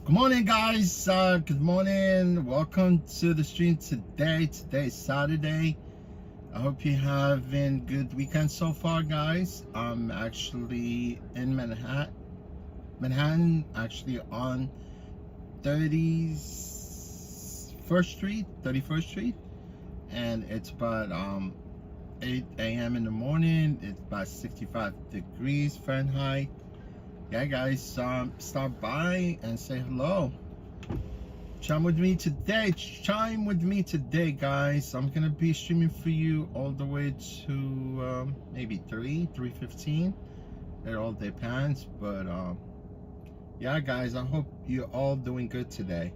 Good morning, guys. Good morning. Welcome to the stream today. Today is Saturday. I hope you're having good weekend so far, guys. I'm actually in Manhattan, actually on 31st Street, and it's about 8 a.m. in the morning. It's about 65 degrees Fahrenheit. Yeah, guys, stop by and say hello. Chime with me today, guys. I'm gonna be streaming for you all the way to maybe 3:15. It all depends, but yeah, guys, I hope you're all doing good today.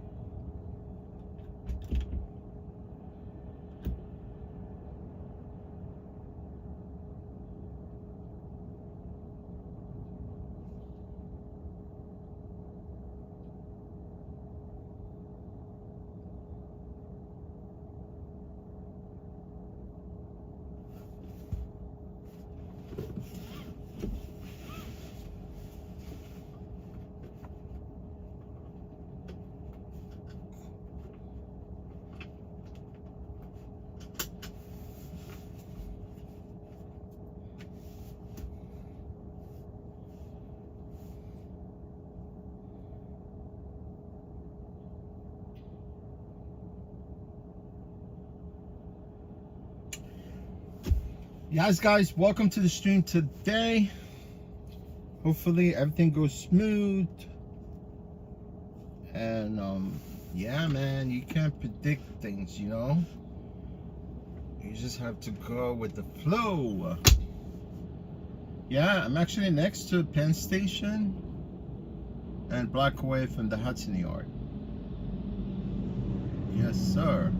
Yes, guys, welcome to the stream today. Hopefully everything goes smooth. And yeah, man, you can't predict things, you know. You just have to go with the flow. Yeah, I'm actually next to Penn Station and block away from the Hudson Yard. Yes, sir.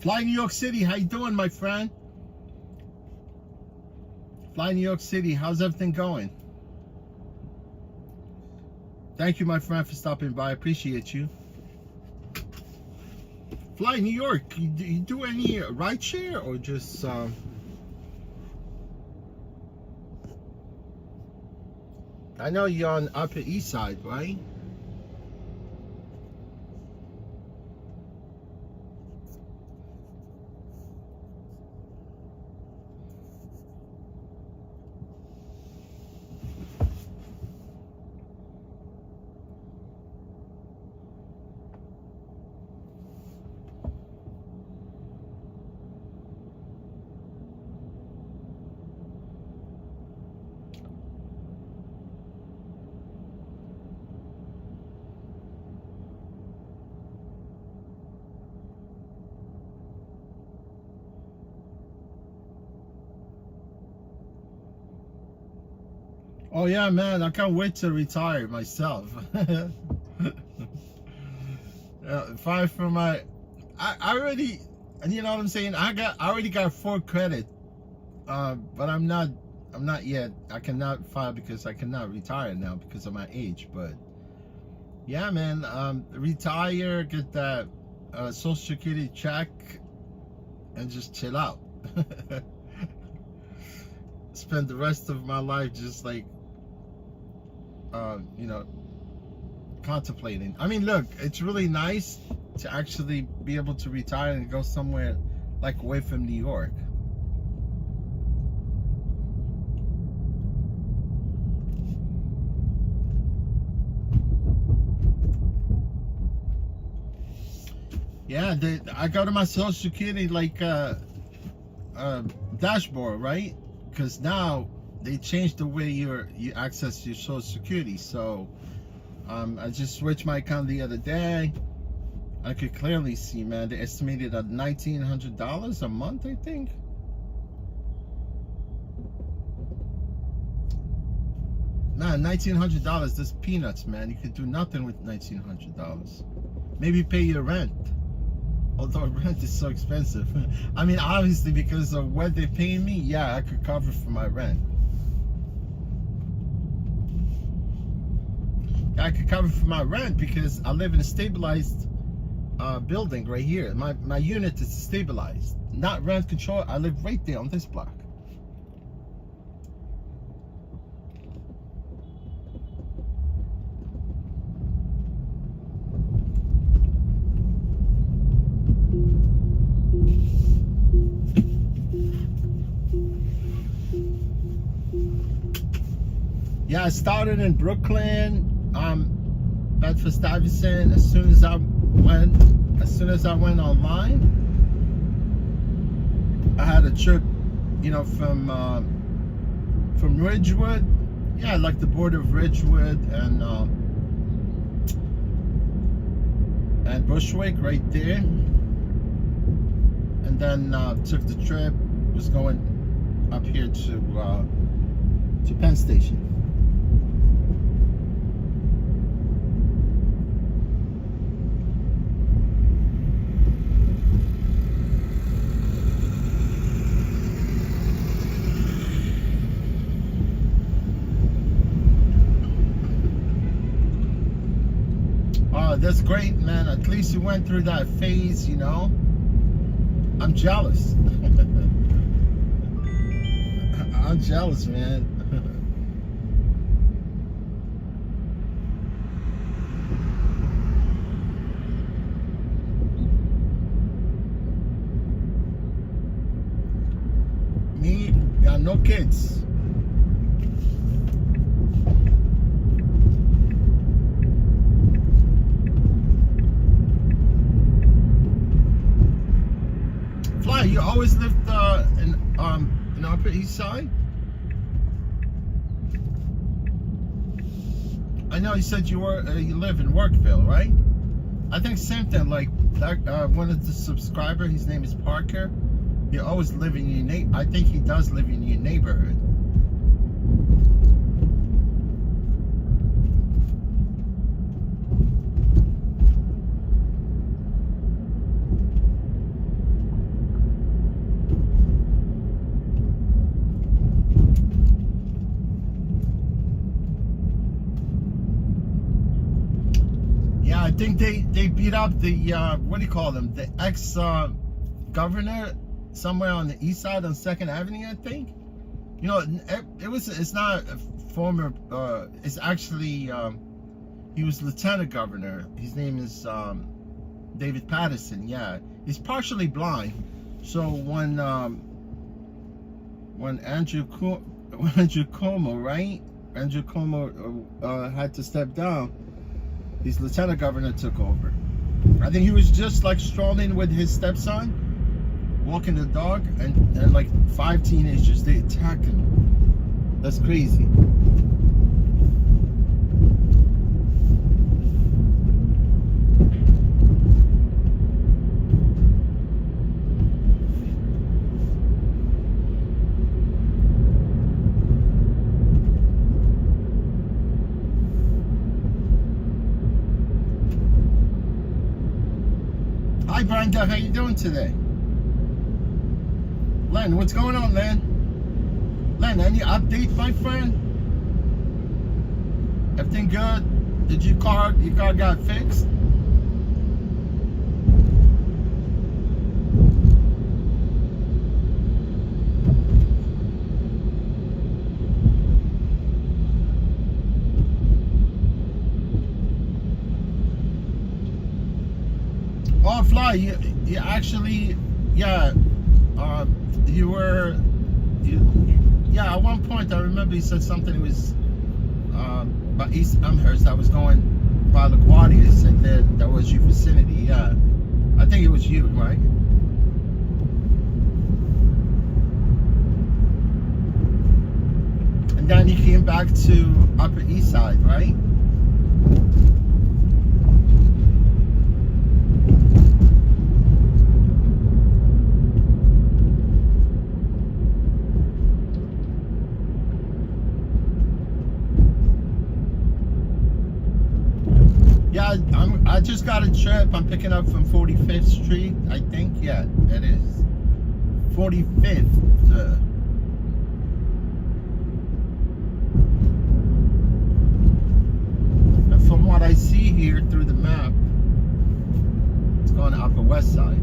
Fly New York City, how you doing, my friend? Fly New York City, how's everything going? Thank you, my friend, for stopping by. I appreciate you. Fly New York, you do any ride share or just I know you're on Upper East Side, right? Oh yeah, man, I can't wait to retire myself. Five for my, I already, you know what I'm saying? I already got full credit, but I'm not yet. I cannot file because I cannot retire now because of my age. But yeah, man, retire, get that Social Security check, and just chill out. Spend the rest of my life just like, you know, contemplating. I mean, look, it's really nice to actually be able to retire and go somewhere like away from New York. Yeah, I go to my Social Security like dashboard, right? Because now they changed the way you access your Social Security. So I just switched my account the other day. I could clearly see, man, they estimated at $1,900 a month, I think. Man, $1,900, that's peanuts, man. You could do nothing with $1,900. Maybe pay your rent. Although rent is so expensive. I mean, obviously, because of what they're paying me, yeah, I could cover for my rent. I could cover for my rent because I live in a stabilized building right here. My unit is stabilized, not rent control. I live right there on this block. Yeah, I started in Brooklyn, Bedford-Stuyvesant. As soon as I went online, I had a trip, you know, from Ridgewood. Yeah, like the border of Ridgewood and Bushwick, right there. And then took the trip. Was going up here to Penn Station. That's great, man. At least you went through that phase, you know. I'm jealous. I'm jealous, man. Me, got no kids. You always lived in Upper East Side? I know you said you live in Workville, right? I think same thing. Like that, one of the subscriber, his name is Parker. He always live in your I think he does live in your neighborhood. I think they beat up the what do you call them? The ex governor somewhere on the east side on 2nd Avenue, I think. You know, it's not a former. It's actually he was lieutenant governor. His name is David Patterson. Yeah, he's partially blind. So when Andrew Cuomo, right? Andrew Cuomo had to step down. His lieutenant governor took over. I think he was just like strolling with his stepson, walking the dog, and like 5 teenagers, they attacked him. That's crazy. Hi Brenda, how you doing today? Len, what's going on, Len? Len, any update, my friend? Everything good? Did your car got fixed? Oh, Fly, you actually, yeah, yeah, at one point I remember you said something. It was by East Amherst. I was going by LaGuardia, and that was your vicinity. Yeah, I think it was you, right? And then you came back to Upper East Side, right? Yeah, I just got a trip. I'm picking up from 45th Street, I think. Yeah, it is 45th. west side.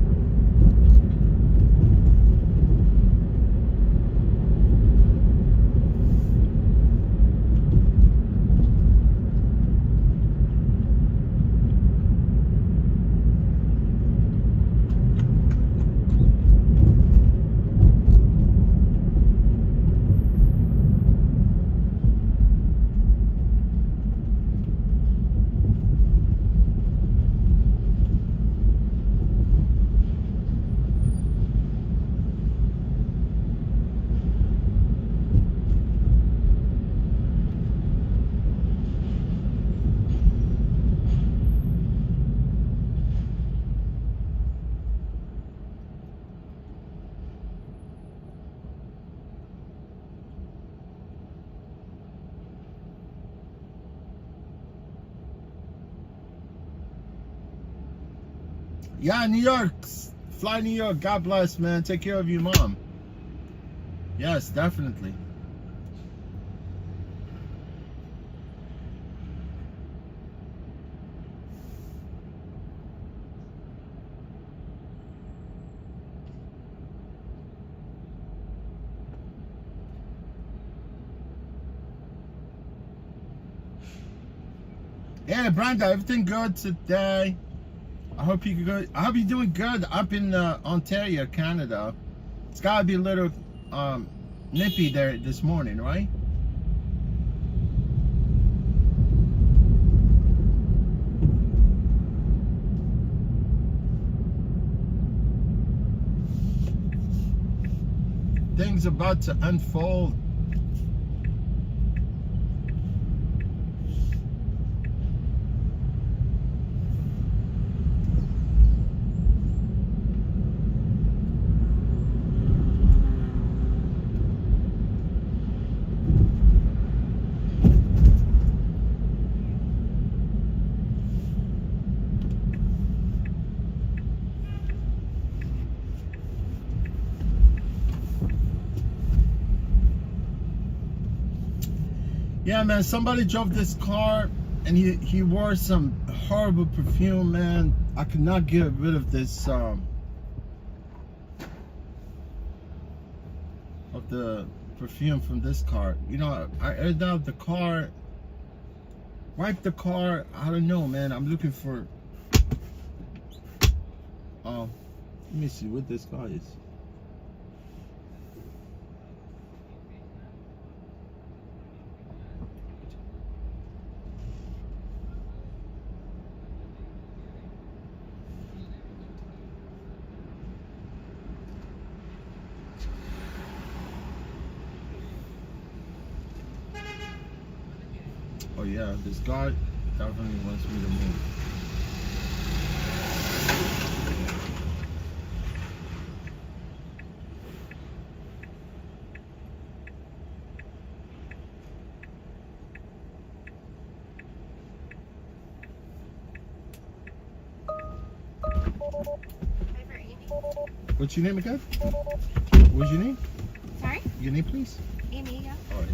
Yeah, New York. Fly New York. God bless, man. Take care of your mom. Yes, definitely. Yeah, Brenda, everything good today? I hope you good. I hope you're doing good up in Ontario, Canada. It's gotta be a little nippy there this morning, right? Things about to unfold. Yeah, man, somebody drove this car and he wore some horrible perfume, man. I could not get rid of this of the perfume from this car. You know, I aired out the car, wiped the car. I don't know, man. I'm looking for let me see what this car is. Oh yeah, this guy definitely wants me to move. What's your name again? What's your name? Sorry? Your name, please? Amy, yeah. All right.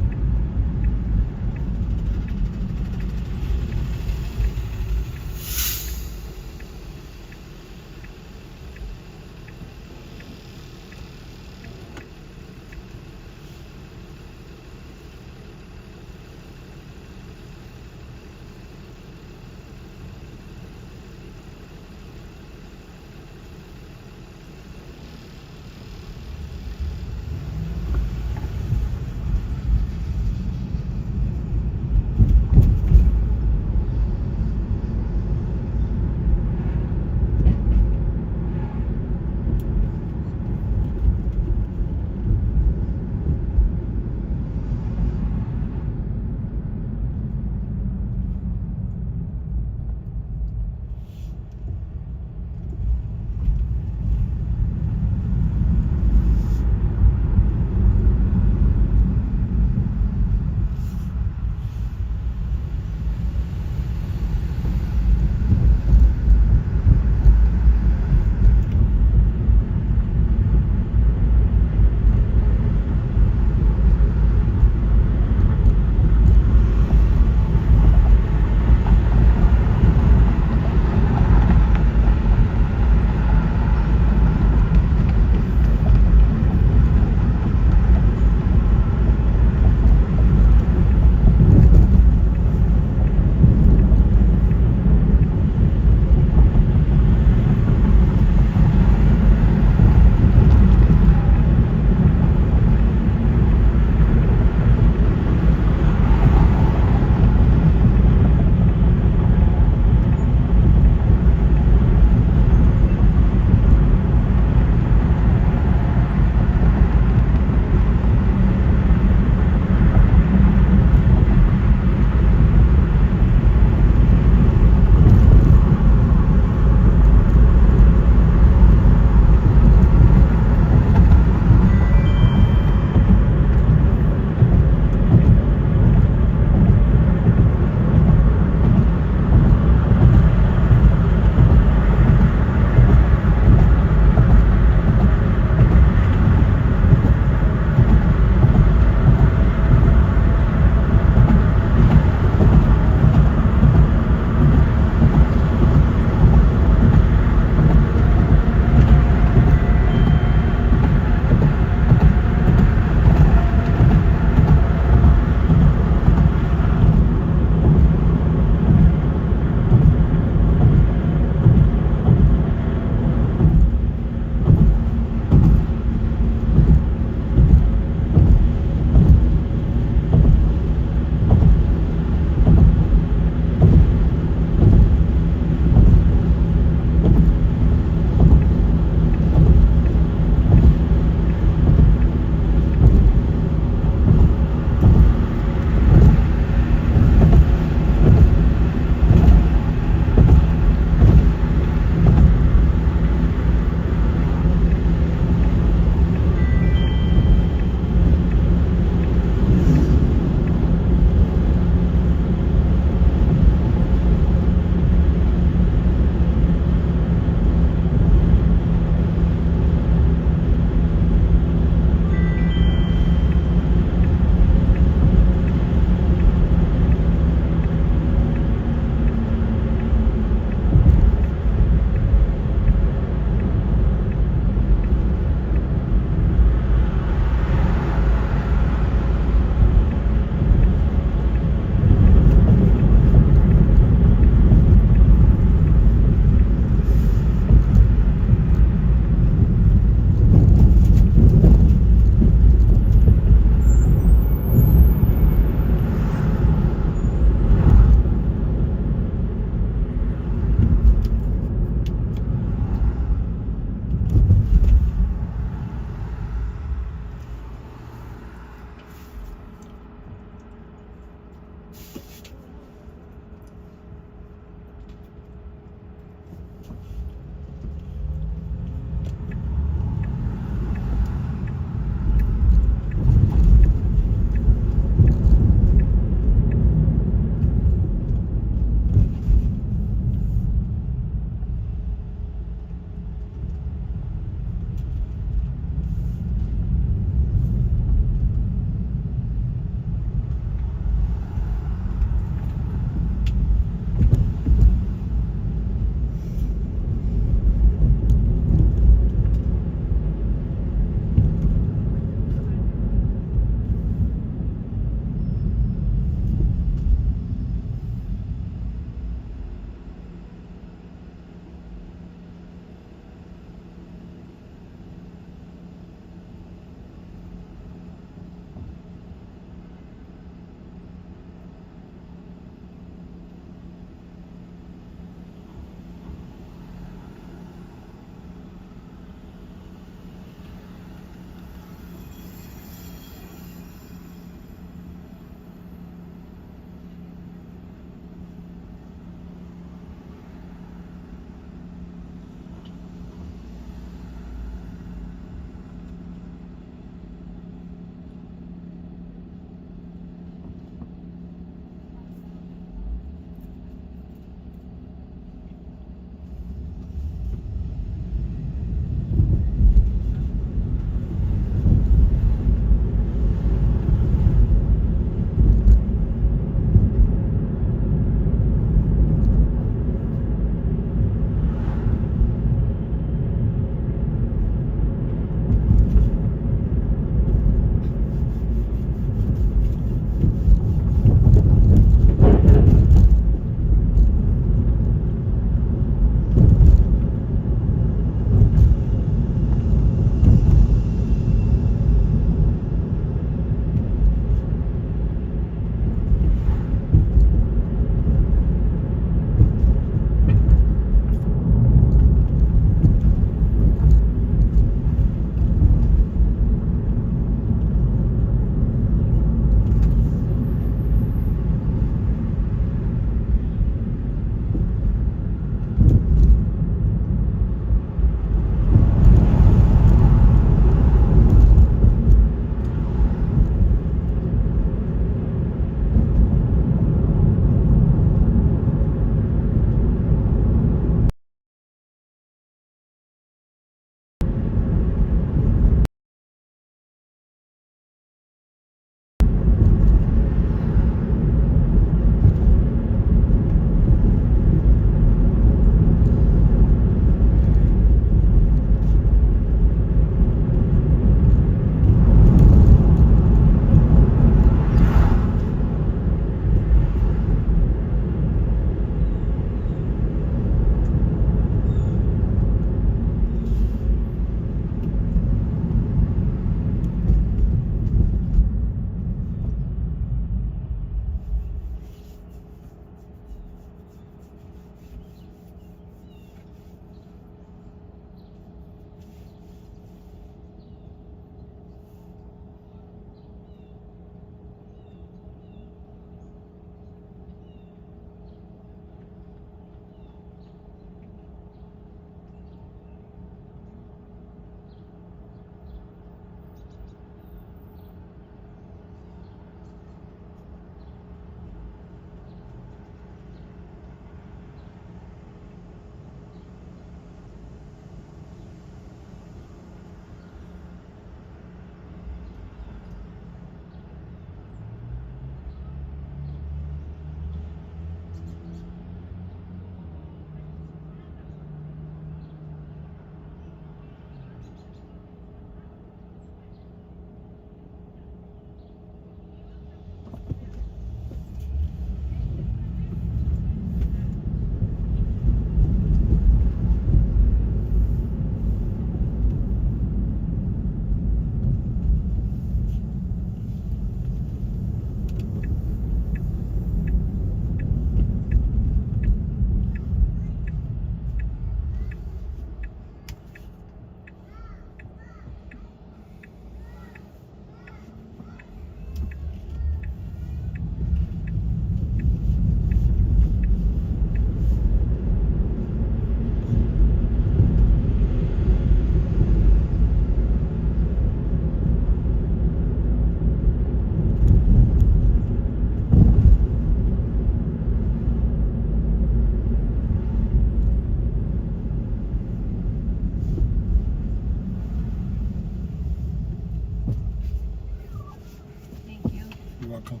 welcome.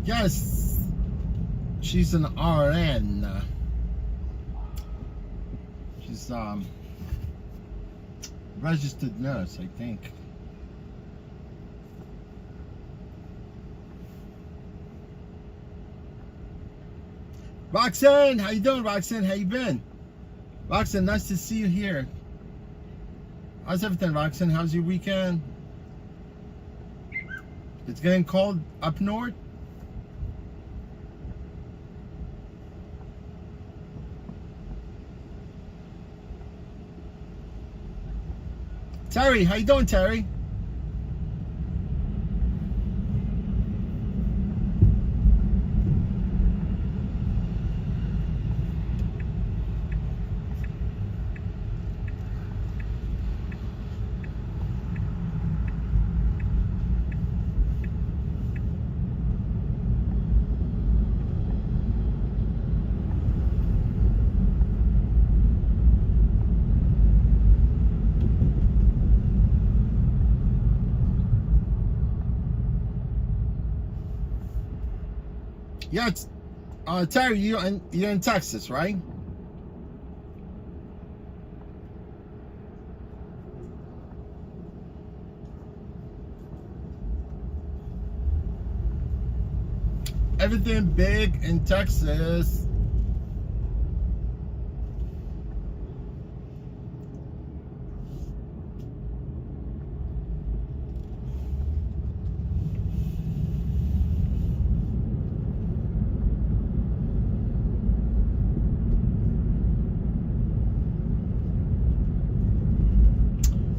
Yes, she's an RN. She's registered nurse, I think. Roxanne, how you doing, Roxanne? How you been? Roxanne, nice to see you here. How's everything, Roxanne? How's your weekend? It's getting cold up north. Terry, how you doing, Terry? Yeah, it's, Terry, you're in Texas, right? Everything big in Texas.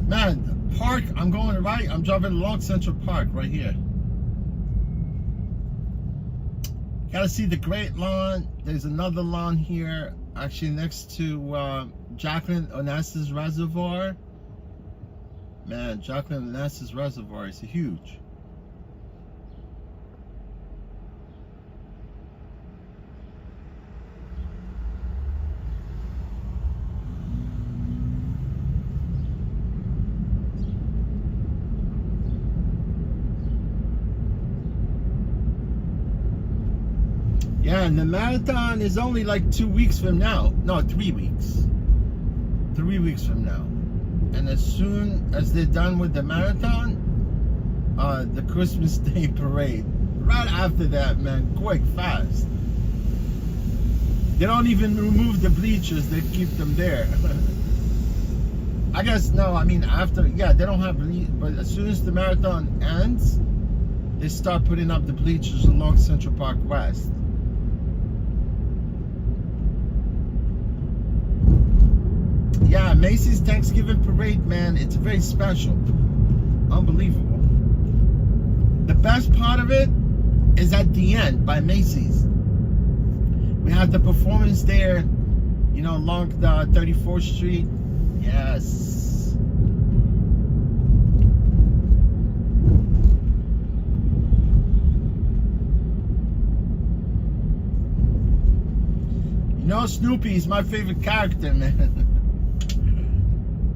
Man, park, I'm going right. I'm driving along Central Park right here. Gotta see the Great Lawn. There's another lawn here, actually next to Jacqueline Onassis Reservoir. Man, Jacqueline Onassis Reservoir is huge. Yeah, and the marathon is only like 2 weeks from now. No, 3 weeks. 3 weeks from now. And as soon as they're done with the marathon, the Christmas Day parade. Right after that, man, quick, fast. They don't even remove the bleachers, they keep them there. I guess, no, I mean, after, yeah, they don't have bleachers, but as soon as the marathon ends, they start putting up the bleachers along Central Park West. Yeah, Macy's Thanksgiving Parade, man, it's very special. Unbelievable. The best part of it is at the end by Macy's. We have the performance there, you know, along the 34th Street. Yes. You know, Snoopy is my favorite character, man.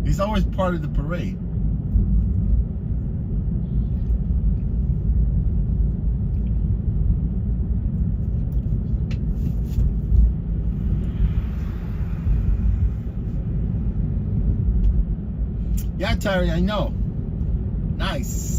He's always part of the parade. Yeah, Terry, I know. Nice.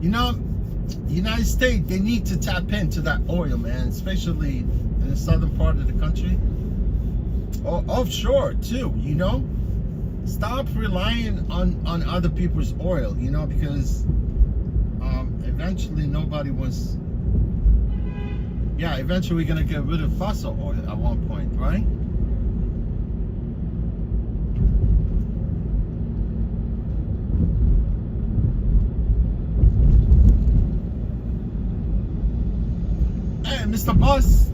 You know, United States, they need to tap into that oil, man, especially in the southern part of the country. Offshore, too, you know? Stop relying on other people's oil, you know, because eventually nobody wants Yeah, eventually we're gonna get rid of fossil oil at one point, right? Hey, Mr. Boss.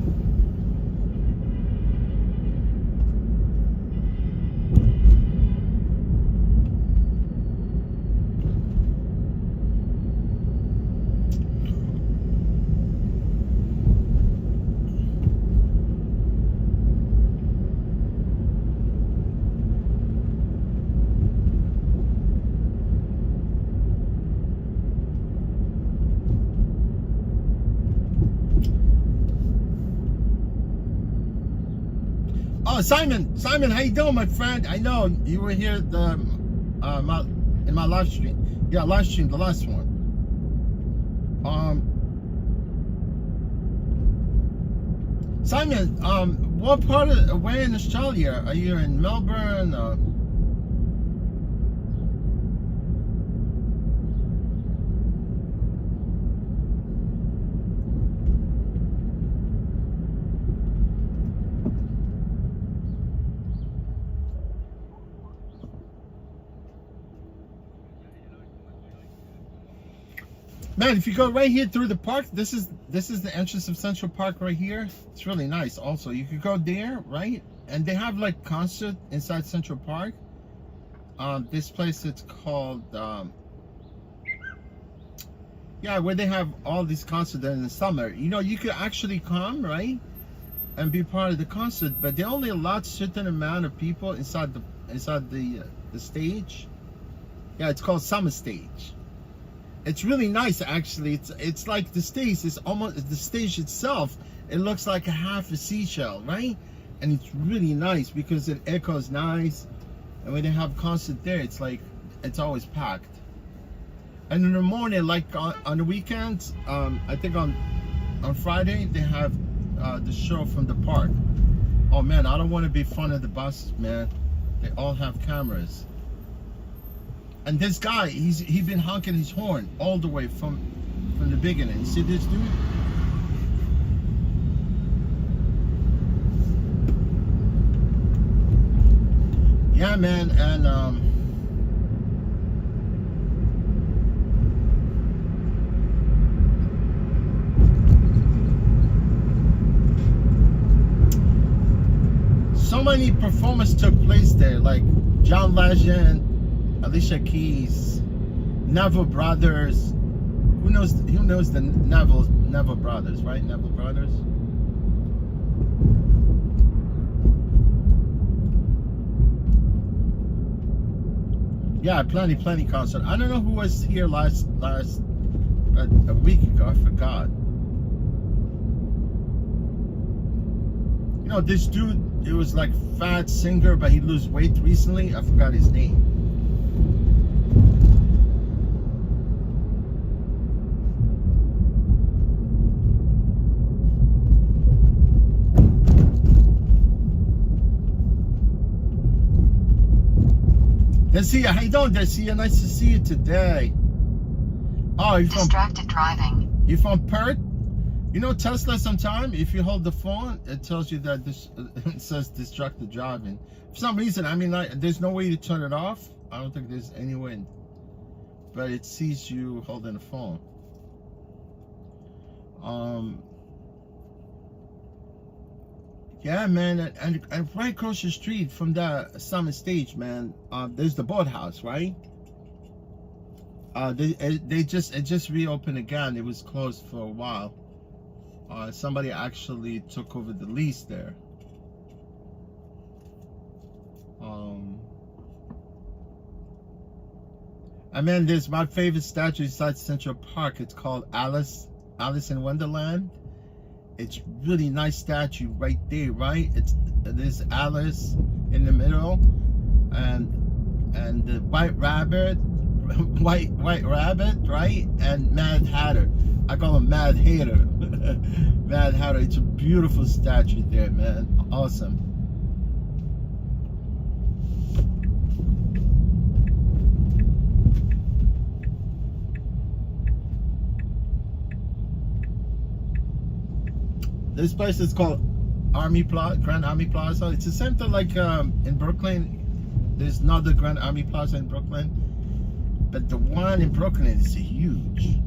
Oh, Simon, how you doing, my friend? I know you were here in my live stream. Yeah, live stream, the last one. Simon, what part of where in Australia are you? In Melbourne? Man, if you go right here through the park, this is the entrance of Central Park right here. It's really nice. Also, you could go there, right? And they have like concert inside Central Park. This place, it's called yeah, where they have all these concerts in the summer. You know, you could actually come, right, and be part of the concert, but they only allowed certain amount of people inside the stage. Yeah, it's called Summer Stage. It's really nice, actually. It's like the stage is almost the stage itself. It looks like a half a seashell, right? And it's really nice because it echoes nice. And when they have concert there, it's like it's always packed. And in the morning, like on the weekends, I think on Friday they have the show from the park. Oh man, I don't want to be front of the bus, man. They all have cameras. And this guy, he's been honking his horn all the way from the beginning. You see this dude? Yeah, man, and so many performances took place there, like John Legend, Alicia Keys, Neville Brothers. Who knows the Neville Brothers, right? Neville Brothers. Yeah, plenty concert. I don't know who was here last a week ago. I forgot. You know, this dude, it was like fat singer, but he lose weight recently. I forgot his name. Dacia, how you doing, Dacia? Nice to see you today. Oh, you're from distracted driving. You from Perth? You know, Tesla sometime, if you hold the phone, it tells you that this it says distracted driving. For some reason, I mean, there's no way to turn it off. I don't think there's any way. But it sees you holding the phone. Yeah, man, and right across the street from the Summit Stage, man, there's the boathouse, right? It just reopened again. It was closed for a while. Somebody actually took over the lease there. And then there's my favorite statue inside Central Park. It's called Alice in Wonderland. It's really nice statue right there, right? There's Alice in the middle, and the white rabbit, white rabbit, right? And Mad Hatter. I call him Mad Hater. Mad Hatter. It's a beautiful statue there, man. Awesome. This place is called Grand Army Plaza. It's the same thing like in Brooklyn. There's not the Grand Army Plaza in Brooklyn, but the one in Brooklyn is huge.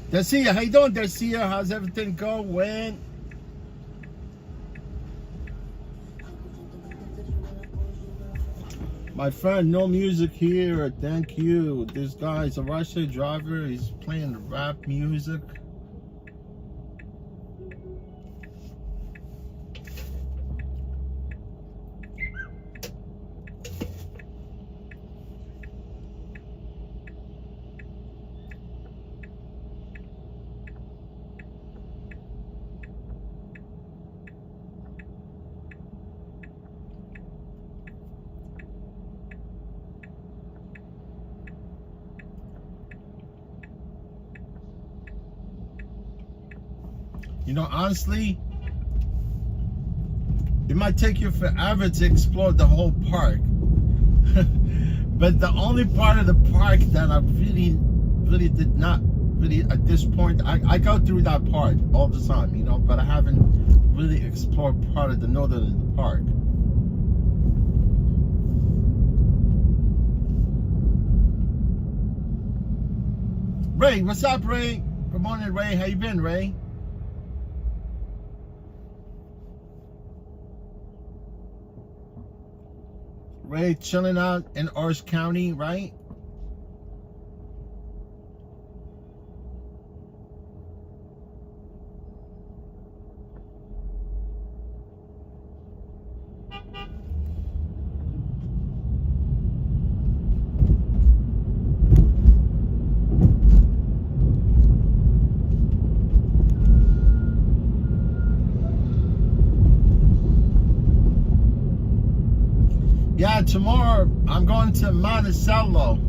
Darcia, how you doing, Darcia? How's everything going? My friend, no music here. Thank you. This guy is a Russian driver. He's playing rap music. You know, honestly, it might take you forever to explore the whole park. But the only part of the park that I really did not really at this point, I go through that part all the time, you know, but I haven't really explored part of the northern of the park. Ray, what's up, Ray? Good morning, Ray. How you been, Ray? Ray chilling out in Orange County, right? Yeah, tomorrow I'm going to Monticello.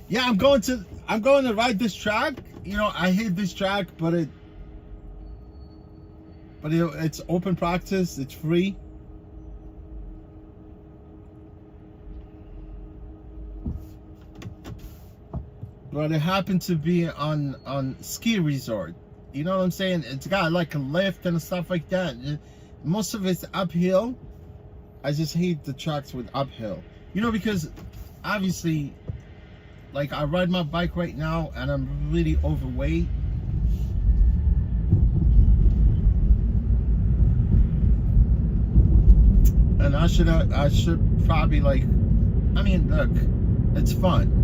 Yeah, I'm going to ride this track. You know, I hate this track, but it's open practice. It's free. But it happened to be on ski resort. You know what I'm saying? It's got like a lift and stuff like that. Most of it's uphill. I just hate the tracks with uphill. You know, because obviously, like, I ride my bike right now and I'm really overweight. And I should probably, like, I mean, look, it's fun.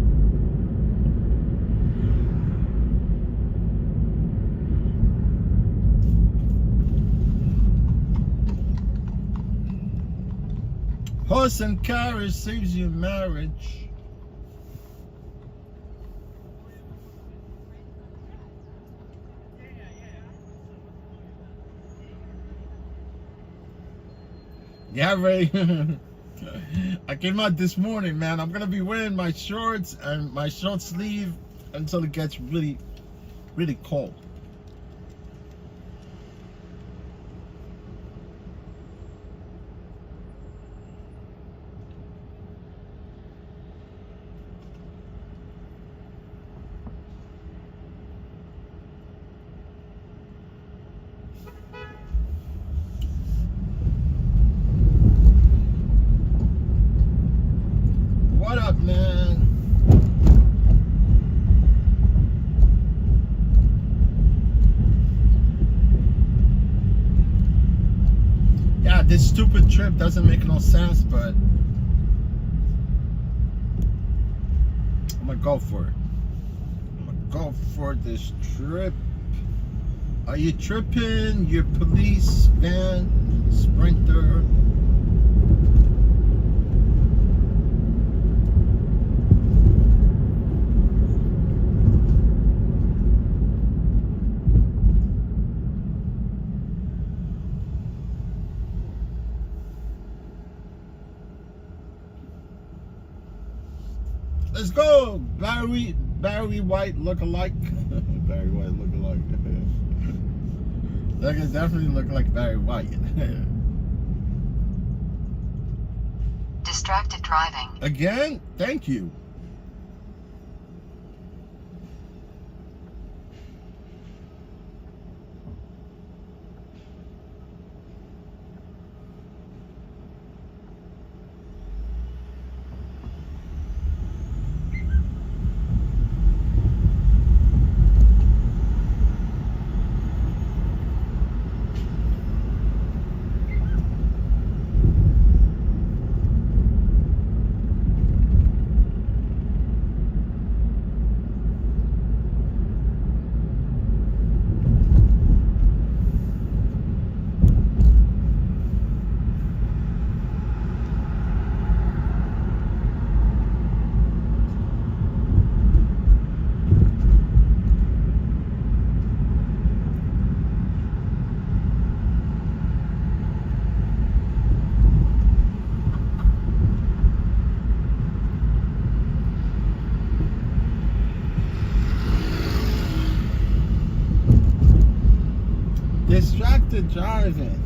Horse and carriage saves you marriage. Yeah, Ray. I came out this morning, man. I'm gonna be wearing my shorts and my short sleeve until it gets really, really cold. What up, man? Yeah, this stupid trip doesn't make no sense, but I'm gonna go for it. I'm gonna go for this trip. Are you tripping? Your police van, Sprinter. Let's go, Barry White look-alike. Barry White look-alike. That can definitely look like Barry White. Distracted driving. Again? Thank you. Distracted driving.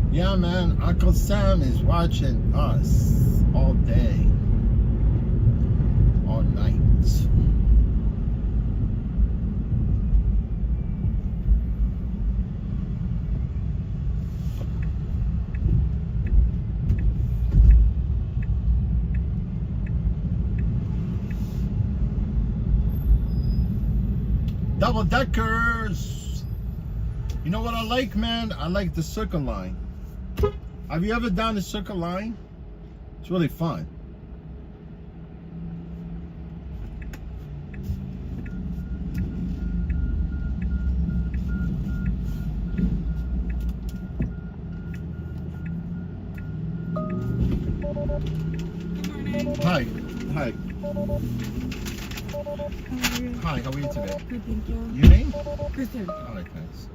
Yeah, man, Uncle Sam is watching us all day, all night. Double deckers. You know what I like, man? I like the Circle Line. Have you ever done the Circle Line? It's really fun. Hi. Hi. How are you? Hi, how are you today? Good, thank you. Your name? Kristen. Alright, thanks.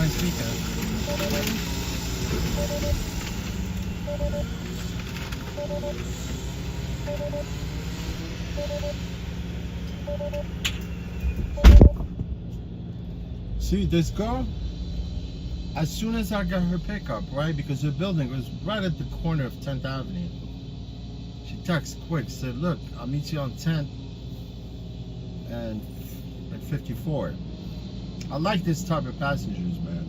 nice weekend. See, this girl, as soon as I got her pickup, right, because her building was right at the corner of 10th Avenue, she texted quick, said, look, I'll meet you on 10th and 54. I like this type of passengers, man.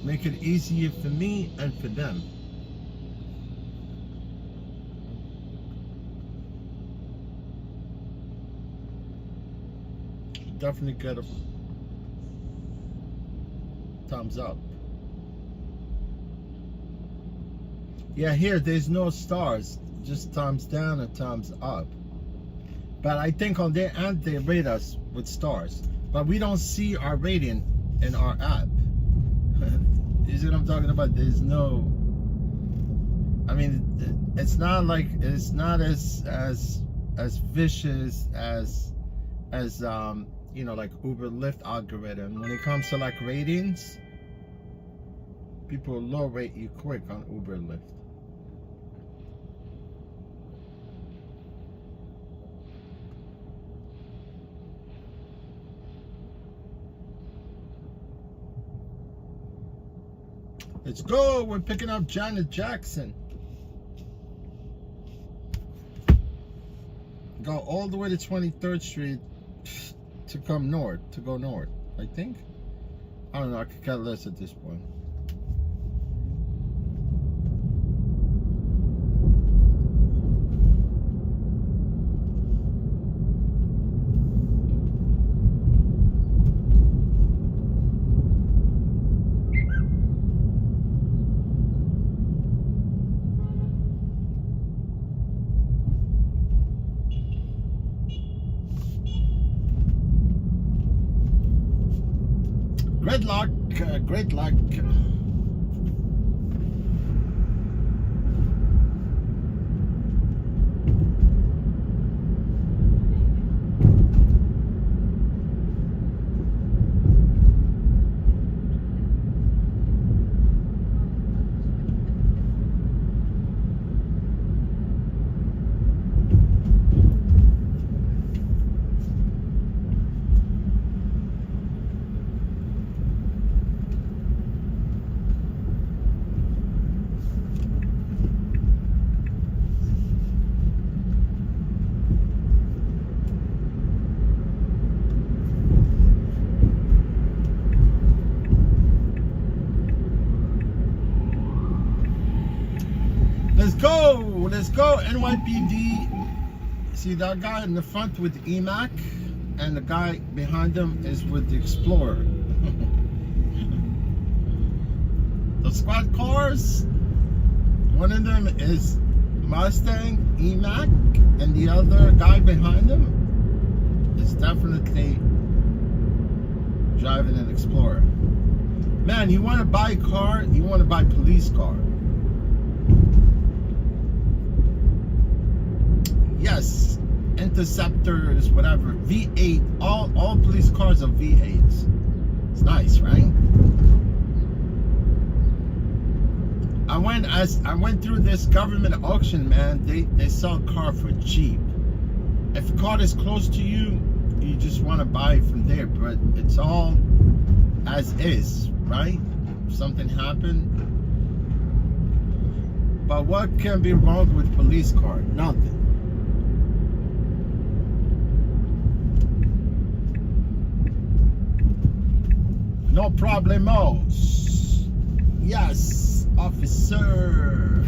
Make it easier for me and for them. Definitely get a thumbs up. Yeah, here there's no stars, just thumbs down and thumbs up. But I think on their end they rate us with stars, but we don't see our rating in our app. You see what I'm talking about? There's no, I mean, it's not like, it's not as vicious as you know, like Uber Lyft algorithm. When it comes to like ratings, people low rate you quick on Uber Lyft. Let's go. We're picking up Janet Jackson. Go all the way to 23rd Street to come north, to go north, I think. I don't know, I could care less at this point. Great luck. Let's go, NYPD. See that guy in the front with the EMAC, and the guy behind him is with the Explorer. The squad cars, one of them is Mustang EMAC, and the other guy behind him is definitely driving an Explorer. Man, you want to buy a car, you want to buy a police car. Yes, Interceptors, whatever, V8, all police cars are V8s. It's nice, right? I went through this government auction, man. They sell a car for cheap. If a car is close to you, you just want to buy it from there, but it's all as is, right? If something happened. But what can be wrong with police car? Nothing. No problemos. Yes, officer.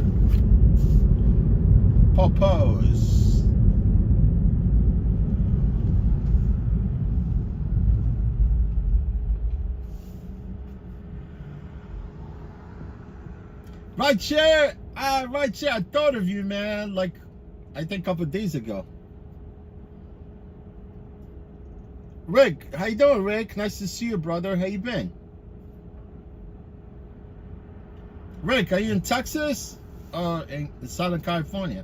Popos. Right here. Right here. I thought of you, man. Like, I think a couple of days ago. Rick, how you doing, Rick? Nice to see you, brother. How you been? Rick, are you in Texas or in Southern California?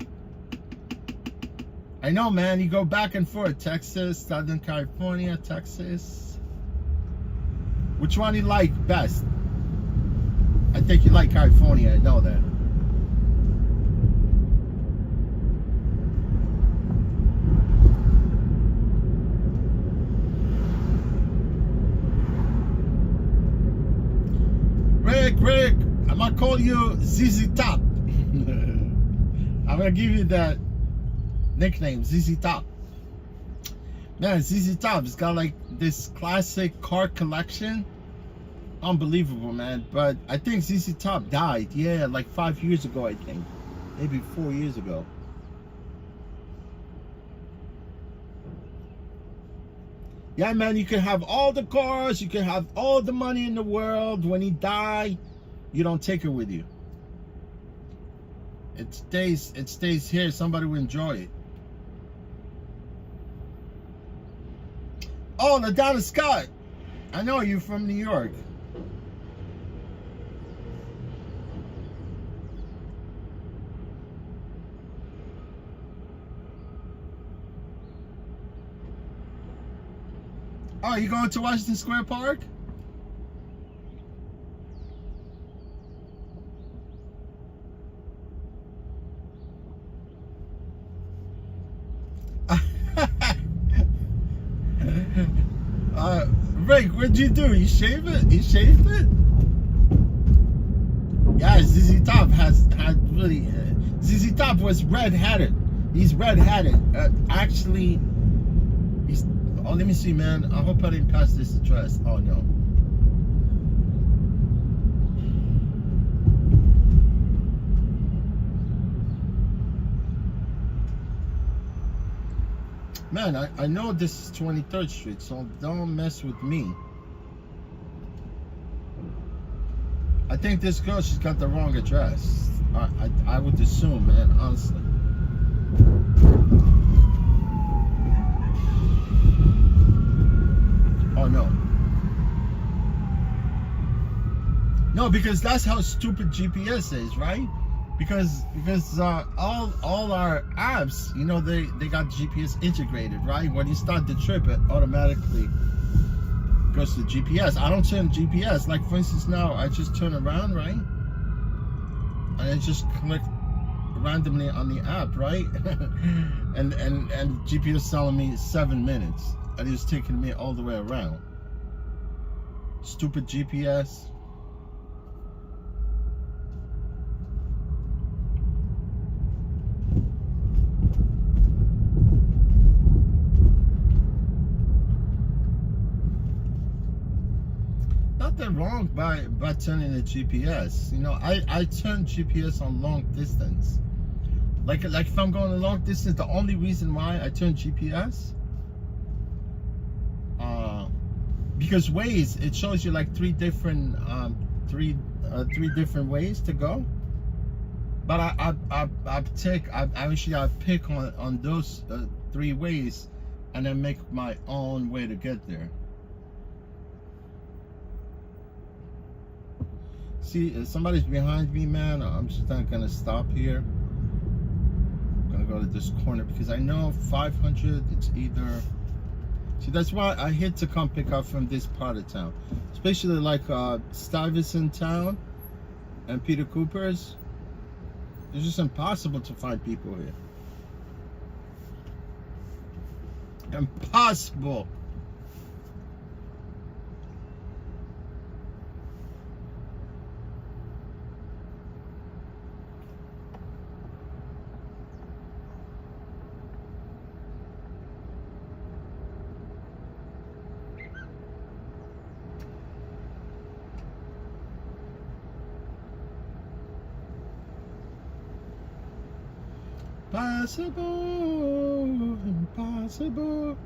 I know, man. You go back and forth. Texas, Southern California, Texas. Which one you like best? I think you like California. I know that. Rick, I'm gonna call you ZZ Top. I'm gonna give you that nickname, ZZ Top. Man, ZZ Top has got like this classic car collection. Unbelievable, man. But I think ZZ Top died, yeah, like 5 years ago, I think. Maybe 4 years ago. Yeah, man, you can have all the cars, you can have all the money in the world. When you die, you don't take it with you. It stays here. Somebody will enjoy it. Oh, LaDonna Scott. I know you're from New York. Oh, you going to Washington Square Park? Rick, what'd you do? You shave it? You shaved it? Yeah, ZZ Top had really. ZZ Top was red-headed. He's red-headed. Actually, he's. Oh, let me see, man. I hope I didn't pass this address. Oh no. Man, I know this is 23rd Street, so don't mess with me. I think this girl, she's got the wrong address. I would assume, man, honestly. Oh no. No, because that's how stupid GPS is, right? Because all our apps, you know, they got GPS integrated, right? When you start the trip, it automatically goes to GPS. I don't turn GPS. Like for instance, now I just turn around, right? And I just click randomly on the app, right? and GPS telling me 7 minutes, and it's taking me all the way around. Stupid GPS. Nothing wrong by turning the GPS. You know, I turn GPS on long distance. Like if I'm going a long distance, the only reason why I turn GPS, because Waze, it shows you like three different ways to go. But I pick on those 3 ways, and then make my own way to get there. See, if somebody's behind me, man, I'm just not gonna stop here. I'm gonna go to this corner because I know 500, it's either. See, that's why I hate to come pick up from this part of town, especially like Stuyvesant Town and Peter Cooper's. It's just impossible to find people here. Impossible. Possible, impossible.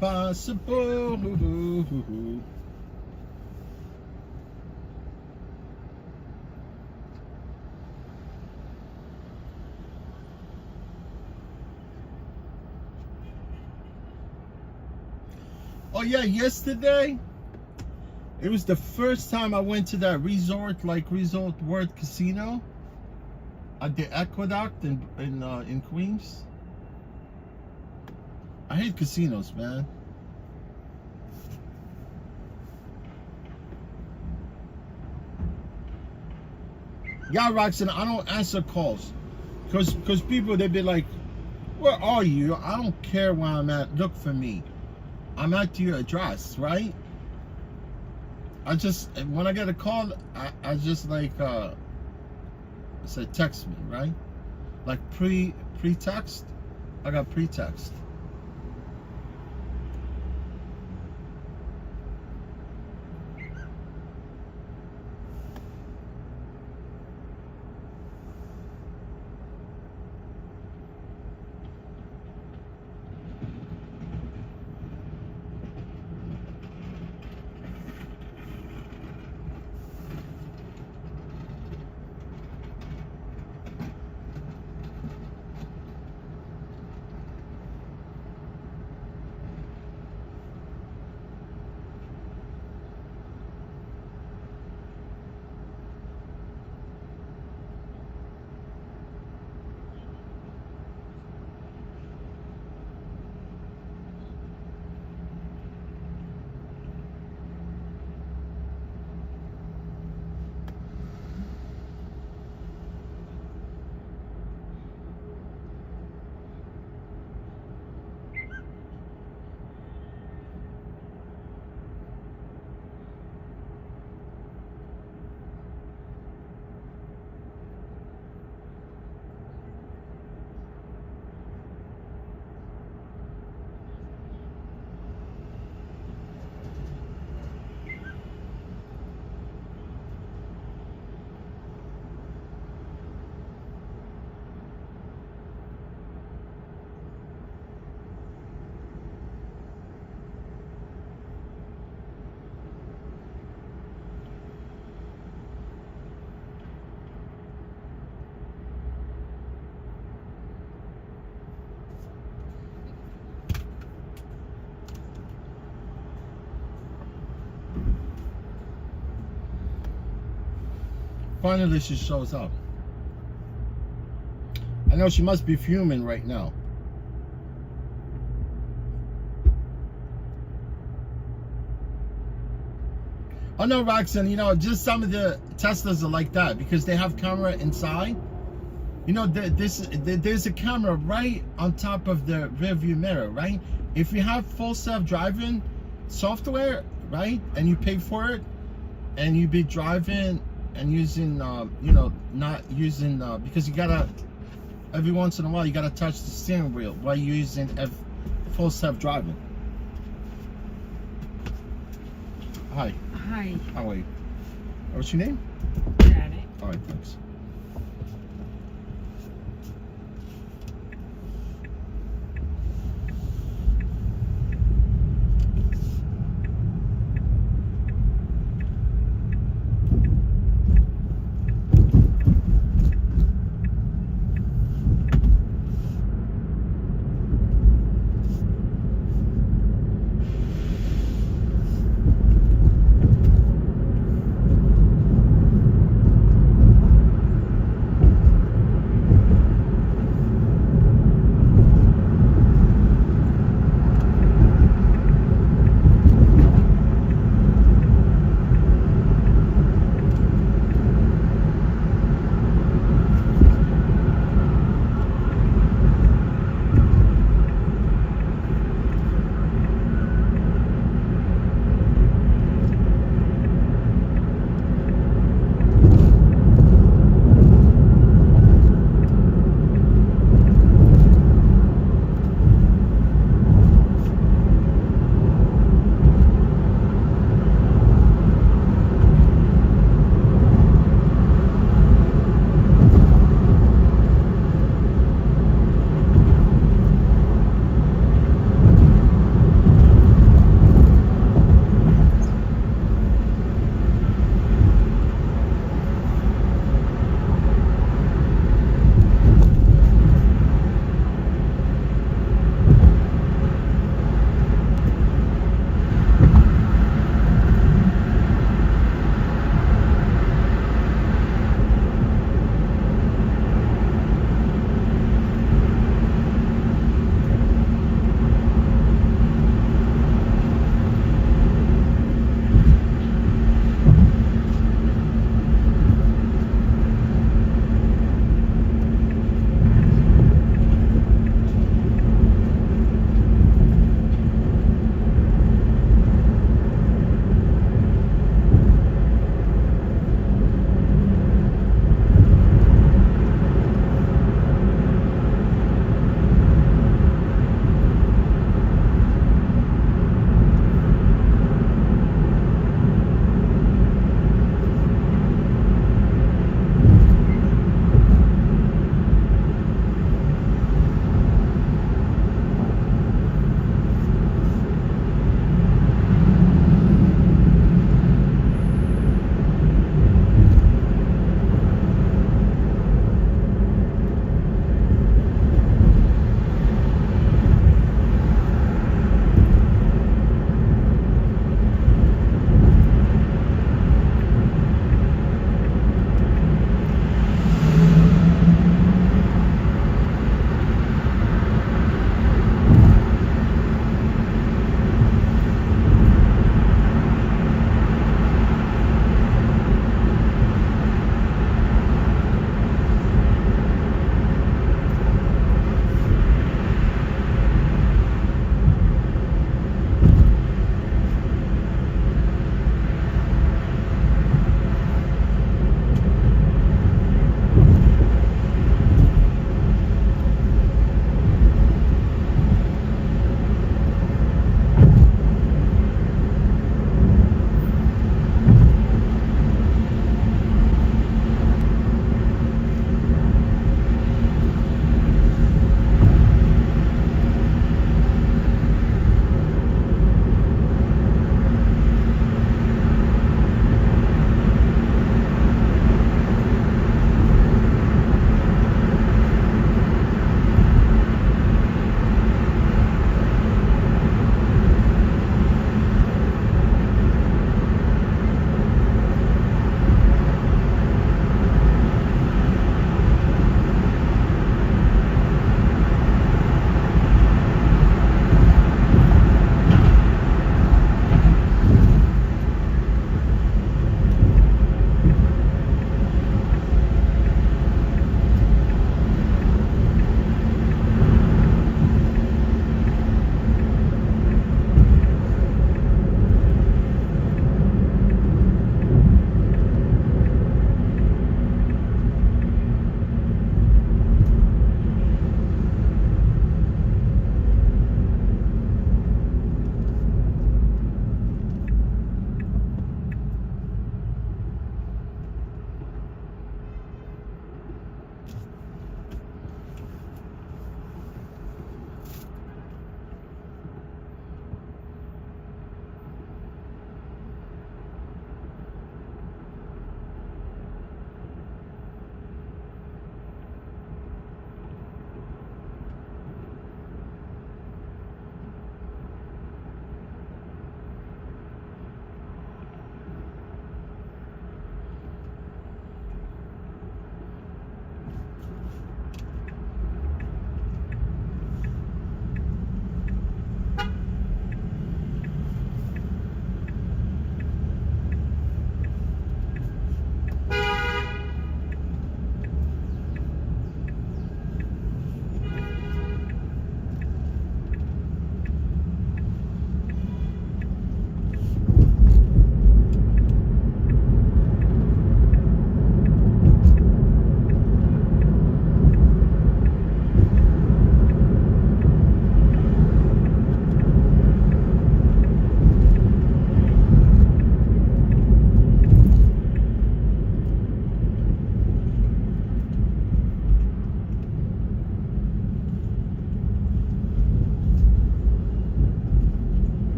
impossible. Oh yeah, yesterday it was the first time I went to that Resort World Casino at the Aqueduct in Queens. I hate casinos, man. Yeah, Roxanne, I don't answer calls because people, they be like, where are you? I don't care where I'm at. Look for me. I'm at your address, right? When I get a call, I just like say text me, right? Like pre-text. I got pre-text. Finally, she shows up. I know she must be fuming right now. Oh no, Roxanne, just some of the Teslas are like that because they have camera inside. There's a camera right on top of the rear view mirror, right? If you have full self-driving software, right, and you pay for it, and you be driving and using, not using, because you gotta, every once in a while, you gotta touch the steering wheel while you're using full self-driving. Hi. Hi. How are you? What's your name? Janet. All right, thanks.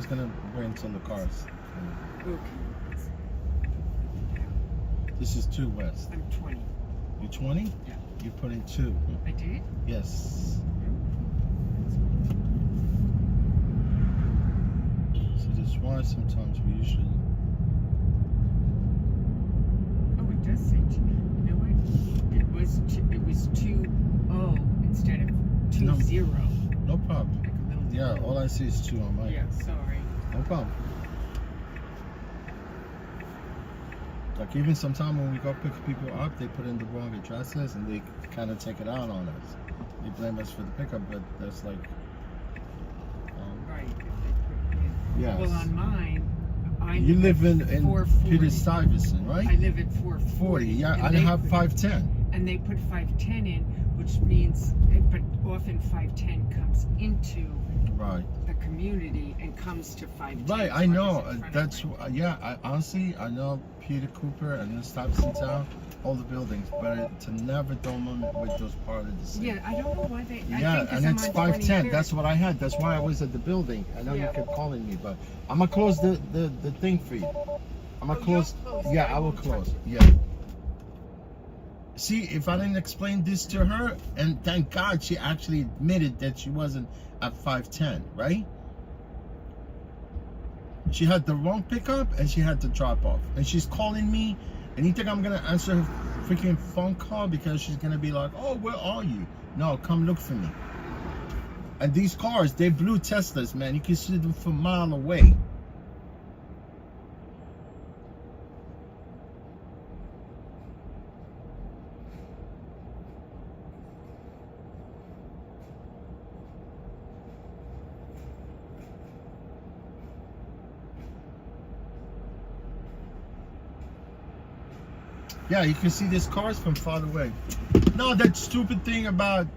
was gonna bring some of the cars. Okay. This is 2 West. I'm 20. You 20? Yeah. You put in 2. I did? Yes. So that's why sometimes we usually. Oh, it does say two. You know what? It was 2-0 instead of 2-0. No problem. Like a little Yeah, all I see is 2 on mine. Yeah, sorry. No problem. Like even sometimes when we go pick people up, they put in the wrong addresses and they kind of take it out on us. They blame us for the pickup, but that's like. Right. If they put in. Yes. Well, on mine, You live in 440. Peter Stuyvesant, right? I live at 440. 40. Yeah, and I they have put- 510. And they put 510 in, which means, but often 510 comes into Right. the community and comes to 510. Right, so I know. was in front of That's mine. yeah. Honestly, I know Peter Cooper and the Stuyvesant Town, all the buildings, but to never dome them with those part of the city. Yeah, I don't know why they. I Yeah, think 'cause and I'm it's on 510. 23rd. That's what I had. That's why I was at the building. I know Yeah. you kept calling me, but I'm gonna close the thing for you. I'm gonna Oh, close. you'll close. Yeah, I I will won't touch close. it. Yeah. See, if I didn't explain this to her, and thank God she actually admitted that she wasn't at 510, right? She had the wrong pickup and she had to drop off. And she's calling me, and you think I'm gonna answer her freaking phone call because she's gonna be like, "Oh, where are you?" No, come look for me. And these cars, they blue Teslas, man. You can see them from a mile away. Yeah, you can see these cars from far away. No, that stupid thing about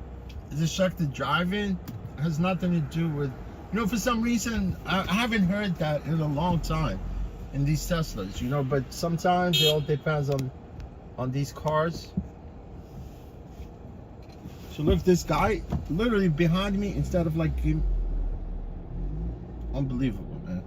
distracted driving has nothing to do with, for some reason, I haven't heard that in a long time in these Teslas, but sometimes it all depends on these cars. So look, this guy literally behind me, instead of like, unbelievable, man.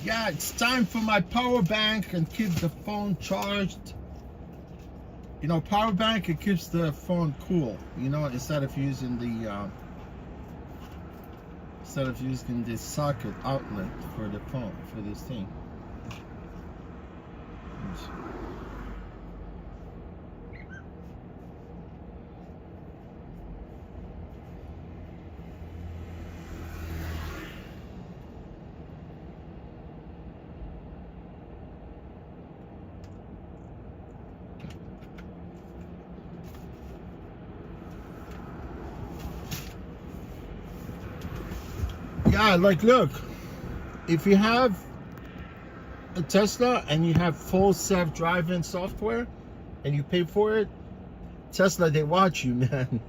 Yeah, it's time for my power bank and keep the phone charged. Power bank, it keeps the phone cool, instead of using the socket outlet for the phone, for this thing. Yeah, like look, if you have a Tesla and you have full self-driving software and you pay for it, Tesla, they watch you, man.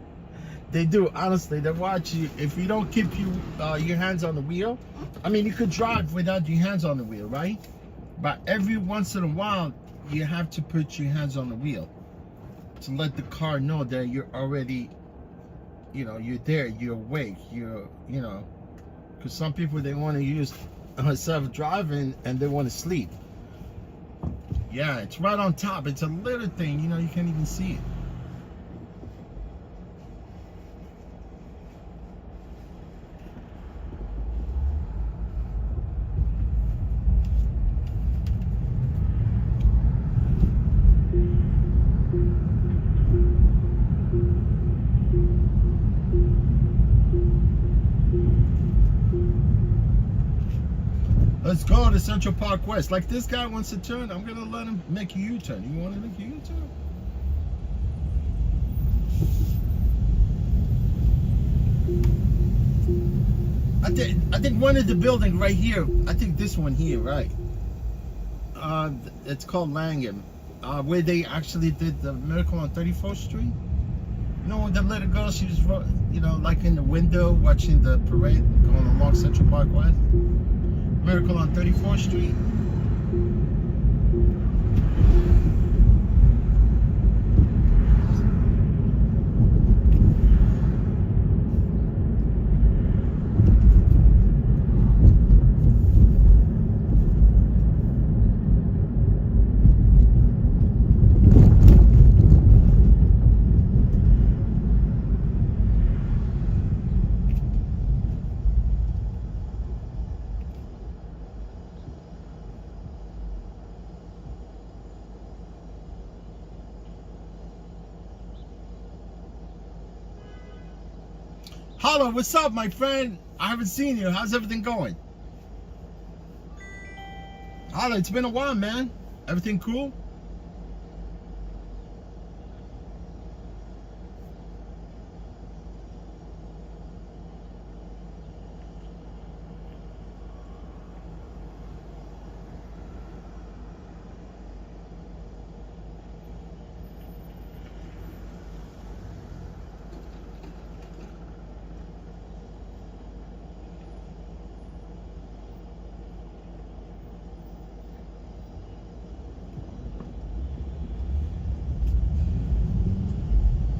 They do, honestly, they watch you. If you don't keep your hands on the wheel, I mean, you could drive without your hands on the wheel, right? But every once in a while, you have to put your hands on the wheel to let the car know that you're already, you're there, you're awake, because some people, they want to use self-driving and they want to sleep. Yeah, it's right on top. It's a little thing, you can't even see it. Let's go to Central Park West. Like this guy wants to turn, I'm gonna let him make a U-turn. You want to make a U-turn? I think one of the buildings right here. I think this one here, right? It's called Langham, where they actually did the Miracle on 34th Street. You know, the little girl, she was, like in the window watching the parade going along Central Park West. Miracle on 34th Street. Holla, what's up, my friend? I haven't seen you. How's everything going? Holla, it's been a while, man. Everything cool?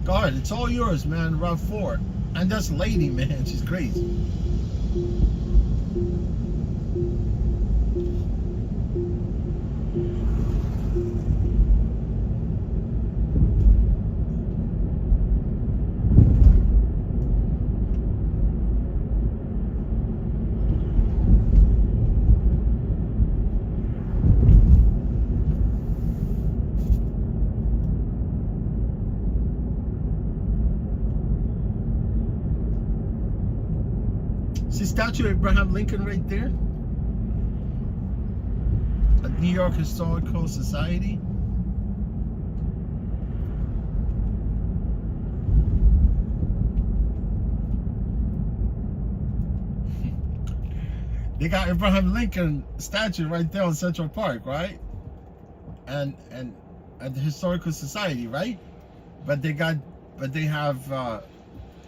Go ahead, it's all yours, man. Route 4. And that's Lady, man. She's crazy. See statue of Abraham Lincoln right there at New York Historical Society. They got Abraham Lincoln statue right there on Central Park, right? And at the Historical Society, right? But they have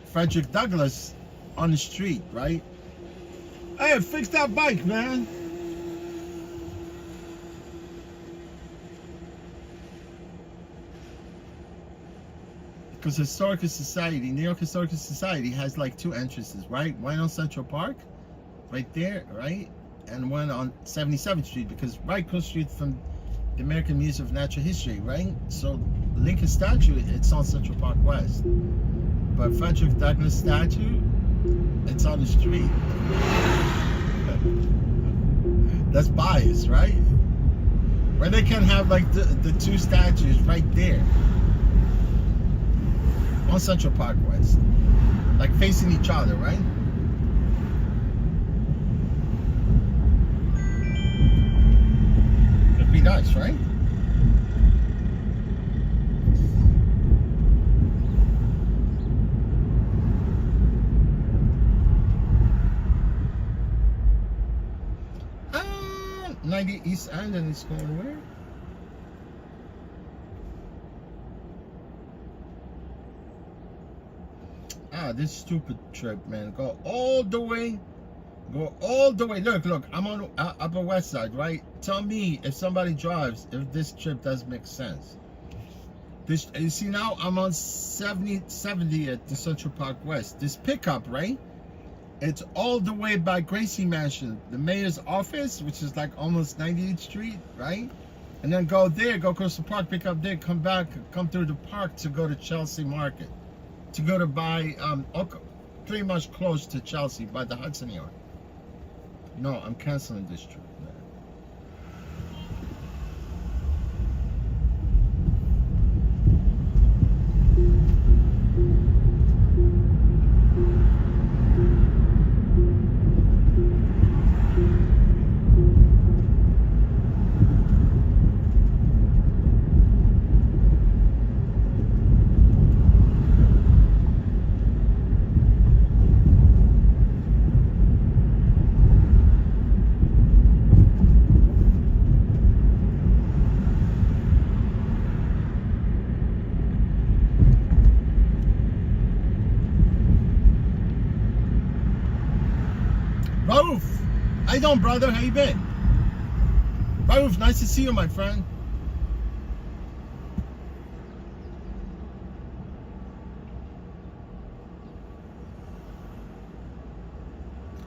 Frederick Douglass on the street, right? Hey, fix that bike, man. Because Historical Society, New York Historical Society has like 2 entrances, right? One on Central Park, right there, right? And one on 77th Street, because right across the street from the American Museum of Natural History, right? So Lincoln statue, it's on Central Park West. But Frederick Douglass statue, it's on the street. That's bias, right? Where they can have like the 2 statues right there on Central Park West, like facing each other, right? It'd be nice, right? East End, and it's going where? This stupid trip, man. Go all the way. Look, I'm on Upper West Side, right? Tell me if somebody drives, if this trip does make sense. This, you see now, I'm on 70 at the Central Park West. This pickup, right? It's all the way by Gracie Mansion, the mayor's office, which is like almost 98th Street, right? And then go there, go across the park, pick up there, come back, come through the park to go to Chelsea Market, to go to buy, pretty much close to Chelsea by the Hudson Yard. No, I'm canceling this trip. How you doing, brother? How you been? Raouf, nice to see you, my friend.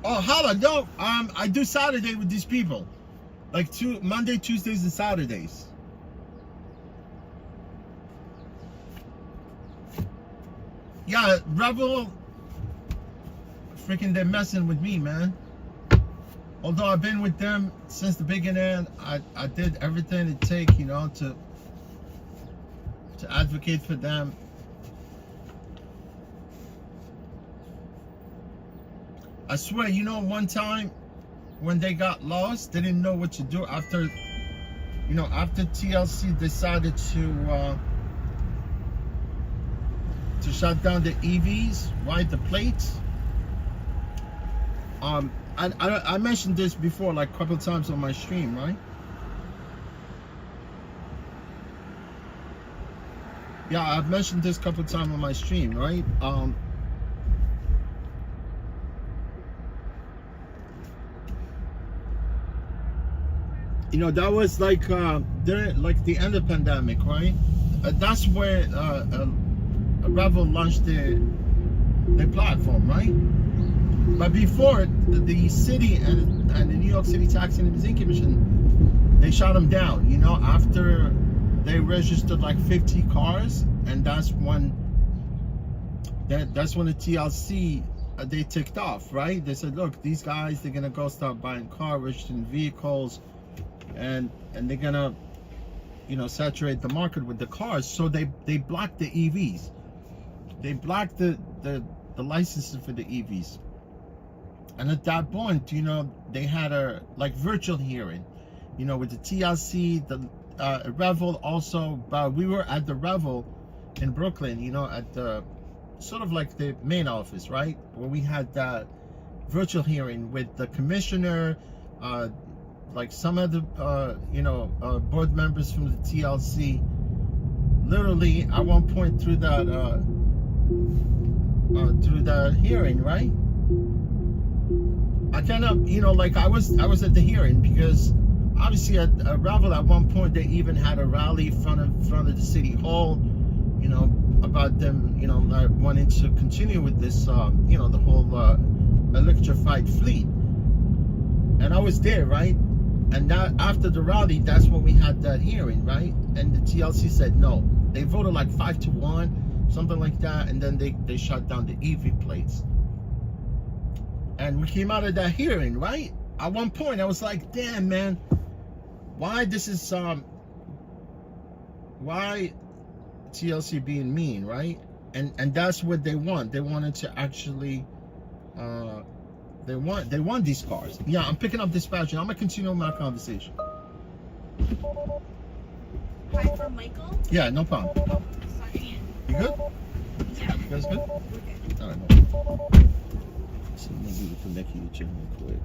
Oh, holla, no. I do Saturday with these people. Like Monday, Tuesdays, and Saturdays. Yeah, Rebel, freaking, they're messing with me, man. Although I've been with them since the beginning, I did everything it takes, you know, to advocate for them. I swear, you know, one time when they got lost, they didn't know what to do after, you know, after TLC decided to shut down the EVs, right, the plates. I mentioned this before, like a couple of times on my stream, right? Yeah, I've mentioned this a couple of times on my stream, right? You know, that was like during like the end of the pandemic, right? That's where Rebel launched their platform, right? But before, the city and the New York City Taxi and Museum Commission, they shut them down, you know, after they registered like 50 cars, and that's when the TLC they ticked off, right? They said, look, these guys, they're gonna go start buying cars, registering vehicles, and they're gonna, you know, saturate the market with the cars. So they blocked the EVs. They blocked the licenses for the EVs. And at that point, you know, they had a like virtual hearing, you know, with the TLC, the Revel also. But we were at the Revel in Brooklyn, you know, at the sort of like the main office, right, where we had that virtual hearing with the commissioner, like some of the you know, board members from the TLC. Literally at one point through that hearing, right? I kind of, you know, like I was at the hearing because obviously at Revel at one point they even had a rally in front of the city hall, you know, about them, you know, not wanting to continue with this, you know, the whole electrified fleet. And I was there, right? And that after the rally, that's when we had that hearing, right? And the TLC said no. They voted like 5-1, something like that, and then they shut down the EV plates. And we came out of that hearing, right? At one point, I was like, damn, man, why this is why TLC being mean, right? And that's what they want. They wanted to actually they want these cars. Yeah, I'm picking up dispatch and I'm gonna continue my conversation. Hi, from Michael? Yeah, no problem. Sorry. You good? Yeah. You guys good? Okay. All right, no. So maybe we can make you real quick.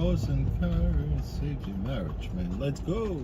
Boss and car saves your marriage, man. Let's go.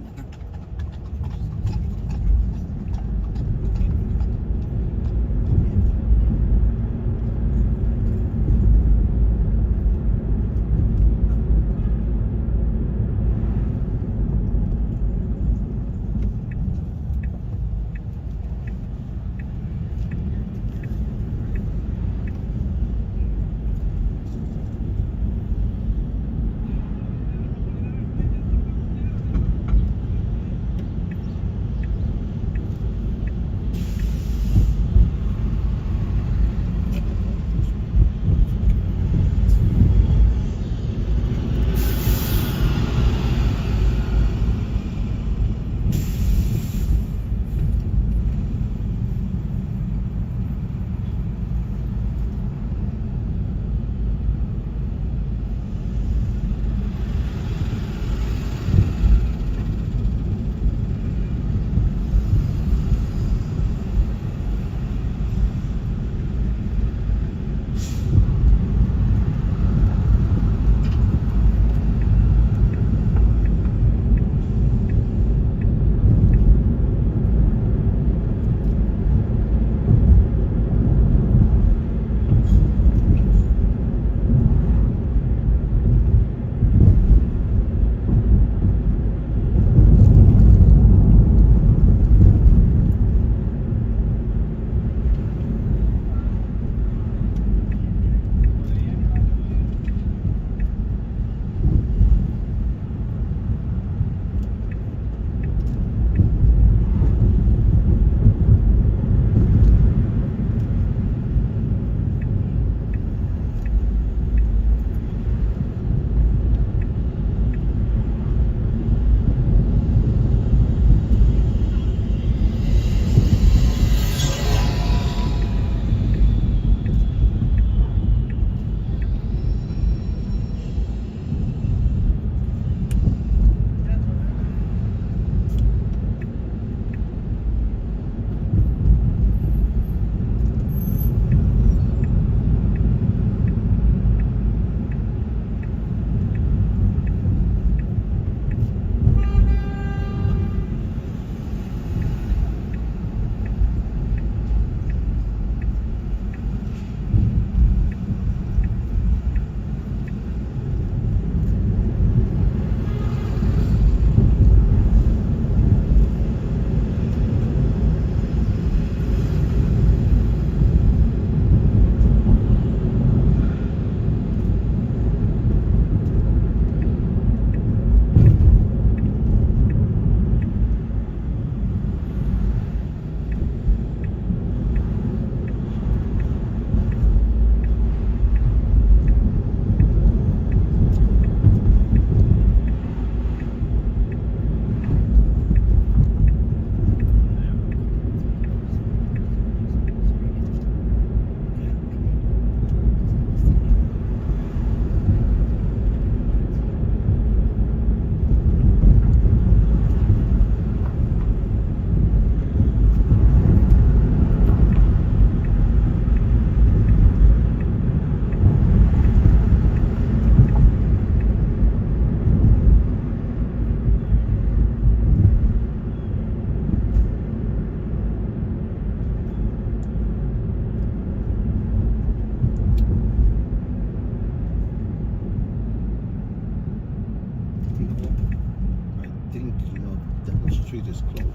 street is closed.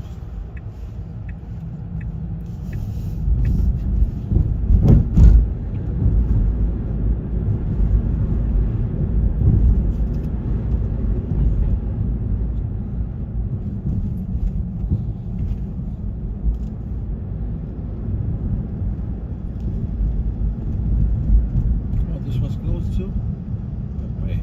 Oh, this was closed too? No way.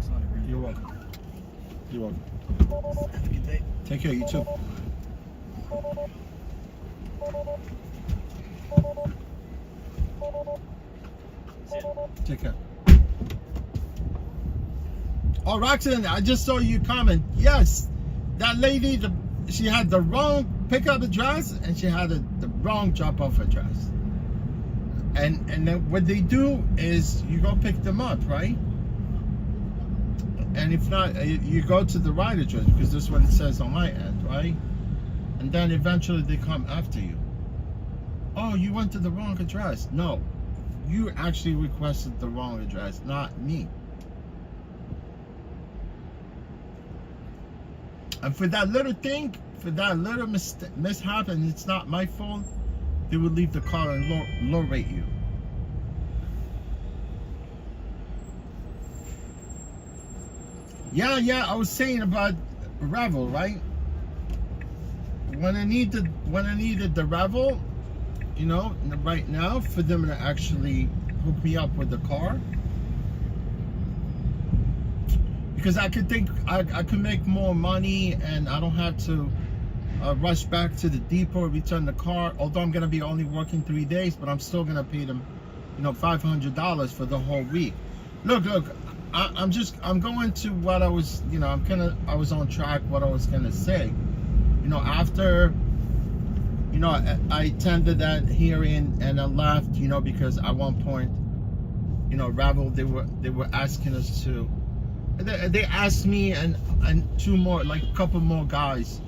Thanks a lot. I really You're welcome. You're welcome. Have a good day. Take care. You too. Take care. Oh, Roxanne, I just saw you comment. Yes, that lady, she had the wrong pickup address and she had the wrong drop-off address. And then what they do is you go pick them up, right? And if not, you go to the right address because this is what it says on my end, right? And then eventually they come after you. Oh, you went to the wrong address. No, you actually requested the wrong address, not me. And for that little thing, for that little mishap, and it's not my fault, they will leave the car and low rate you. Yeah, I was saying about Revel, right? When I needed the Revel, you know, right now, for them to actually hook me up with the car, because I could think I could make more money and I don't have to rush back to the depot, return the car. Although I'm gonna be only working 3 days, but I'm still gonna pay them, you know, $500 for the whole week. Look, I'm going to what I was, you know, I was on track what I was gonna say. You know, after, you know, I attended that hearing and I left, you know, because at one point, you know, Revel, they were asking us to, they asked me and two more, like a couple more guys.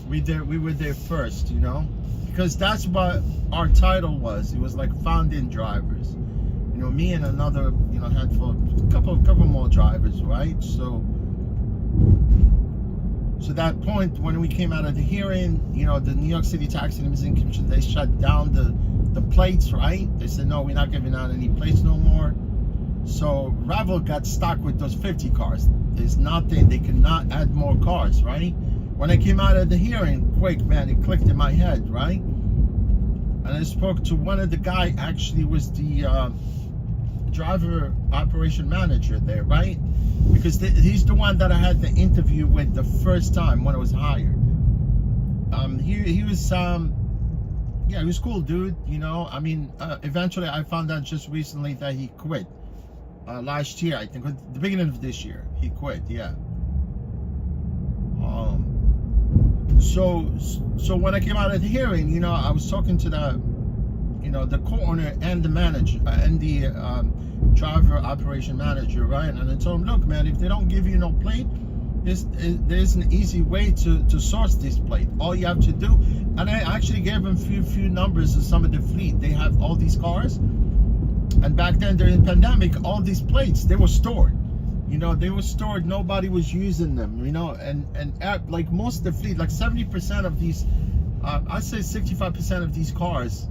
We were there first, you know, because that's what our title was. It was like founding drivers. You know, me and another, you know, handful, couple more drivers, right? So that point when we came out of the hearing, you know, the New York City Taxi and Museum Commission, they shut down the plates, right? They said, no, we're not giving out any plates no more. So Revel got stuck with those 50 cars. There's nothing, they cannot add more cars, right? When I came out of the hearing, quick, man, it clicked in my head, right? And I spoke to one of the guy, actually was the driver operation manager there, right? Because he's the one that I had the interview with the first time when I was hired. He was yeah, he was cool, dude, you know. I mean, eventually I found out just recently that he quit last year, I think at the beginning of this year he quit. Yeah. So when I came out of the hearing, you know, I was talking to the, you know, the coroner and the manager and the driver operation manager, right? And I told him, look, man, if they don't give you no plate, there's an easy way to source this plate. All you have to do, and I actually gave them few numbers of some of the fleet. They have all these cars, and back then during the pandemic, all these plates, they were stored. You know, they were stored, nobody was using them, you know, and like most of the fleet, like 70% of these, I'd say 65% of these cars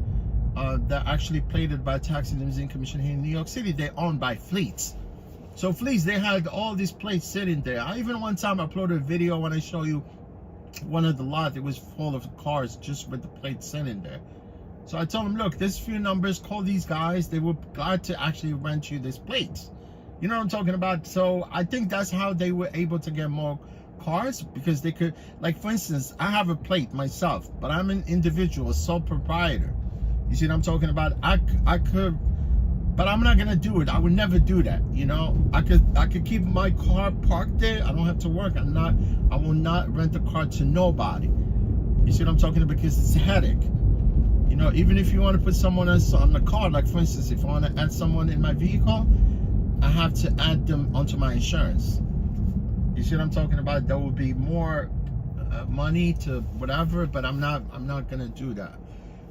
that are actually plated by Taxi and Museum Commission here in New York City, they're owned by fleets. So fleets, they had all these plates sitting there. I even one time uploaded a video when I show you one of the lot, it was full of cars just with the plates sitting there. So I told them, look, there's a few numbers, call these guys, they were glad to actually rent you these plates. You know what I'm talking about? So I think that's how they were able to get more cars, because they could, like for instance, I have a plate myself, but I'm an individual, a sole proprietor. You see what I'm talking about? I could, but I'm not gonna do it. I would never do that. You know, I could keep my car parked there. I don't have to work. I will not rent a car to nobody. You see what I'm talking about? Because it's a headache. You know, even if you want to put someone else on the car, like for instance, if I want to add someone in my vehicle, I have to add them onto my insurance. You see what I'm talking about? There will be more money to whatever, but I'm not gonna do that.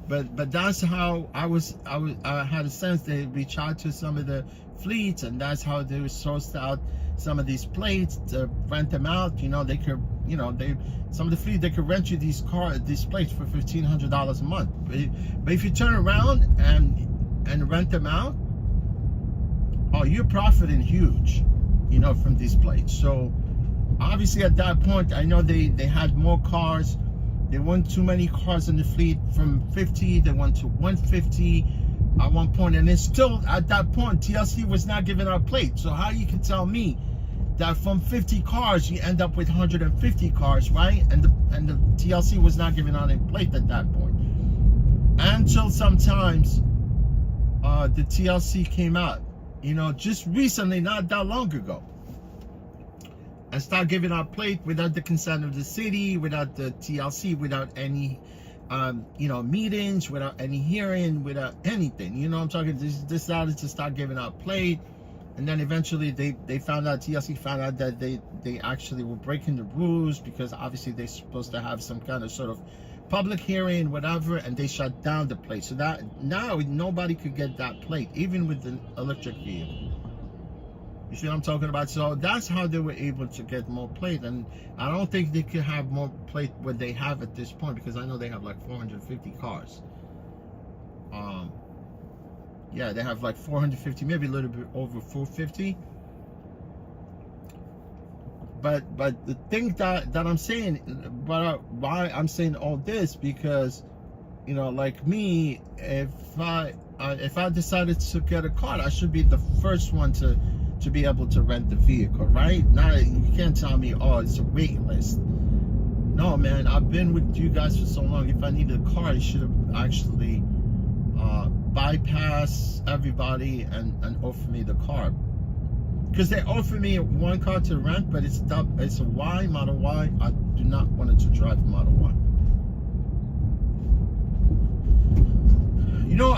But that's how I had a sense they reach out to some of the fleets, and that's how they sourced out some of these plates to rent them out. You know, they could, you know, some of the fleet, they could rent you these plates for $1,500 a month. But if you turn around and rent them out, oh, you're profiting huge, you know, from these plates. So obviously at that point, I know they had more cars. There weren't too many cars in the fleet. From 50, they went to 150 at one point. And then still at that point, TLC was not giving out plates. So how you can tell me that from 50 cars you end up with 150 cars, right? And the TLC was not giving out a plate at that point. Until sometimes the TLC came out, you know, just recently, not that long ago, and start giving out plate without the consent of the city, without the TLC, without any you know, meetings, without any hearing, without anything. You know what I'm talking? They decided to start giving out plate, and then eventually they found out, TLC found out that they actually were breaking the rules, because obviously they're supposed to have some kind of sort of public hearing, whatever, and they shut down the plate. So that now nobody could get that plate, even with the electric vehicle. You see what I'm talking about? So that's how they were able to get more plate, and I don't think they could have more plate what they have at this point, because I know they have like 450 cars. Yeah, they have like 450, maybe a little bit over 450. But the thing that I'm saying, why I'm saying all this, because, you know, like me, if I decided to get a car, I should be the first one to be able to rent the vehicle, right? Now you can't tell me, oh, it's a wait list. No, man, I've been with you guys for so long. If I needed a car, I should have actually bypass everybody and offer me the car. Because they offer me one car to rent, but it's a Y, Model Y. I do not want it to drive a Model Y. You know,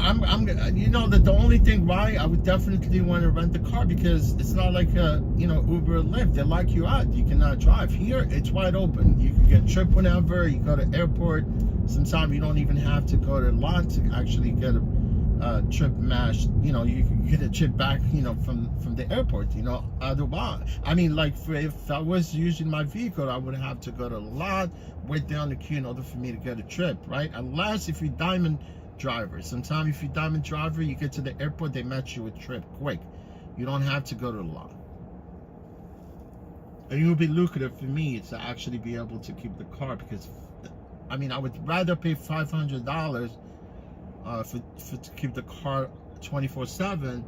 you know that the only thing why I would definitely want to rent the car, because it's not like a, you know, Uber or Lyft. They lock you out. You cannot drive. Here, it's wide open. You can get a trip whenever. You go to airport. Sometimes you don't even have to go to the lot to actually get a trip matched. You know, you can get a trip back, you know, from the airport, you know. Otherwise, I mean, like, if I was using my vehicle, I would have to go to the lot, wait there on the queue in order for me to get a trip, right? Unless if you're diamond driver. Sometimes if you're diamond driver, you get to the airport, they match you a trip quick. You don't have to go to the lot. And it would be lucrative for me to actually be able to keep the car, because, I mean, I would rather pay $500 to keep the car 24/7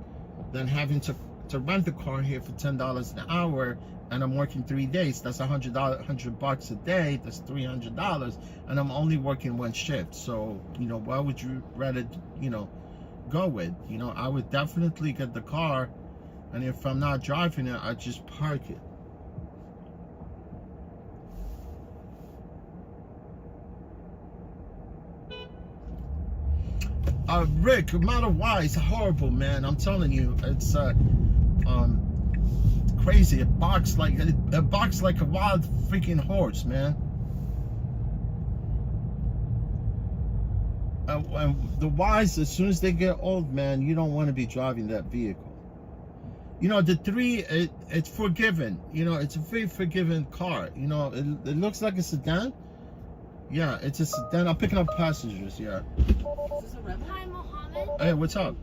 than having to rent the car here for $10 an hour, and I'm working 3 days. That's $100 a day. That's $300, and I'm only working one shift. So, you know, why would you rather, you know, go with? You know, I would definitely get the car, and if I'm not driving it, I just park it. Rick, Model Y is horrible, man. I'm telling you, it's crazy. It barks like a wild freaking horse, man. And the Ys, as soon as they get old, man, you don't want to be driving that vehicle. You know, the 3, it's forgiving. You know, it's a very forgiving car. You know, it looks like a sedan. Yeah, it's a sedan. I'm picking up passengers. Yeah. Hi, Mohammed. Hey, what's up?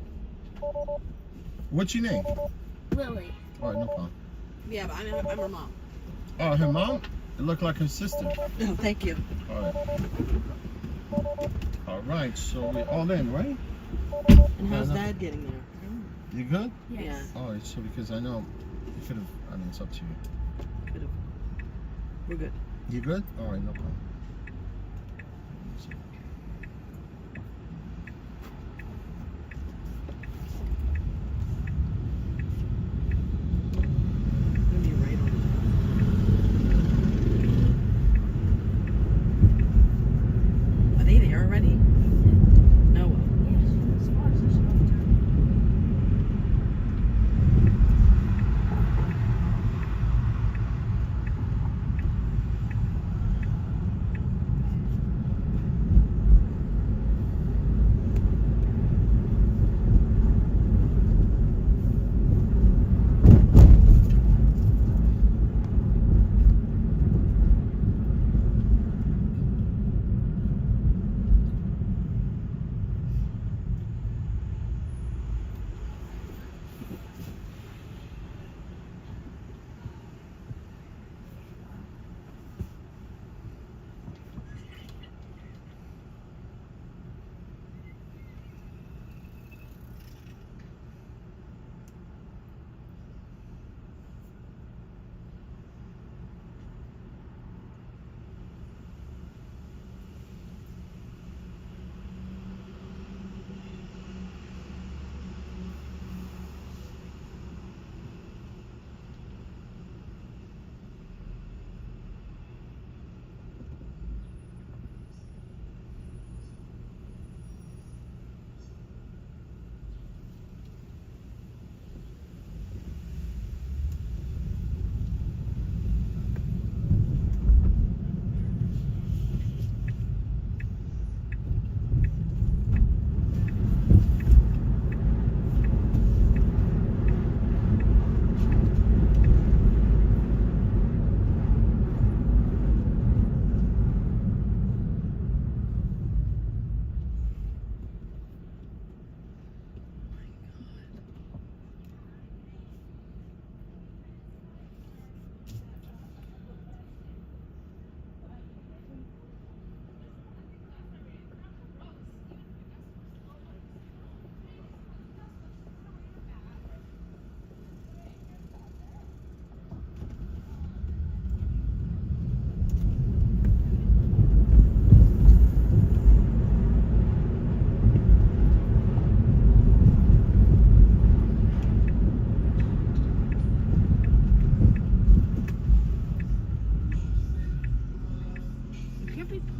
What's your name? Lily. All right, no problem. Yeah, but I'm her mom. Oh, her mom? It looked like her sister. No, thank you. All right. All right, so we're all in, right? And how's Dad getting there? You good? Yes. Yeah. All right, so because I know you could have, I mean, it's up to you. Could've. We're good. You good? All right, no problem. Gonna be right on it. Are they there already? No. Yes, as far as this goes.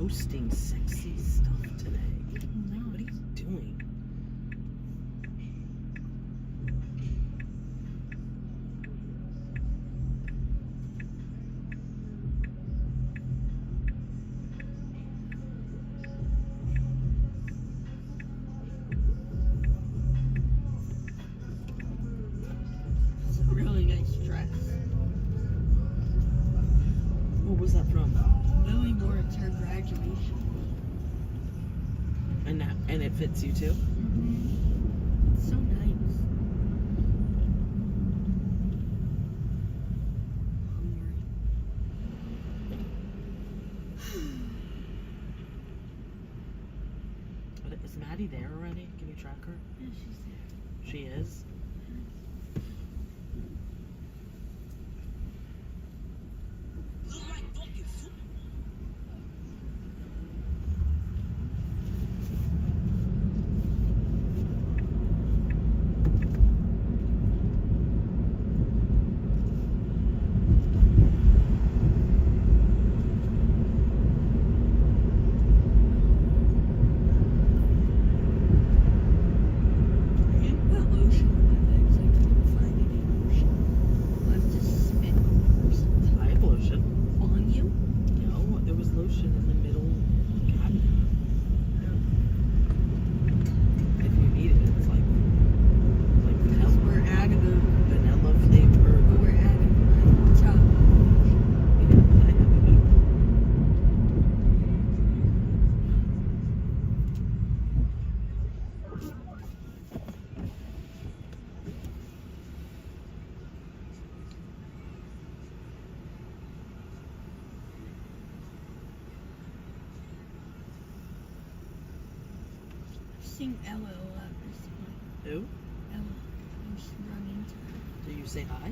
posting sexy stuff today? What are you doing? It's a really nice dress. What was that from? Lily wore it to her graduation. And it fits you too? It's so nice. Is Maddie there already? Can you track her? Yeah, she's there. She is? I have lotion. On you? No, there was lotion in the middle cabinet. If you need it, it's like Because we're out of the vanilla flavor. we're out of my tub. Yeah, I have it. I've seen Ella a lot recently. Who? Ella. I used to run into her. Do you say hi?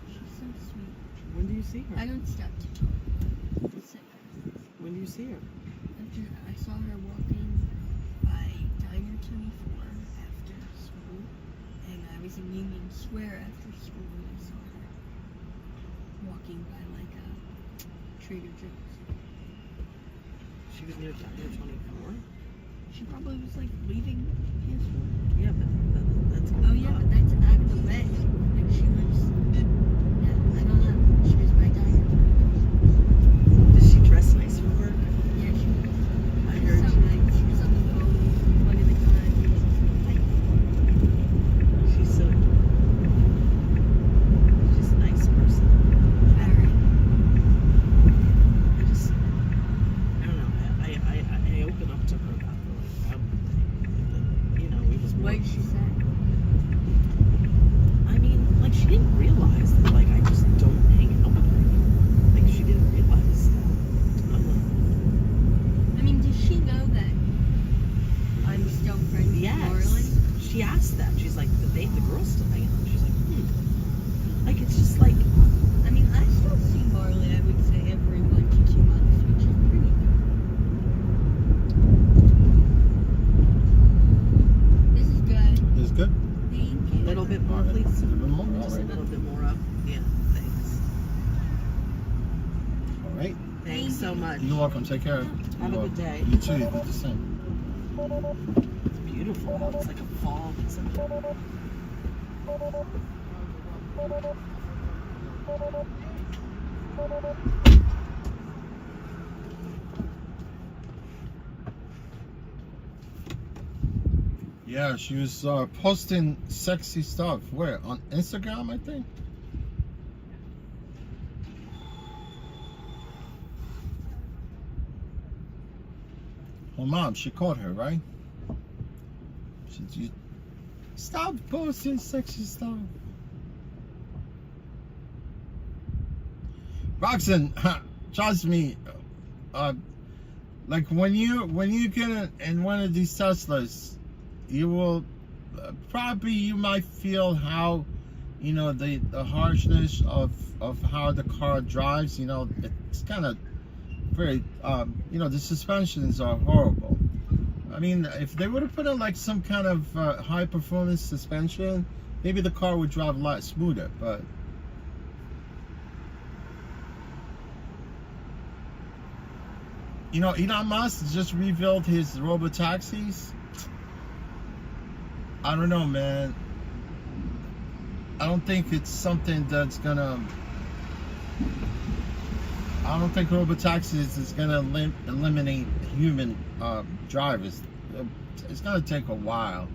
She's so sweet. When do you see her? I don't stop to talk. It's like, When do you see her? I saw her walking by Diner 24 after school, and I was in Union Square after school, and I saw her walking by like a Trader Joe's. She was near Diner 24? She probably was like leaving his work. Yeah, but that's Oh yeah, but that's out of the way. Like she lives. Yeah, I don't know. She was by Diner. Does she dress nice for work? Yeah, she was. I She's heard so nice. She was on the phone one of the times. Like, she's a nice person. very. I don't know. I open up to her about the how, you know, it was What work. did she say? I mean, like, she didn't realize that, like, I just don't hang out with her. Like, she didn't realize that. I don't know. I mean, does she know that I'm still friends with Marley? Yes. She asked that. She's like, the girls still hang out. She's like, Like, it's just like, I mean, I still see Marley, I would say, every 1 to 2 months, which is pretty good. This is good. It's good. Thank a you. little bit more, please. A little bit more. All Just a right. little bit more up. Yeah, thanks. All right. Thanks so much. You're welcome. Take care. Have a You're good day. welcome. You too. You do the same. It's beautiful. It's like a fall. Yeah, she was posting sexy stuff. Where? On Instagram, I think. Well, Mom, she caught her, right? You stop posting sexy stuff. Roxanne, trust me, like when you get in one of these Teslas, you will probably you might feel how, you know, the harshness of how the car drives. You know, it's kind of very, you know, the suspensions are horrible. I mean, if they would have put in like some kind of high performance suspension, maybe the car would drive a lot smoother, but you know, Elon Musk just revealed his robo taxis. I don't know, man. I don't think it's something that's gonna. I don't think robo taxis is gonna eliminate human drivers. It's gonna take a while.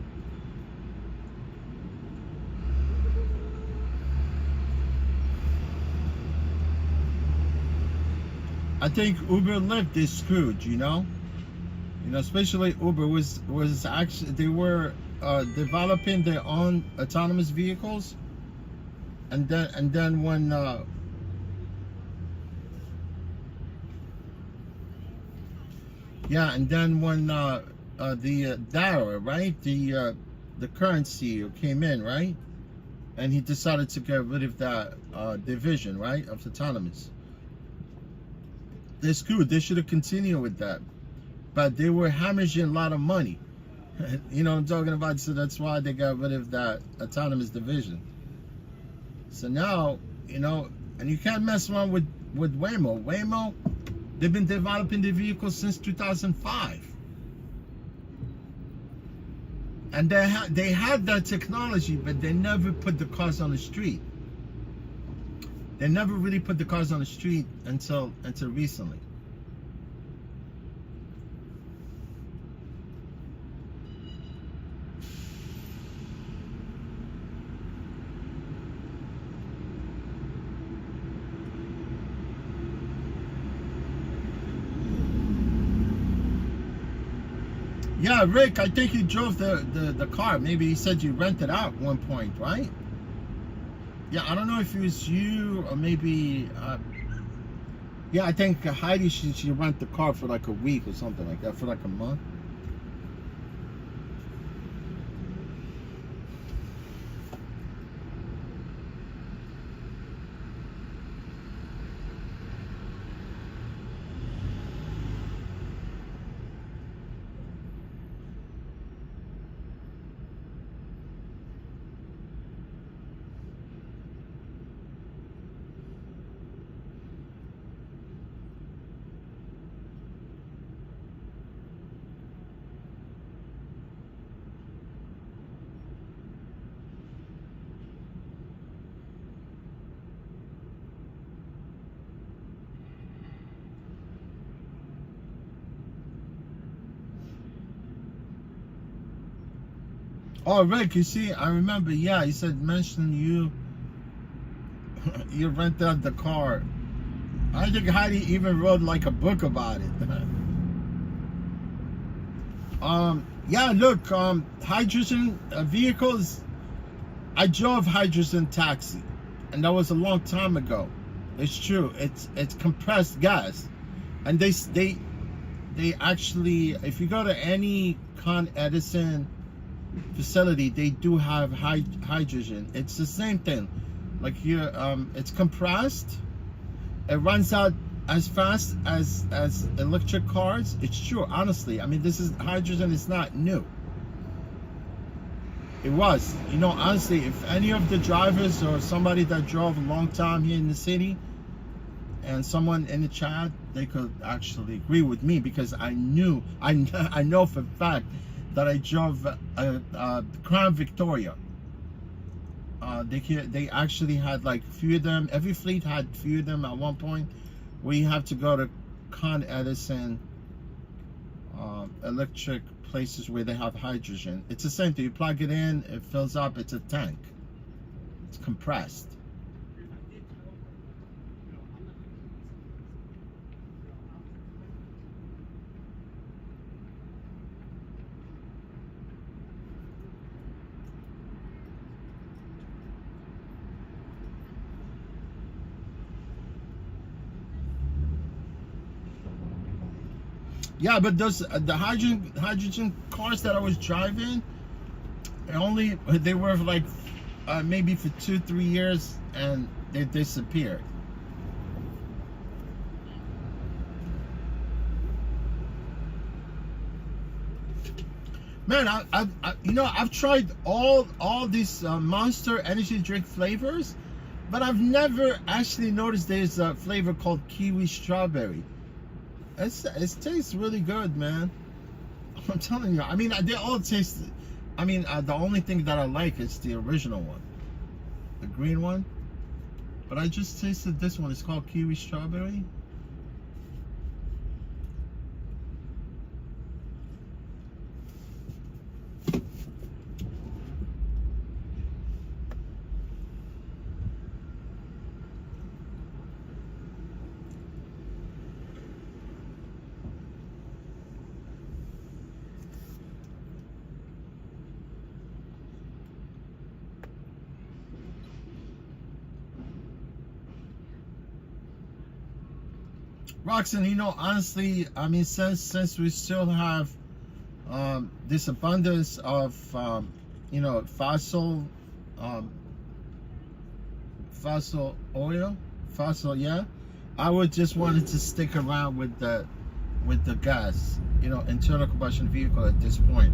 I think Uber and Lyft is screwed, you know, especially Uber was actually, they were developing their own autonomous vehicles, and then when the Dara, right, the current CEO came in, right, and he decided to get rid of that division, right, of autonomous. They're screwed. They should have continued with that, but they were hemorrhaging a lot of money. You know what I'm talking about? So that's why they got rid of that autonomous division. So now, you know, and you can't mess around with Waymo. Waymo, they've been developing the vehicle since 2005, and they had that technology, but they never put the cars on the street. They never really put the cars on the street until recently. Yeah, Rick, I think you drove the car. Maybe he said you rented out at one point, right? Yeah, I don't know if it was you or maybe, yeah, I think Heidi, she rent the car for like a week or something like that, for like a month. Oh, Rick, you see, I remember, yeah, he said, mention you rent out the car. I think Heidi even wrote like a book about it. Yeah, look, hydrogen vehicles, I drove hydrogen taxi, and that was a long time ago. It's true, it's compressed gas, and they actually, if you go to any Con Edison facility, they do have hydrogen. It's the same thing, like here, it's compressed, it runs out as fast as electric cars. It's true, honestly. I mean, this is hydrogen is not new. It was, you know, honestly, if any of the drivers or somebody that drove a long time here in the city, and someone in the chat, they could actually agree with me, because I know for a fact that I drove Crown Victoria. They actually had like few of them. Every fleet had few of them at one point. We have to go to Con Edison electric places where they have hydrogen. It's the same thing. You plug it in, it fills up. It's a tank. It's compressed. Yeah, but those the hydrogen cars that I was driving, they were like maybe for 2-3 years, and they disappeared. Man, I've tried all these Monster energy drink flavors, but I've never actually noticed there's a flavor called kiwi strawberry. it tastes really good, man. I'm telling you. I mean, they all taste. I mean, the only thing that I like is the original one, the green one. But I just tasted this one. It's called kiwi strawberry. Roxanne, you know, honestly, I mean, since we still have this abundance of you know, fossil oil, yeah, I would just wanted to stick around with the gas, you know, internal combustion vehicle at this point.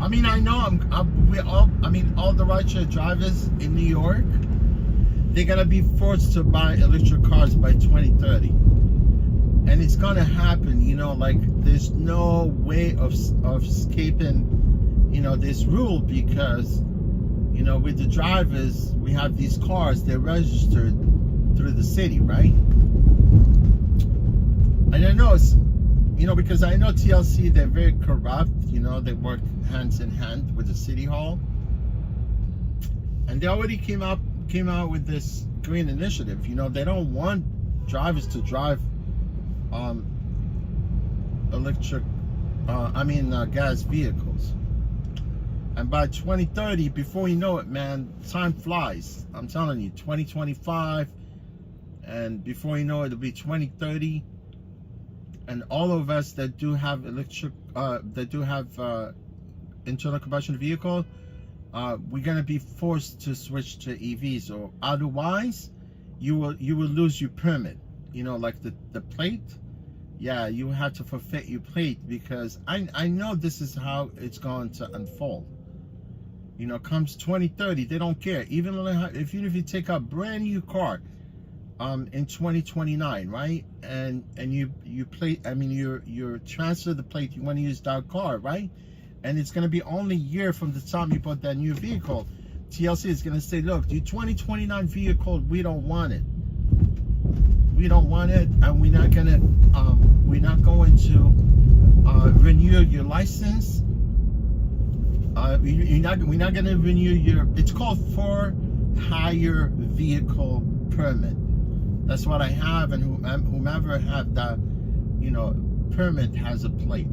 I mean, I know all the rideshare drivers in New York, they're gonna be forced to buy electric cars by 2030, and it's gonna happen. You know, like there's no way of escaping, you know, this rule, because, you know, with the drivers, we have these cars, they're registered through the city, right? And I know it's, you know, because I know TLC, they're very corrupt. You know, they work hands in hand with the city hall, and they already came out with this green initiative. You know, they don't want drivers to drive electric gas vehicles. And by 2030, before you know it, man, time flies. I'm telling you, 2025, and before you know it, it'll be 2030, and all of us that do have internal combustion vehicle, we're gonna be forced to switch to EVs, or otherwise you will lose your permit. You know, like the plate. Yeah, you have to forfeit your plate, because I know this is how it's going to unfold. You know, comes 2030, they don't care. Even if you take a brand new car in 2029, right? And you plate, I mean, you transfer the plate, you want to use that car, right? And it's going to be only a year from the time you bought that new vehicle. TLC is going to say, look, your 2029 vehicle, we don't want it. We don't want it, and we're not going to renew your license. We're not going to renew your, it's called for hire vehicle permit. That's what I have, and whomever have that, you know, permit has a plate.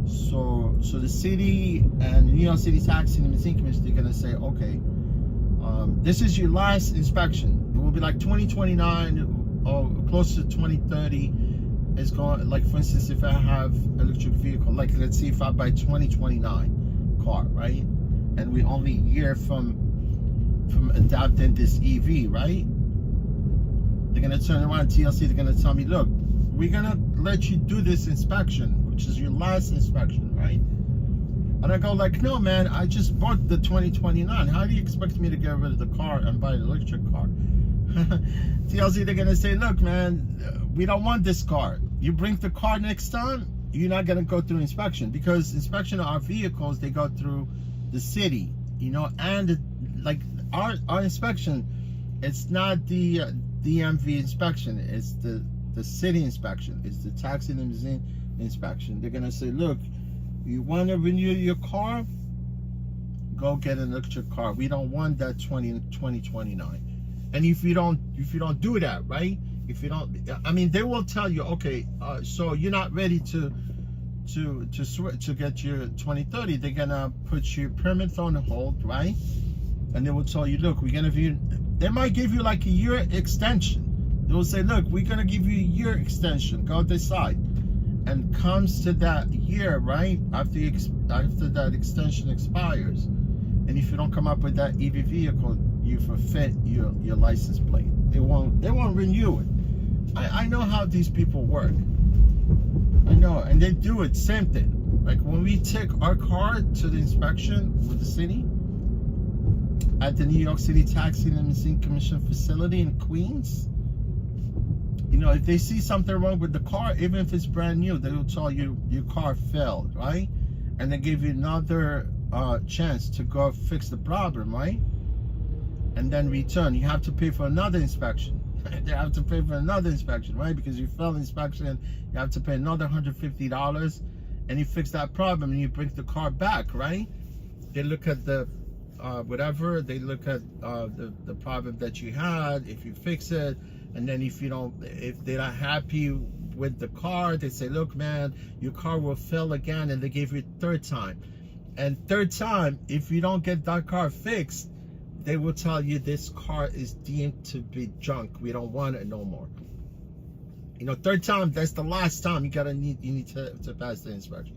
So the city and New York City Taxi and Museum Commission, they're gonna say, okay, this is your last inspection. It will be like 2029 or close to 2030. It's going, like, for instance, if I have electric vehicle, like let's see if I buy 2029 car, right? And we only a year from adopting this EV, right? They're gonna turn around, TLC, they're gonna tell me, look, we're gonna let you do this inspection, which is your last inspection, right? And I go like, no, man, I just bought the 2029. How do you expect me to get rid of the car and buy an electric car? TLC, they're gonna say, look, man, we don't want this car. You bring the car next time, you're not gonna go through inspection, because inspection of our vehicles, they go through the city, you know, and like our inspection, it's not the DMV inspection, it's the city inspection, it's the taxi and limousine inspection. They're gonna say, look, you want to renew your car, go get an electric car. We don't want that 2029. And if you don't do that, right? If you don't, I mean, they will tell you, okay, so you're not ready to get your 2030. They're gonna put your permit on hold, right? And they will tell you, look, we're gonna they might give you like a year extension. They will say, look, we're gonna give you a year extension. Go decide. And comes to that year, right? After that extension expires, and if you don't come up with that EV vehicle, you forfeit your license plate. They won't renew it. I know how these people work. I know, and they do it same thing. Like when we take our car to the inspection with the city at the New York City Taxi and Limousine Commission facility in Queens, You know, if they see something wrong with the car, even if it's brand new, they will tell you your car failed, right? And they give you another chance to go fix the problem, right? And then return. You have to pay for another inspection. They have to pay for another inspection, right? Because you failed inspection, you have to pay another $150, and you fix that problem, and you bring the car back, right? They look at the whatever. They look at the problem that you had. If you fix it, and then if they're not happy with the car, they say, look, man, your car will fail again, and they give you a third time. And third time, if you don't get that car fixed, they will tell you this car is deemed to be junk. We don't want it no more. You know, third time, that's the last time you need to pass the inspection.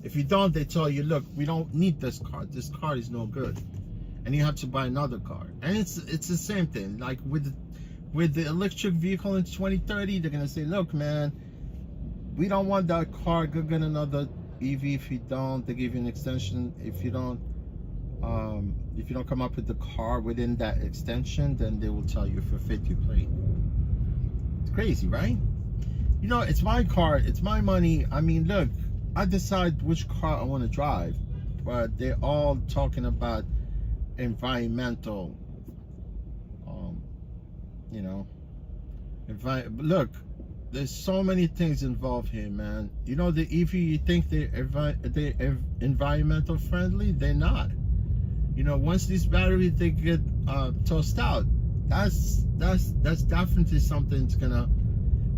If you don't, they tell you, look, we don't need this car. This car is no good, and you have to buy another car. And it's the same thing. Like with the electric vehicle in 2030, they're gonna say, look, man, we don't want that car. Go get another EV. If you don't, they give you an extension. If you don't come up with the car within that extension, then they will tell you forfeit your plate. It's crazy, right? You know, it's my car, it's my money. I mean, look, I decide which car I want to drive, but they're all talking about environmental, you know, look, there's so many things involved here, man. You know, the EV, you think they're environmental friendly, they're not. You know, once these batteries, they get tossed out, that's definitely something that's gonna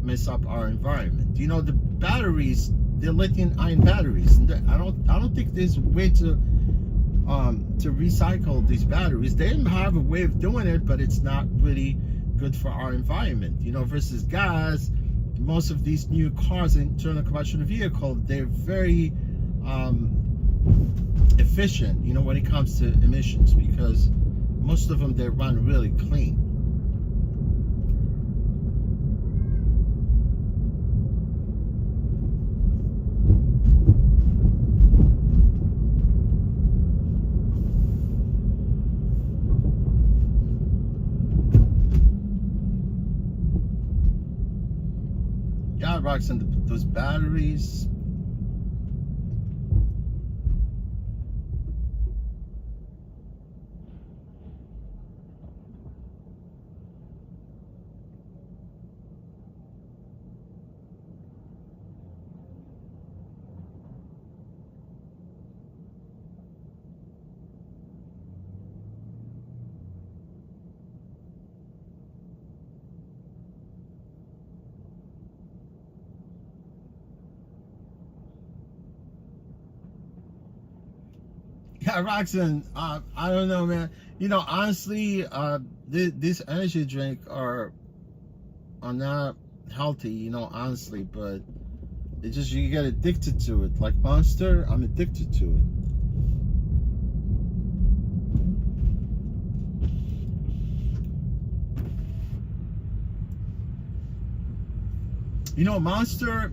mess up our environment. You know, the batteries, they're lithium-ion batteries. I don't think there's a way to recycle these batteries. They have a way of doing it, but it's not really good for our environment. You know, versus gas. Most of these new cars, internal combustion vehicle, they're very efficient, you know, when it comes to emissions, because most of them, they run really clean. Yeah, Roxanne, those batteries. Yeah, Roxanne, I don't know, man. You know, honestly, this energy drink are not healthy, you know, honestly, but it's just, you get addicted to it. Like Monster, I'm addicted to it. You know, Monster,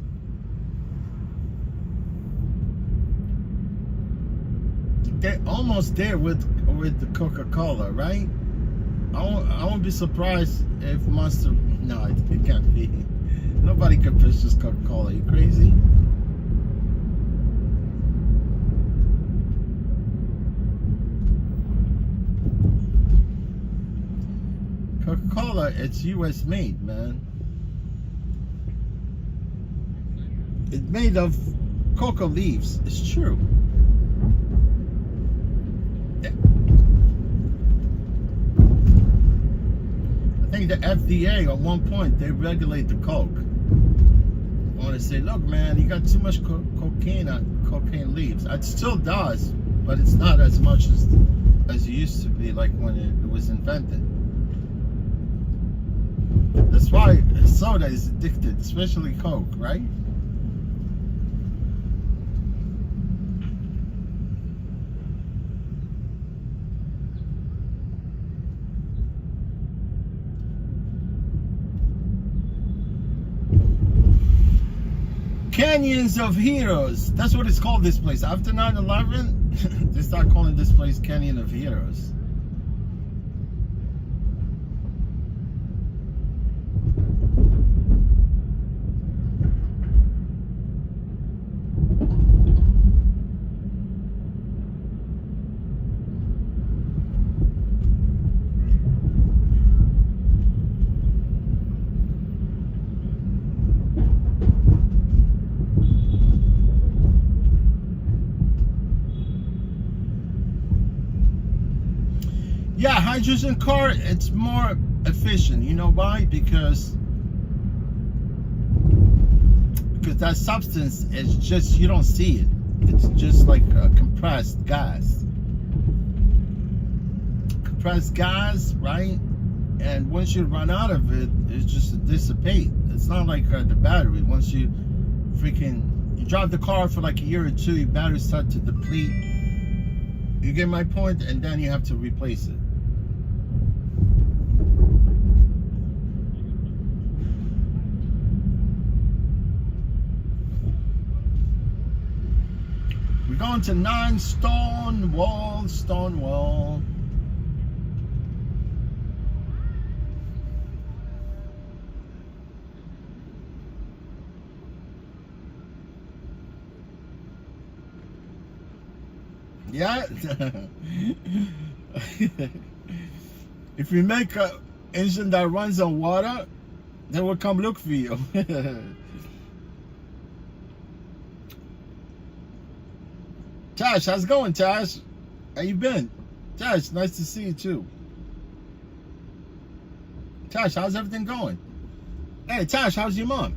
they're almost there with the Coca-Cola, right? I won't be surprised if Monster. No, it can't be. Nobody can purchase Coca-Cola. You crazy? Coca-Cola, it's U.S. made, man. It's made of coca leaves. It's true. I think the FDA at one point, they regulate the coke. I want to say, look, man, you got too much cocaine leaves. It still does, but it's not as much as it used to be, like when it was invented. That's why soda is addicted, especially Coke, right? Canyons of Heroes. That's what it's called, this place. After 9/11, they start calling this place Canyon of Heroes. Yeah, hydrogen car, it's more efficient. You know why? Because that substance is just, you don't see it. It's just like a compressed gas. Compressed gas, right? And once you run out of it, it's just dissipate. It's not like the battery. Once you drive the car for like a year or two, your battery start to deplete. You get my point? And then you have to replace it. We're going to 9 Stonewall. Yeah. If you make an engine that runs on water, they will come look for you. Tash, how's it going, Tash? How you been? Tash, nice to see you too. Tash, how's everything going? Hey, Tash, how's your mom?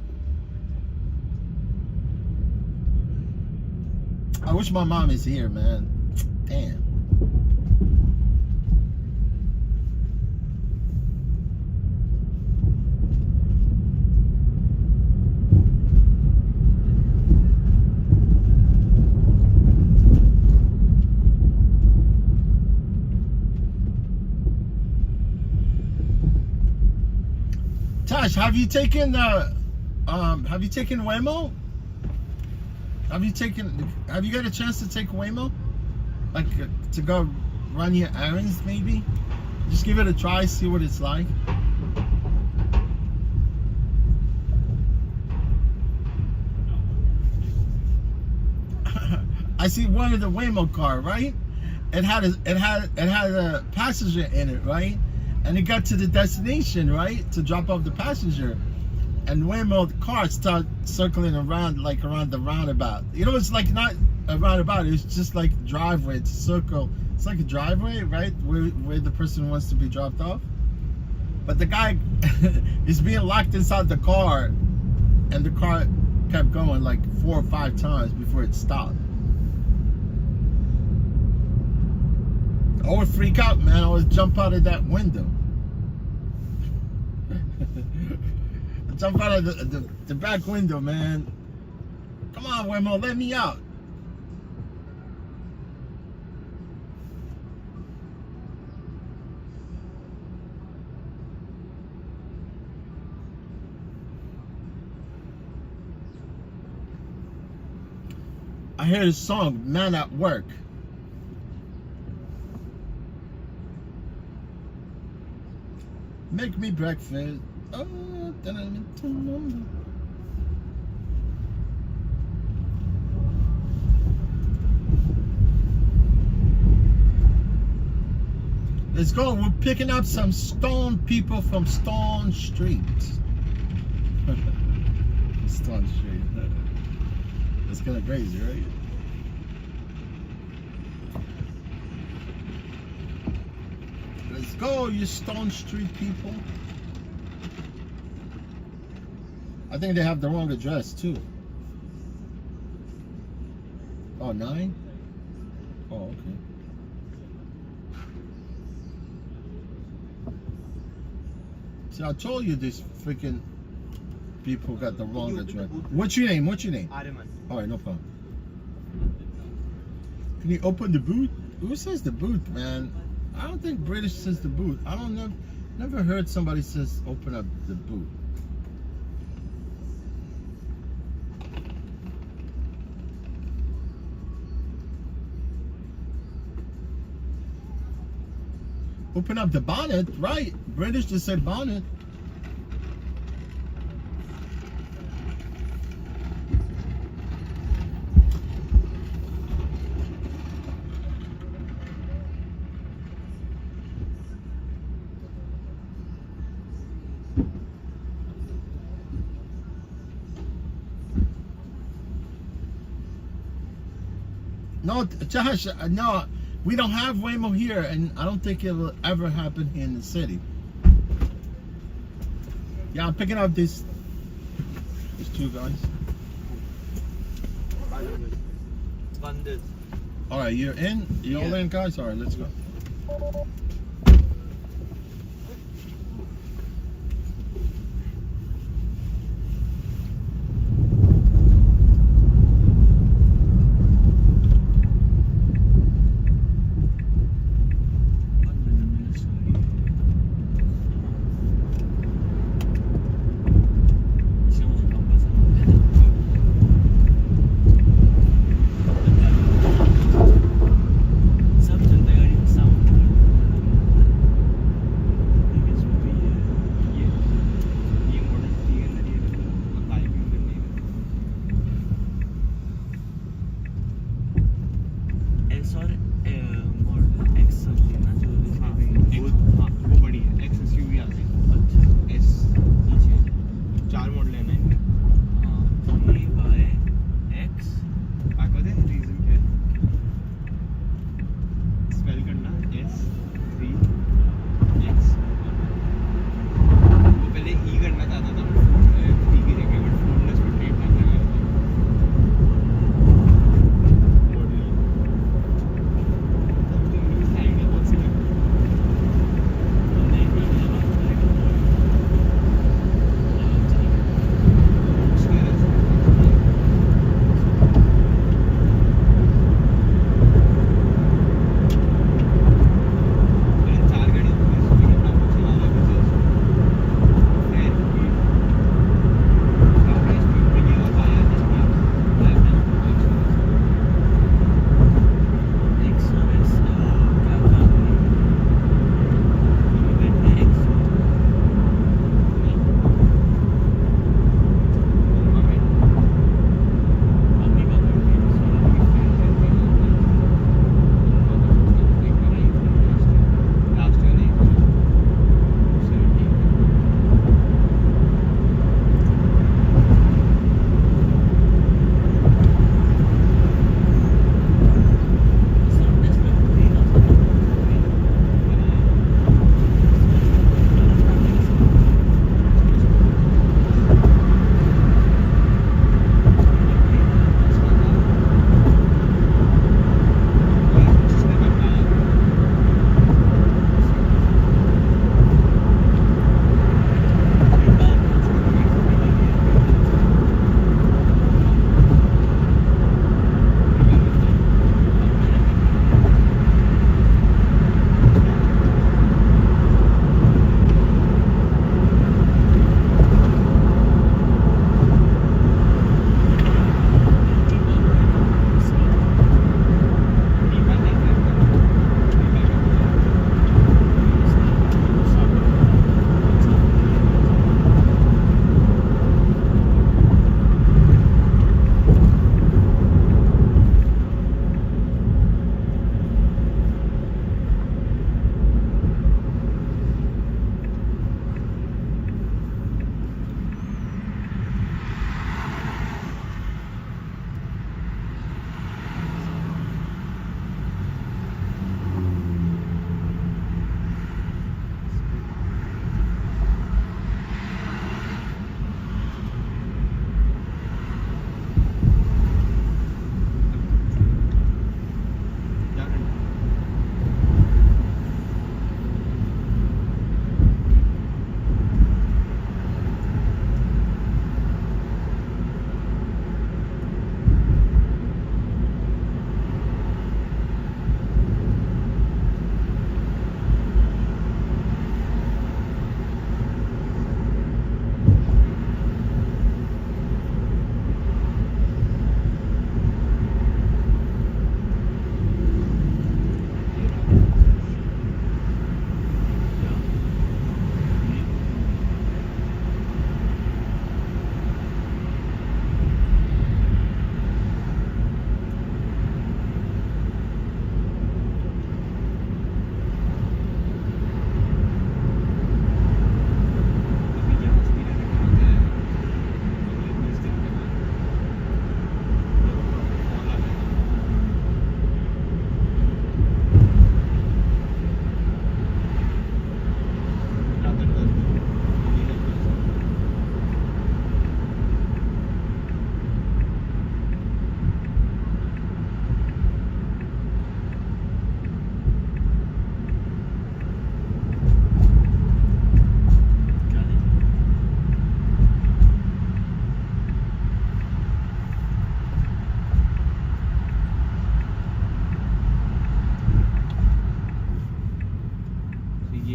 I wish my mom is here, man. Damn. Tash, have you taken Waymo? Have you got a chance to take Waymo? Like to go run your errands maybe? Just give it a try, see what it's like. I see one of the Waymo car, right? It had a passenger in it, right? And it got to the destination, right? To drop off the passenger. And Waymo, the car started circling around, like around the roundabout. You know, it's like not a roundabout, it's just like a driveway. It's a circle. It's like a driveway, right? Where the person wants to be dropped off. But the guy is being locked inside the car, and the car kept going like 4 or 5 times before it stopped. I would freak out, man. I would jump out of that window. Jump out of the back window, man. Come on, Waymo, let me out. I hear this song, Man at Work. Make me breakfast. Oh, let's go. We're picking up some Stone people from Stone Street. Stone Street. That's kind of crazy, right? Let's go, you Stone Street people. I think they have the wrong address too. Oh, 9? Oh, okay. See, I told you these freaking people got the wrong address. What's your name? Ariman. Alright, no problem. Can you open the boot? Who says the boot, man? I don't think British says the boot. I don't know. Never heard somebody says open up the boot. Open up the bonnet, right? British just said bonnet. No, Josh, no. We don't have Waymo here, and I don't think it'll ever happen in the city. Yeah, I'm picking up these two guys. Funded. All right, you're in. You all Yeah. in, guys? All right, let's go.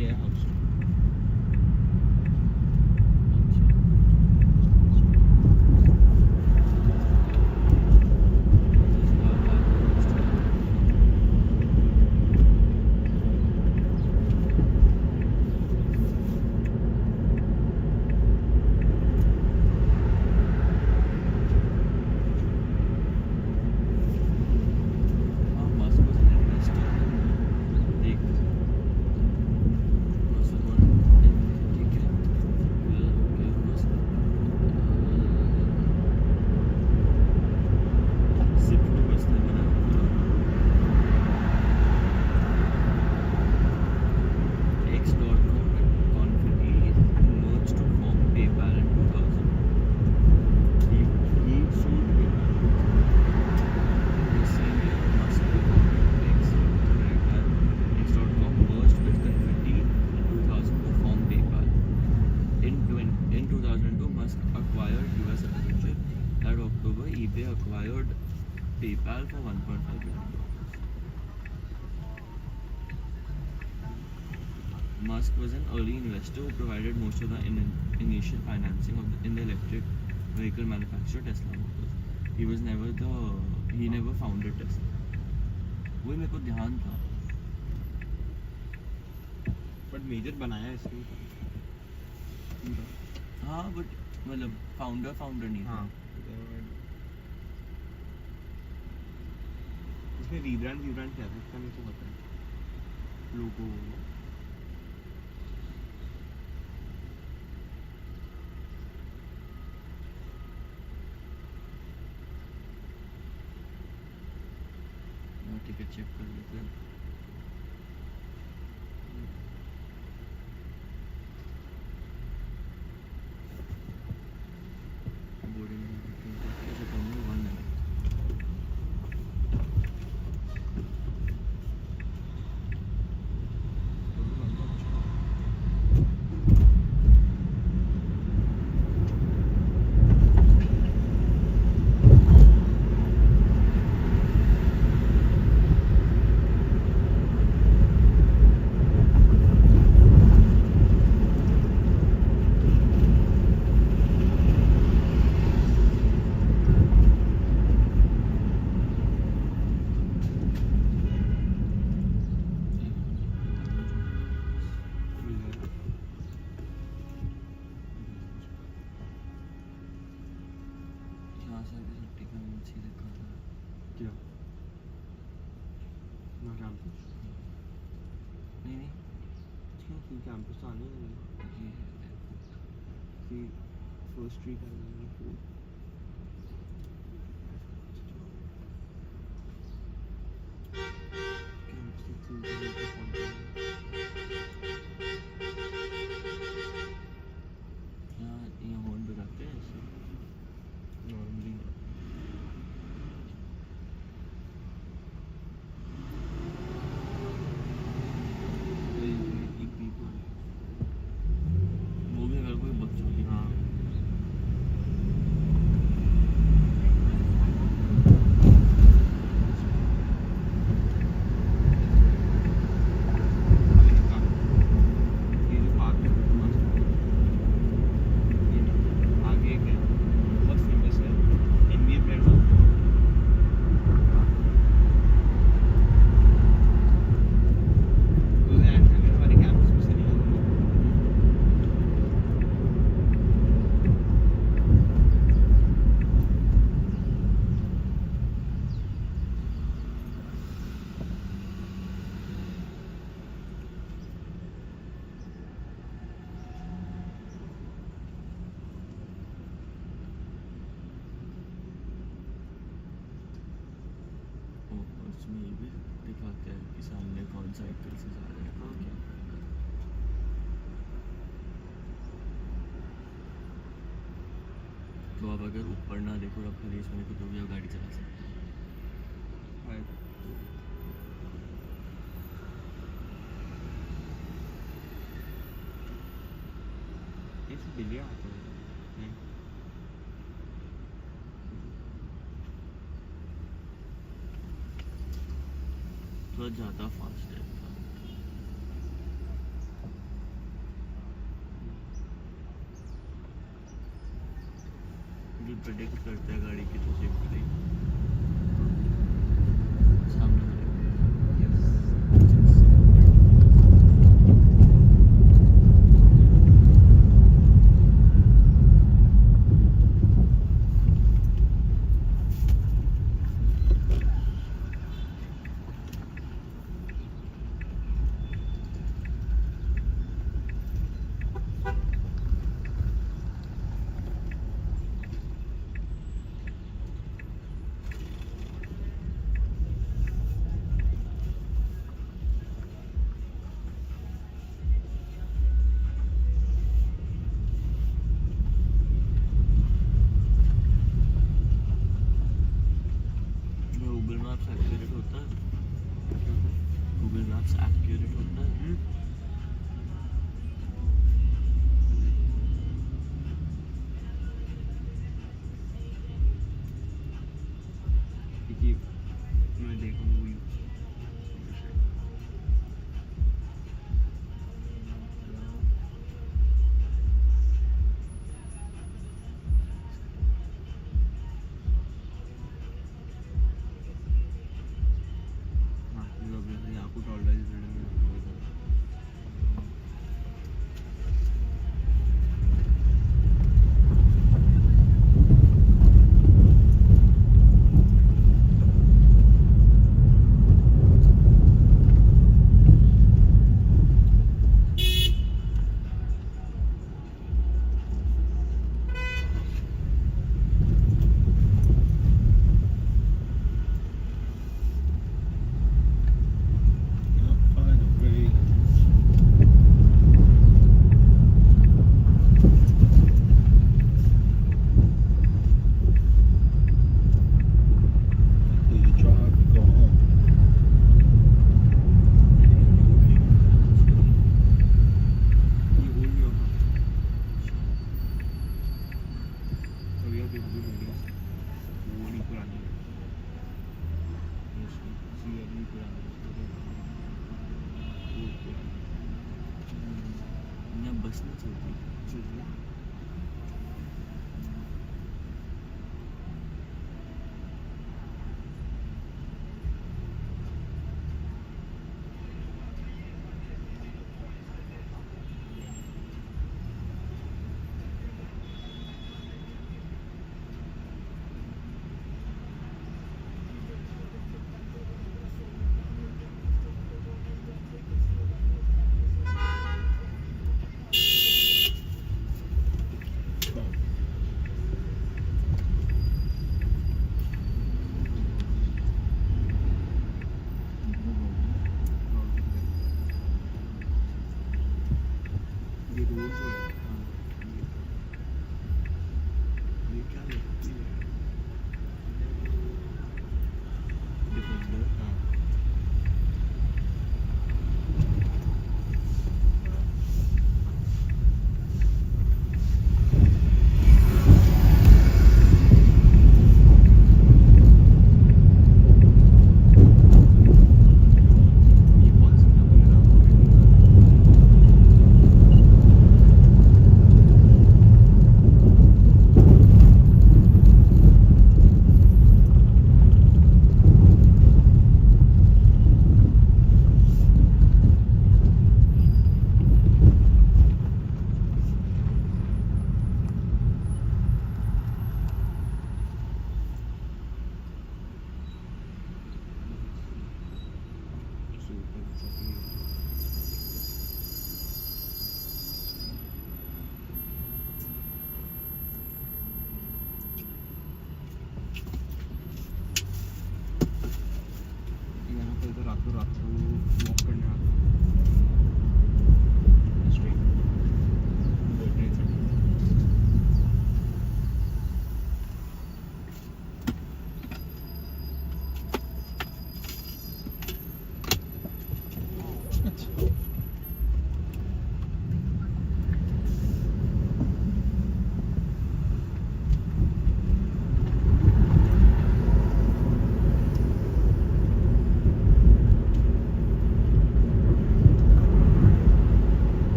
ये है house acquired PayPal for $1.5 billion. Musk was an early investor who provided most of the initial financing in the electric vehicle manufacturer Tesla Motors. He never founded Tesla. वही मेरे को ध्यान था. But major बनाया इसने. हाँ बट मतलब founder नहीं था. हाँ इसमें रीब्रांड क्या था इसका मेरे को पता है. लोगो टिकट चेक कर लेते हैं. क्या ना कैंपस नहीं क्यों कैंपस तो आने ही नहीं. फर्स्ट स्ट्रीट है यहाँ होन पे रखते हैं ऐसे नॉर्मली वो भी अगर कोई बच्चों की. हाँ उसमें ये भी दिखाते हैं कि सामने कौन साइकिल से जा रहे हैं. क्या तो अब अगर ऊपर ना देखो अब खाली इसमें देखो तो भी आप गाड़ी चला सकते हो. ऐसे बिलिया आता है. थोड़ा ज़्यादा फास्ट है. भी प्रेडिक्ट करता है गाड़ी की तो सेफ्टी सामने गूगल मैप्स एक्यूरेट होता है गूगल मैप्स एक्यूरेट होता है क्योंकि मैं देखा हूँ वही हाँ ये obviously यहाँ को टॉल डाइज बिल्डिंग में Find a way. Do you drive or go home? ये ओल्ड न्यू तो ये भी बिल्डिंग्स वो नहीं पुरानी सी है नहीं पुरानी वो पुरानी यहाँ बस नहीं चलती चलिए ये रोड जो है ये क्या लगती है डिफेंडर हाँ ये कौन सी नंबर है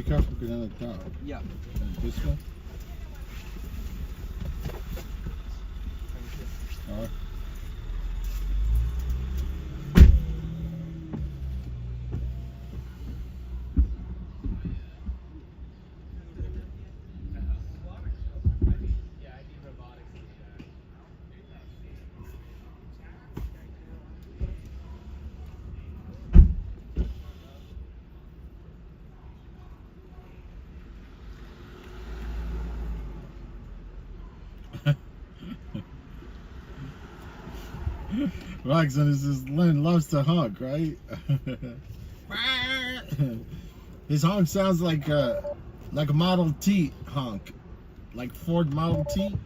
careful because then it's dark. Yeah. This one? Alright. Roxanne is just Lynn loves to honk, right? His honk sounds like a Model T honk, like Ford Model T.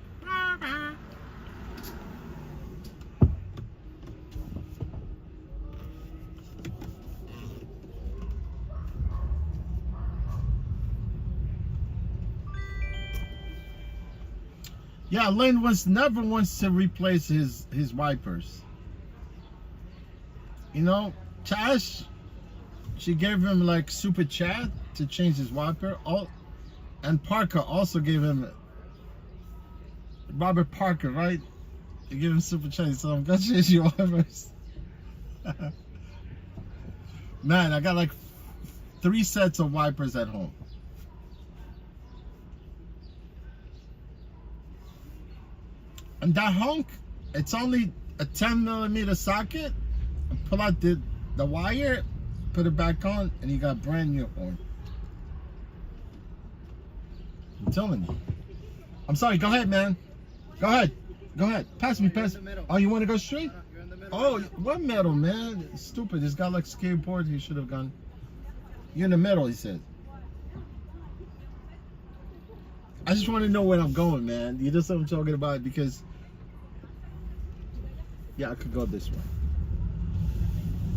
Yeah, Lynn never wants to replace his wipers. You know, Tash, she gave him like super chat to change his wiper. And Parker also gave him, Robert Parker, right? He gave him super chat, so I'm gonna change your wipers. Man, I got like 3 sets of wipers at home. And that honk, it's only a 10mm socket. Pull out the wire, put it back on, and you got brand new horn. I'm telling you. I'm sorry, go ahead, man. Go ahead. Go ahead. Pass me. Oh, you want to go straight? You're in the middle. Oh, what metal, man? It's stupid. This guy like skateboard. He should have gone. You're in the middle, he said. I just want to know where I'm going, man. You know what I'm talking about? Because, yeah, I could go this way.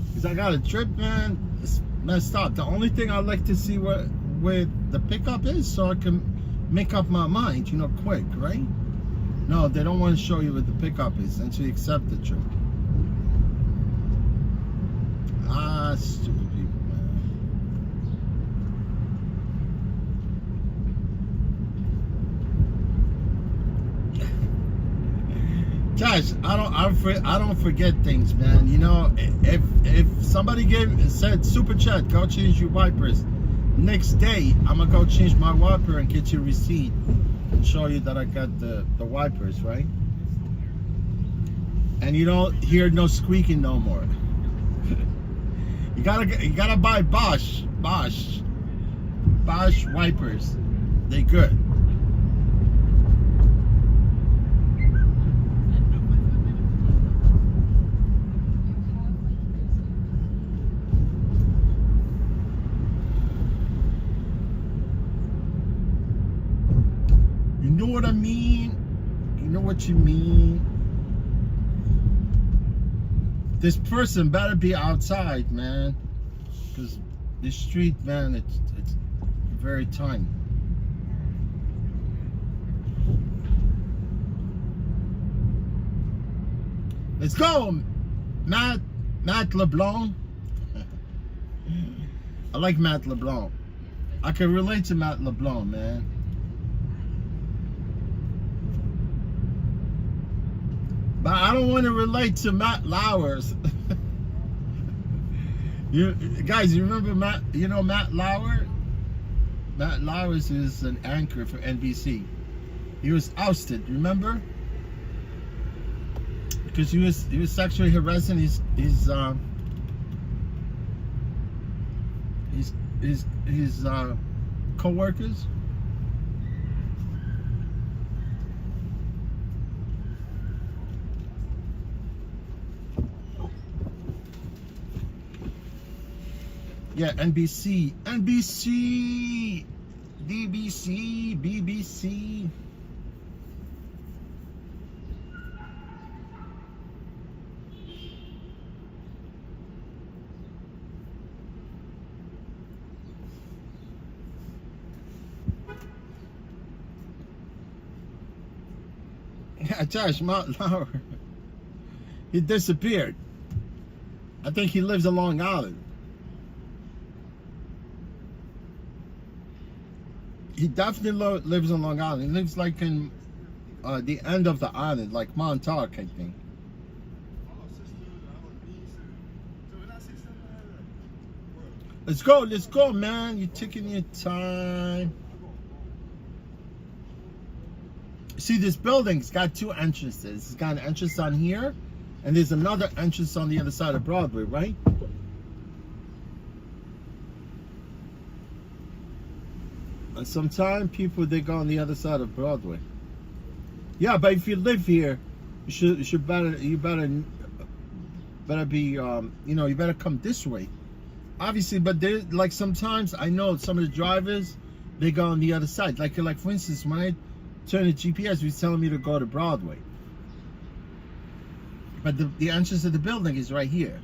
Because I got a trip, man. It's messed up. The only thing I like to see where the pickup is so I can make up my mind, you know, quick, right? No, they don't want to show you what the pickup is until you accept the trip. Ah, stupid people, man. Josh, I don't forget things, man. You know, if somebody said super chat, go change your wipers. Next day, I'm gonna go change my wiper and get your receipt and show you that I got the wipers, right? And you don't hear no squeaking no more. You gotta buy Bosch wipers. They good. You know what I mean? You know what you mean? This person better be outside, man. Because this street, man, it's very tiny. Let's go, Matt LeBlanc. I like Matt LeBlanc. I can relate to Matt LeBlanc, man. But I don't want to relate to Matt Lauers. You guys, you remember Matt? You know Matt Lauer? Matt Lauers is an anchor for NBC. He was ousted. Remember? Because he was sexually harassing his co-workers. Yeah, NBC, DBC, BBC. Yeah, Josh Lauer. He disappeared. I think he lives in Long Island. He definitely lives on Long Island. He lives like in the end of the island, like Montauk, I think. Let's go, man. You're taking your time. See, this building's got two entrances. It's got an entrance on here, and there's another entrance on the other side of Broadway, right? And sometimes people, they go on the other side of Broadway. Yeah, but if you live here, you better be, you better come this way. Obviously, but there, like sometimes I know some of the drivers, they go on the other side. Like for instance, when I turned the GPS, it was telling me to go to Broadway. But the entrance of the building is right here.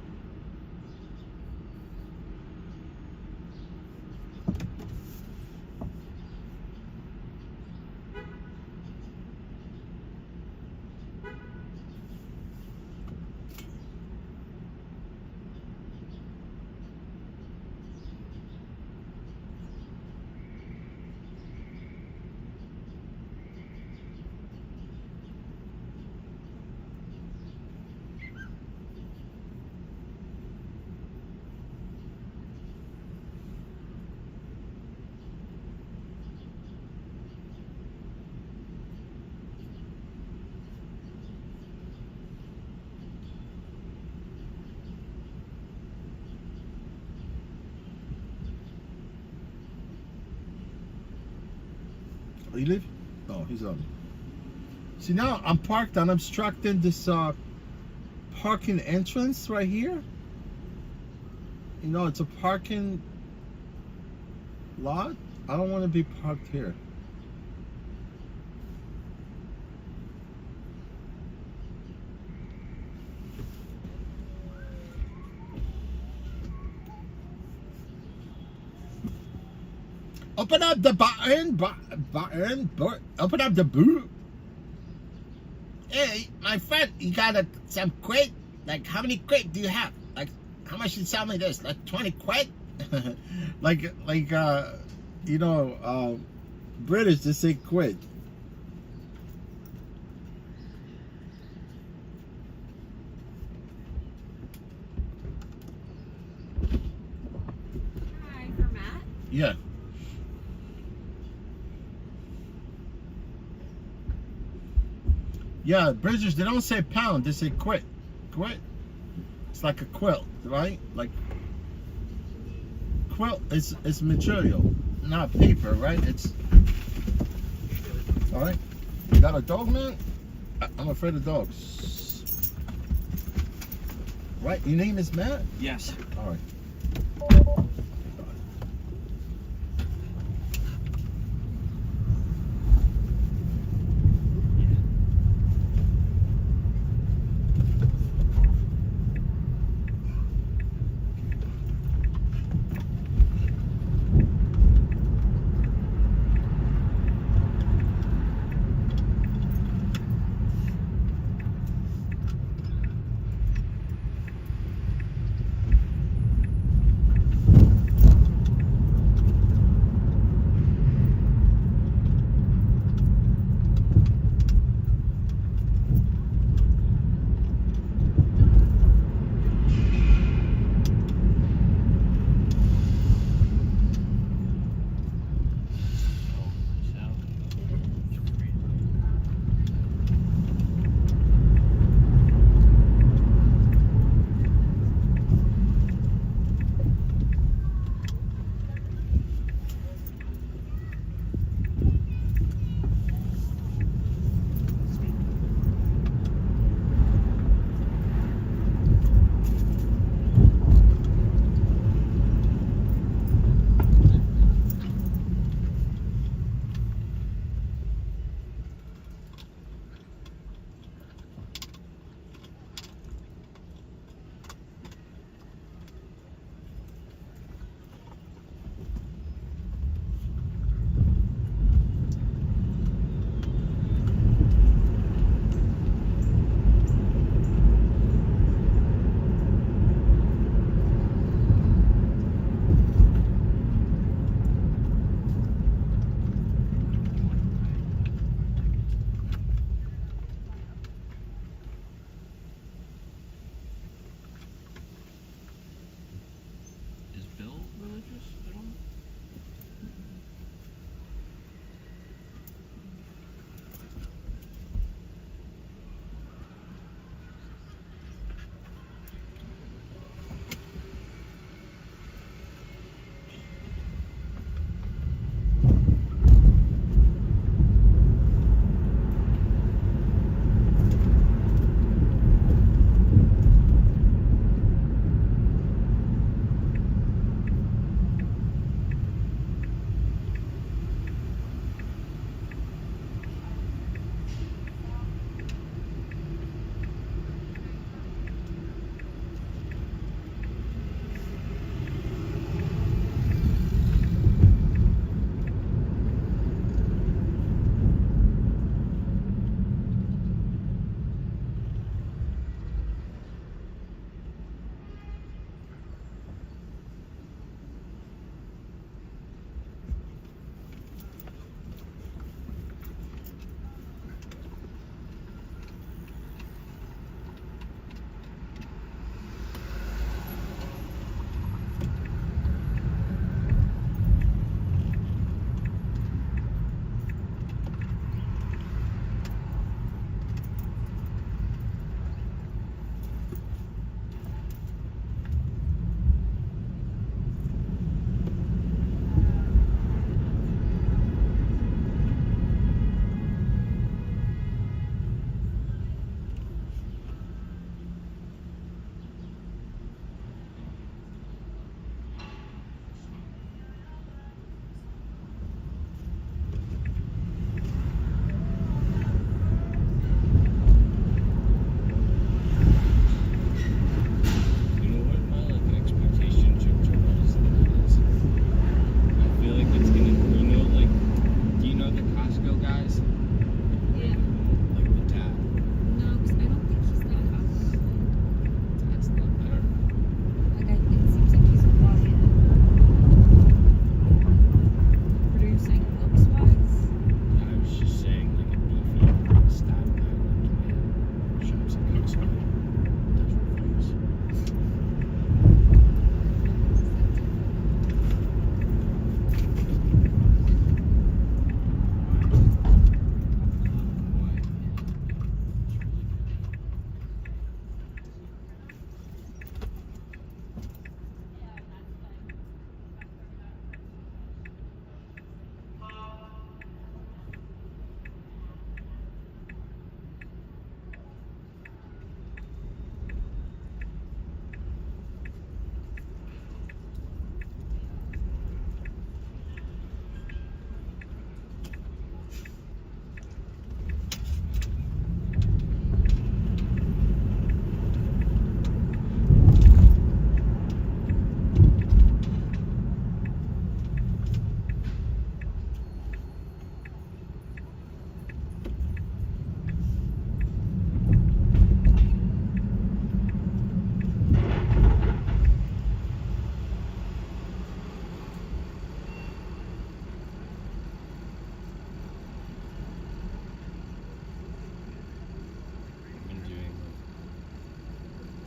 Oh, you leave? Oh, he's on. See, now I'm parked and I'm obstructing this parking entrance right here. You know, it's a parking lot. I don't want to be parked here. Open up the button, open up the boot. Hey, my friend, you got some quid? Like, how many quid do you have? Like, how much you sell me this? Like 20 quid? British just say quid. Hi, for Matt. Yeah. Yeah, British, they don't say pound, they say quid. Quid. It's like a quilt, right? Like, quilt is material, not paper, right? It's, all right. You got a dog, man? I'm afraid of dogs. Right, your name is Matt? Yes. All right.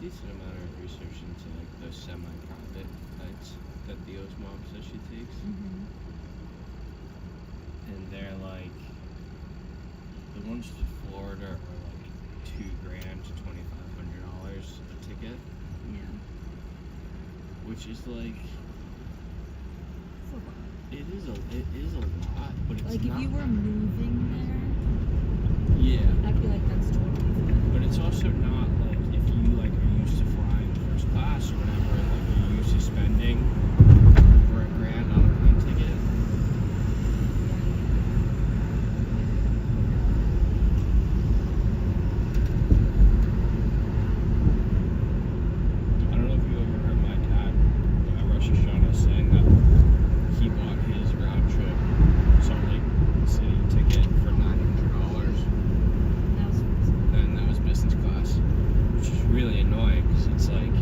decent amount of research into like the semi-private flights that Theo's mom says she takes, and they're like the ones to Florida are like $2,000 to $2,500 a ticket, Yeah. which is like It's a lot. it is a lot, but it's Like not. if you were moving Yeah, there, I feel like that's totally fine. but it's also not like if you like are used to flying first class or whatever, and like you're used to spending over $1,000 on a plane ticket. I don't know if you ever heard my dad at Rosh Hashanah saying that he bought his round trip Salt Lake City ticket for $900. That was first. And that was business class, which is really annoying because it's like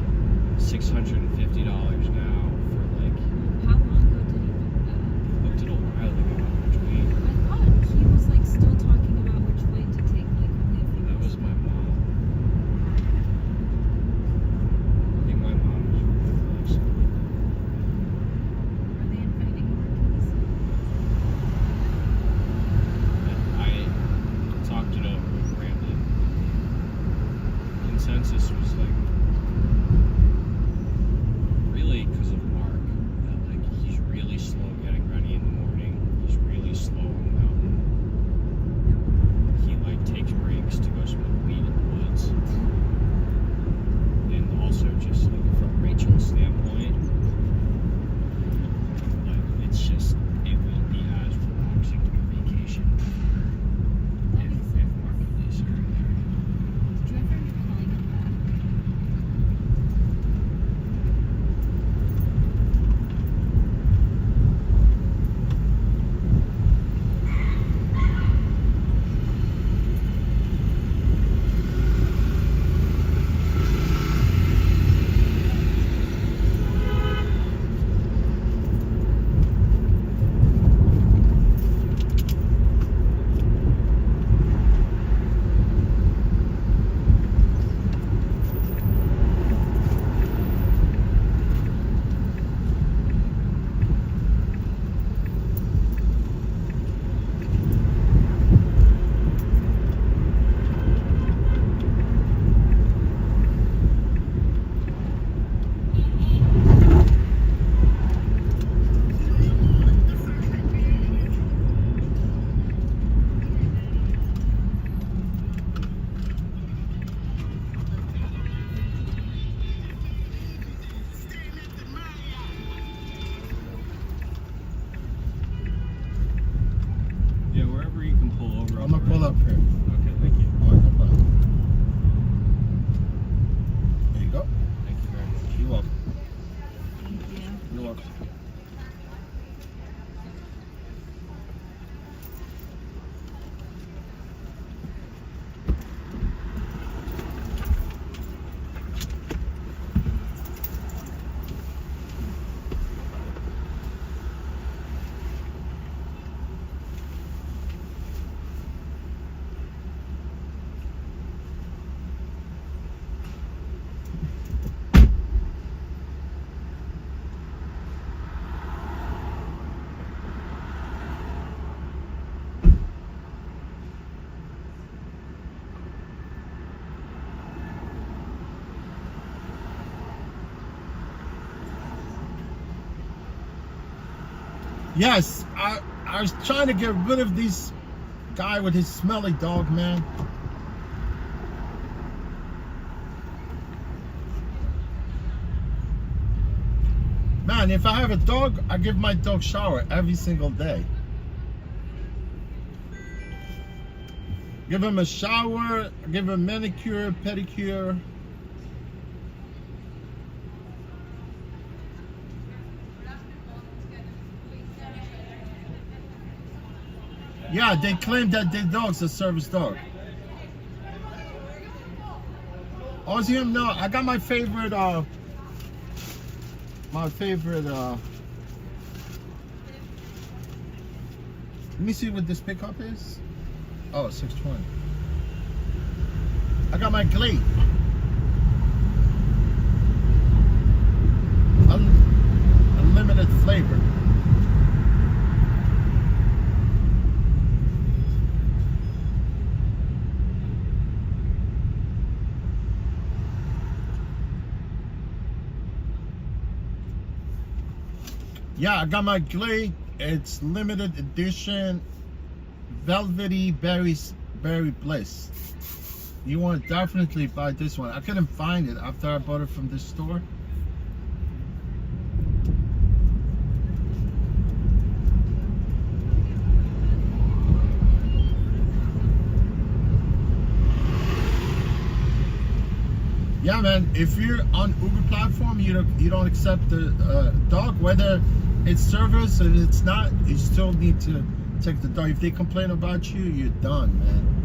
$650 now for like How long ago did he book that? booked it a while ago. Which week? I thought he was like still talking about which way to take, like only a few That weeks was my ago. mom. I think my mom was really close. Are they inviting more kids? I talked it over with Brandon. Consensus was like really because of Mark, that like he's really slow getting ready in the morning. He's really slow on the mountain. He like takes breaks to go smoke weed in the woods. And also just like from Rachel's standpoint, like it's just it won't be as relaxing of a vacation if Mark and Lisa are there. Did you ever end up calling him back? Yeah, wherever you can pull over. I'm gonna pull up here. Okay, thank you. All right, no problem. There you go. Thank you very much. You're welcome. Thank you. You're welcome. Yes, I was trying to get rid of this guy with his smelly dog, man. Man, if I have a dog, I give my dog shower every single day. Give him a shower, give him manicure, pedicure. Yeah, they claim that their dog's a service dog. Ozzy, no, I got my favorite, let me see what this pickup is. Oh, 620. I got my Glee. flavor. Yeah, I got my Glade. It's limited edition velvety berry bliss. You want to definitely buy this one. I couldn't find it after I bought it from this store. Yeah, man. If you're on Uber platform, you don't accept the dog, whether it's service or it's not. You still need to take the dog. If they complain about you, you're done, man.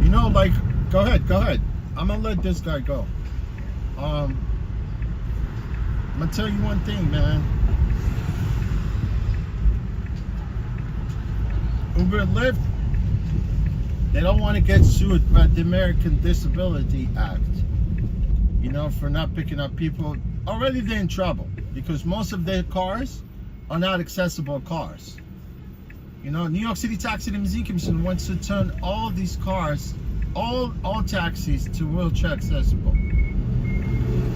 You know, like, go ahead. I'm gonna let this guy go. I'm gonna tell you one thing, man. Uber and Lyft, they don't want to get sued by the American Disability Act, you know, for not picking up people. Already they're in trouble because most of their cars are not accessible cars. You know, New York City Taxi and Museum Commission wants to turn all these cars, all taxis, to wheelchair accessible.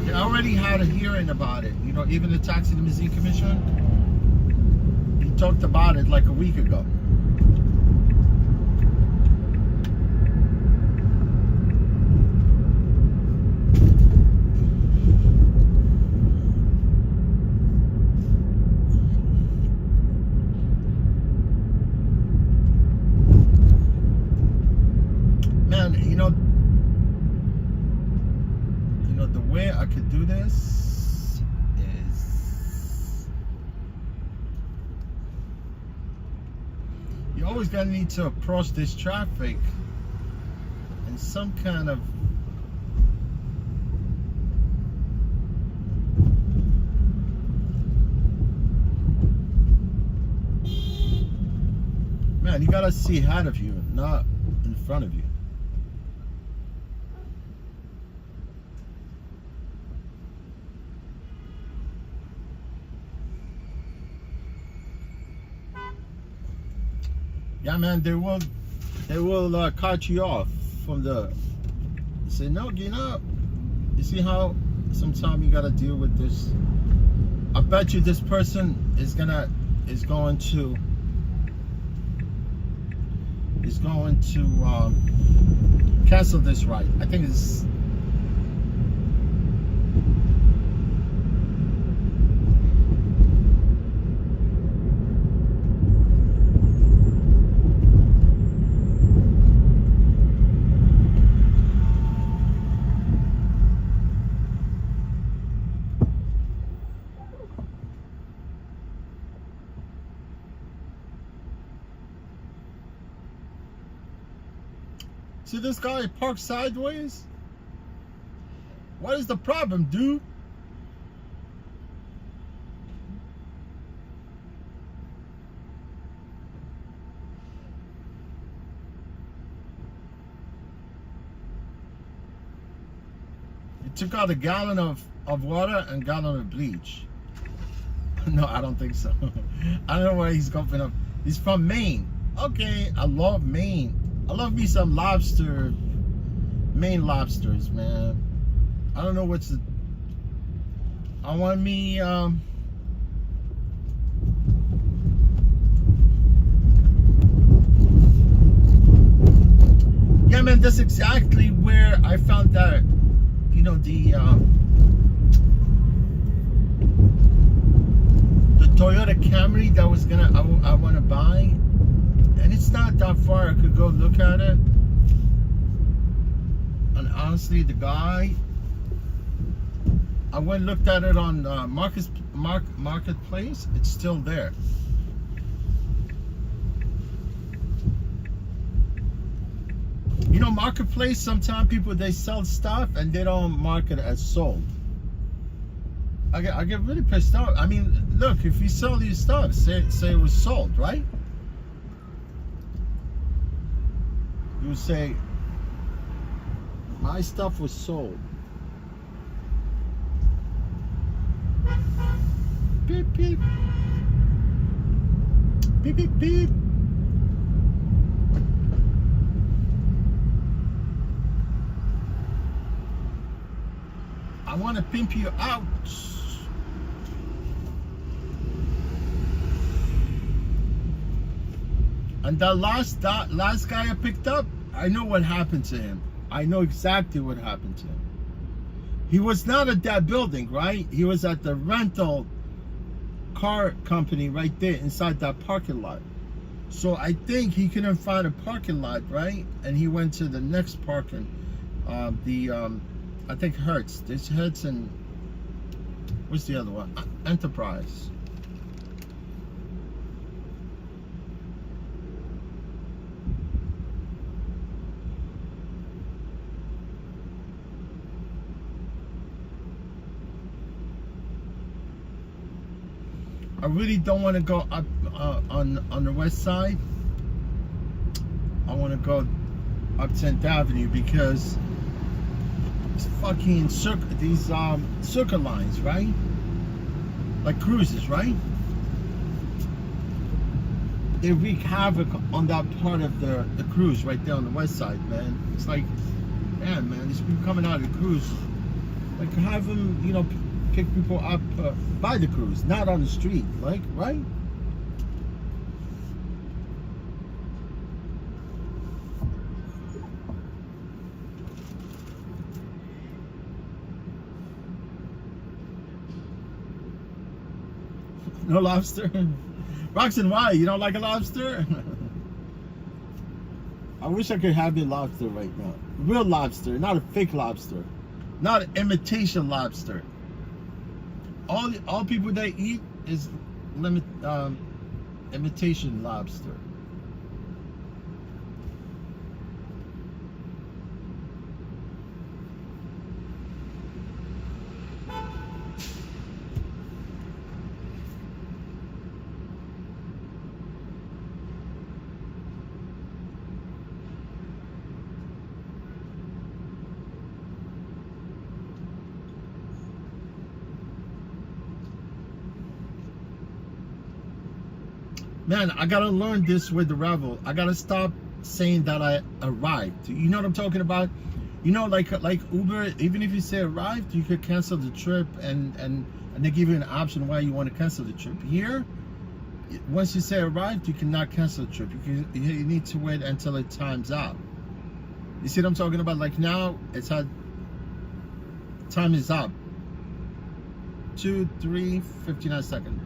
They already had a hearing about it. You know, even the Taxi and Museum Commission, he talked about it like a week ago. The way I could do this is you always gonna need to approach this traffic in some kind of man, you gotta see ahead of you, not in front of you. Yeah, man, they will cut you off from the. Say no, get up. You see how sometimes you gotta deal with this. I bet you this person is going to cancel this ride. I think it's. See this guy parked sideways? What is the problem, dude? He took out a gallon of water and a gallon of bleach. No, I don't think so. I don't know where he's coming up. He's from Maine. Okay, I love Maine. I love me some lobster, Maine lobsters, man. I don't know what's the. I want me. Yeah, man. That's exactly where I found that. You know the Toyota Camry that was I want to buy. And it's not that far. I could go look at it. And honestly, the guy, I went and looked at it on Marketplace. It's still there. You know, Marketplace, sometimes people, they sell stuff and they don't mark it as sold. I get really pissed off. I mean, look, if you sell these stuff, say it was sold, right? You say, My stuff was sold. Beep beep. Beep beep beep. I want to pimp you out. And that last guy I picked up, I know what happened to him. I know exactly what happened to him. He was not at that building, right? He was at the rental car company right there inside that parking lot. So I think he couldn't find a parking lot, right? And he went to the next parking. I think Hertz. There's Hertz and what's the other one? Enterprise. I really don't want to go up on the west side. I want to go up 10th Avenue because it's fucking these circle lines, right? Like cruises, right? They wreak havoc on that part of the cruise right there on the west side, man. It's like, man, these people coming out of the cruise, like have them, you know, pick people up by the cruise, not on the street, like, right? No lobster? Roxanne, why? You don't like a lobster? I wish I could have the lobster right now. Real lobster, not a fake lobster. Not an imitation lobster. All people that eat is imitation lobster. Man, I gotta learn this with the Revel. I gotta stop saying that I arrived. You know what I'm talking about? You know, like Uber, even if you say arrived, you could cancel the trip and they give you an option why you want to cancel the trip. Here, once you say arrived, you cannot cancel the trip. You need to wait until it times out. You see what I'm talking about? Like now, it's had time is up. 2, 3, 59 seconds.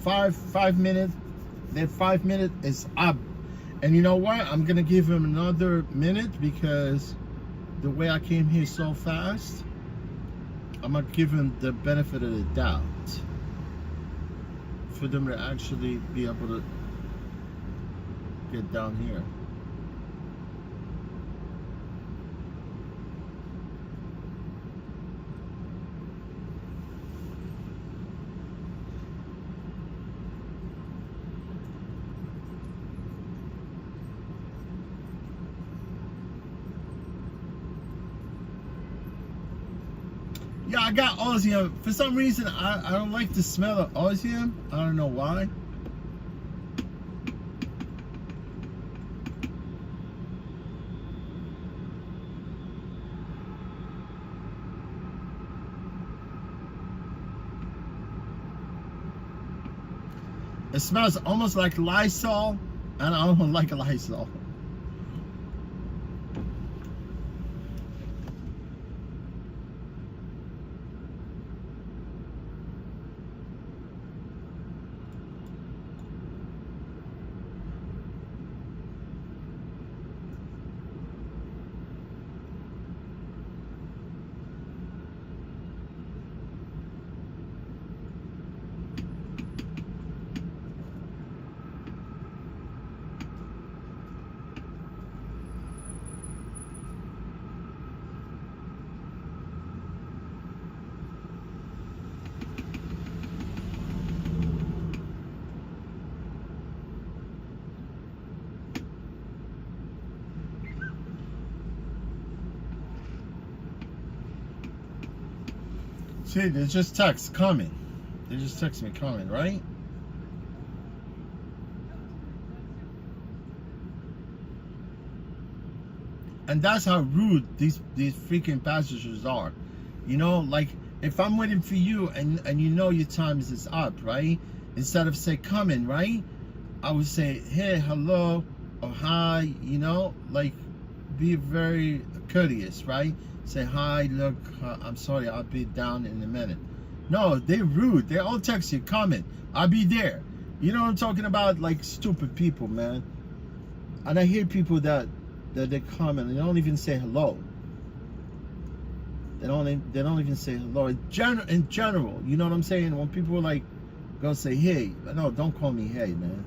5 minutes. That 5 minutes is up. And you know what? I'm gonna give him another minute because the way I came here so fast, I'm gonna give him the benefit of the doubt for them to actually be able to get down here. Yeah, I got Ozium. For some reason, I don't like the smell of Ozium. I don't know why. It smells almost like Lysol, and I don't like Lysol. See, they just text coming. They just text me coming, right? And that's how rude these freaking passengers are. You know, like if I'm waiting for you and you know your time is up, right? Instead of say coming, right? I would say, hey, hello, or hi, you know, like be very courteous, right? Say hi, look, I'm sorry, I'll be down in a minute. No, they're rude. They all text you, coming, I'll be there. You know what I'm talking about? Like stupid people, man. And I hear people that they come and they don't even say hello. They don't even say hello. In general, you know what I'm saying? When people like go say hey, no, don't call me hey, man.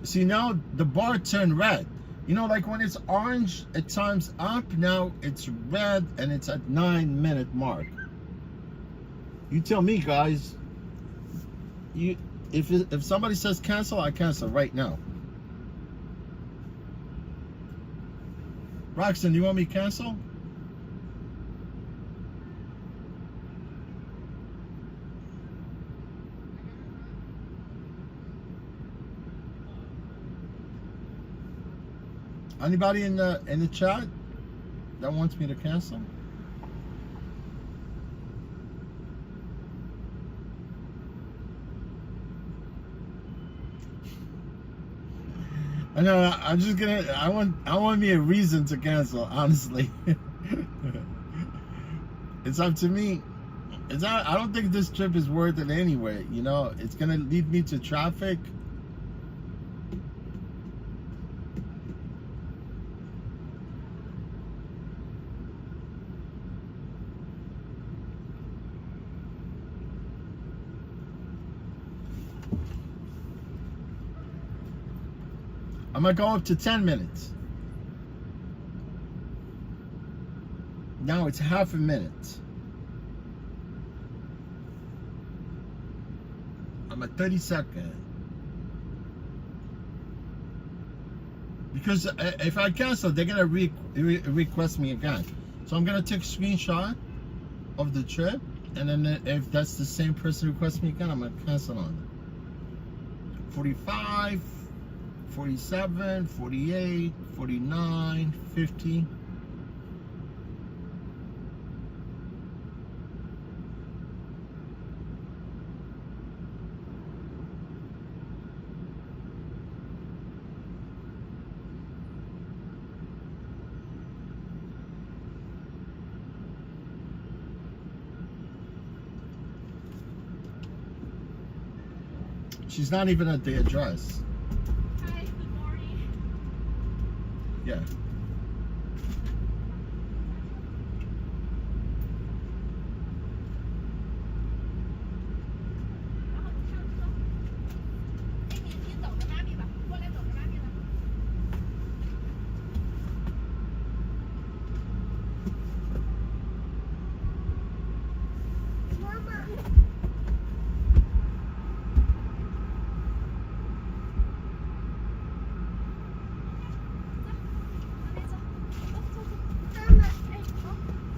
See, now the bar turned red. You know, like when it's orange, at times up, now it's red and it's at 9-minute mark. You tell me, guys. If somebody says cancel, I cancel right now. Roxanne, you want me to cancel? Anybody in the chat that wants me to cancel? I know. I'm just gonna. I want me a reason to cancel. Honestly, it's up to me. It's not. I don't think this trip is worth it anyway. You know, it's gonna lead me to traffic. I'm gonna go up to 10 minutes. Now it's half a minute. I'm at 30-second. Because if I cancel, they're gonna request me again. So I'm gonna take a screenshot of the trip, and then if that's the same person requests me again, I'm gonna cancel on it. 45. 47, 48, 49, 50. She's not even at the address. Yeah.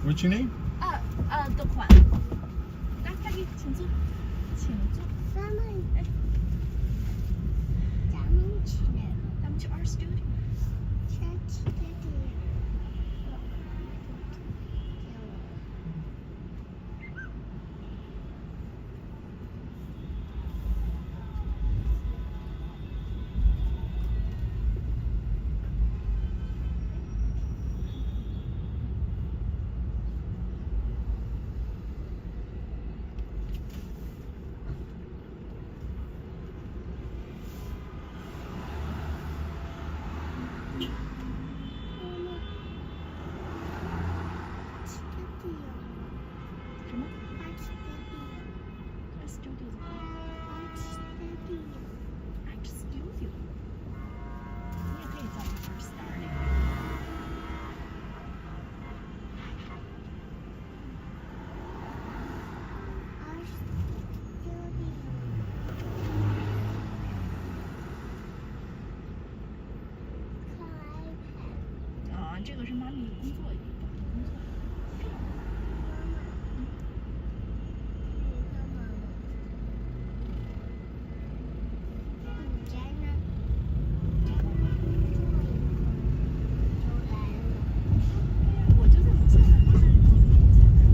What's your name? 的款，来，大姨，请坐，请坐。咱们去哪儿？咱们去 Art Studio。去的地方。这个是妈咪工作一个工作。你家呢？我就在楼下看，我在楼下看。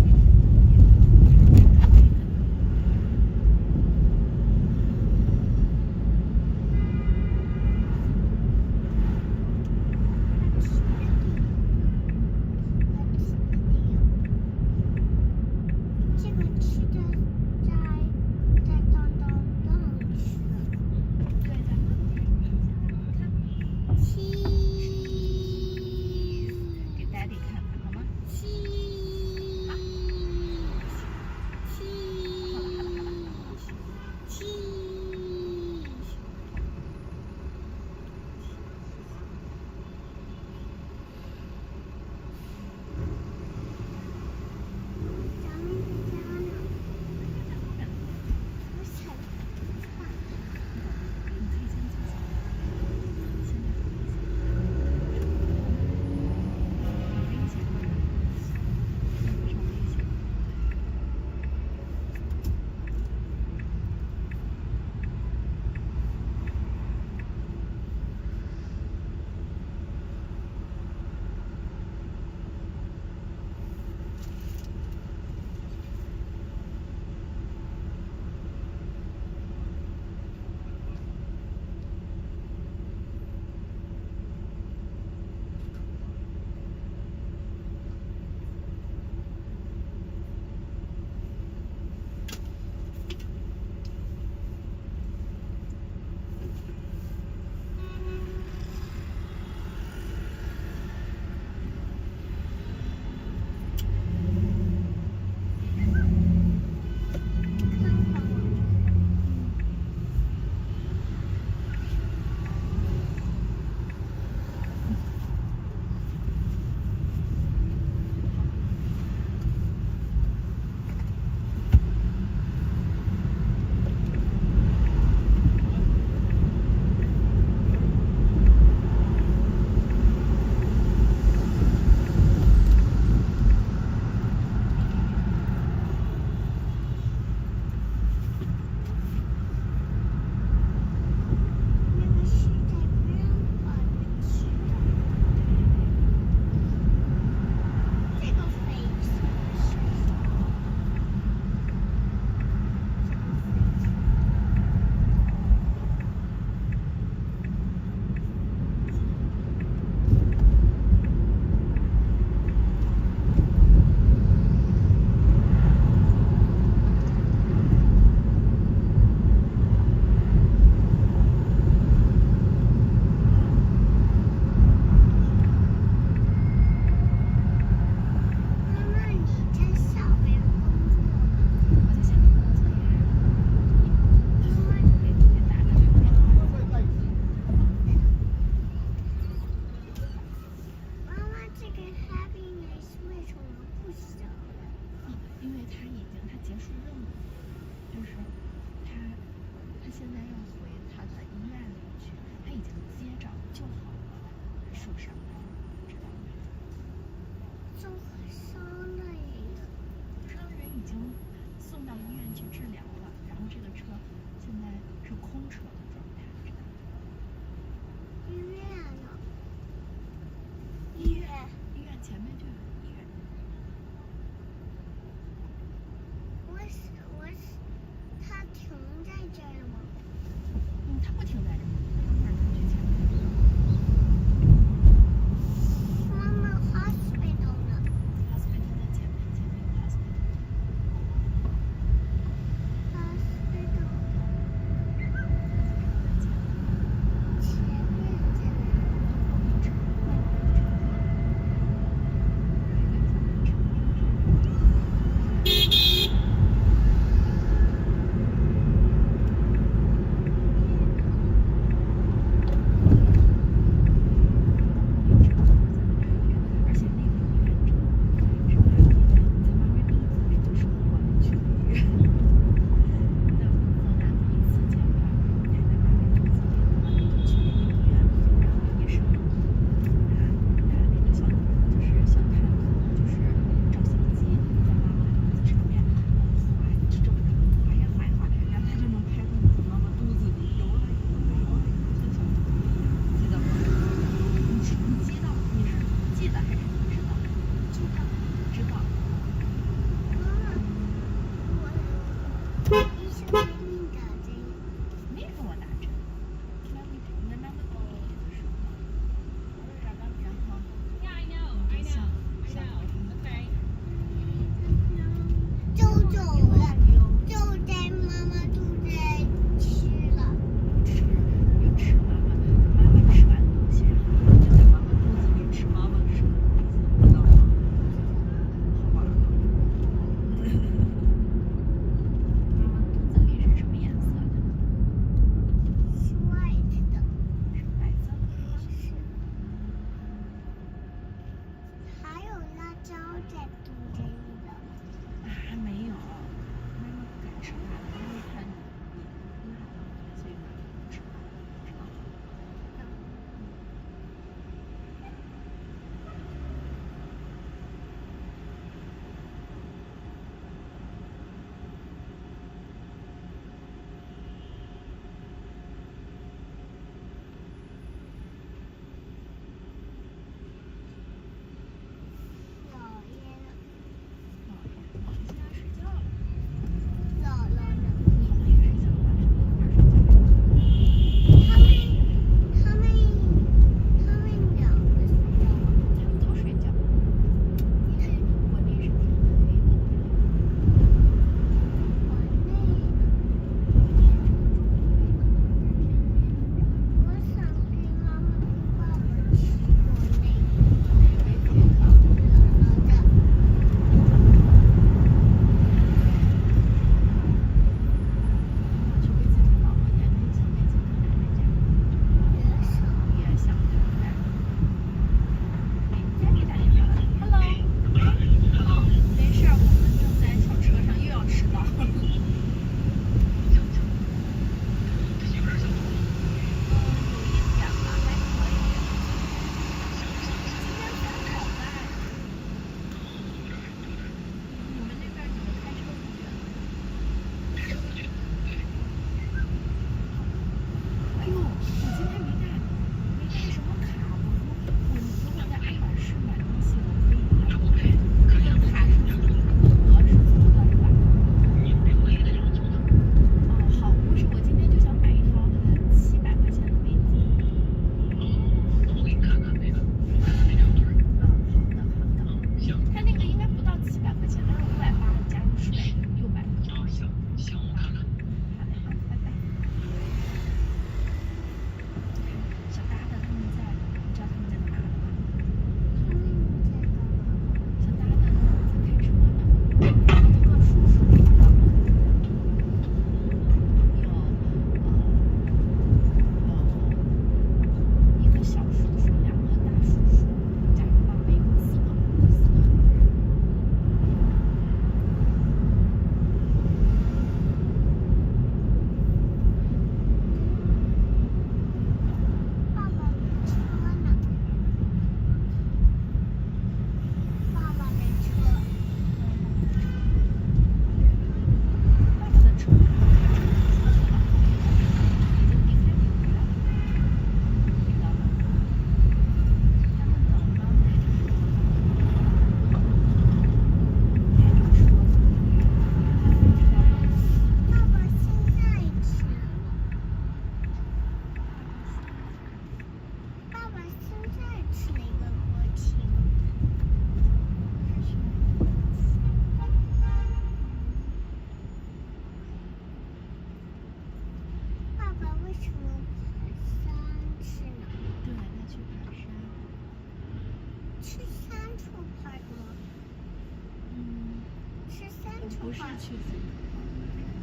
去自己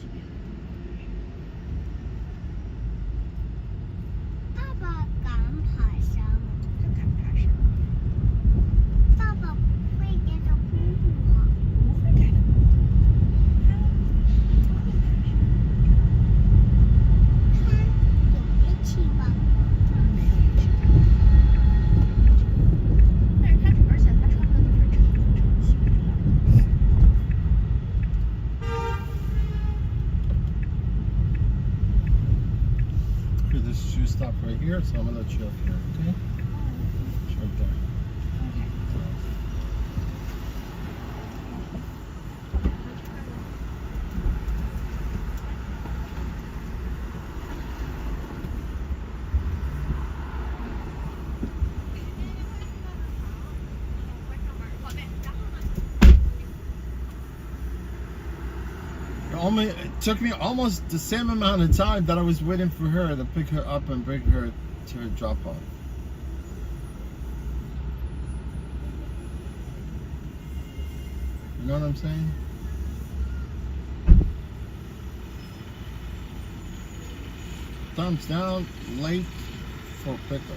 这边。爸爸敢爬山吗？就敢爬山，爸爸不会给他姑姑吗？不会给的。他不会爬山，他有力气吗？没有力气。但是他，而且他穿的都是成型的。Okay, this shoe stop right here, so I'm gonna let you up here, okay? It's right there. It took me almost the same amount of time that I was waiting for her to pick her up and bring her to her drop off. You know what I'm saying? Thumbs down, late for pickup.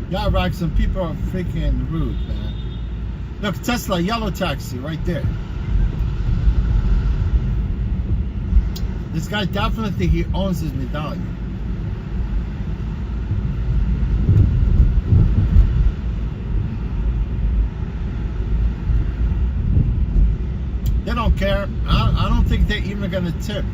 Yeah, Rock, some people are freaking rude, man. Look, Tesla, yellow taxi, right there. This guy definitely, he owns his medallion. They don't care. I don't think they're even gonna tip.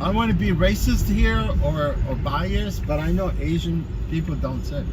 I want to be racist here or biased, but I know Asian people don't tip.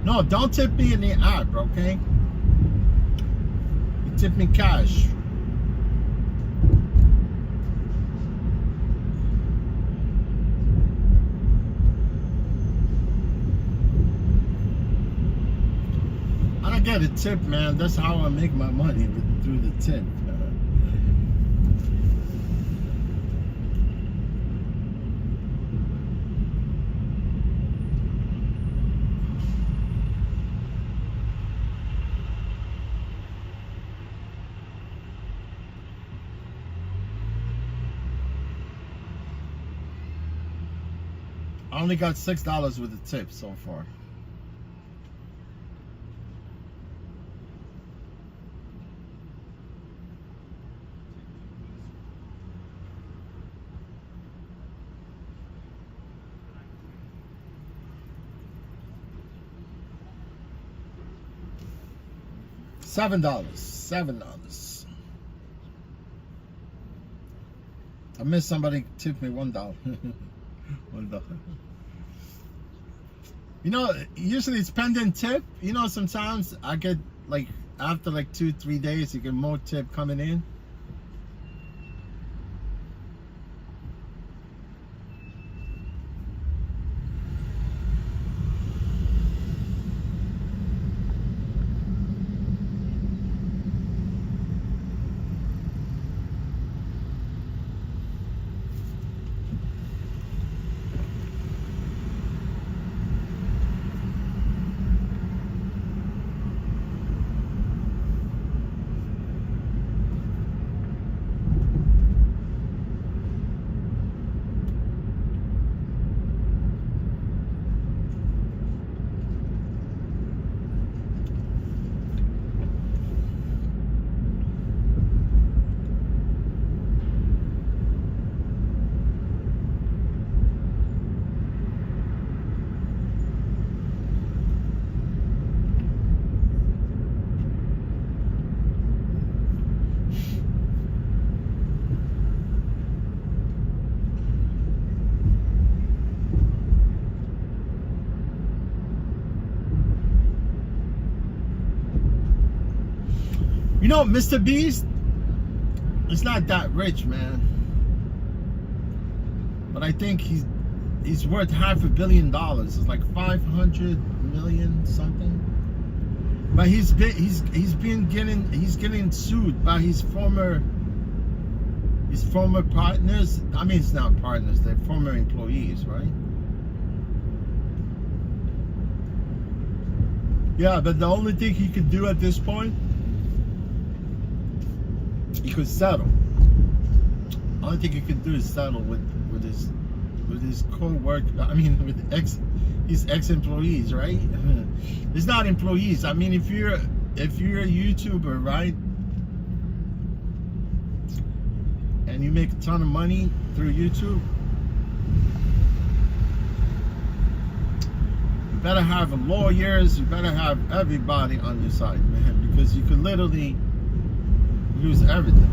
No, don't tip me in the app, okay? You tip me cash. I don't get a tip, man. That's how I make my money, through the tip. I only got $6 with the tip so far. $7. I missed somebody tipped me $1. $1. You know, usually it's pending tip. You know, sometimes I get like after like 2-3 days, you get more tip coming in. You know, Mr. Beast is not that rich, man. But I think he's worth $500 million. It's like 500 million something. But he's getting sued by his former partners. I mean, it's not partners; they're former employees, right? Yeah, but the only thing he could do at this point, he could settle. The only thing he could do is settle with his co-work. I mean, with his ex-employees, right? It's not employees. I mean, if you're a YouTuber, right, and you make a ton of money through YouTube, you better have lawyers. You better have everybody on your side, man, because you could literally lose everything.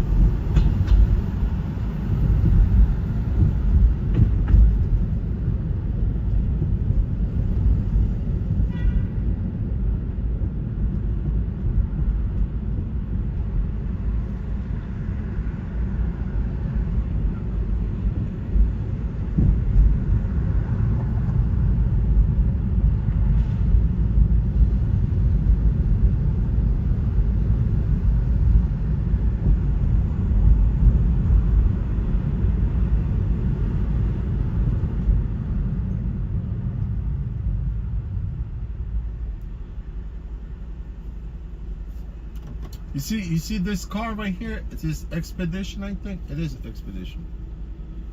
You see this car right here? It's this Expedition, I think. It is Expedition.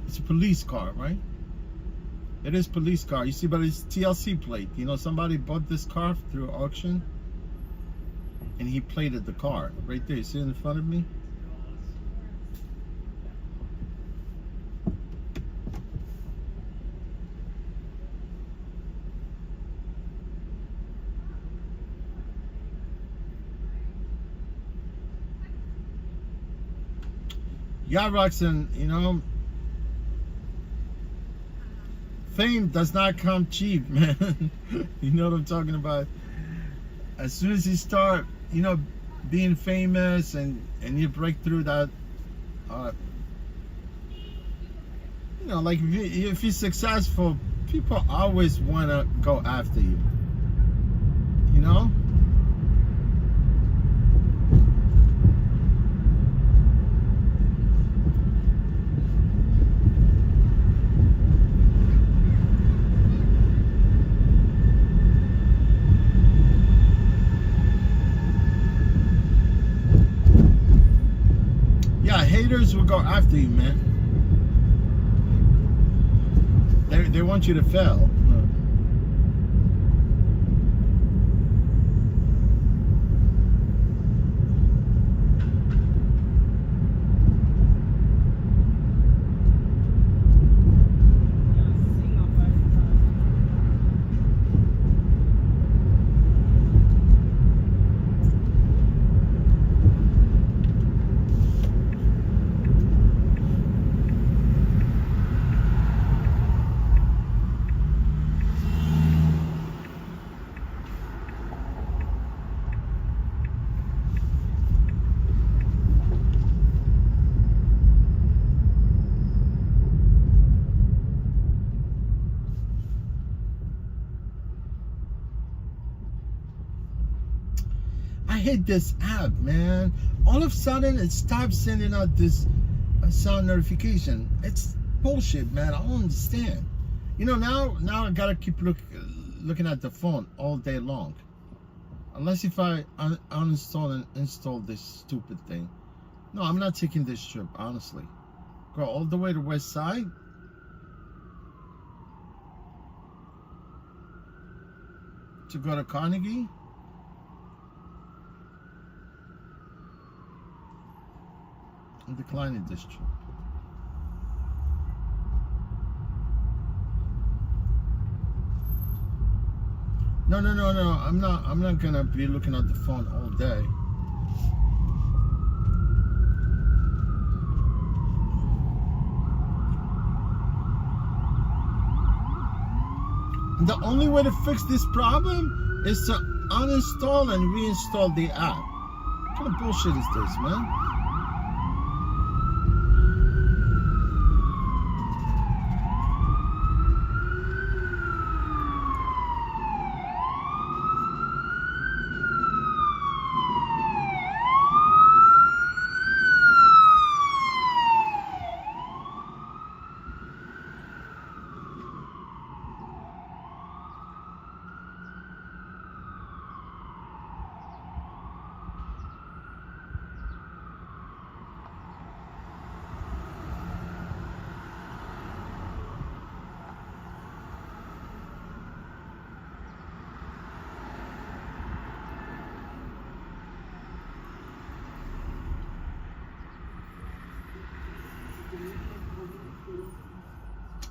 It's a police car, right? It is police car. You see, but it's TLC plate. You know, somebody bought this car through auction, and he plated the car right there. You see it in front of me? Yeah, Roxanne, you know, fame does not come cheap, man. You know what I'm talking about? As soon as you start, you know, being famous and you break through that, you know, like if you're successful, people always want to go after you, you know? Haters will go after you, man. They want you to fail. hate this app, man. All of a sudden, it stops sending out this sound notification. It's bullshit, man. I don't understand. You know, now I gotta keep looking at the phone all day long. Unless if I uninstall and install this stupid thing. No, I'm not taking this trip, honestly. Go all the way to West Side. To go to Carnegie. I'm declining this trip. No. I'm not gonna be looking at the phone all day. The only way to fix this problem is to uninstall and reinstall the app. What kind of bullshit is this, man?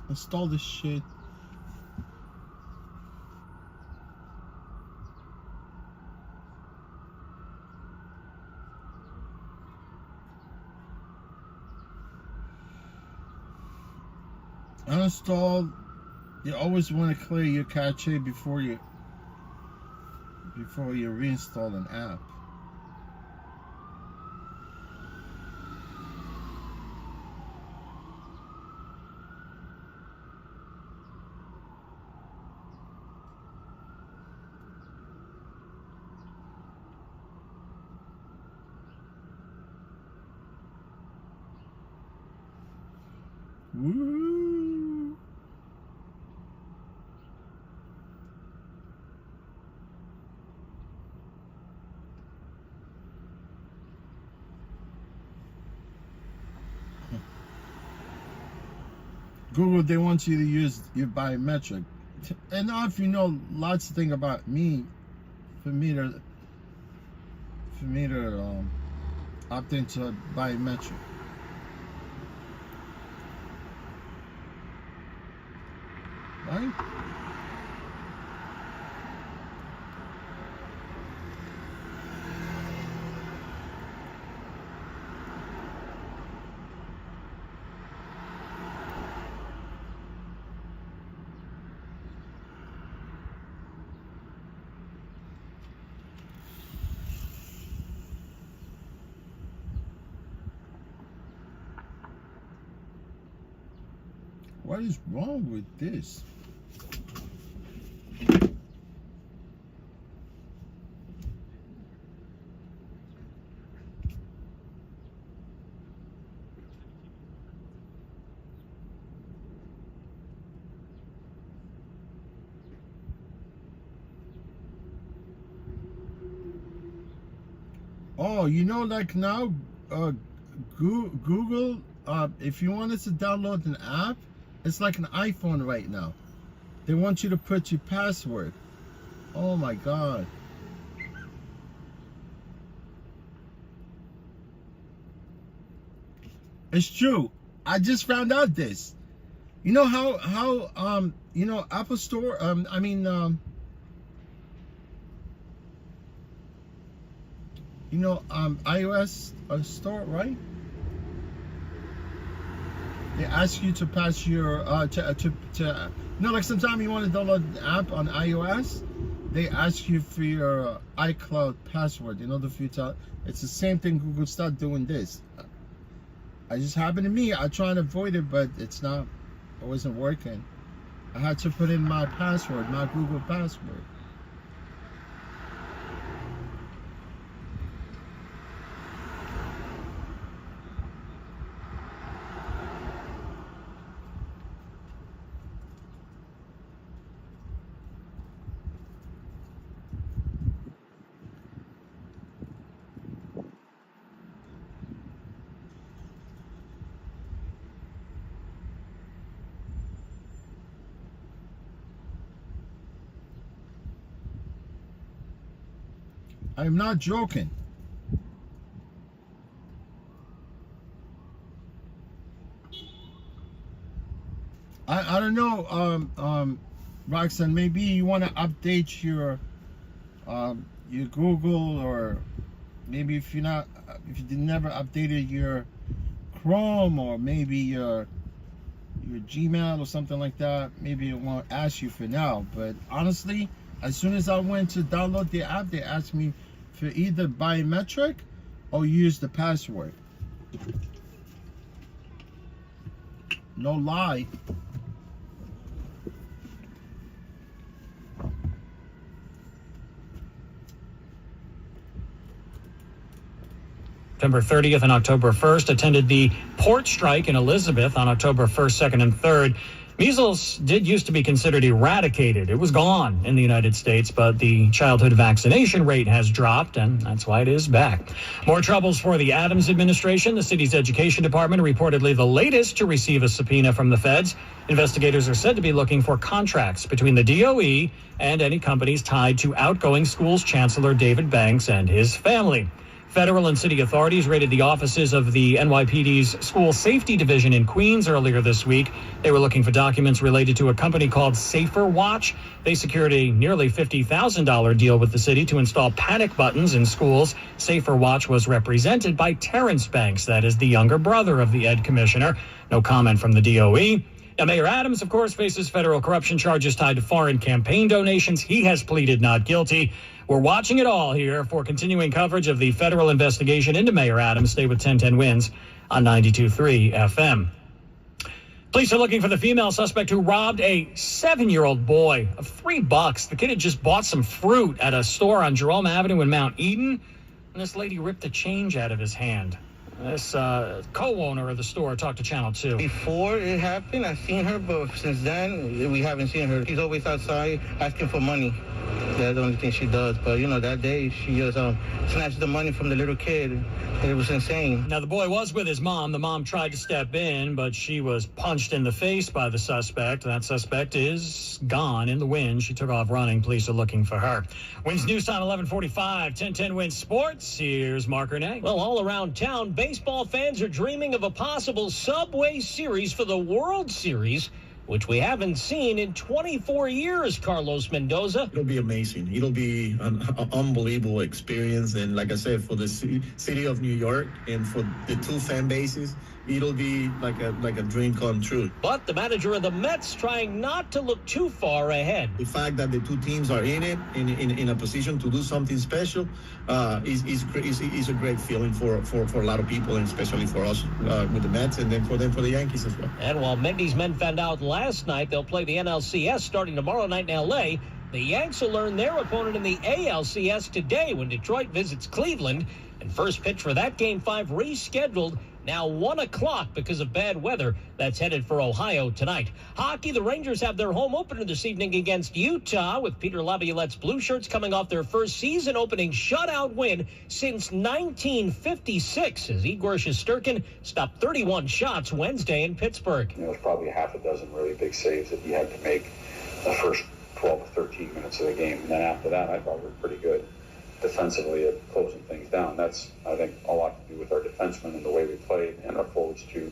Install this shit. Uninstall. You always want to clear your cache before you reinstall an app. Woo! Google, they want you to use your biometric. And now if you know lots of things about me, for me to opt into a biometric. Right? What is wrong with this? Oh, you know, like now, Google, if you wanted to download an app, it's like an iPhone right now. They want you to put your password. Oh my God. It's true. I just found out this. You know how you know, Apple Store, you know, iOS store, right? They ask you to pass your you know, like sometimes you want to download an app on iOS, they ask you for your iCloud password in order for you to. It's the same thing. Google start doing this. It just happened to me. I tried to avoid it, but it wasn't working. I had to put in my password, my Google password. I'm not joking. I don't know, Roxanne, maybe you want to update your Google, or maybe if you never updated your Chrome, or maybe your Gmail or something like that, maybe it won't ask you for now. But honestly, as soon as I went to download the app, they asked me for either biometric or use the password. No lie. September 30th and October 1st, attended the port strike in Elizabeth on October 1st, 2nd, and 3rd. Measles did used to be considered eradicated. It was gone in the United States, but the childhood vaccination rate has dropped, and that's why it is back. More troubles for the Adams administration. The city's education department reportedly the latest to receive a subpoena from the feds. Investigators are said to be looking for contracts between the DOE and any companies tied to outgoing schools chancellor David Banks and his family. Federal and city authorities raided the offices of the NYPD's School Safety Division in Queens earlier this week. They were looking for documents related to a company called Safer Watch. They secured a nearly $50,000 deal with the city to install panic buttons in schools. Safer Watch was represented by Terrence Banks, that is the younger brother of the Ed commissioner. No comment from the DOE. Now, Mayor Adams, of course, faces federal corruption charges tied to foreign campaign donations. He has pleaded not guilty. We're watching it all here for continuing coverage of the federal investigation into Mayor Adams. Stay with 1010 Wins on 92.3 FM. Police are looking for the female suspect who robbed a 7-year-old boy of $3. The kid had just bought some fruit at a store on Jerome Avenue in Mount Eden, and this lady ripped the change out of his hand. This co-owner of the store talked to Channel 2. Before it happened, I've seen her, but since then, we haven't seen her. She's always outside asking for money. That's the only thing she does. But, you know, that day, she just snatched the money from the little kid. It was insane. Now, the boy was with his mom. The mom tried to step in, but she was punched in the face by the suspect. That suspect is gone in the wind. She took off running. Police are looking for her. Wins News Time 11:45. 1010 Wins Sports. Here's Mark Renee. Well, all around town, baseball fans are dreaming of a possible Subway Series for the World Series, which we haven't seen in 24 years, Carlos Mendoza. It'll be amazing. It'll be an unbelievable experience. And like I said, for the city of New York and for the two fan bases, it'll be like a dream come true. But the manager of the Mets trying not to look too far ahead. The fact that the two teams are in it, in a position to do something special, is a great feeling for a lot of people, and especially for us with the Mets, and then for the Yankees as well. And while Mendy's men found out last night they'll play the NLCS starting tomorrow night in L.A., the Yanks will learn their opponent in the ALCS today when Detroit visits Cleveland. And first pitch for that Game 5 rescheduled, now 1 o'clock because of bad weather. That's headed for Ohio tonight. Hockey, the Rangers have their home opener this evening against Utah, with Peter Laviolette's Blue Shirts coming off their first season-opening shutout win since 1956 as Igor Shesterkin stopped 31 shots Wednesday in Pittsburgh. There's probably half a dozen really big saves that you had to make the first 12 or 13 minutes of the game. And then after that, I thought we were pretty good defensively at closing things down. That's, I think, a lot to do with our defensemen and the way we played, and our forwards too,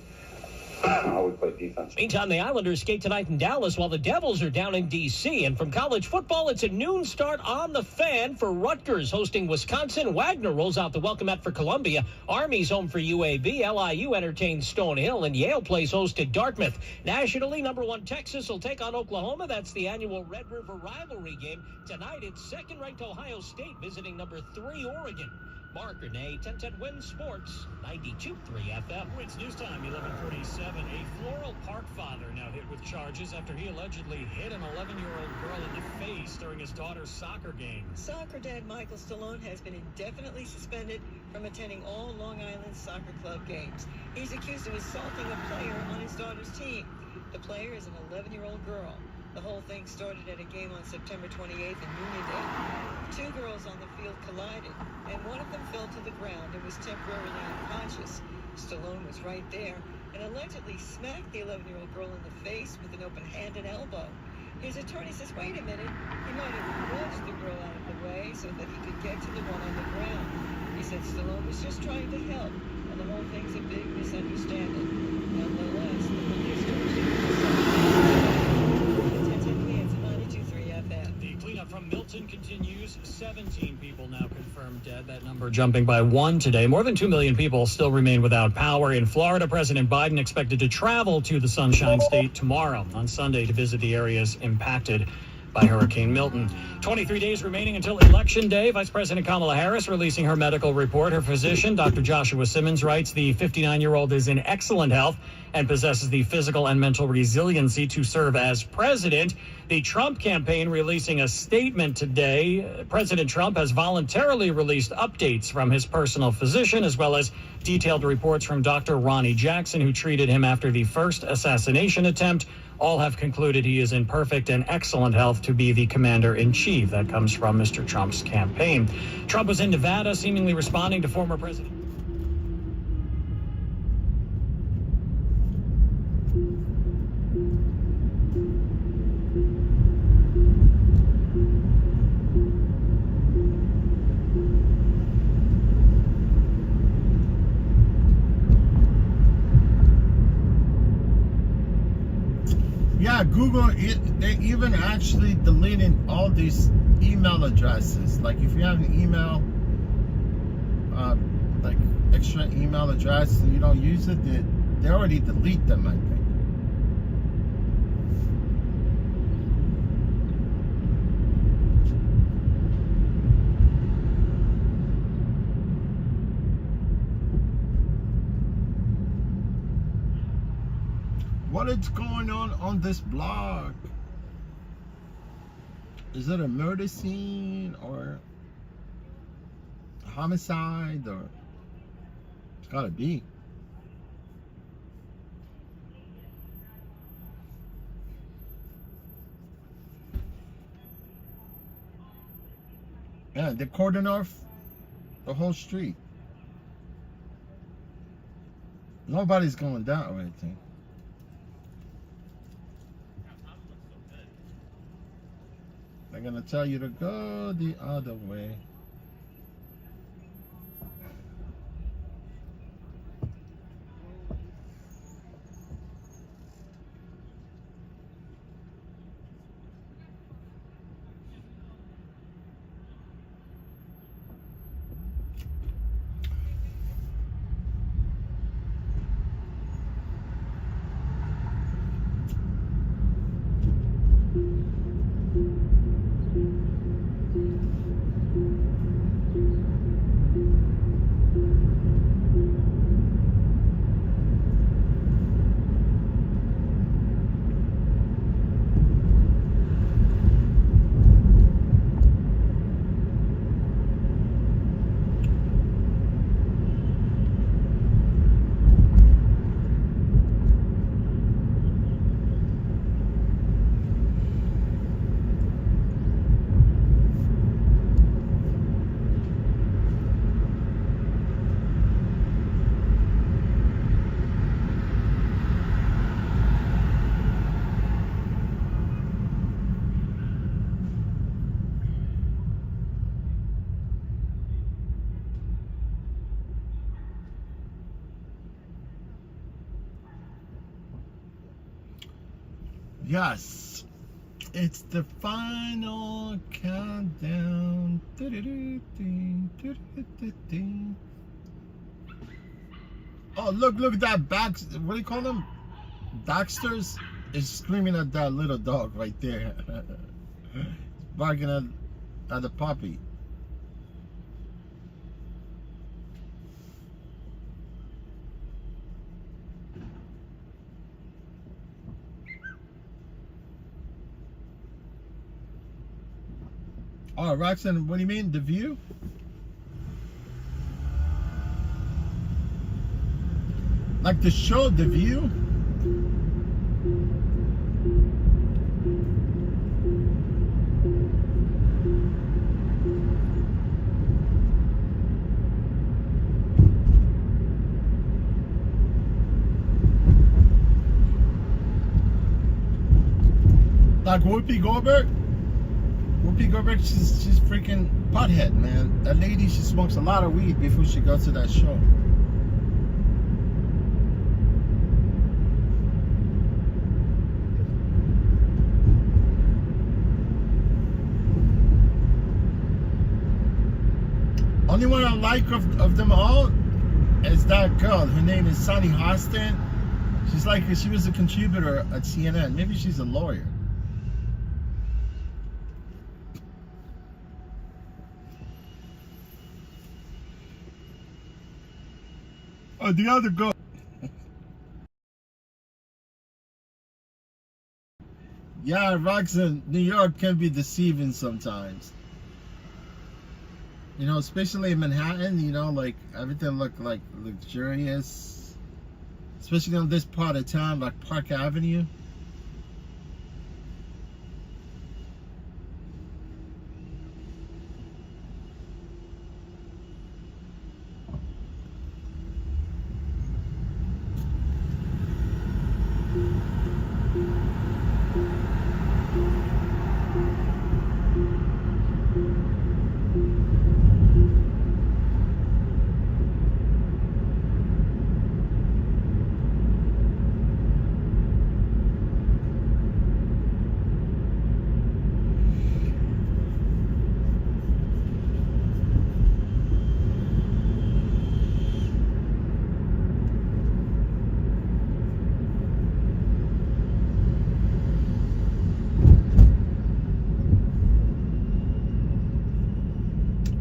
how we play defense. Meantime, the Islanders skate tonight in Dallas while the Devils are down in D.C. And from college football, it's a noon start on the Fan for Rutgers hosting Wisconsin. Wagner rolls out the welcome mat for Columbia. Army's home for UAB. LIU entertains Stonehill, and Yale plays host to Dartmouth. Nationally, number 1 Texas will take on Oklahoma. That's the annual Red River rivalry game. Tonight, it's second-ranked Ohio State visiting number 3 Oregon. Mark Renee, 1010 Wins Sports, 92.3 FM. It's news time, 11:47. A Floral Park father now hit with charges after he allegedly hit an 11-year-old girl in the face during his daughter's soccer game. Soccer dad Michael Stallone has been indefinitely suspended from attending all Long Island Soccer Club games. He's accused of assaulting a player on his daughter's team. The player is an 11-year-old girl. The whole thing started at a game on September 28th in Uniondale. 2 girls on the field collided, and one of them fell to the ground and was temporarily unconscious. Stallone was right there and allegedly smacked the 11-year-old girl in the face with an open hand and elbow. His attorney says, wait a minute, he might have nudged the girl out of the way so that he could get to the one on the ground. He said Stallone was just trying to help, and the whole thing's a big misunderstanding. Nonetheless, the police The cleanup from Milton continues. 17 people now confirmed dead. That number jumping by 1 today. More than 2 million people still remain without power. In Florida, President Biden expected to travel to the Sunshine State tomorrow on Sunday to visit the areas impacted by Hurricane Milton. 23 days remaining until Election Day. Vice President Kamala Harris releasing her medical report. Her physician, Dr. Joshua Simmons, writes the 59-year-old is in excellent health and possesses the physical and mental resiliency to serve as president. The Trump campaign releasing a statement today. President Trump has voluntarily released updates from his personal physician, as well as detailed reports from Dr. Ronnie Jackson, who treated him after the first assassination attempt. All have concluded he is in perfect and excellent health to be the commander-in-chief. That comes from Mr. Trump's campaign. Trump was in Nevada, seemingly responding to former President. Yeah, Google, they even actually deleting all these email addresses. Like if you have an email, like extra email address, and you don't use it, they already delete them, I think. What is going on this block? Is it a murder scene or a homicide, or it's gotta be. Yeah, they cordoned off the whole street. Nobody's going that way, I think. They're gonna tell you to go the other way. Yes, it's the final countdown. Oh, look at that what do you call them? Baxter's is screaming at that little dog right there. Barking at the puppy. Oh, Roxanne, what do you mean? The View? Like the show, The View? Like Whoopi Goldberg. Whoopi Goldberg, she's freaking pothead, man. That lady, she smokes a lot of weed before she goes to that show. Only one I like of them all is that girl. Her name is Sunny Hostin. She was a contributor at CNN. Maybe she's a lawyer. Oh, the other girl. Yeah, rocks in New York can be deceiving sometimes. You know, especially in Manhattan, you know, like everything looked like luxurious. Especially on this part of town, like Park Avenue.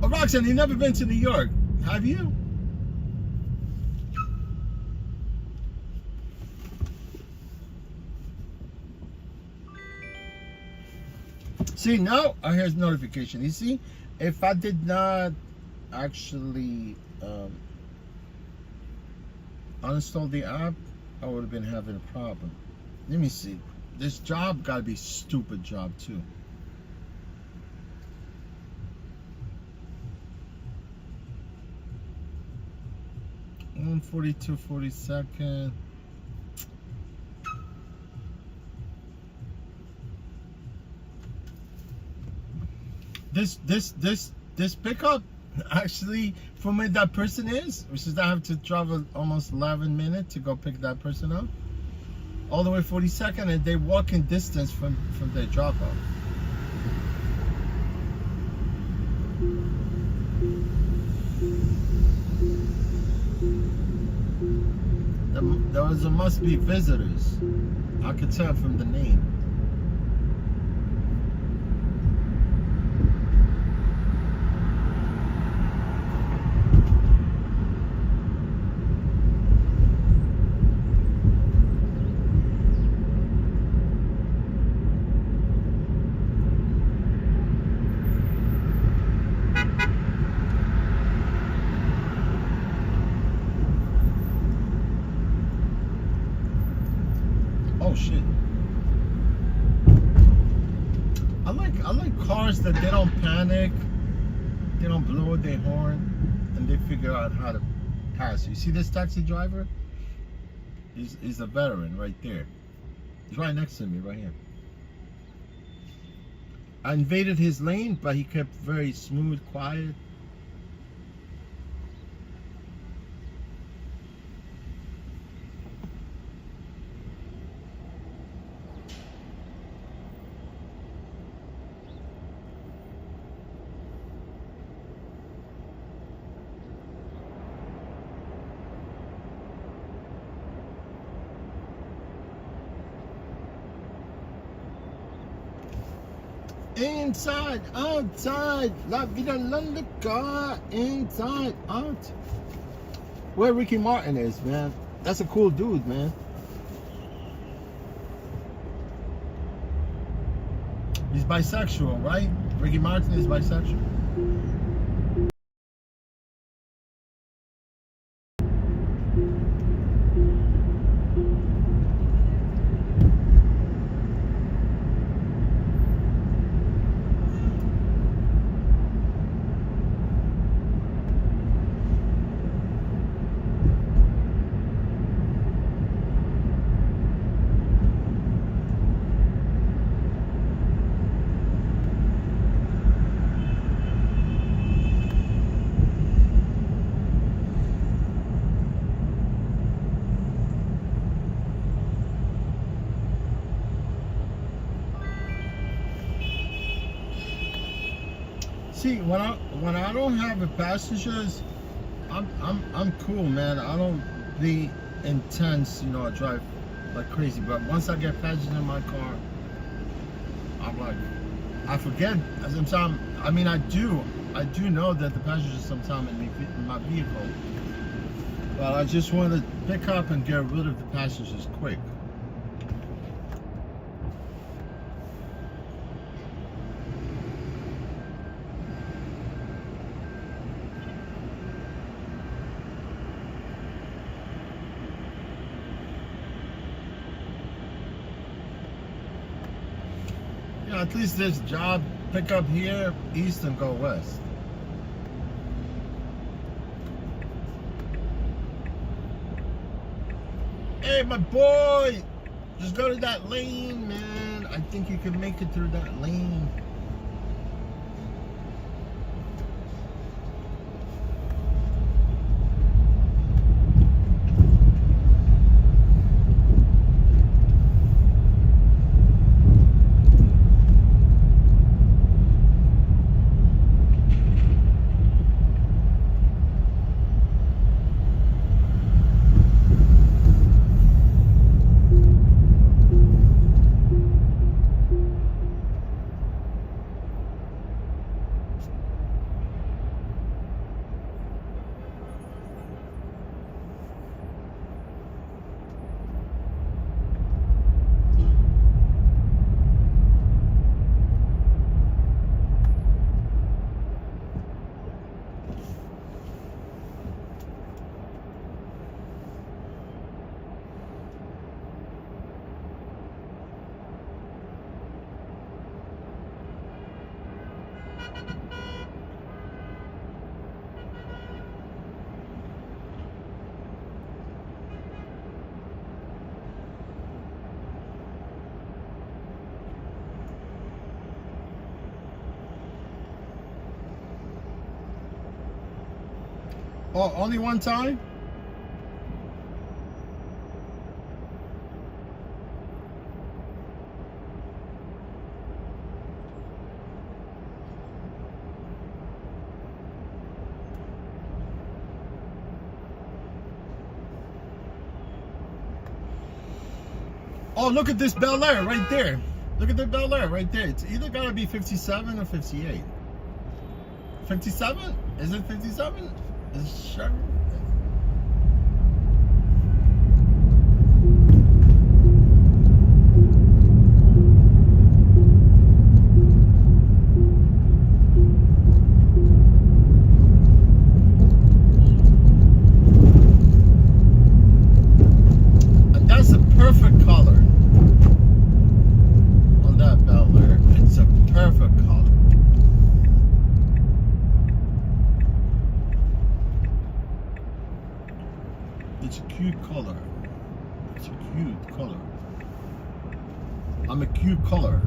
Oh, Roxanne, you've never been to New York, have you? See, now here's notification. You see, if I did not actually uninstall the app, I would have been having a problem. Let me see. This job gotta be a stupid job too. 142, 42nd. This pickup actually from where that person is, which is I have to travel almost 11 minutes to go pick that person up, all the way 42nd, and they walk in distance from their drop off. There must be visitors. I could tell from the name. Oh shit. I like cars that they don't panic, they don't blow their horn, and they figure out how to pass. You see this taxi driver? He's a veteran right there. He's right next to me, right here. I invaded his lane, but he kept very smooth, quiet. Inside, outside, la vida loca, inside, out. Where Ricky Martin is, man. That's a cool dude, man. He's bisexual, right? Ricky Martin is bisexual. See, when I don't have the passengers, I'm cool, man. I don't be intense, you know. I drive like crazy. But once I get passengers in my car, I'm like, I forget. Sometimes, I mean, I do know that the passengers sometimes in my vehicle. But I just want to pick up and get rid of the passengers quick. At least this job pick up here east and go west. Hey, my boy, just go to that lane, man. I think you can make it through that lane. Oh, only one time? Oh, look at this Bel Air right there. Look at the Bel Air right there. It's either gotta be 57 or 58. 57? Is it 57? Is it sure? And that's a perfect color on that Bel Air. It's a perfect color. It's a cute color. It's a cute color. I'm a cute color.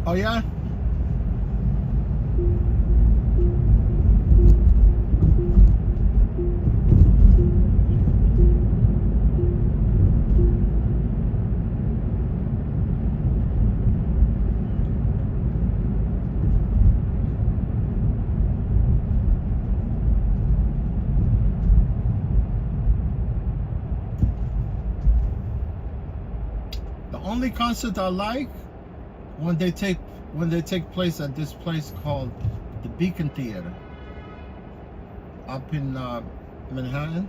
Oh yeah? The only concert I like when they take place at this place called the Beacon Theater up in Manhattan.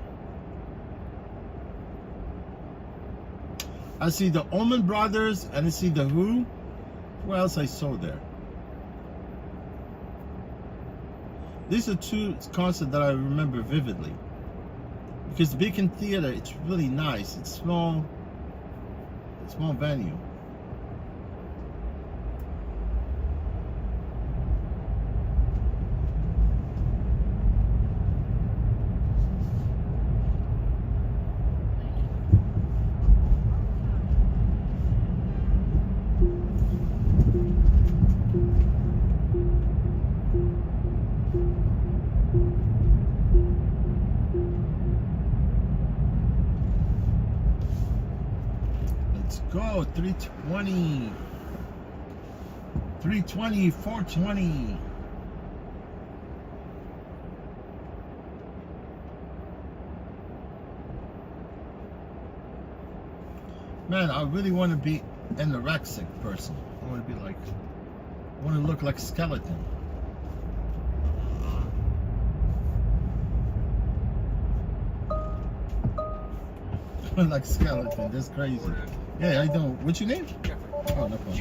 I see the Allman Brothers, and I see the Who. Who else I saw there? These are two concerts that I remember vividly. Because the Beacon Theater, it's really nice. It's small venue. Go 320, 320, 420. Man, I really want to be an anorexic person. I want to be like, I want to look like a skeleton. Like skeleton, that's crazy. Yeah, how you doing? What's your name? Oh, no problem.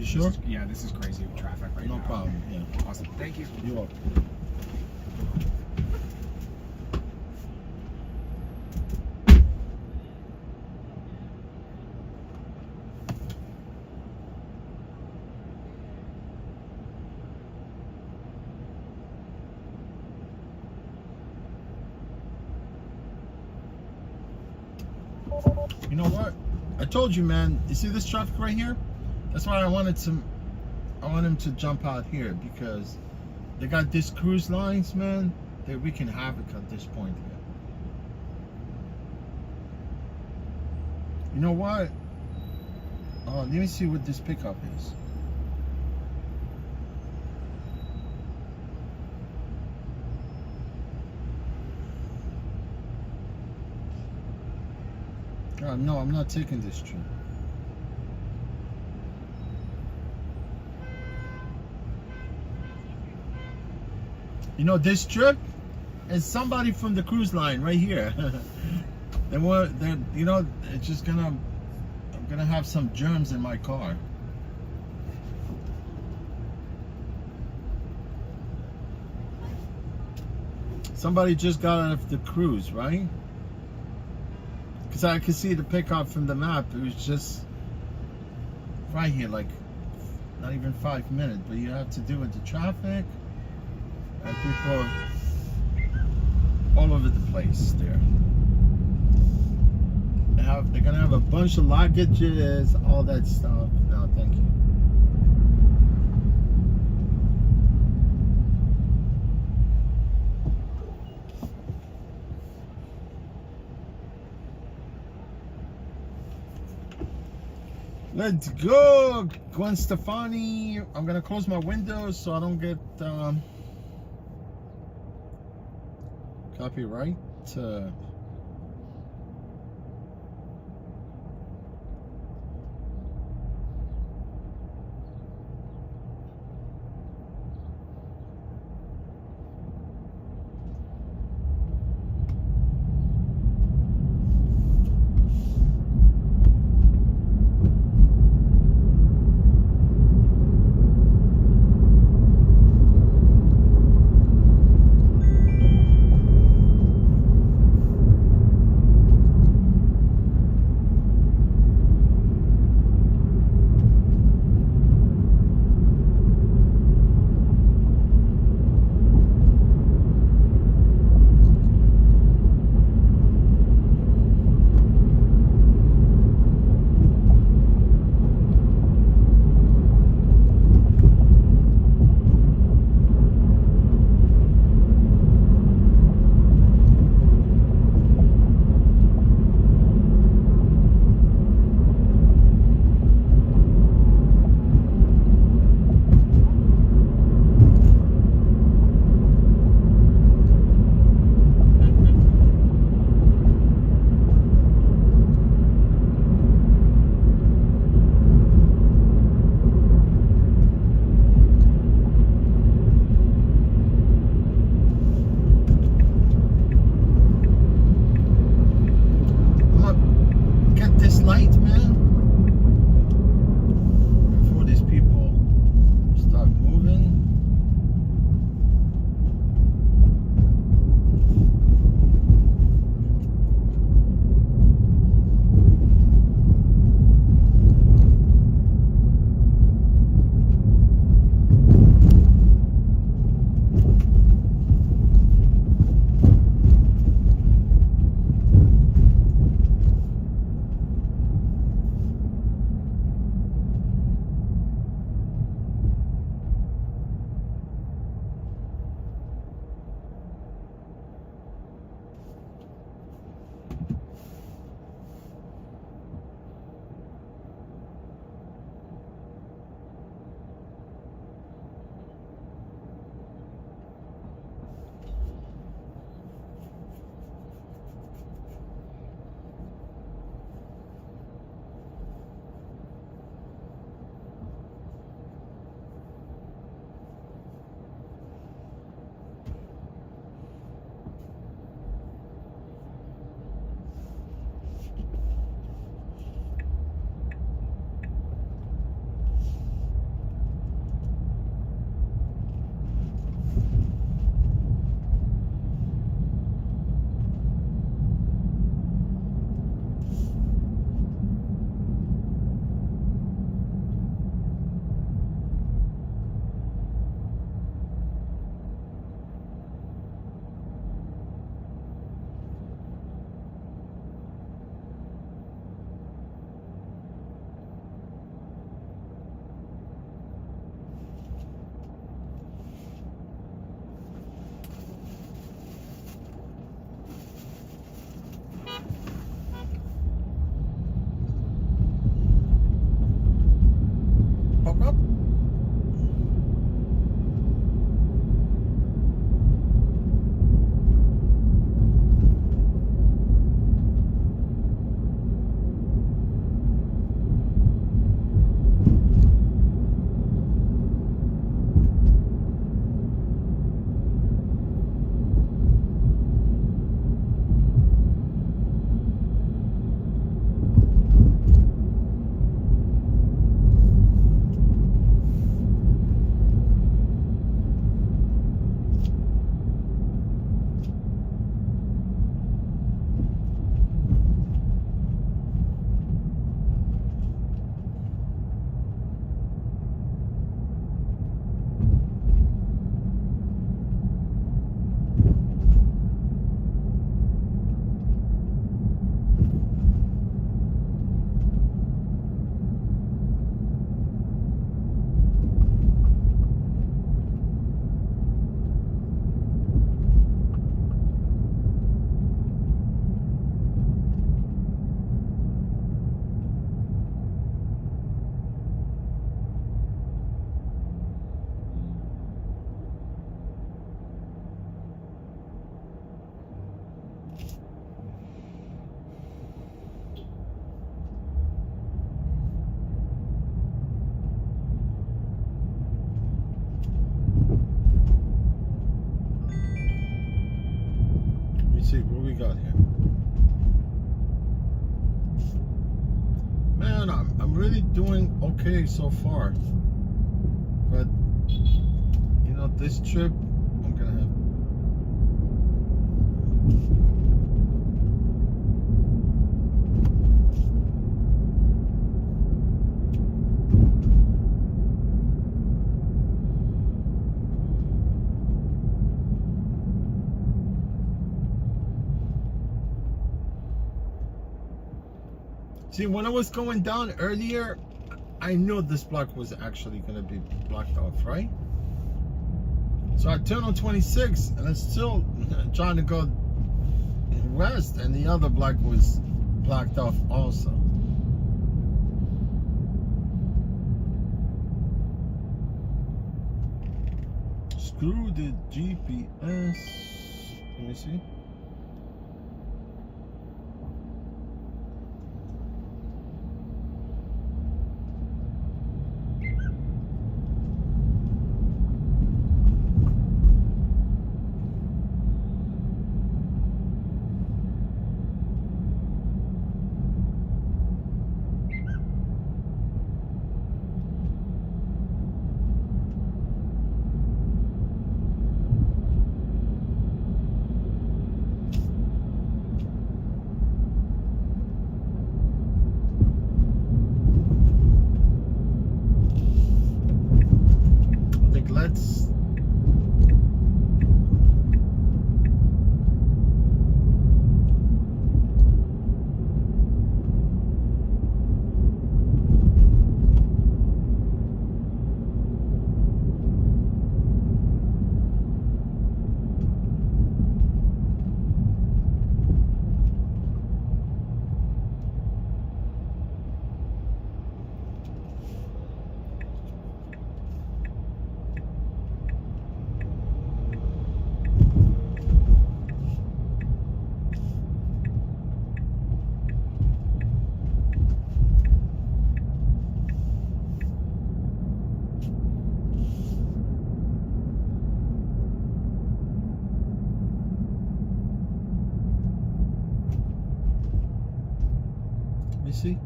You sure? This is crazy with traffic right now. No problem. Yeah. Awesome. Thank you. You're welcome. You know what? I told you, man. You see this traffic right here? That's why I want him to jump out here, because they got these cruise lines, man. They're wreaking havoc at this point here. You know what? Let me see what this pickup is. No, I'm not taking this trip. You know, this trip is somebody from the cruise line right here. You know, it's just I'm gonna have some germs in my car. Somebody just got out of the cruise, right? Because I could see the pickup from the map. It was just right here, like not even 5 minutes. But you have to do with the traffic and people all over the place there. They're gonna have a bunch of luggages, all that stuff. No, thank you. Let's go, Gwen Stefani. I'm gonna close my windows so I don't get copyright. see what we got here. Man, I'm really doing okay so far. But you know, this trip I'm gonna have. See, when I was going down earlier, I knew this block was actually going to be blocked off, right? So I turned on 26 and I'm still trying to go west, and the other block was blocked off also. Screw the GPS. Let me see. Let's see.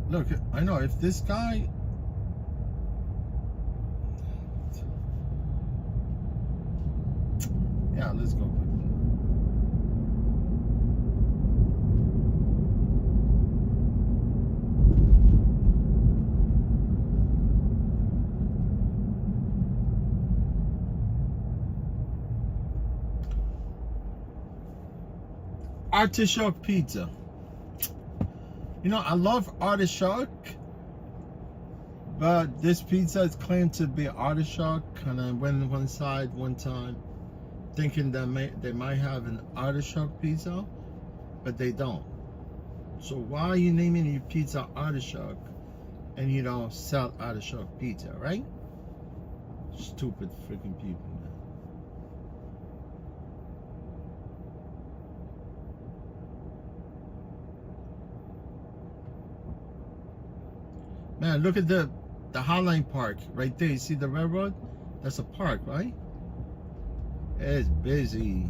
Look, I know if this guy. Yeah, let's go. Artichoke pizza. You know, I love artichoke, but this pizza is claimed to be artichoke, and I went one side one time thinking that they might have an artichoke pizza, but they don't. So why are you naming your pizza artichoke and you don't sell artichoke pizza, right? Stupid freaking people, man. Man, look at the Highline Park right there. You see the railroad? That's a park, right? It's busy.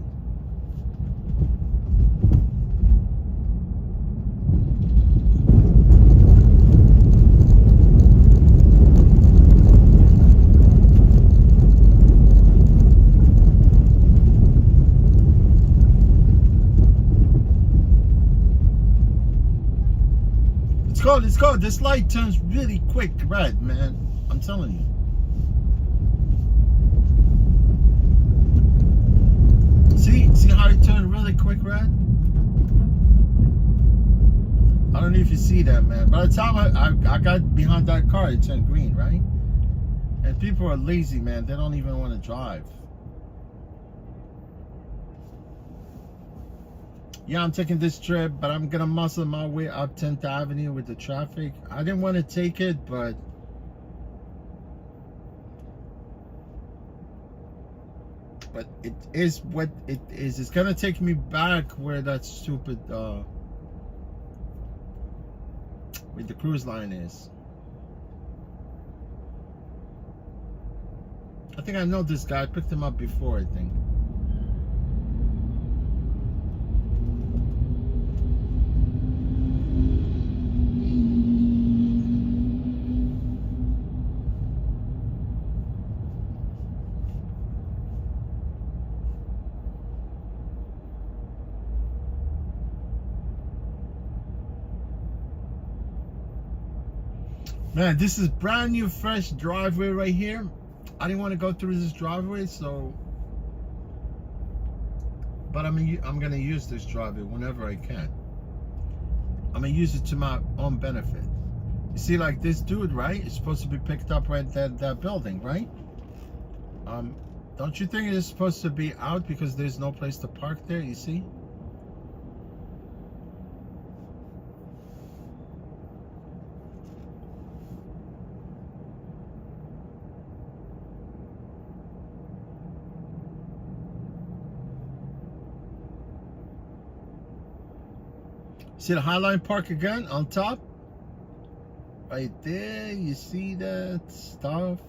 Let's go. This light turns really quick red, man. I'm telling you. See how it turned really quick red? I don't know if you see that, man. By the time I got behind that car, it turned green, right? And people are lazy, man. They don't even want to drive. Yeah, I'm taking this trip, but I'm gonna muscle my way up 10th Avenue with the traffic. I didn't want to take it, but it is what it is. It's gonna take me back where that stupid where the cruise line is. I think I know this guy. I picked him up before, I think. Man, this is brand new, fresh driveway right here. I didn't want to go through this driveway, so. But I'm gonna use this driveway whenever I can. I'm gonna use it to my own benefit. You see, like this dude, right? It's supposed to be picked up right at that building, right? Don't you think it is supposed to be out because there's no place to park there? You see? See the Highline Park again on top? Right there, you see that stuff?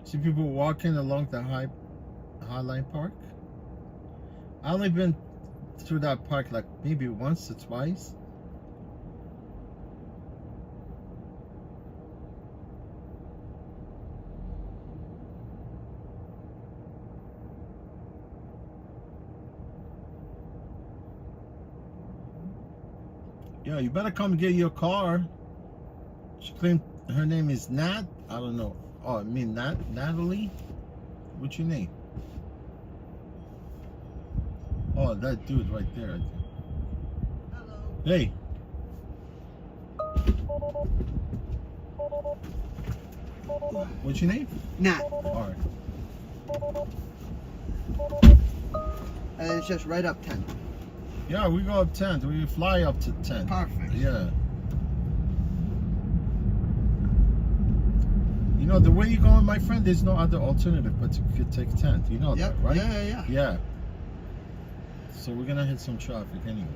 See people walking along the Highline Park? I only been through that park like maybe once or twice. Yeah, you better come get your car. She claimed her name is Nat. I don't know. Oh, I mean Natalie? What's your name? Oh, that dude right there. Hello. Hey. What's your name? Nat. Alright. And it's just right up 10. Yeah, we go up 10. We fly up to 10. Perfect. Yeah. You know, the way you're going, my friend, there's no other alternative but you could take 10th. You know that, right? Yeah. Yeah. So we're gonna hit some traffic anyway.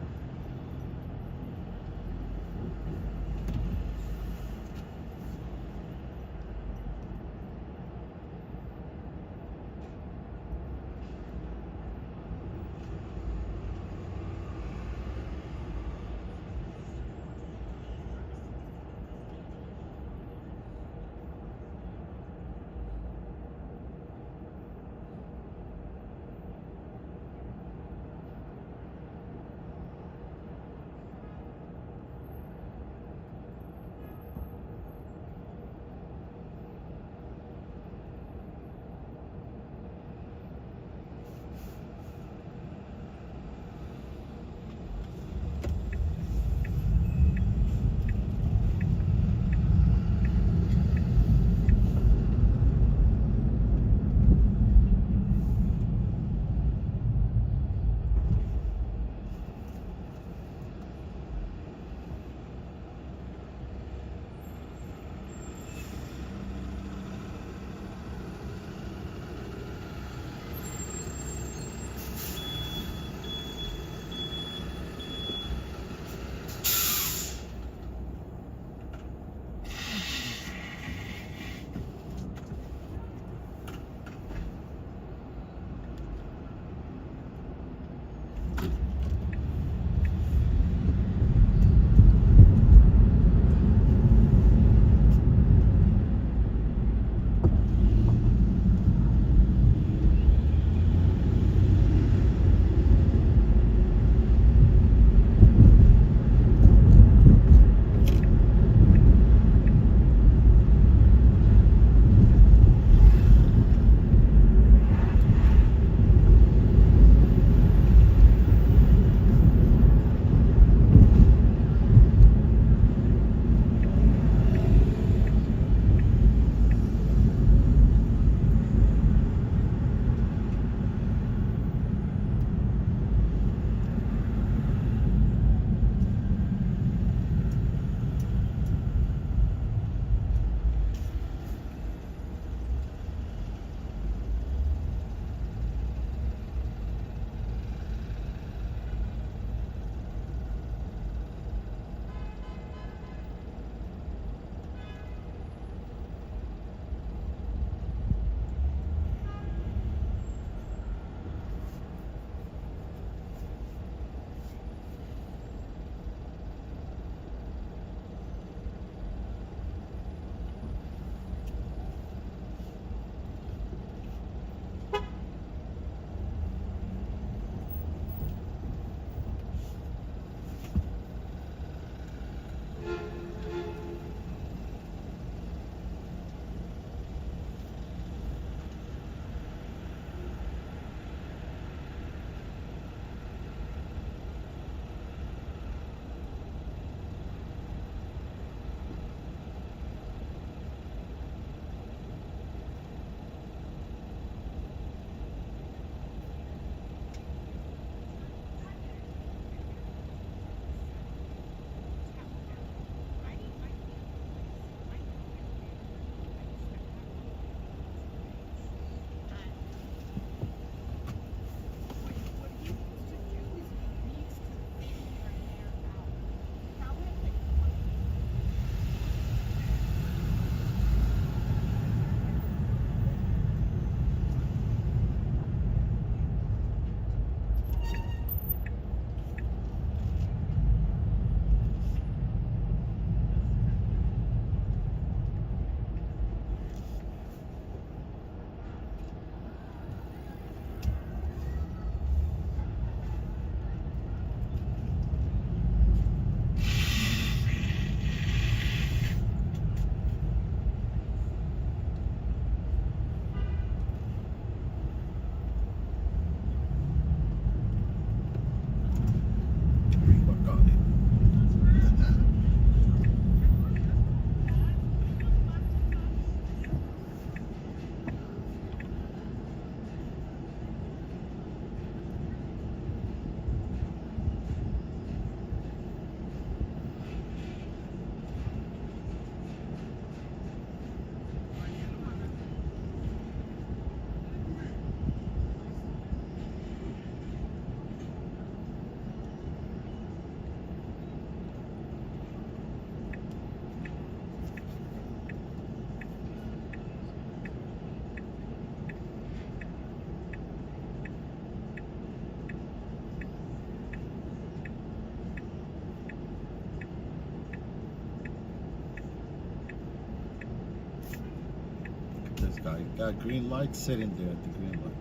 this guy. Got green light sitting there at the green light.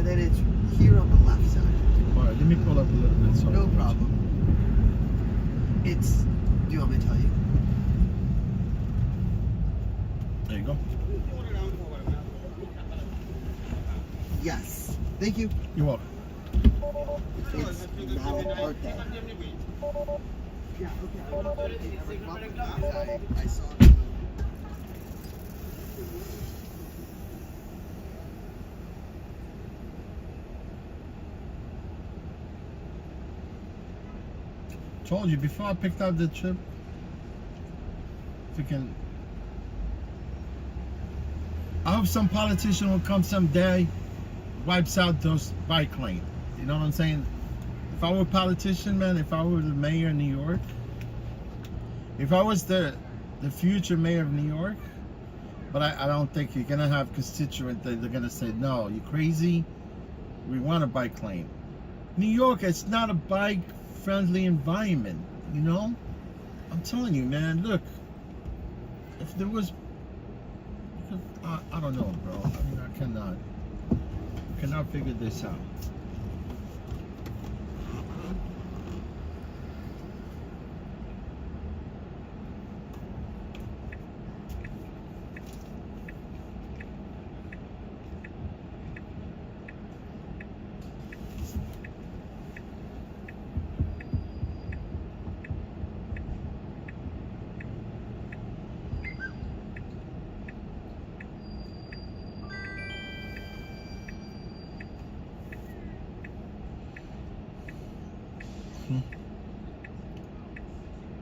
then it's here on the left side. All right, let me pull up a little bit. So No problem. It's. Do you want me to tell you? There you go. Yes. Thank you. You're welcome. It's now our day. Yeah, okay. I saw it. Told you before I picked up the trip. Freaking. I hope some politician will come someday, wipes out those bike lanes. You know what I'm saying? If I were a politician, man, if I were the mayor of New York, if I was the future mayor of New York, but I don't think you're gonna have constituents that they're gonna say, no, you crazy? We want a bike lane. New York, it's not a bike-friendly environment, you know? I'm telling you, man, look, if there was, I don't know, bro. I mean, I cannot figure this out.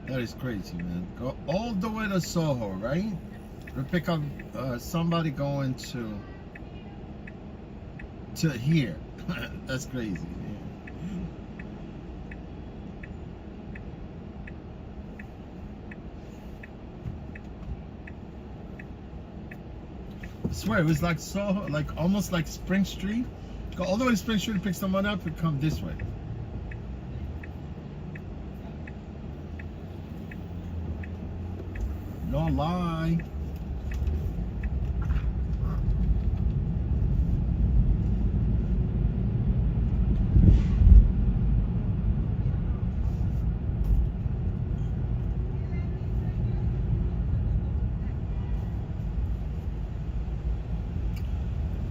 That is crazy, man. Go all the way to Soho, right? To pick up somebody going to here. That's crazy. Yeah. I swear it was like Soho, like almost like Spring Street. Go all the way to Spring Street, pick someone up, and come this way. No lie.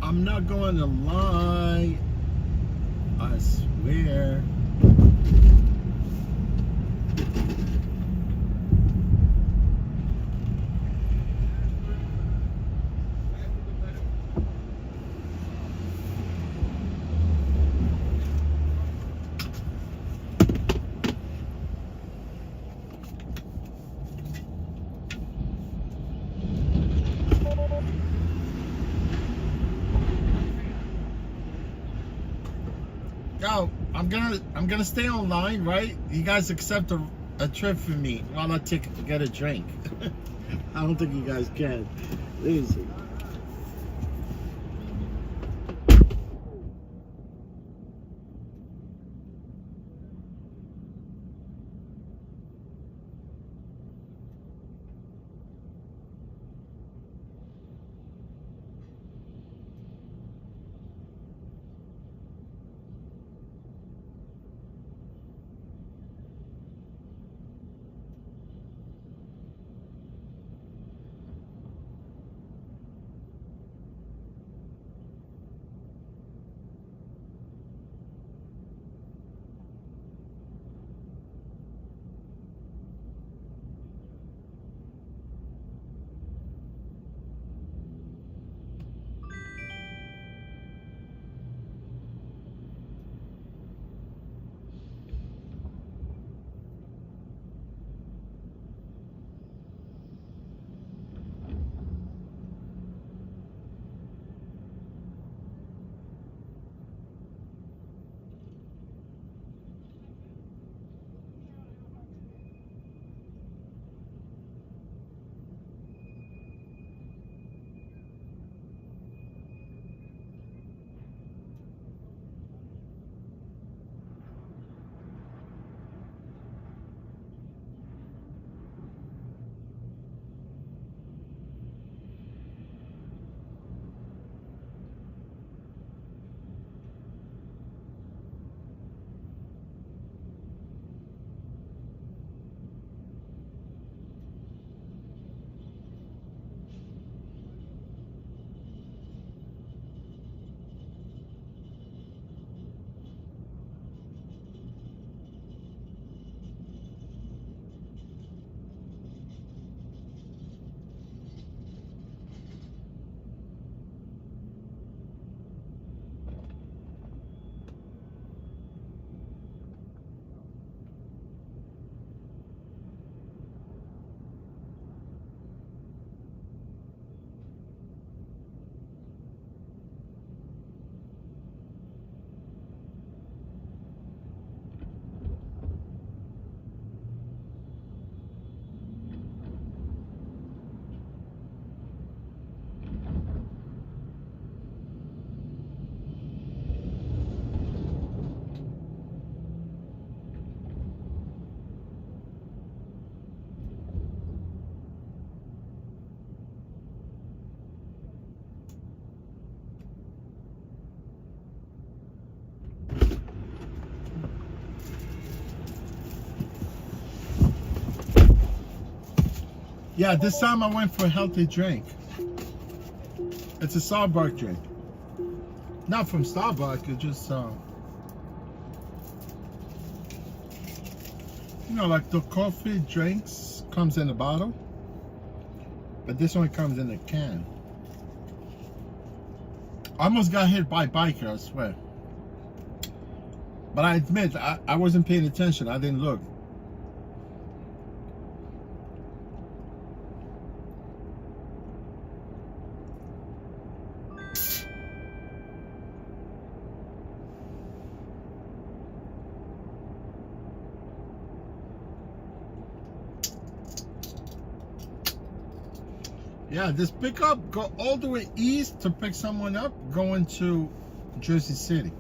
I'm not going to lie. I swear. Yo, I'm gonna stay online, right? You guys accept a trip from me while I get a drink. I don't think you guys can. Let me see. Yeah, this time I went for a healthy drink. It's a Starbucks drink. Not from Starbucks, it's just, you know, like the coffee drinks comes in a bottle, but this one comes in a can. I almost got hit by a biker, I swear. But I admit, I wasn't paying attention. I didn't look. Yeah, this pickup go all the way east to pick someone up going to Jersey City.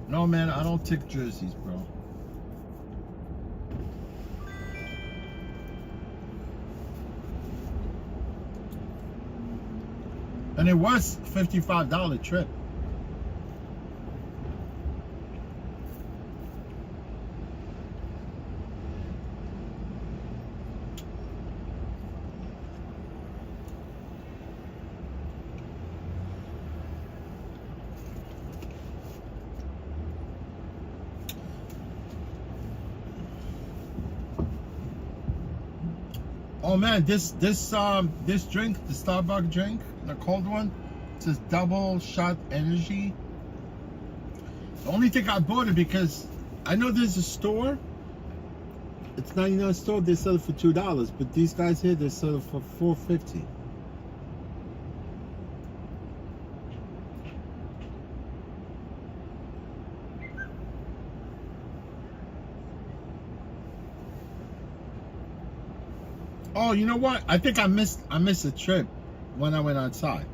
No, man, I don't take jerseys, bro. And it was $55 trip. Oh man, this drink, the Starbucks drink, the cold one, it says double shot energy. The only thing I bought it because I know there's a store. It's 99 store, they sell it for $2, but these guys here they sell it for $4.50. Oh, you know what? I think I missed a trip when I went outside.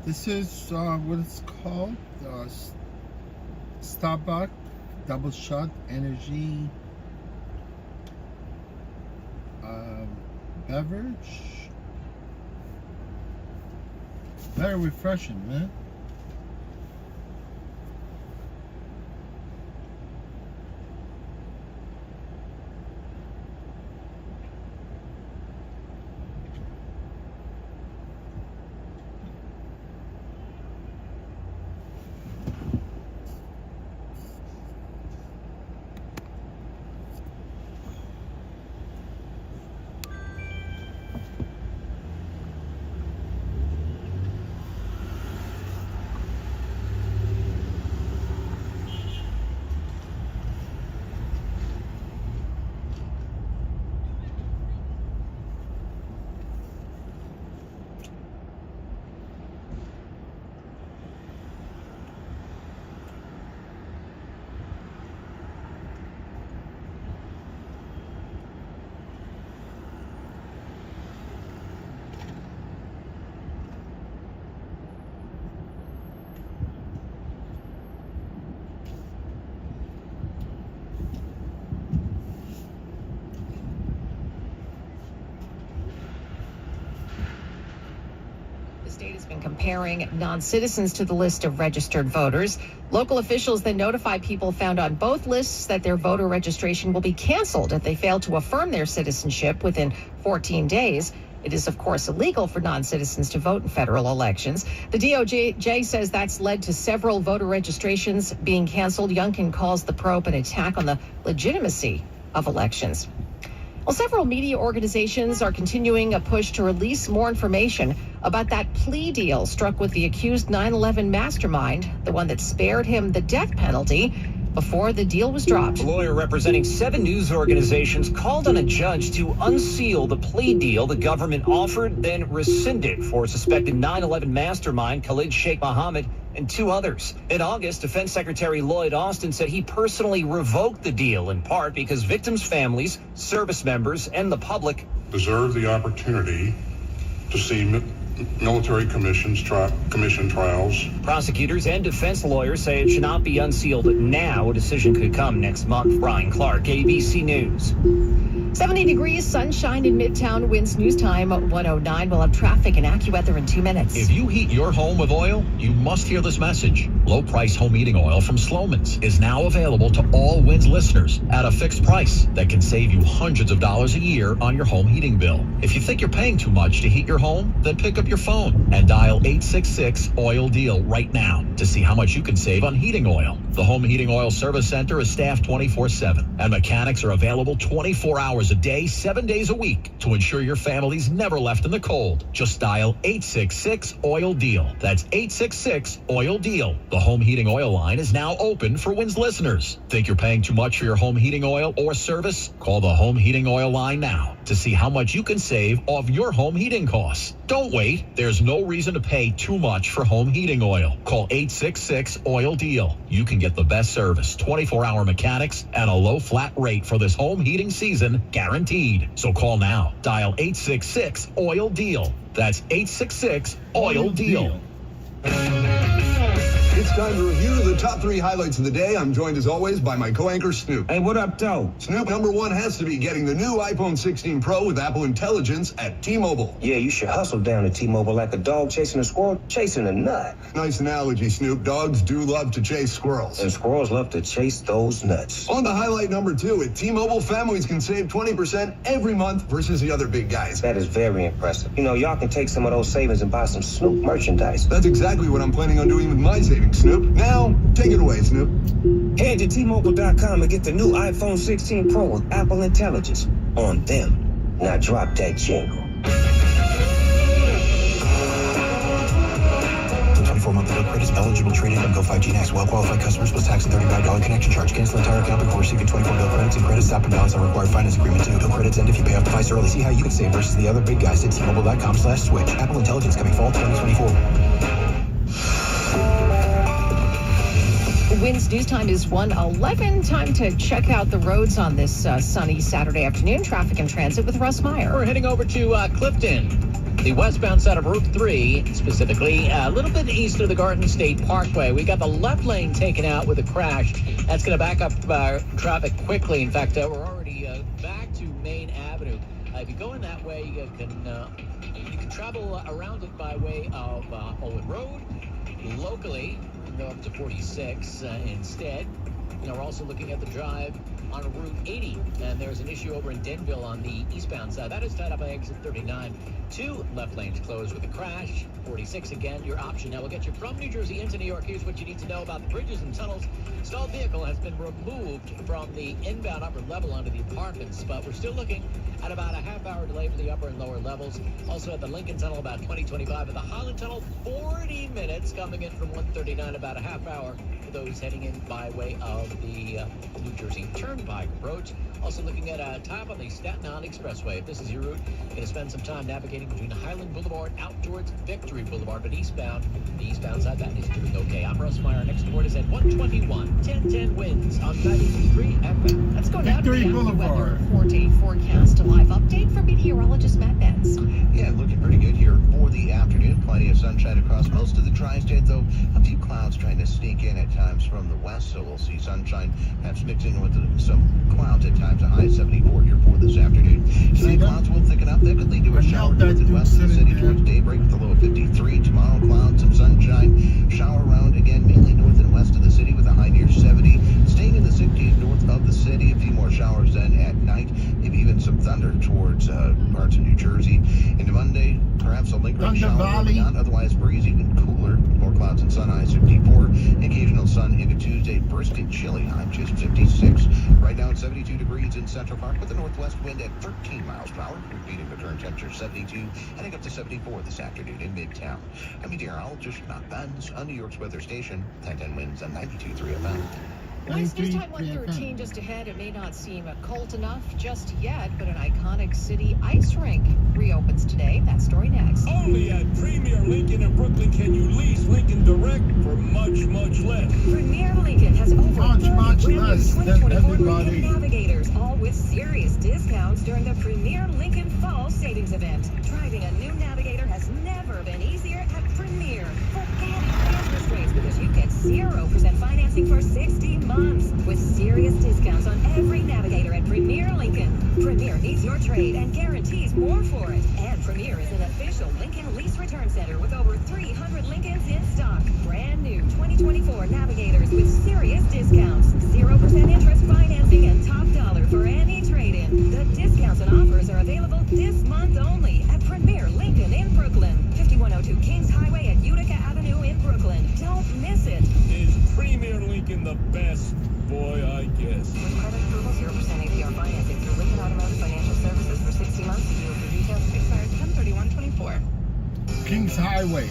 This is what it's called. Starbucks double shot energy beverage. Very refreshing, man. The state has been comparing non-citizens to the list of registered voters. Local officials then notify people found on both lists that their voter registration will be canceled if they fail to affirm their citizenship within 14 days. It is, of course, illegal for non-citizens to vote in federal elections. The DOJ says that's led to several voter registrations being canceled. Youngkin calls the probe an attack on the legitimacy of elections. Well, several media organizations are continuing a push to release more information about that plea deal struck with the accused 9/11 mastermind, the one that spared him the death penalty before the deal was dropped. A lawyer representing 7 news organizations called on a judge to unseal the plea deal the government offered, then rescinded for suspected 9/11 mastermind Khalid Sheikh Mohammed and 2 others. In August, Defense Secretary Lloyd Austin said he personally revoked the deal, in part because victims' families, service members, and the public deserve the opportunity to see military commission trials. Prosecutors and defense lawyers say it should not be unsealed now. A decision could come next month. Brian Clark, ABC News. 70 degrees, sunshine in Midtown. Winds News Time 109. We'll have traffic and AccuWeather in 2 minutes. If you heat your home with oil, you must hear this message. Low-price home heating oil from Sloman's is now available to all Winds listeners at a fixed price that can save you hundreds of dollars a year on your home heating bill. If you think you're paying too much to heat your home, then pick up your phone and dial 866-OIL-DEAL right now to see how much you can save on heating oil. The Home Heating Oil Service Center is staffed 24/7, and mechanics are available 24 hours a day, 7 days a week to ensure your family's never left in the cold. Just dial 866-OIL-DEAL. That's 866-OIL-DEAL. The Home Heating Oil line is now open for Winds listeners. Think you're paying too much for your home heating oil or service? Call the Home Heating Oil line now to see how much you can save off your home heating costs. Don't wait. There's no reason to pay too much for home heating oil. Call 866-OIL-DEAL. You can get the best service, 24-hour mechanics, and a low flat rate for this home heating season, guaranteed. So call now. Dial 866-OIL-DEAL. That's 866-OIL-DEAL. It's time to review the top 3 highlights of the day. I'm joined as always by my co-anchor Snoop. Hey, what up, though? Snoop, number 1 has to be getting the new iPhone 16 Pro with Apple Intelligence at T-Mobile. Yeah, you should hustle down at T-Mobile like a dog chasing a squirrel chasing a nut. Nice analogy, Snoop. Dogs do love to chase squirrels. And squirrels love to chase those nuts. On to highlight number 2, at T-Mobile, families can save 20% every month versus the other big guys. That is very impressive. You know, y'all can take some of those savings and buy some Snoop merchandise. That's exactly what I'm planning on doing with my savings, Snoop. Now, take it away, Snoop. Head to T-Mobile.com and get the new iPhone 16 Pro with Apple Intelligence on them. Now drop that jingle. 24-month bill credit is eligible trade-in on Go 5G Next. Well-qualified customers plus tax and $35 connection charge. Cancel entire account before receiving 24 bill credits and credits stop and balance on required finance agreement too. Bill credits end if you pay off the device early. See how you can save versus the other big guys at T-Mobile.com/switch. Apple Intelligence coming fall 2024. Winds News Time is 1:11. Time to check out the roads on this sunny Saturday afternoon. Traffic and transit with Russ Meyer. We're heading over to Clifton. The westbound side of Route 3, specifically a little bit east of the Garden State Parkway. We got the left lane taken out with a crash. That's going to back up traffic quickly. In fact, we're already back to Main Avenue. If you go in that way, you can travel around it by way of Owen Road. Locally, you can go up to 46 instead. We're also looking at the drive on Route 80, and there's an issue over in Denville on the eastbound side. That is tied up by exit 39. 2 left lanes closed with a crash. 46 again, your option. Now we'll get you from New Jersey into New York. Here's what you need to know about the bridges and tunnels. Stalled vehicle has been removed from the inbound upper level onto the apartments, but we're still looking at about a half-hour delay for the upper and lower levels. Also at the Lincoln Tunnel, about 20-25. At the Holland Tunnel, 40 minutes coming in from 139, about a half hour for those heading in by way of the New Jersey Turnpike approach. Also looking at a tie-up on the Staten Island Expressway. If this is your route, you're going to spend some time navigating between Highland Boulevard out towards Victory Boulevard, but eastbound, the eastbound side, that is doing okay. I'm Russ Meyer. Next report is at 121. 1010 winds on 93 FM. Let's go now to Victory the Boulevard. weather 4-day forecast. A live update from meteorologist Matt Benz. Yeah, looking pretty good here for the afternoon. Plenty of sunshine across most of the tri-state, though a few clouds trying to sneak in at times from the west, so we'll see sunshine perhaps mixing with some clouds at times. A high 74 here for this afternoon. Tonight, clouds will thicken up. That could lead to a shower to the west of the city towards daybreak with a low of 53. Tomorrow, clouds, some sunshine. Shower around again, mainly north and west of the city with a high near 70. Staying in the 60s north of the city. A few more showers then at night. Maybe even some thunder towards parts of New Jersey. Into Monday, perhaps a lingering shower going on. Otherwise, breeze even cooler. More clouds and sun, high 54. Occasional sun into Tuesday. Brisk and chilly, high just 56. Right now it's 72 degrees in Central Park with a northwest wind at 13 miles per hour. Repeating the current temperature 72, heading up to 74 this afternoon in Midtown. I'm meteorologist Matt Benz on New York's weather station. 1010 winds on 92.3 FM. Nice news time 113 just ahead. It may not seem cold enough just yet, but an iconic city ice rink reopens today. That story next. Only at Premier Lincoln in Brooklyn can you lease Lincoln Direct for much, much less. Premier Lincoln has over Much 30 less than 2024 everybody. Lincoln Navigators, all with serious discounts during the Premier Lincoln Fall Savings Event. Driving a new Navigator has never been easier at Premier. Forget interest rates because you get 0% financing for 60 months with serious discounts on every Navigator at Premier Lincoln. Premier needs your trade and guarantees more for it. And Premier is an official Lincoln Lease Return Center with over 300 Lincolns in stock. Brand new 2024 Navigators with serious discounts. 0% interest financing and top dollar for any trade-in. The discounts and offers are available this month only at Premier Lincoln in Brooklyn. 5102 Kings Highway at Utica Avenue in Brooklyn. Don't miss it. Is Premier Lincoln the best? Boy, I guess. With credit approval, 0% APR financing through Lincoln Automotive Financial Services for 60 months. See you for details. Expires 10/31/24. Kings Highway.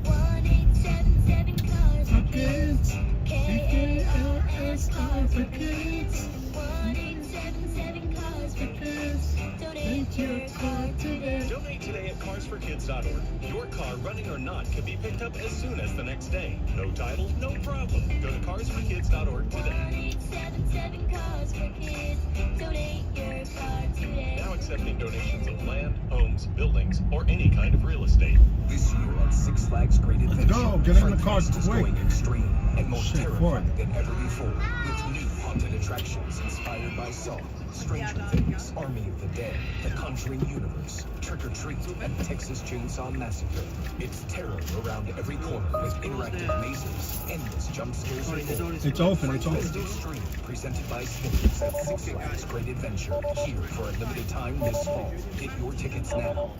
1877 cars for kids. KARS cars for kids. 1877 cars for kids. Donate your car today. Donate today at carsforkids.org. Your car, running or not, can be picked up as soon as the next day. No title, no problem. Go to carsforkids.org today. 1877 cars for kids. Donate your car today. Now accepting donations of land, homes, buildings, or any kind of real estate. This year at Six Flags Great Adventure, go, get in the car Fred Beast is quick. going extreme and more Shit, terrifying than ever before, with new haunted attractions inspired by Saw, Stranger Things, Army of the Dead, The Conjuring Universe, Trick or Treat, and Texas Chainsaw Massacre. It's terror around every corner with interactive mazes, endless jump scares, and more. It's open, it's Fred Beast open. Extreme, presented by Spinners at Six Flags Great Adventure, here for a limited time this fall. Get your tickets now.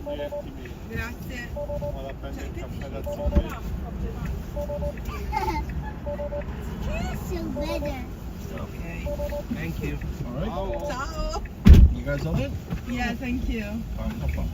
So better. Okay. Thank you. All right. Ciao. You guys all in? Yeah, thank you. No problem.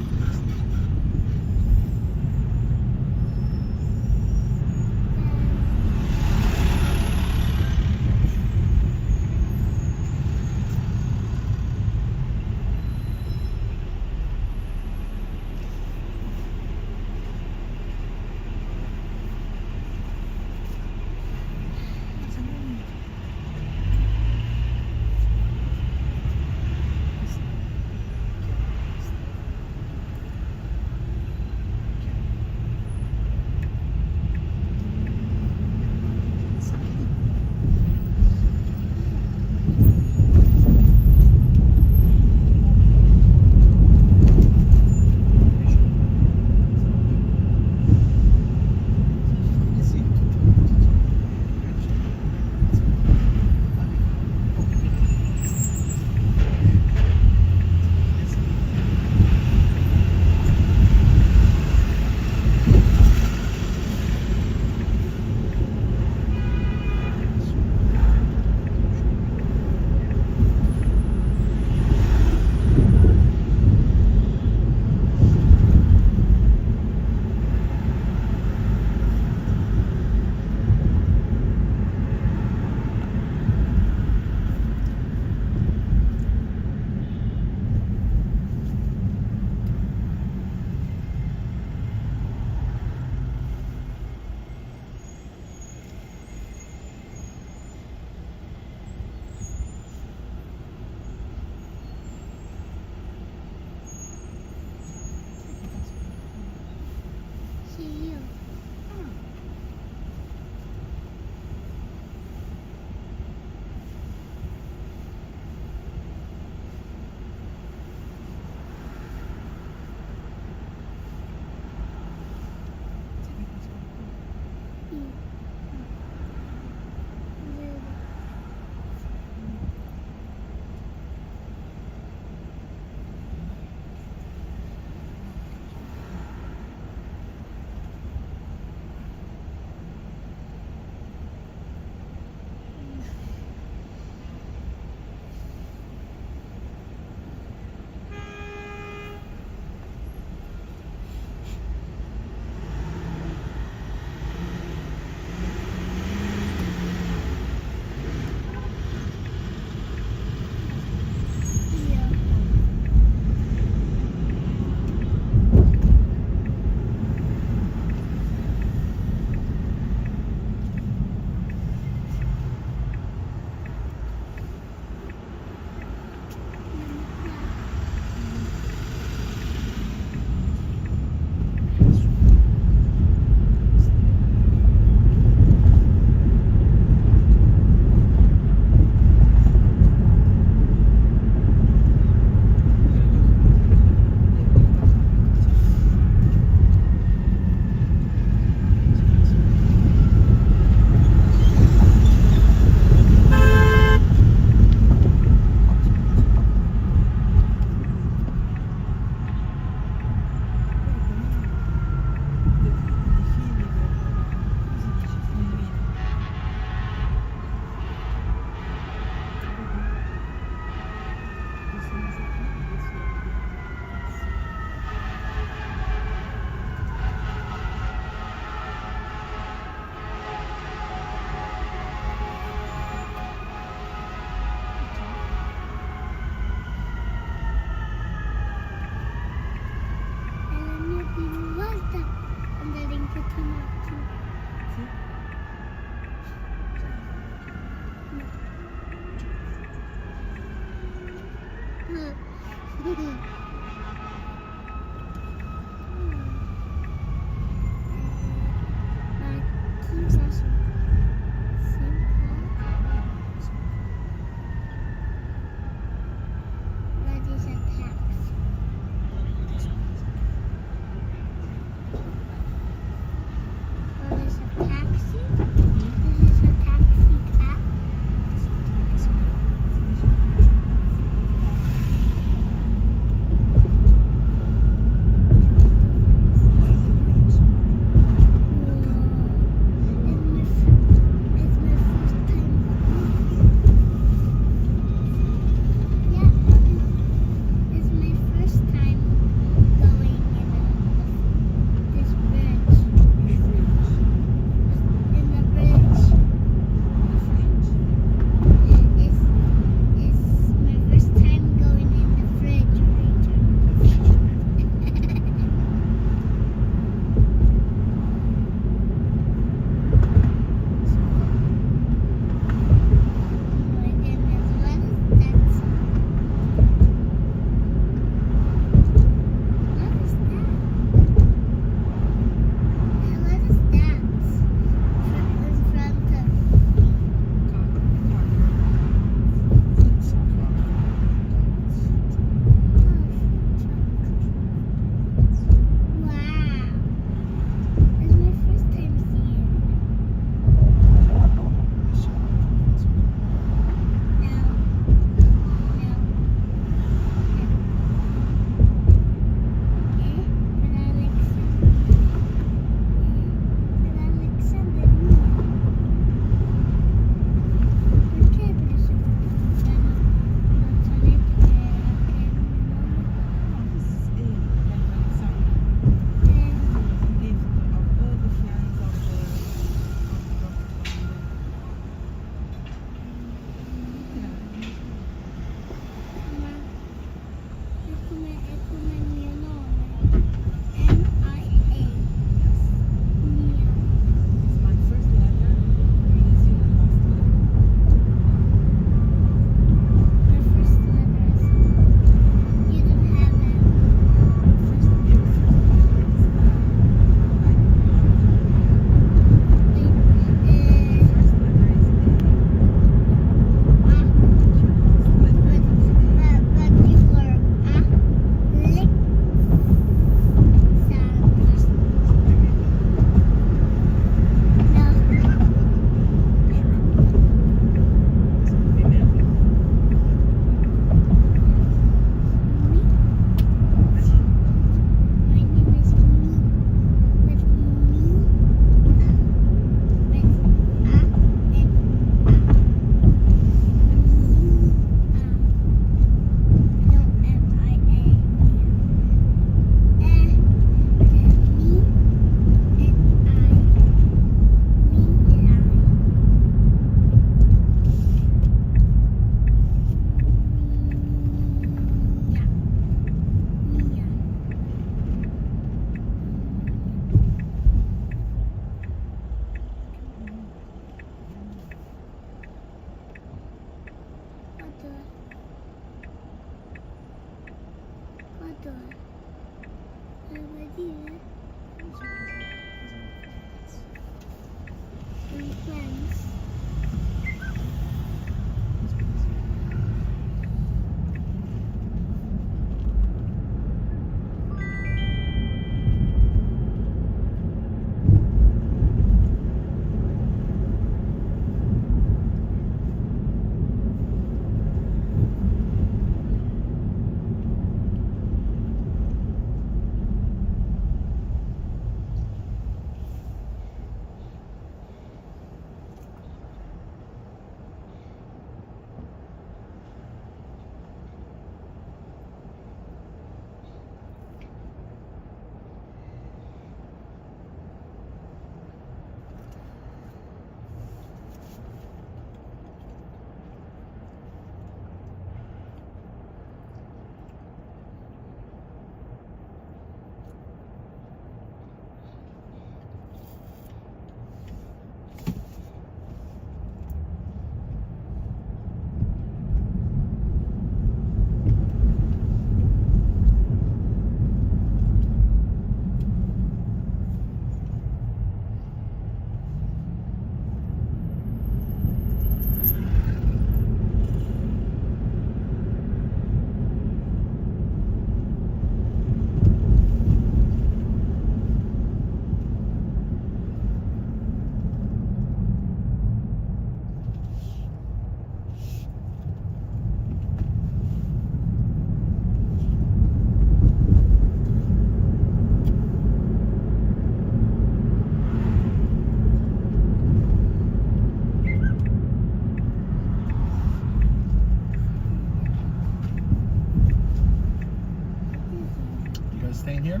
Staying here?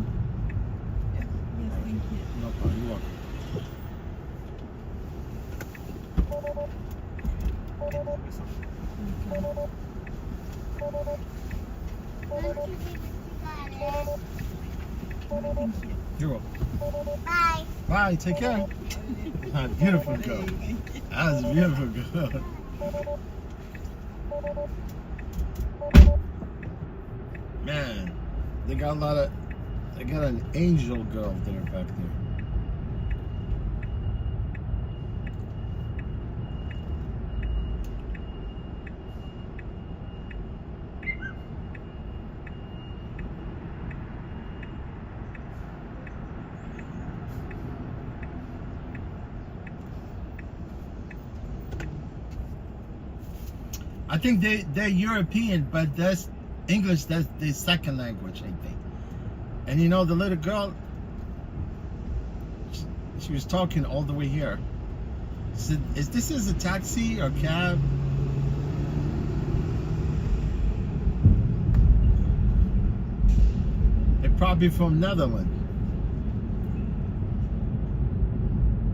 Yes, thank you. No problem. You're welcome. You're welcome. Bye. Bye. Take care. Beautiful girl. That's a beautiful girl. Man, they got an angel girl there back there. I think they're European, but that's English, that's their second language, I think. And you know, the little girl, she was talking all the way here. She said, is this a taxi or cab? They're probably from Netherlands.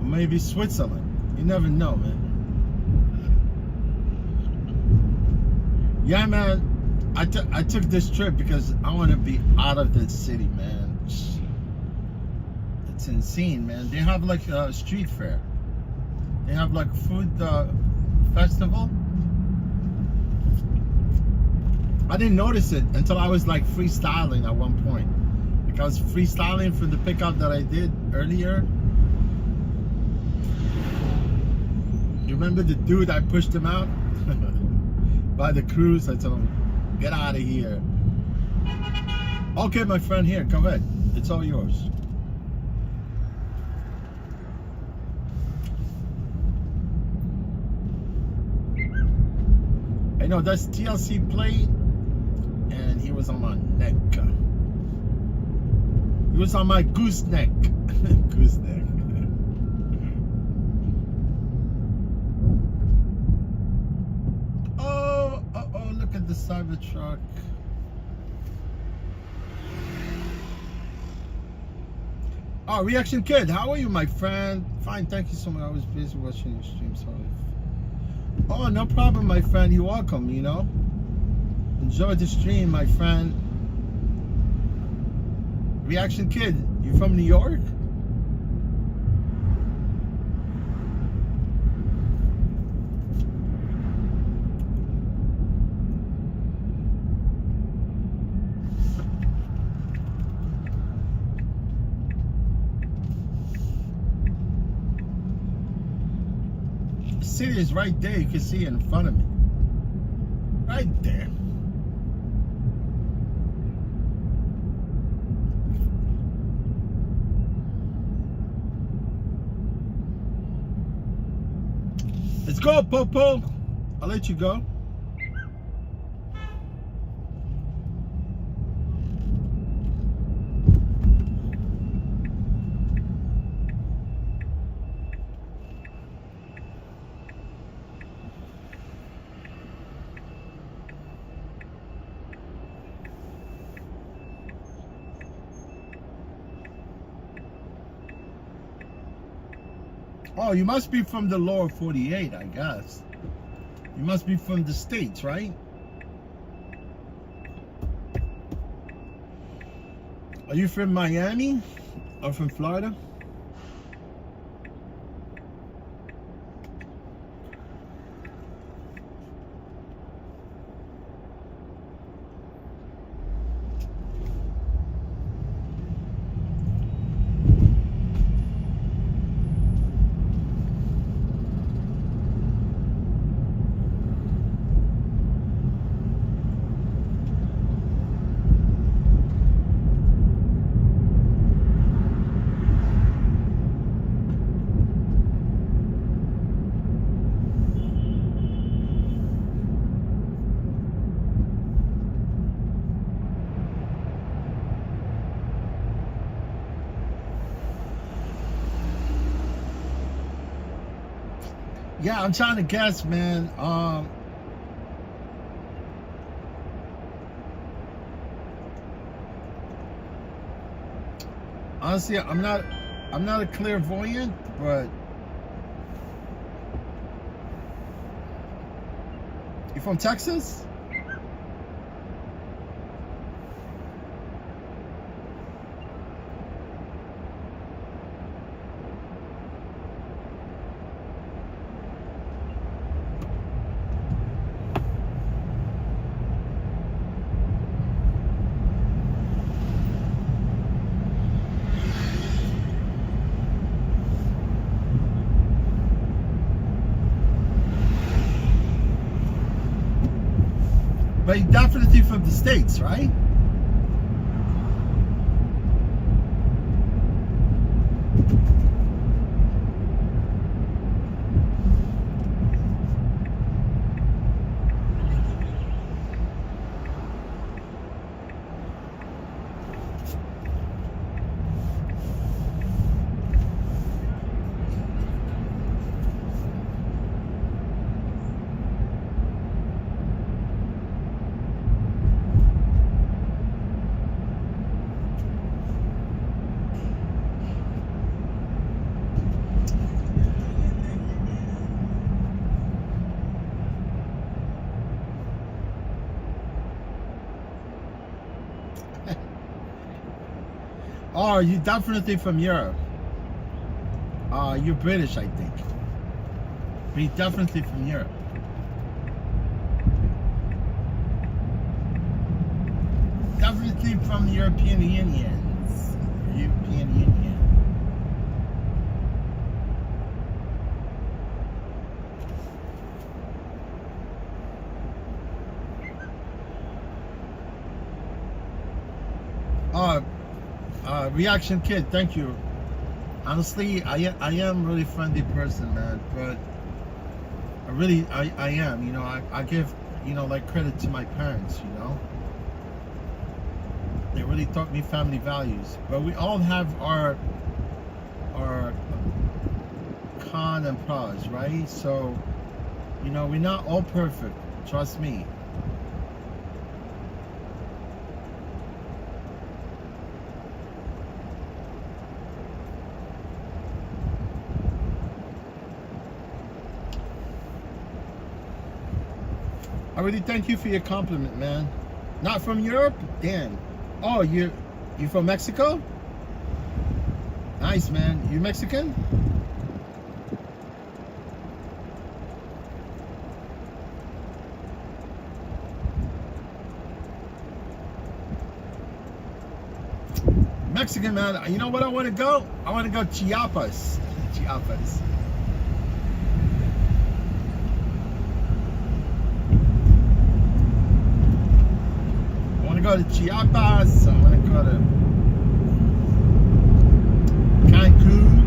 Or maybe Switzerland. You never know, man. Yeah, man, I took this trip because I want to be out of the city, man. It's insane, man. They have like a street fair. They have like food festival. I didn't notice it until I was like freestyling at one point. Like I was freestyling from the pickup that I did earlier. You remember the dude I pushed him out? By the cruise, I told him, get out of here. Okay, my friend, here, go ahead. It's all yours. I know that's TLC plate, and he was on my neck. He was on my gooseneck. Gooseneck. Look at the Cybertruck. Oh, Reaction Kid, how are you, my friend? Fine, thank you so much. I was busy watching your stream, sorry. Oh, no problem, my friend. You're welcome, you know. Enjoy the stream, my friend. Reaction Kid, you from New York? city is right there. You can see it in front of me. Right there. Let's go, Popo. I'll let you go. Oh, you must be from the lower 48, I guess. You must be from the States, right? Are you from Miami or from Florida? Yeah, I'm trying to guess, man. Honestly, I'm not a clairvoyant, but you from Texas? But you're definitely from the States, right? Oh, you're definitely from Europe. You're British, I think. But you're definitely from Europe. Definitely from the European Union. European Union. Reaction Kid, thank you. Honestly, I am really friendly person, man, but I am, you know, I give, you know, like credit to my parents, you know. They really taught me family values, but we all have our con and pros, right? So, you know, we're not all perfect, trust me. I really thank you for your compliment, man. Not from Europe? Damn. Oh, you from Mexico? Nice, man. You Mexican? Mexican, man. You know what I want to go? I want to go Chiapas. Chiapas. go to Chiapas. I want to go to Cancun.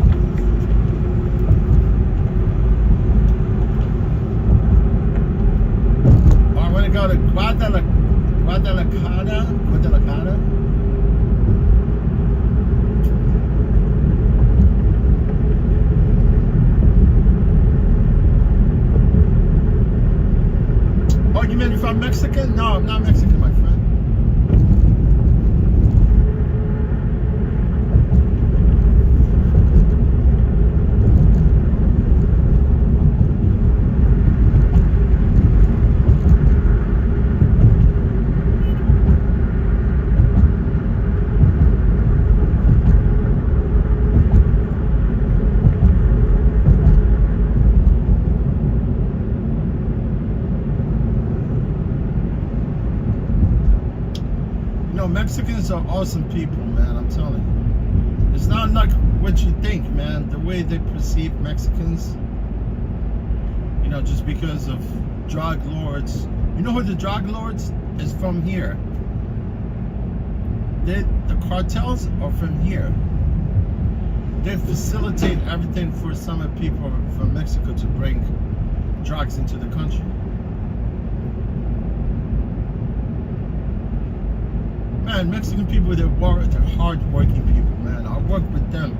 Or I want to go to Guadalajara. Oh, you mean if I'm Mexican? No, I'm not Mexican, my friend. Mexicans are awesome people, man. I'm telling you. It's not like what you think, man. The way they perceive Mexicans, you know, just because of drug lords. You know who the drug lords is from here? The cartels are from here. They facilitate everything for some of the people from Mexico to bring drugs into the country. Man, Mexican people, they're hard-working people, man. I work with them.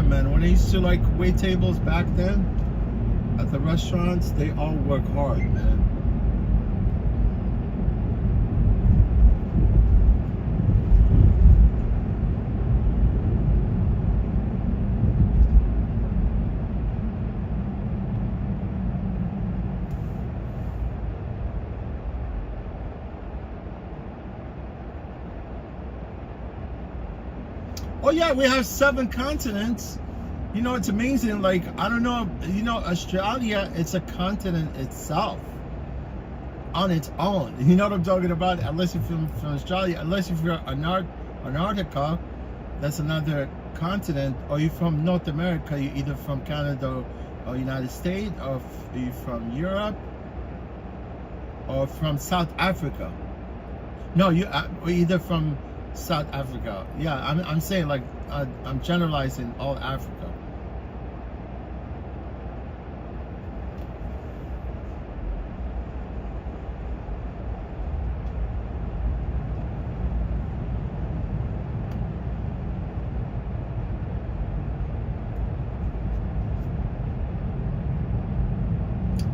Man. When I used to like wait tables back then at the restaurants, they all work hard, man. Oh yeah, we have 7 continents. You know, it's amazing. Like, I don't know, you know, Australia, it's a continent itself on its own. You know what I'm talking about? Unless you're from Australia, unless if you're Antarctica, that's another continent. Or you're from North America, you're either from Canada or United States, or you're from Europe, or from South Africa. No, you're either from South Africa. Yeah, I'm saying, like, I'm generalizing all Africa.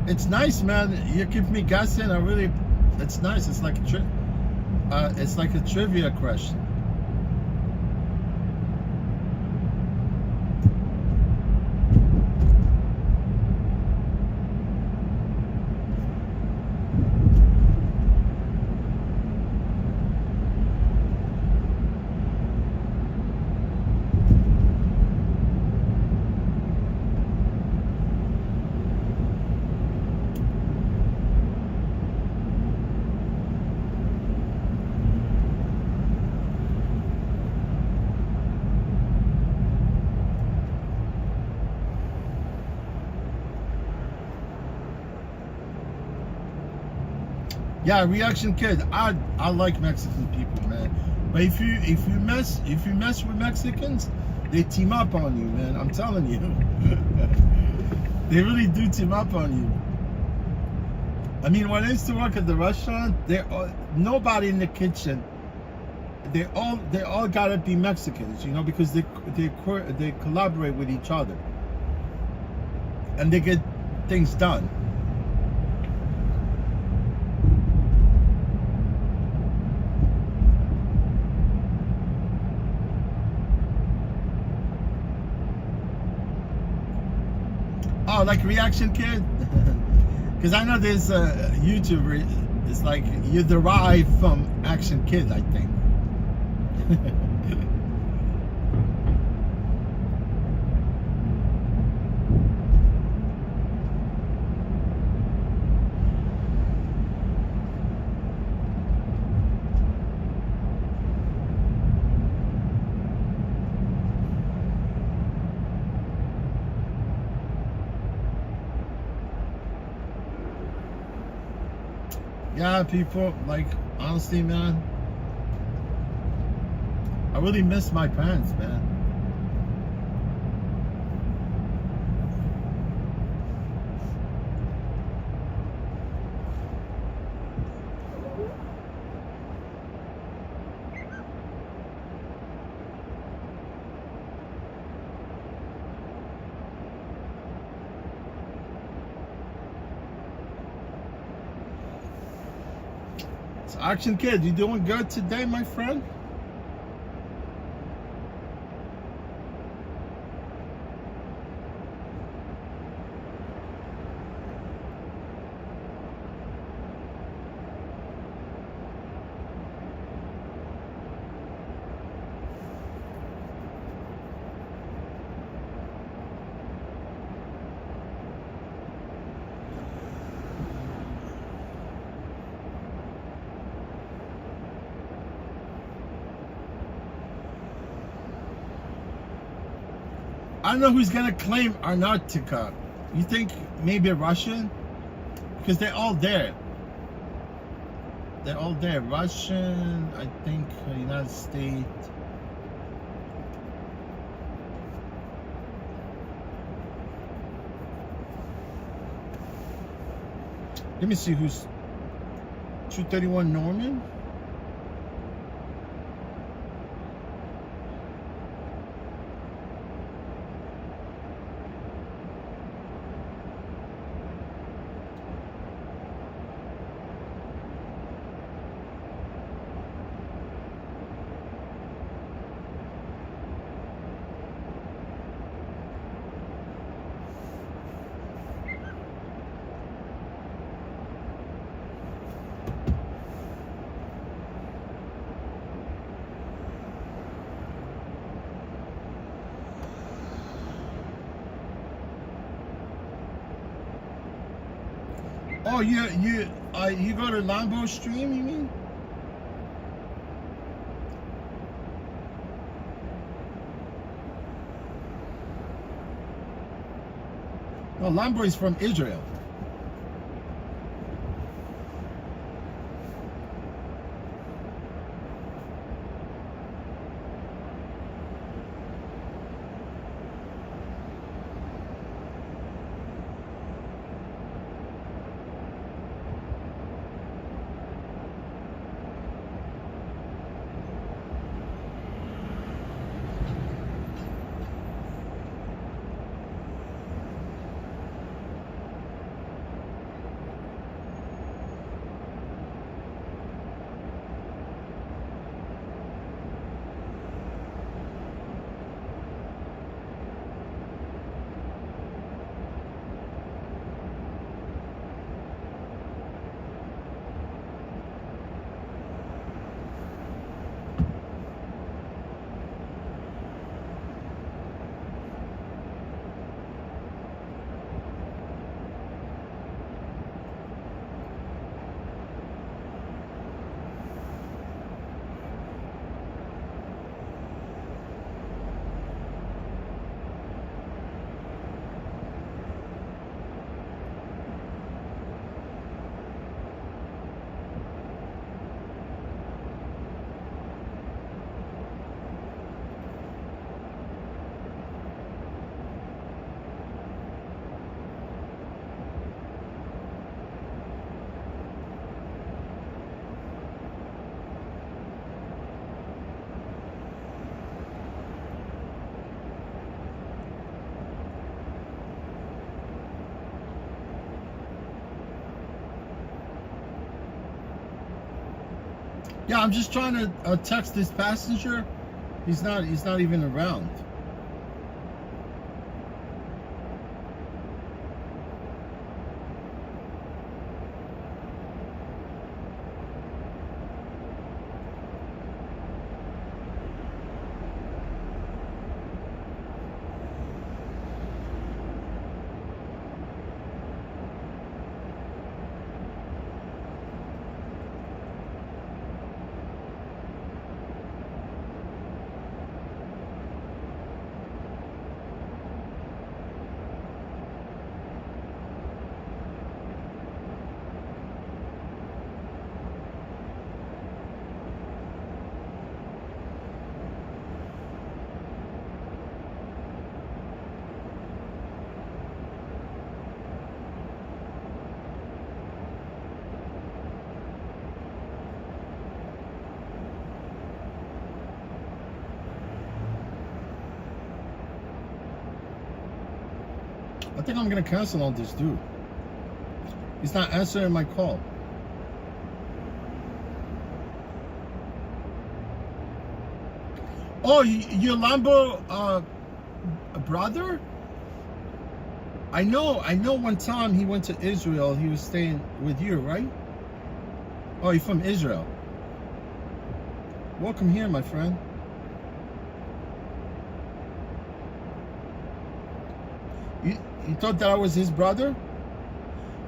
It's nice, man. You keep me guessing. It's nice. It's like a trivia question. Yeah, Reaction Kid. I like Mexican people, man. But if you mess with Mexicans, they team up on you, man. I'm telling you. They really do team up on you. I mean, when I used to work at the restaurant, nobody in the kitchen. They all gotta be Mexicans, you know, because they collaborate with each other, and they get things done. Oh, like Reaction Kid? Because I know there's a YouTuber, it's like you derive from Action Kid, I think. Yeah, people, like, honestly, man, I really miss my parents, man. So, Action Kid, you doing good today, my friend? I don't know who's gonna claim Antarctica. You think maybe Russian? Because they're all there. They're all there. Russian, I think, United States. Let me see who's 231 Norman. Oh, you go to Lambo stream, you mean? No, Lambo is from Israel. Yeah, I'm just trying to text this passenger. He's not even around. I think I'm gonna cancel on this dude. He's not answering my call. Oh, your Lambo brother? I know one time he went to Israel. He was staying with you, right? Oh, you're from Israel. Welcome here, my friend. You thought that I was his brother?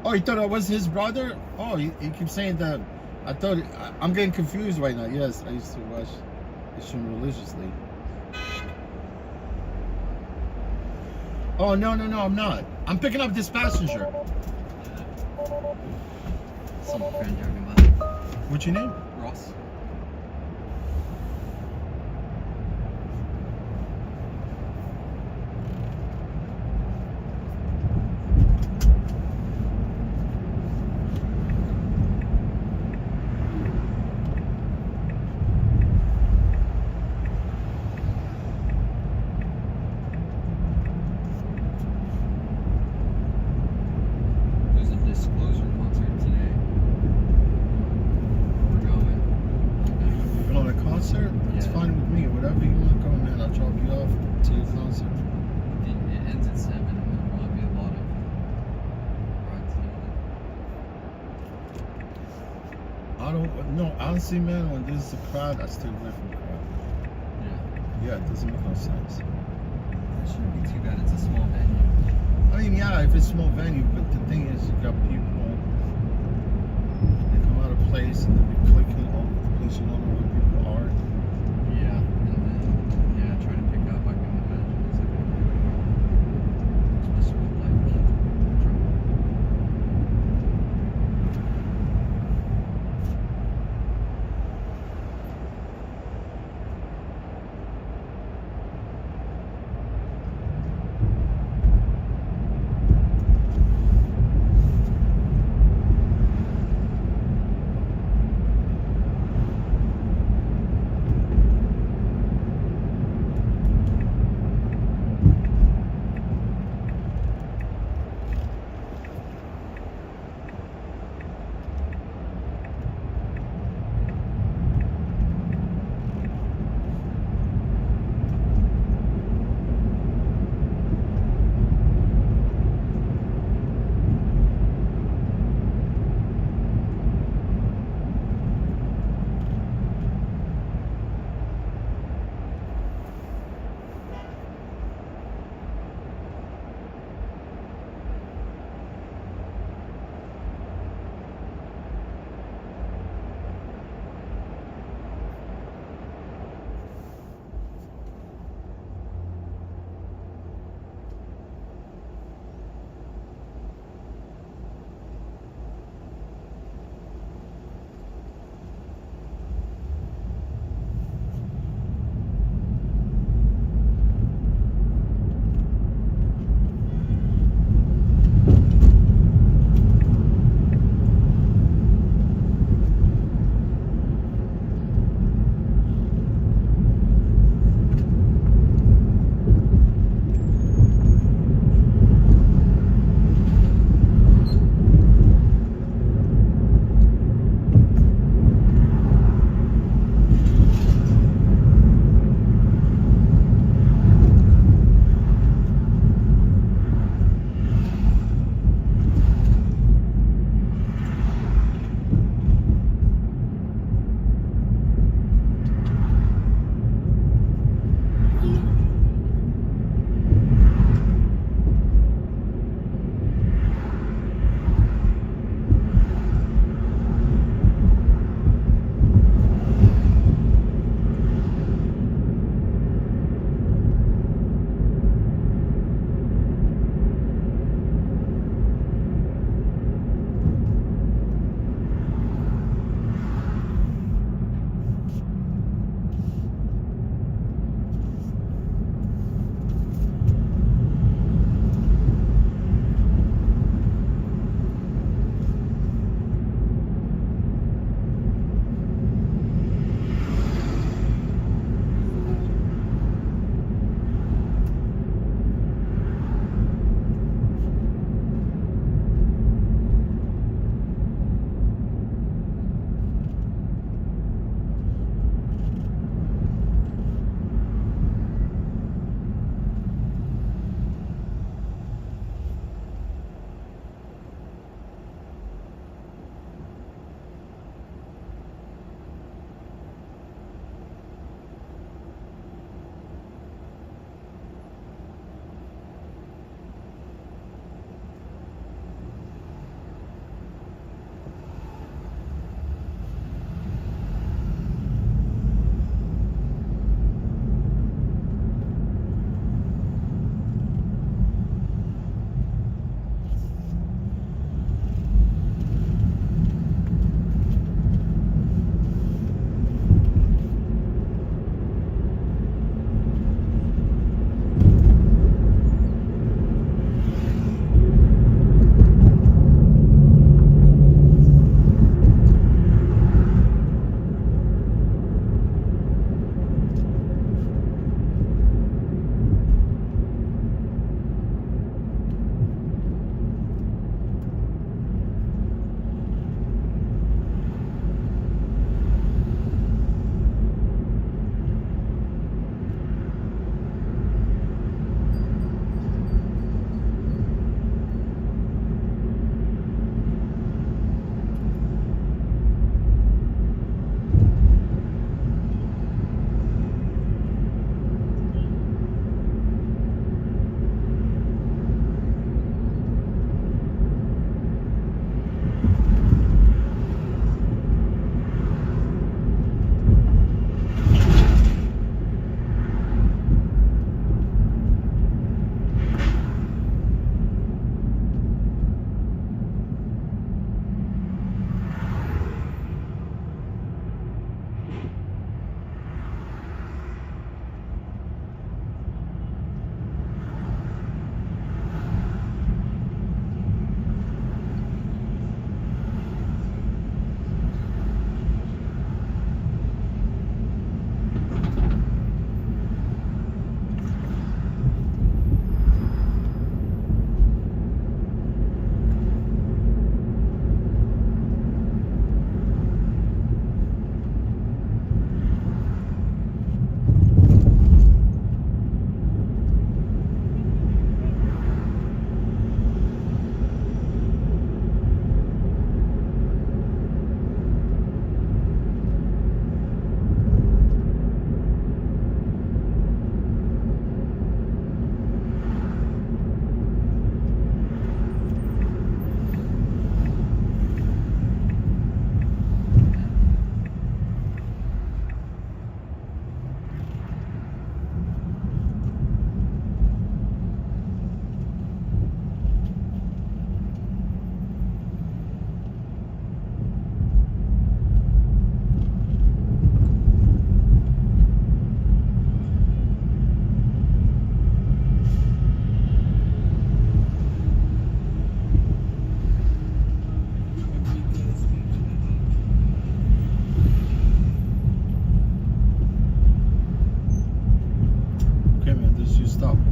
Oh, you thought I was his brother? Oh, you keep saying that. I thought, I'm getting confused right now. Yes, I used to watch Isham religiously. Oh, no, I'm not. I'm picking up this passenger. Some friend talking about. What's your name? Ross. There's a Disclosure concert today. We're going. You're going to a concert? It's Yeah. fine with me. Whatever you want to go, man. I'll drop you off to the concert. It ends at 7 and there'll probably be a lot of rides on it. I don't know. Honestly, man, when there's a crowd, I stay away from the crowd. Yeah, it doesn't make no sense. It shouldn't be too bad. It's a small venue. I mean, yeah, if it's a small venue, but the thing is, you got people, they come out of place and they'll be clicking all over the place. You don't know where people are. Yeah, and then try to pick up. I can imagine it's like especially with like trouble.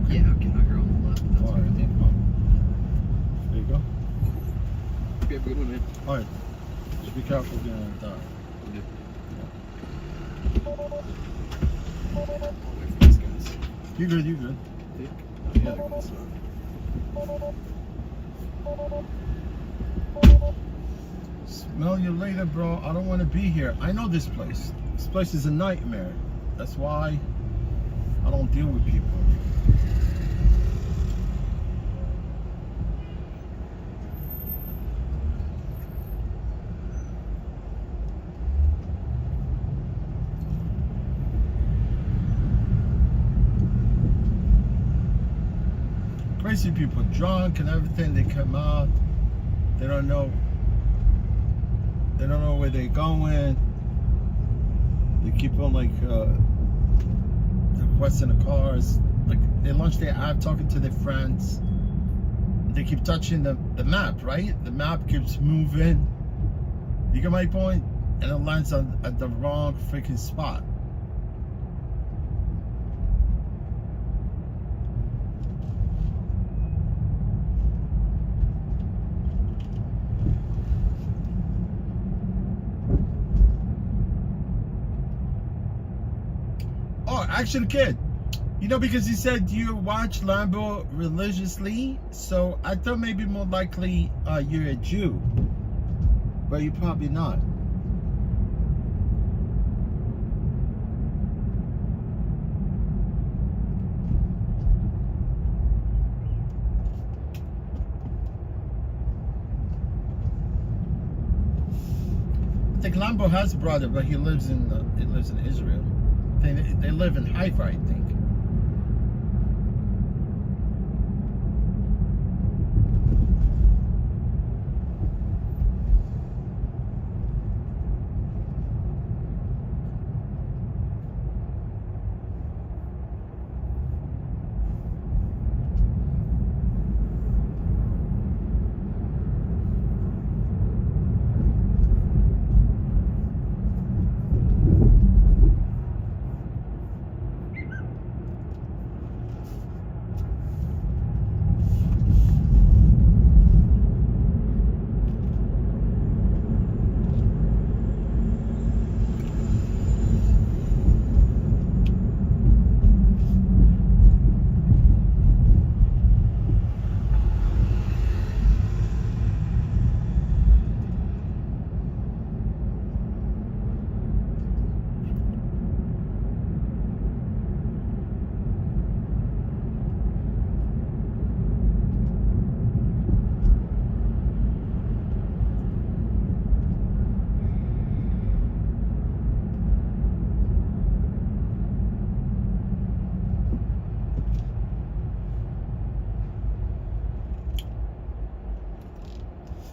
Okay. Yeah, okay, now you're on the left. That's All what I right. think. There you go. Okay, good one, man. All right. Just be careful getting on the top. You good, you good. Yeah, they're good stuff. Smell you later, bro. I don't want to be here. I know this place. This place is a nightmare. That's why I don't deal with people. Crazy people, drunk and everything. They come out. They don't know. They don't know where they're going. They keep on like requesting the cars. Like they launch their app, talking to their friends. They keep touching the map, right? The map keeps moving. You get my point? And it lands at the wrong freaking spot. Oh, actually, kid, you know, because you said you watch Lambo religiously, so I thought maybe more likely you're a Jew, but you're probably not. I think Lambo has a brother, but he lives in Israel. They live in Haifa, I think.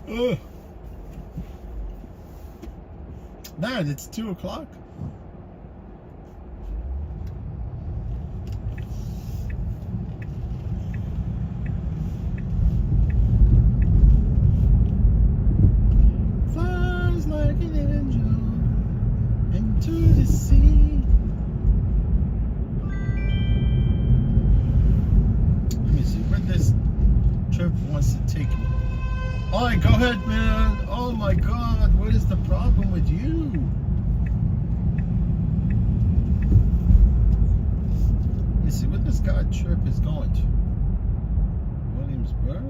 Ugh. Man, it's 2 o'clock. Flies like an angel into the sea. Let me see where this trip wants to take me. All right, go ahead, man. Oh my God, what is the problem with you? Let me see where this guy trip is going to. Williamsburg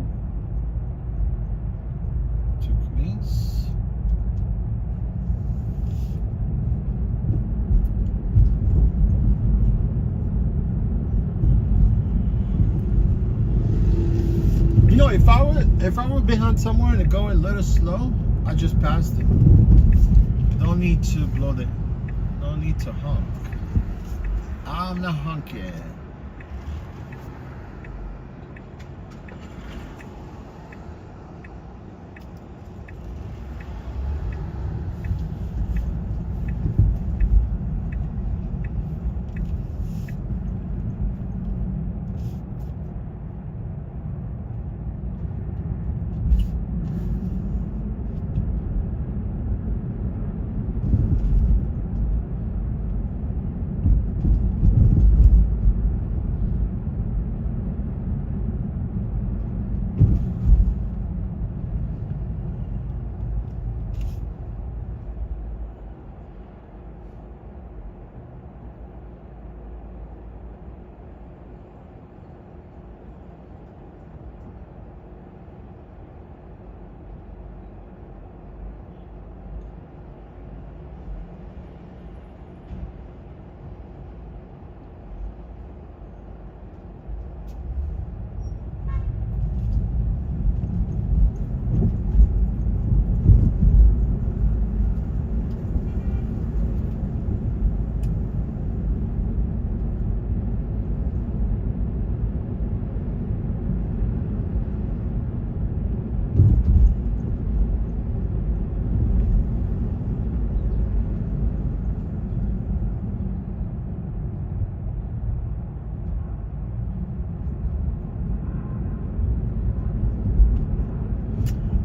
to Queens. You know, if I were behind somewhere and it go a little slow, I just passed it. Don't need to blow the, no need to honk. I'm not honking.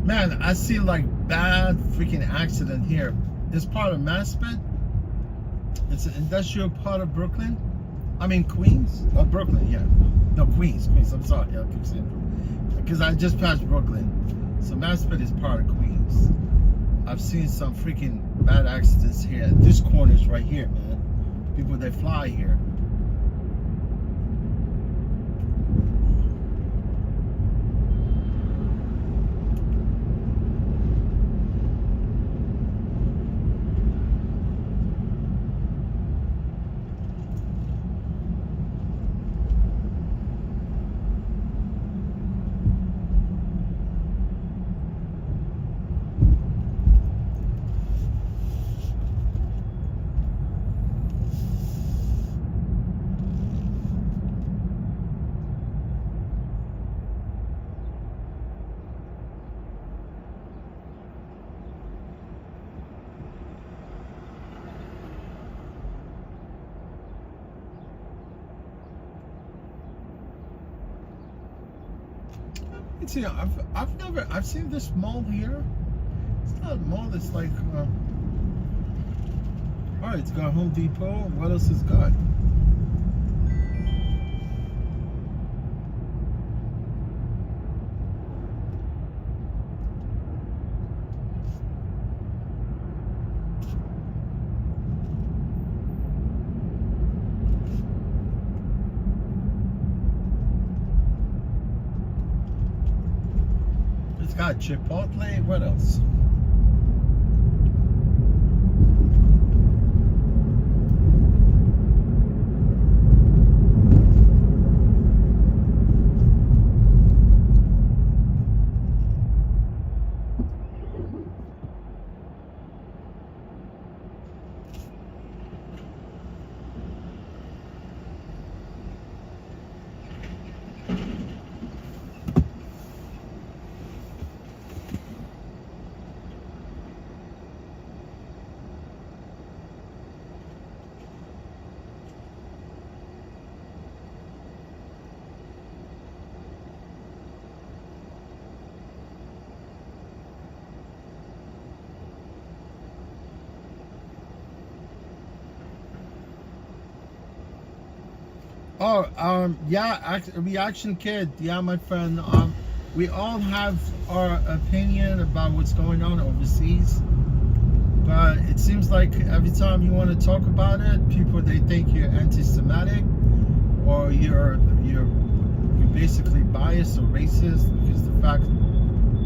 Man, I see like bad freaking accident here. This part of Maspeth, it's an industrial part of Brooklyn. I mean Queens? Oh, Brooklyn, yeah. No, Queens. I'm sorry. I keep saying Brooklyn. Because I just passed Brooklyn. So Maspeth is part of Queens. I've seen some freaking bad accidents here. This corner's right here, man. People that fly here. See, I've seen this mall here. It's not a mall. It's like, all right, it's got Home Depot. What else it's got? It's got Chipotle. What else? Oh, yeah, Reaction Kid. Yeah, my friend. We all have our opinion about what's going on overseas, but it seems like every time you want to talk about it, people, they think you're anti-Semitic or you're basically biased or racist, because the fact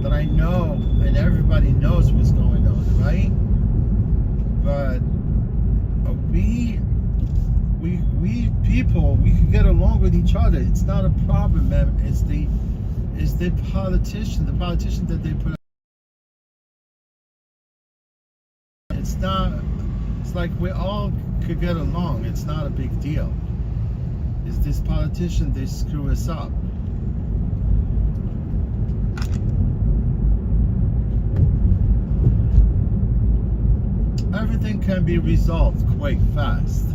that I know and everybody knows what's going on, right? But we people, we can get along with each other. It's not a problem, man. It's the politician that they put. It's not. It's like we all could get along. It's not a big deal. It's this politician, they screw us up. Everything can be resolved quite fast.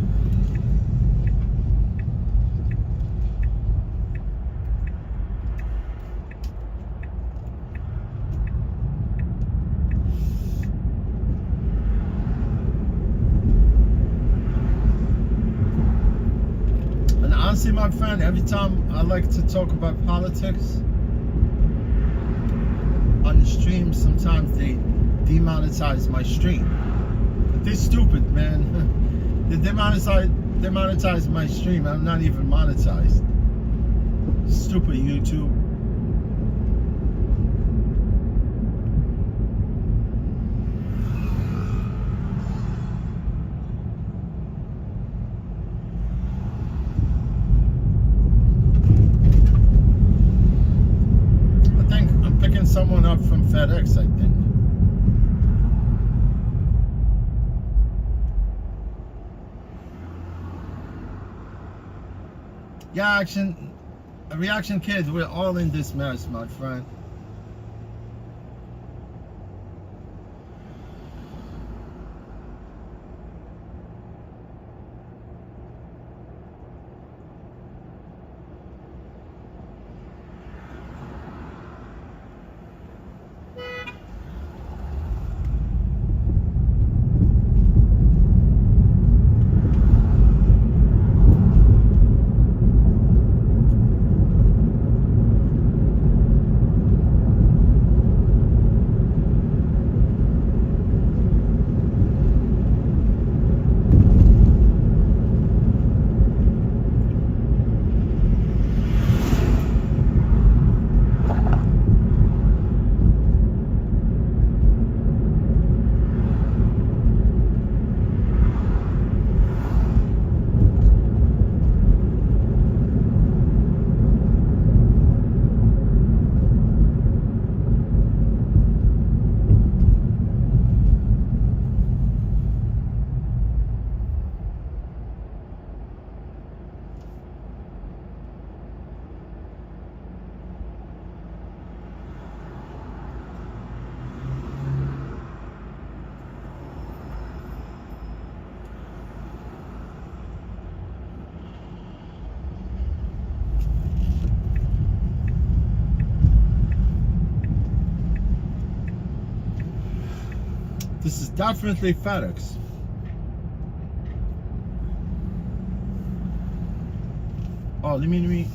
And honestly, my friend, every time I like to talk about politics on the stream, sometimes they demonetize my stream. They're stupid, man. They demonetize my stream. I'm not even monetized. Stupid YouTube. I think I'm picking someone up from FedEx, I think. Yeah, Reaction Kids, we're all in this mess, my friend. This is definitely FedEx. Oh, let me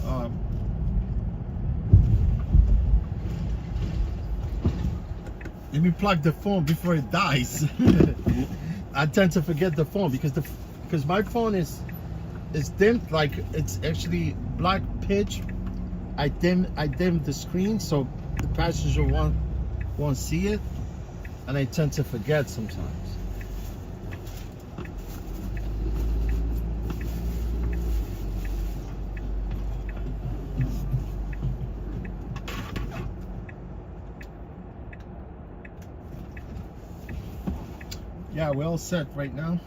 plug the phone before it dies. I tend to forget the phone because my phone is dimmed, like it's actually black pitch. I dim the screen so the passenger won't see it, and I tend to forget sometimes. Yeah, we're all set right now.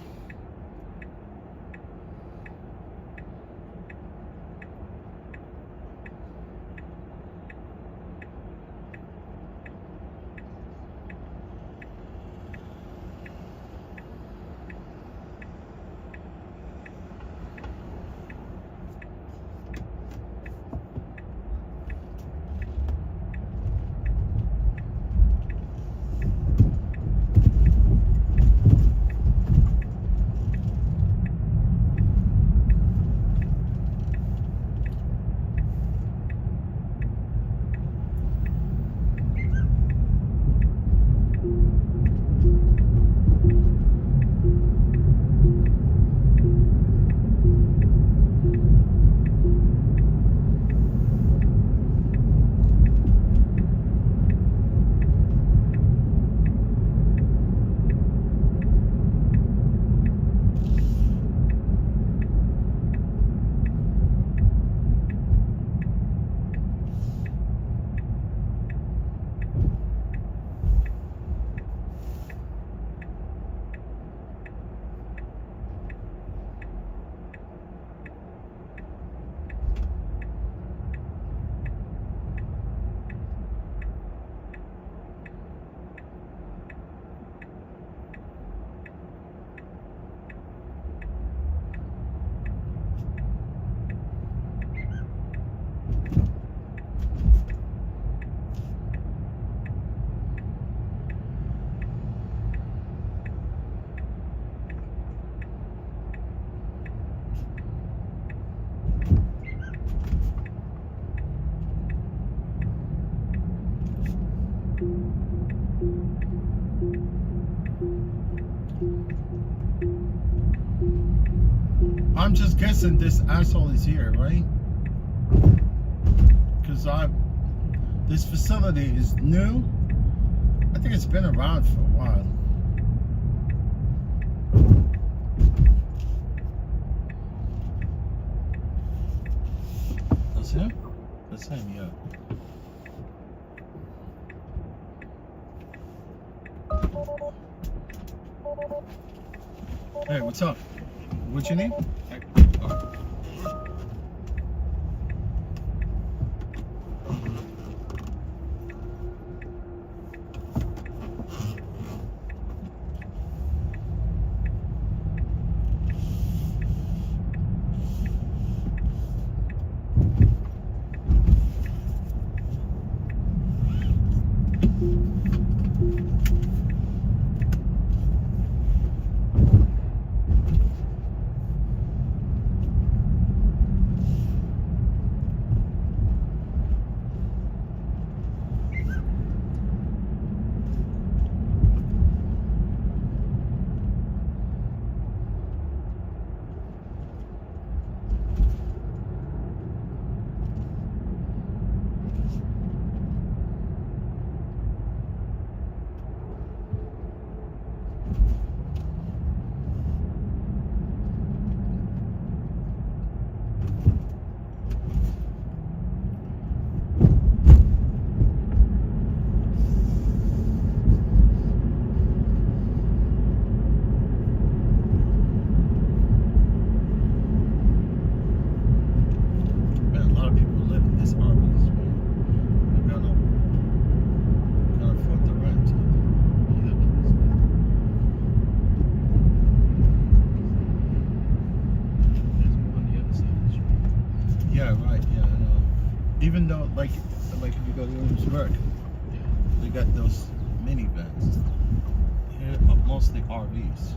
I'm just guessing this asshole is here, right? Because this facility is new. I think it's been around for a while. That's him? That's him, yeah. Hey, what's up? What's your name? Even though, like if you go to Williamsburg, they got those minivans. Yeah. mostly RVs.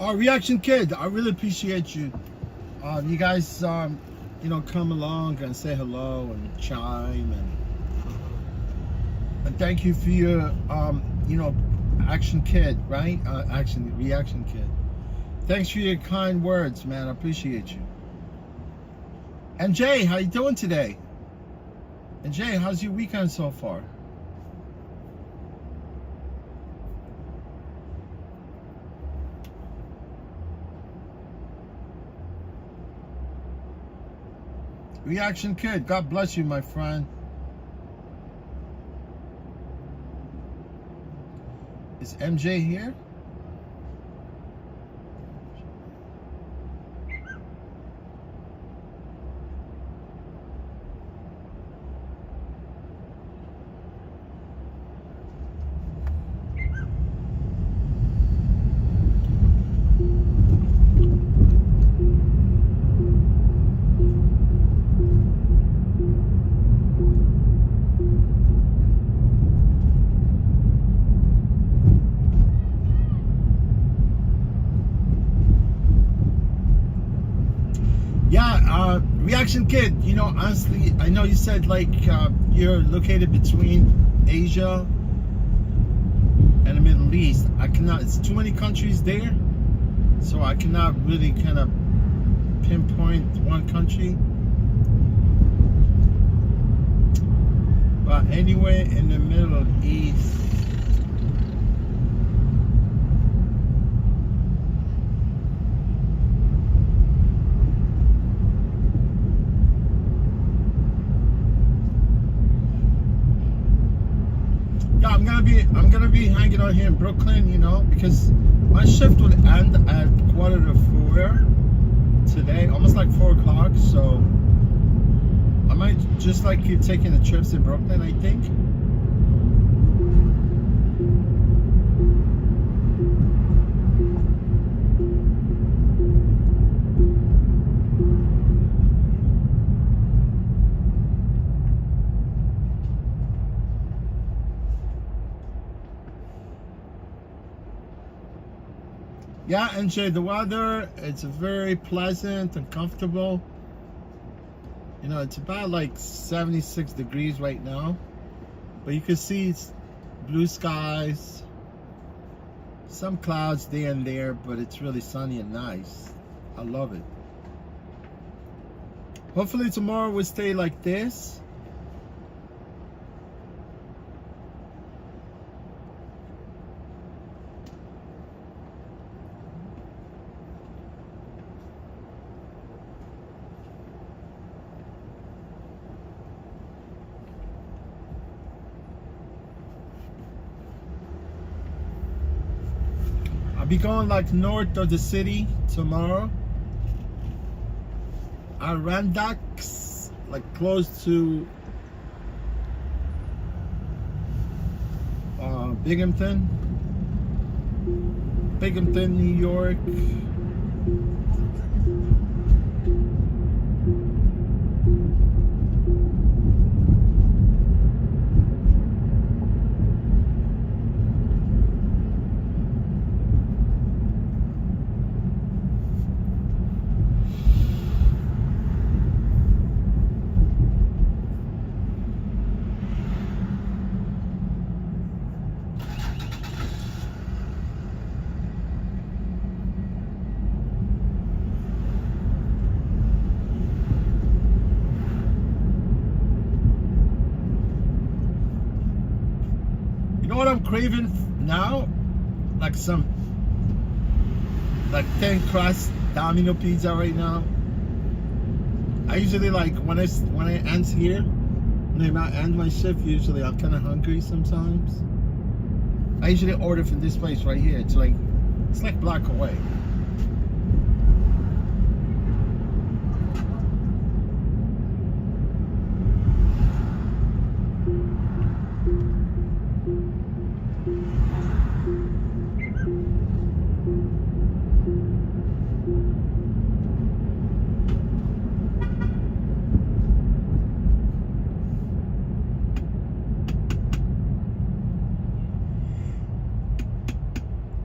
Reaction Kid, I really appreciate you. You guys, you know, come along and say hello and chime and thank you for your, you know, Action Kid, right? Reaction Kid. Thanks for your kind words, man. I appreciate you. And Jay, how you doing today? And Jay, how's your weekend so far? Reaction Kid, God bless you, my friend. Is MJ here? Reaction Kid, you know, honestly, I know you said like you're located between Asia and the Middle East. I cannot, it's too many countries there, so I cannot really kind of pinpoint one country. But anywhere in the Middle East, I'm gonna be hanging out here in Brooklyn, you know, because my shift would end at 3:45 today, almost like 4 o'clock. So I might just like keep taking the trips in Brooklyn, I think. Yeah, NJ, the weather, it's very pleasant and comfortable. You know, it's about like 76 degrees right now. But you can see it's blue skies, some clouds there and there, but it's really sunny and nice. I love it. Hopefully tomorrow will stay like this. Be going like north of the city tomorrow. Arandax, like close to Binghamton, New York. What I'm craving now, like some like 10 crust Domino pizza right now. I usually like when I end here, when I end my shift, usually I'm kind of hungry sometimes. I usually order from this place right here. It's like a block away.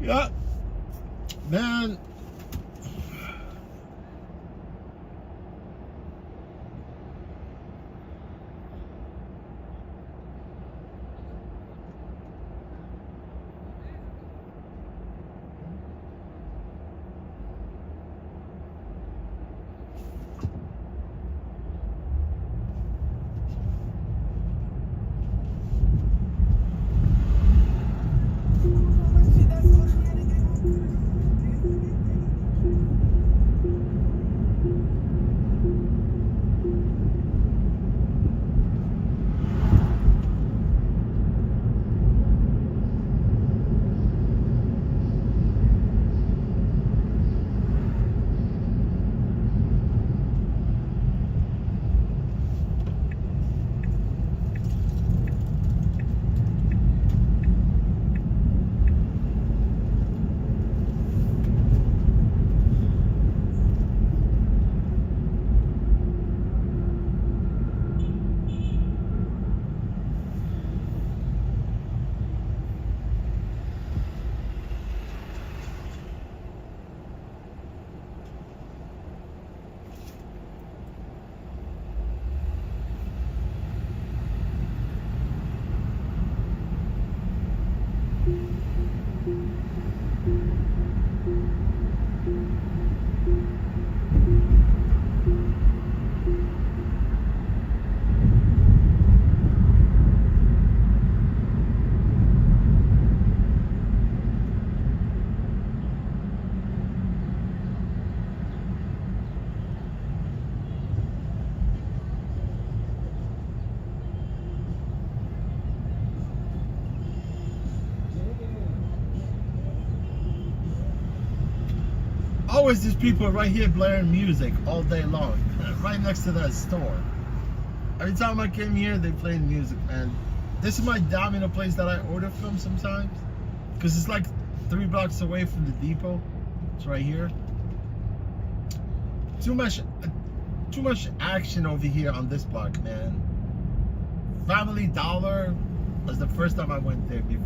Yeah, man, always these people right here blaring music all day long, right next to that store. Every time I came here, they played music, man. This is my Domino place that I order from sometimes, because it's like 3 blocks away from the depot. It's right here. Too much action over here on this block, man. Family Dollar was the first time I went there before.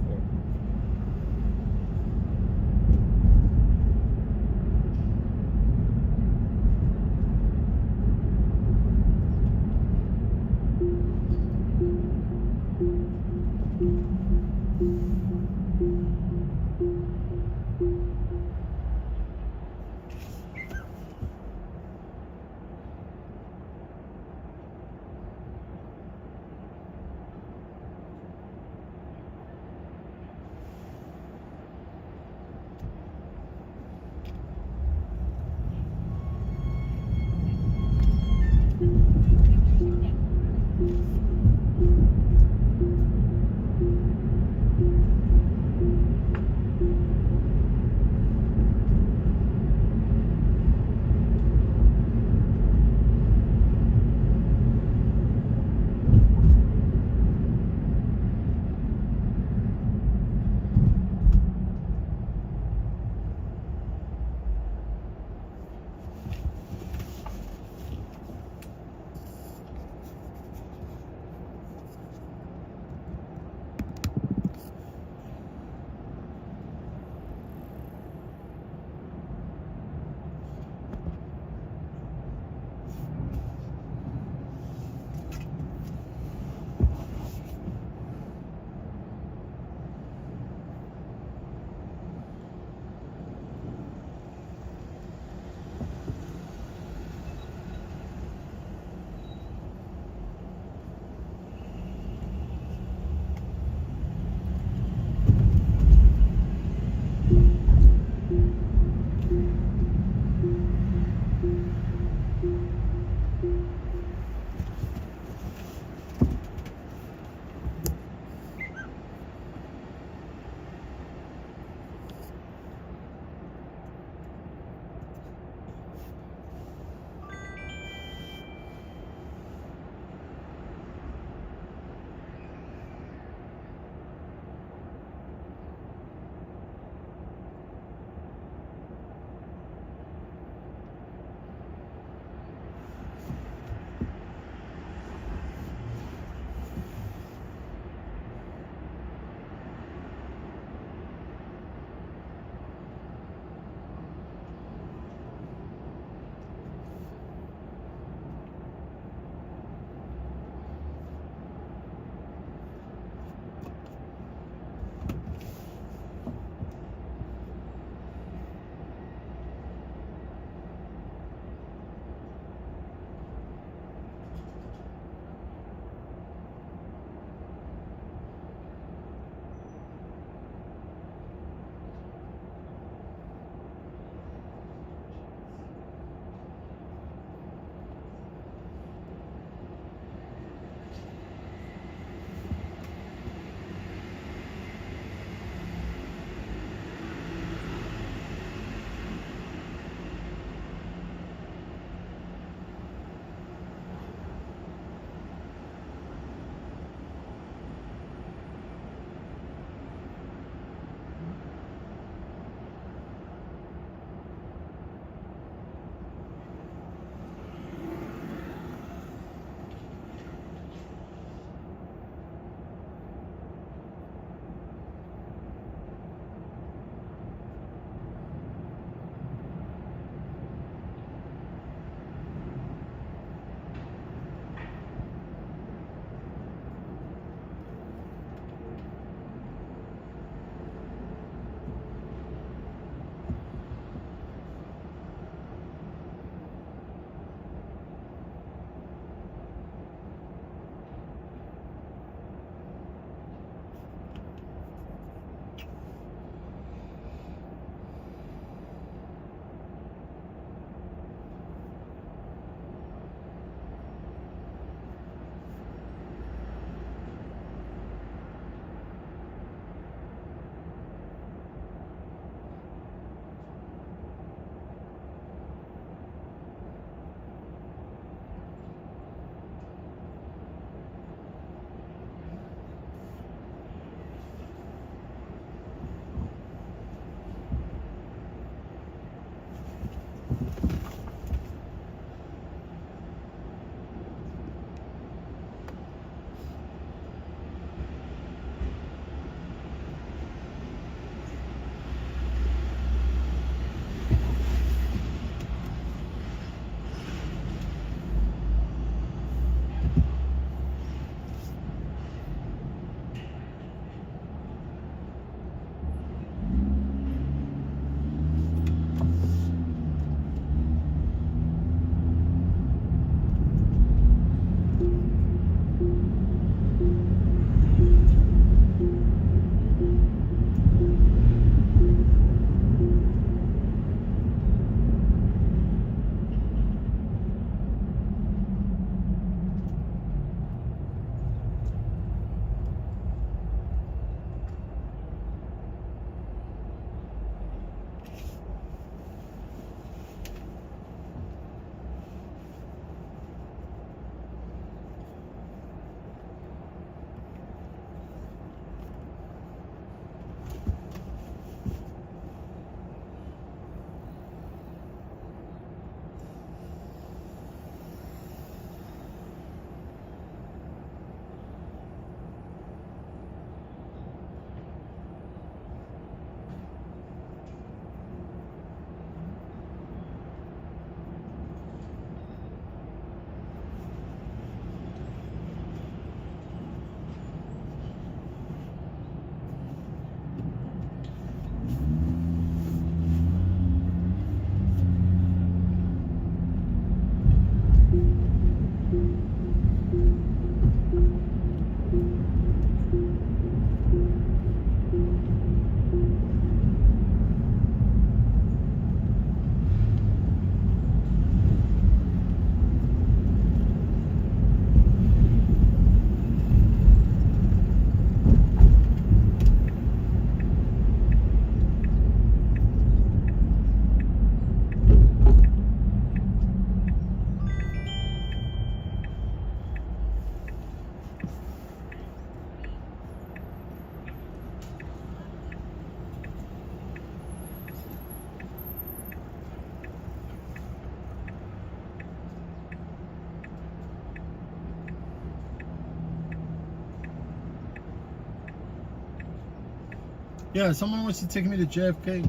Yeah, someone wants to take me to JFK. I'm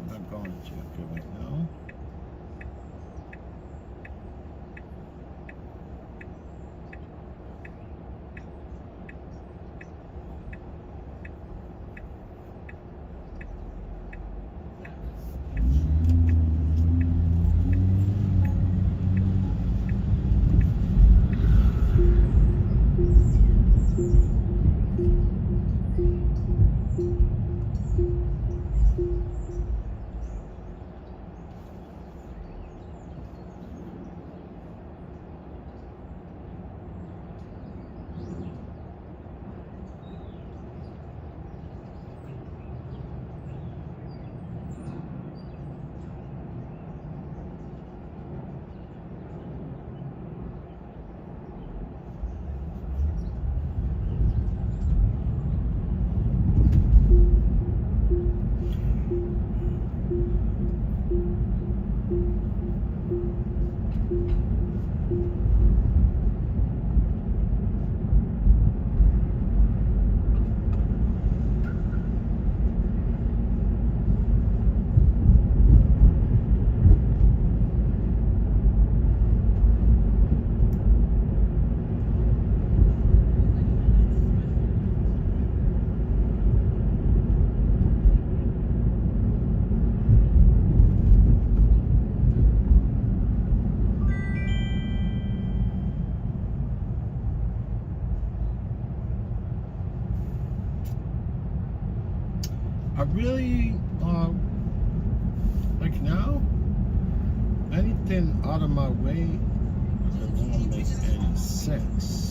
not going to JFK right now. I really, like now, anything out of my way that won't make any sense.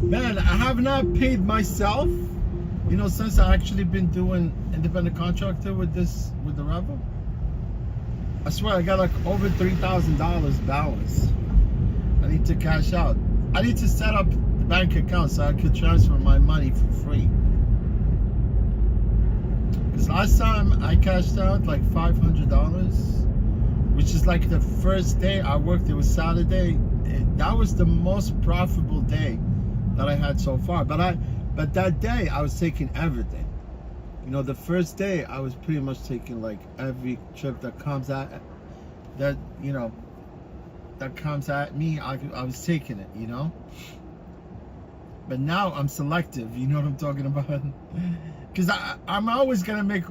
Man, I have not paid myself, you know, since I actually been doing independent contractor with the Rebel. I swear I got like over $3,000 balance. I need to cash out. I need to set up the bank account so I could transfer my money for free. Because last time I cashed out like $500, which is like the first day I worked, it was Saturday. That was the most profitable day that I had so far. But that day I was taking everything. You know, the first day I was pretty much taking like every trip that comes at that, you know, that comes at me. I was taking it, you know. But now I'm selective. You know what I'm talking about? Because I'm always gonna make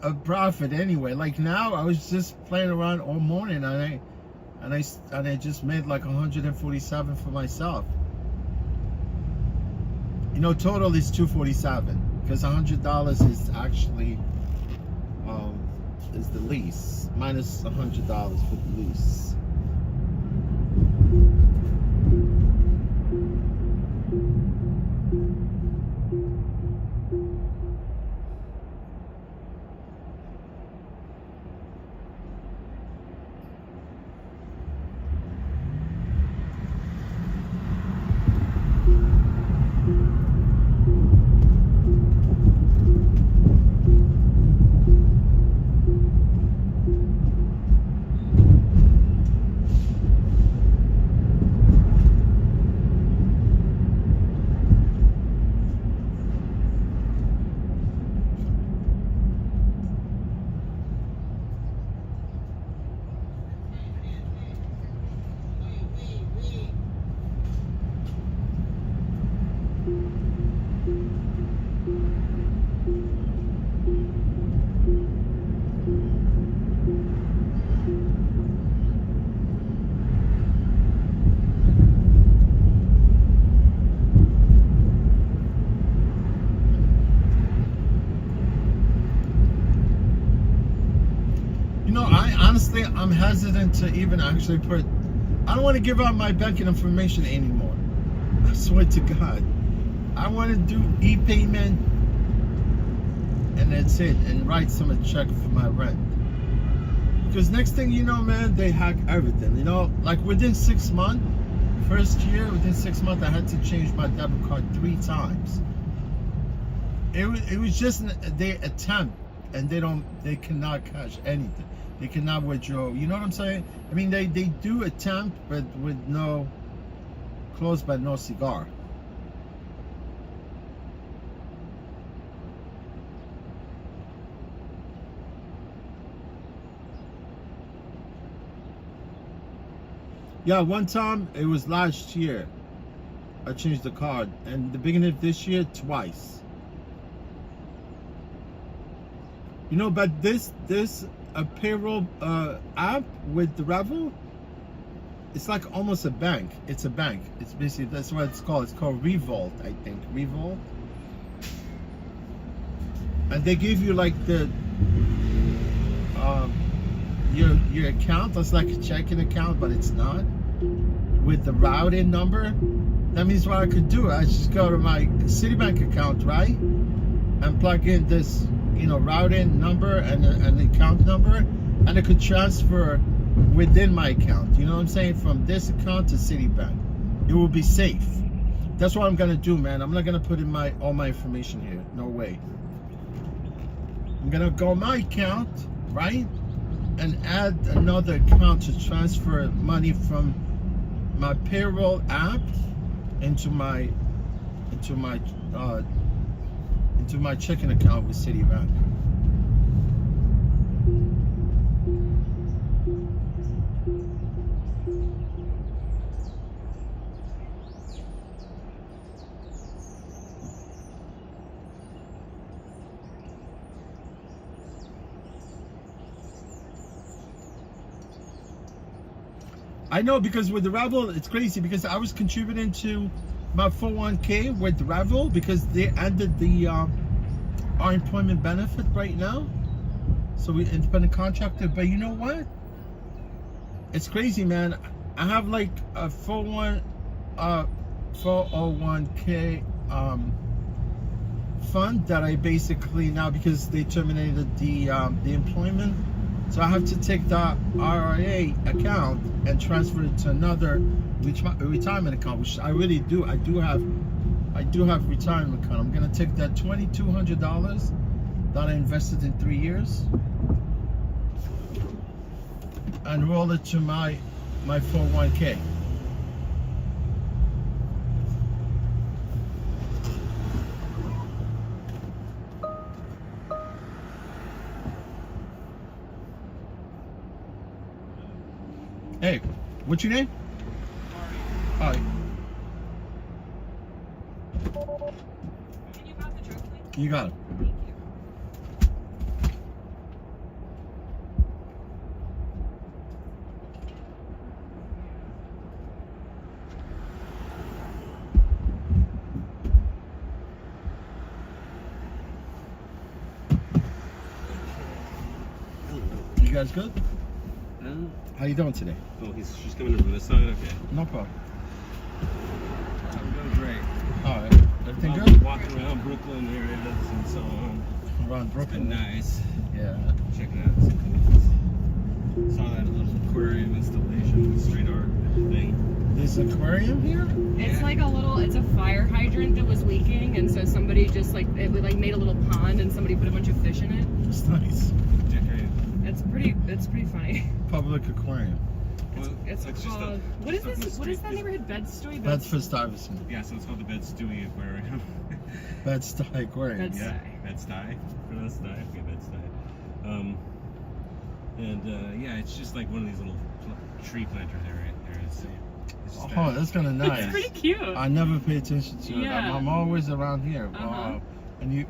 a profit anyway. Like now I was just playing around all morning and I just made like 147 for myself. You know, total is 247 because $100 is actually is the lease minus $100 for the lease. You know, honestly, I'm hesitant to even actually put, I don't want to give out my banking information anymore. I swear to God. I want to do e-payment and that's it, and write some a check for my rent. Because next thing you know, man, they hack everything. You know, like within 6 months, first year, within 6 months, I had to change my debit card 3 times. It was just they attempt, and they cannot cash anything. They cannot withdraw. You know what I'm saying? I mean, they do attempt, but with no close but no cigar. Yeah, one time, it was last year, I changed the card, and the beginning of this year, twice. You know, but this a payroll app with the Revel, it's like almost a bank. It's a bank. It's basically, that's what it's called. It's called Revolt, I think. Revolt. And they give you like the your account. That's like a checking account, but it's not. With the routing number. That means what I could do, I just go to my Citibank account, right? And plug in this, you know, routing number and the account number, and it could transfer within my account. You know what I'm saying? From this account to Citibank. It will be safe. That's what I'm gonna do, man. I'm not gonna put in all my information here. No way. I'm gonna go my account, right? And add another account to transfer money from my payroll app into my checking account with Citibank. I know, because with the Revel, it's crazy because I was contributing to my 401k with Revel because they ended the our employment benefit right now. So we independent contractor, but you know what? It's crazy, man. I have like a 401k fund that I basically now, because they terminated the employment. So I have to take that RIA account and transfer it to another retirement account, which I really do. I do have retirement account. I'm gonna take that $2,200 that I invested in 3 years and roll it to my 401k. Hey, what's your name? Hi. Can you have the truck, please? You got it. You guys good? How you doing today? Oh, she's coming in from this side? Okay. No problem. I'm doing great. All right. Everything I'm good? walking around Brooklyn areas and so on. Around Brooklyn? It's been nice. Yeah. Checking out some things. Saw that little aquarium installation, street art thing. There's an aquarium here? It's like a little, it's a fire hydrant that was leaking, and so somebody just like, it made a little pond and somebody put a bunch of fish in it. It's nice. Decorated. It's pretty funny. Public aquarium. It's called, what is this? What is that neighborhood? Bed-Stuy? Bedford-Stuyvesant. Yeah, so it's called the Bed-Stuy Aquarium. Bed-Stuy Aquarium. Yeah, Bed-Stuy. Bed-Stuy. Okay, Bed-Stuy. Yeah, it's just like one of these little tree planters areas. Oh, that's kind of nice. It's pretty cute. I never pay attention to it. Yeah. I'm always around here. And you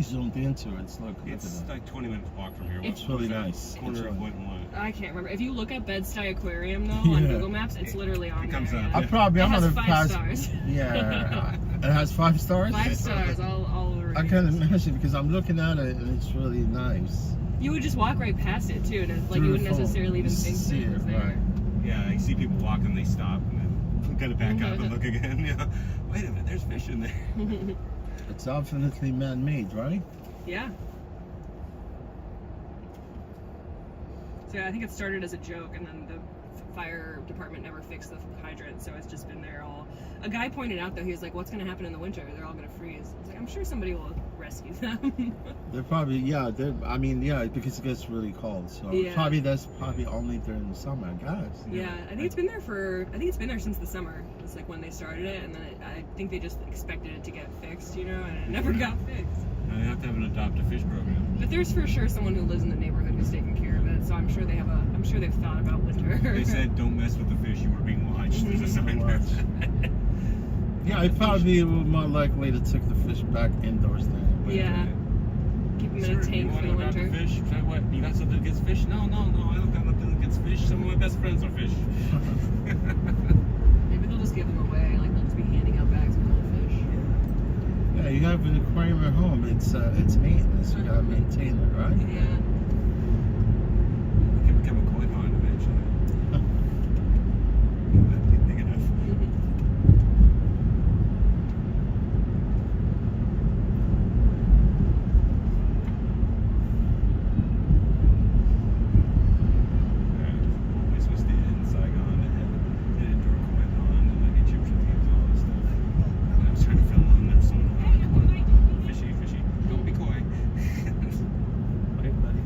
zoomed into it. Look at It's that. like 20 minutes walk from here. It's really nice. Corner of what and what? I can't remember. If you look up Bed-Stuy Aquarium though on Yeah. Google Maps, it's literally on there. comes up. Yeah. I'm gonna five pass. stars. Yeah. It has 5 stars? 5 stars. All I can't imagine because I'm looking at it and it's really nice. You would just walk right past it too, and it's like you wouldn't necessarily even think that it was there. Right. Yeah, I see people walking, they stop and then kind of back up and look again. Yeah. Wait a minute, there's fish in there. It's definitely man-made, right? Yeah. So I think it started as a joke, and then the fire department never fixed the hydrant, so it's just been there all. A guy pointed out though, he was like, "What's going to happen in the winter? They're all going to freeze." I was like, "I'm sure somebody will rescue them." They're probably because it gets really cold. So that's probably only during the summer, I guess. Yeah, I think it's been there since the summer. It's like when they started it, and then I think they just expected it to get fixed, and it never got fixed. They have to have an adopt a fish program. But there's for sure someone who lives in the neighborhood who's taking care of it, so I'm sure they've thought about winter. They said, "Don't mess with the fish. You are being watched." There's a sign there. Yeah, I probably would more likely to take the fish back indoors then. Yeah. Keep them in a tank for the winter. Fish? What? You got something against fish? No, I don't got nothing against fish. Some of my best friends are fish. Maybe they'll just give them away. Like they'll just be handing out bags of goldfish. Yeah, you have an aquarium at home. It's maintenance. You gotta maintain it, right? Yeah. It can become a koi pond eventually. That'd be big enough. This was in Saigon. They had an indoor koi pond and like Egyptian themes and all this stuff. And I was trying to film them. There's someone fishy. Don't be coy. Okay, buddy.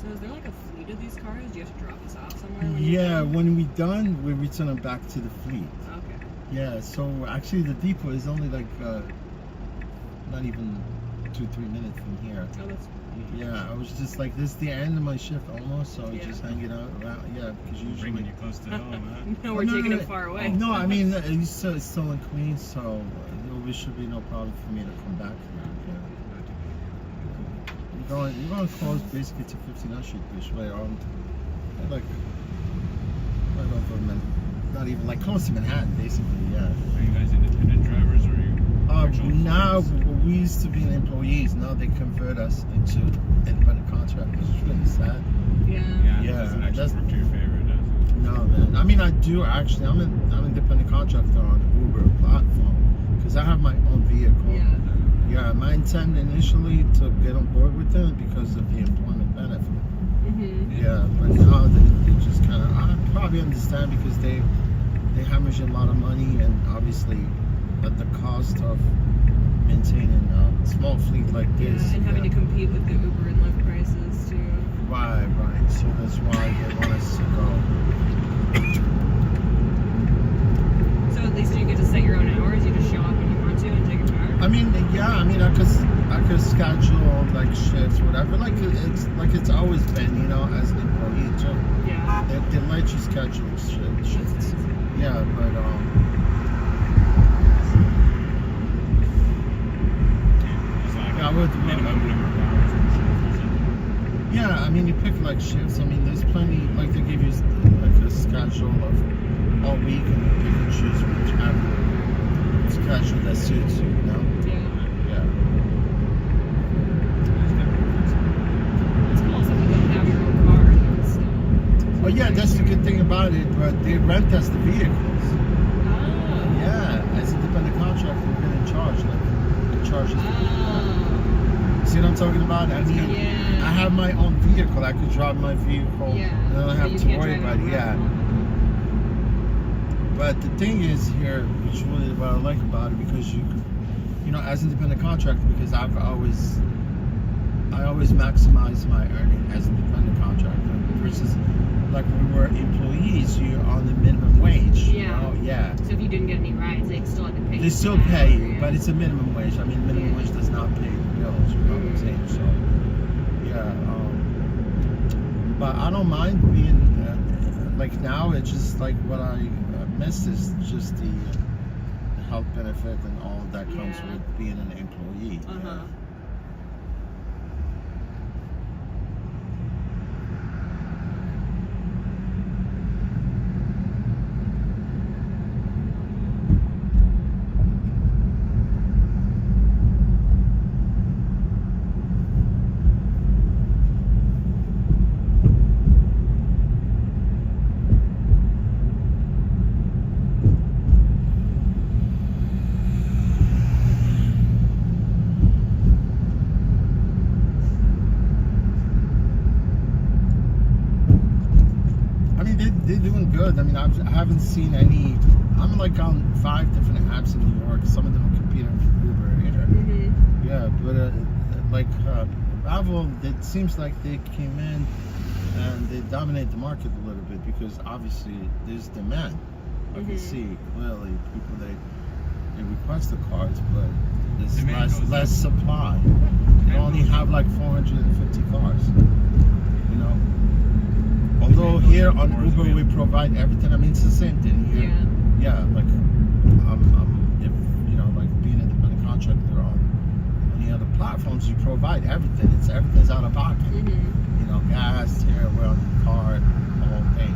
So is there like a fleet of these cars? Do you have to drop us off somewhere? When Yeah, when we're done, we return them back to the fleet. Okay. Yeah, so actually the depot is only like not even 2-3 minutes from here. Oh, that's. Yeah, I was just like, this is the end of my shift almost, so I Yeah. just hanging out around. Yeah, because usually Bringing you close to home, huh? No, we're taking it far away. No, I mean it's still in Queens, so there should be no problem for me to come back. You're going close basically to 15th Street this way, like right over not even like close to Manhattan, basically. Yeah. Are you guys independent drivers or are you? Now we used to be employees. Now they convert us into independent contractors. It's really sad. Yeah. Yeah, doesn't actually work to your favor, does it? No, man. I mean, I do actually. I'm an independent contractor on Uber platform because I have my own vehicle. Yeah. Yeah, my intent initially to get on board with them because of the employment benefit. Mm-hmm. Yeah, but now they just kind of. I probably understand because they hemorrhage a lot of money and obviously at the cost of maintaining a small fleet like this. Yeah, and having to compete with the Uber and Lyft prices too. Right. So that's why they want us to go. So at least you get to set your own hours. You just show up when you want to and take a car. I mean, yeah. I mean, I could schedule like shifts, whatever. Like it's always been, you know, as an employee too. Yeah. They let you schedule shifts. Yeah, but I would minimum number of hours per shift, is it? yeah, I mean, you pick like shifts. I mean, there's plenty. Like they give you like a schedule of all week, and you pick and choose whichever schedule that suits you. You know? Yeah. It's cool if you don't have your own car. So. Oh yeah, that's the good thing about it. But they rent us the vehicles. Oh. Yeah, as independent contractor, we're getting charged. Like, charges. See what I'm talking about? I mean, Yeah. I have my own vehicle. I could drive my vehicle. Yeah. And I don't But have you to can't worry drive about it. it. Yeah. But the thing is here, which really what I like about it, because you could, you know, as independent contractor, because I always maximize my earning as independent contractor versus like when we were employees, you're on the minimum wage. Yeah. You know? Yeah. So if you didn't get any rides, they still had to pay. They you still for that pay hour, you, yeah. but it's a minimum wage. I mean, minimum wage does not pay the bills. You know what I'm saying? So, yeah. But I don't mind being like now. It's just like what I miss is just the health benefit and all that comes Yeah. with being an employee. Uh-huh. I mean, they're doing good. I mean, I haven't seen any. I'm like on 5 different apps in New York. Some of them are competing with Uber here. Mm-hmm. Yeah, but like Bravo, it seems like they came in and they dominate the market a little bit because obviously there's demand. I can see clearly people they request the cars, but there's less supply. They only have like 450 cars. You know. Although here on Uber we provide everything. I mean, it's the same thing here. Yeah, like if you know, like being an independent contractor on any other platforms, you provide everything. Everything's out of pocket. You know, gas, airway on the car, the whole thing.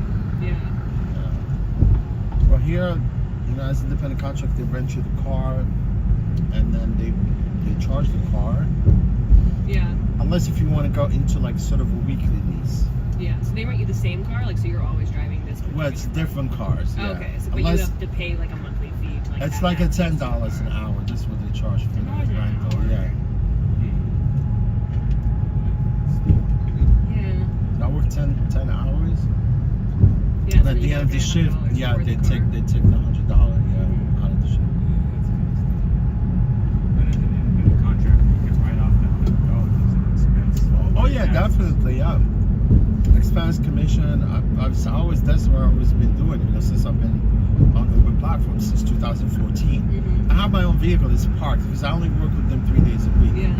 Well, here, you know, as an independent contractor, they rent you the car, and then they charge the car. Yeah. Unless if you want to go into like sort of a weekly lease. Yeah. So they rent you the same car, like so you're always driving this. Well, it's different cars. Yeah. Okay. So, but you have to pay like a monthly fee to like. It's have like that. $10 an hour. That's what they charge for the $10 an rental. hour. Yeah. Yeah. I work 10 hours. Yeah. And at the end of the shift, yeah, they take the $100 out of the shift. But as an independent contractor, you can write off that $100 as an expense. Oh yeah, definitely, yeah. contemplation. That's what I've always been doing, you know, since I've been on the Uber platform since 2014. I have my own vehicle that's parked because I only work with them 3 days a week. Yeah.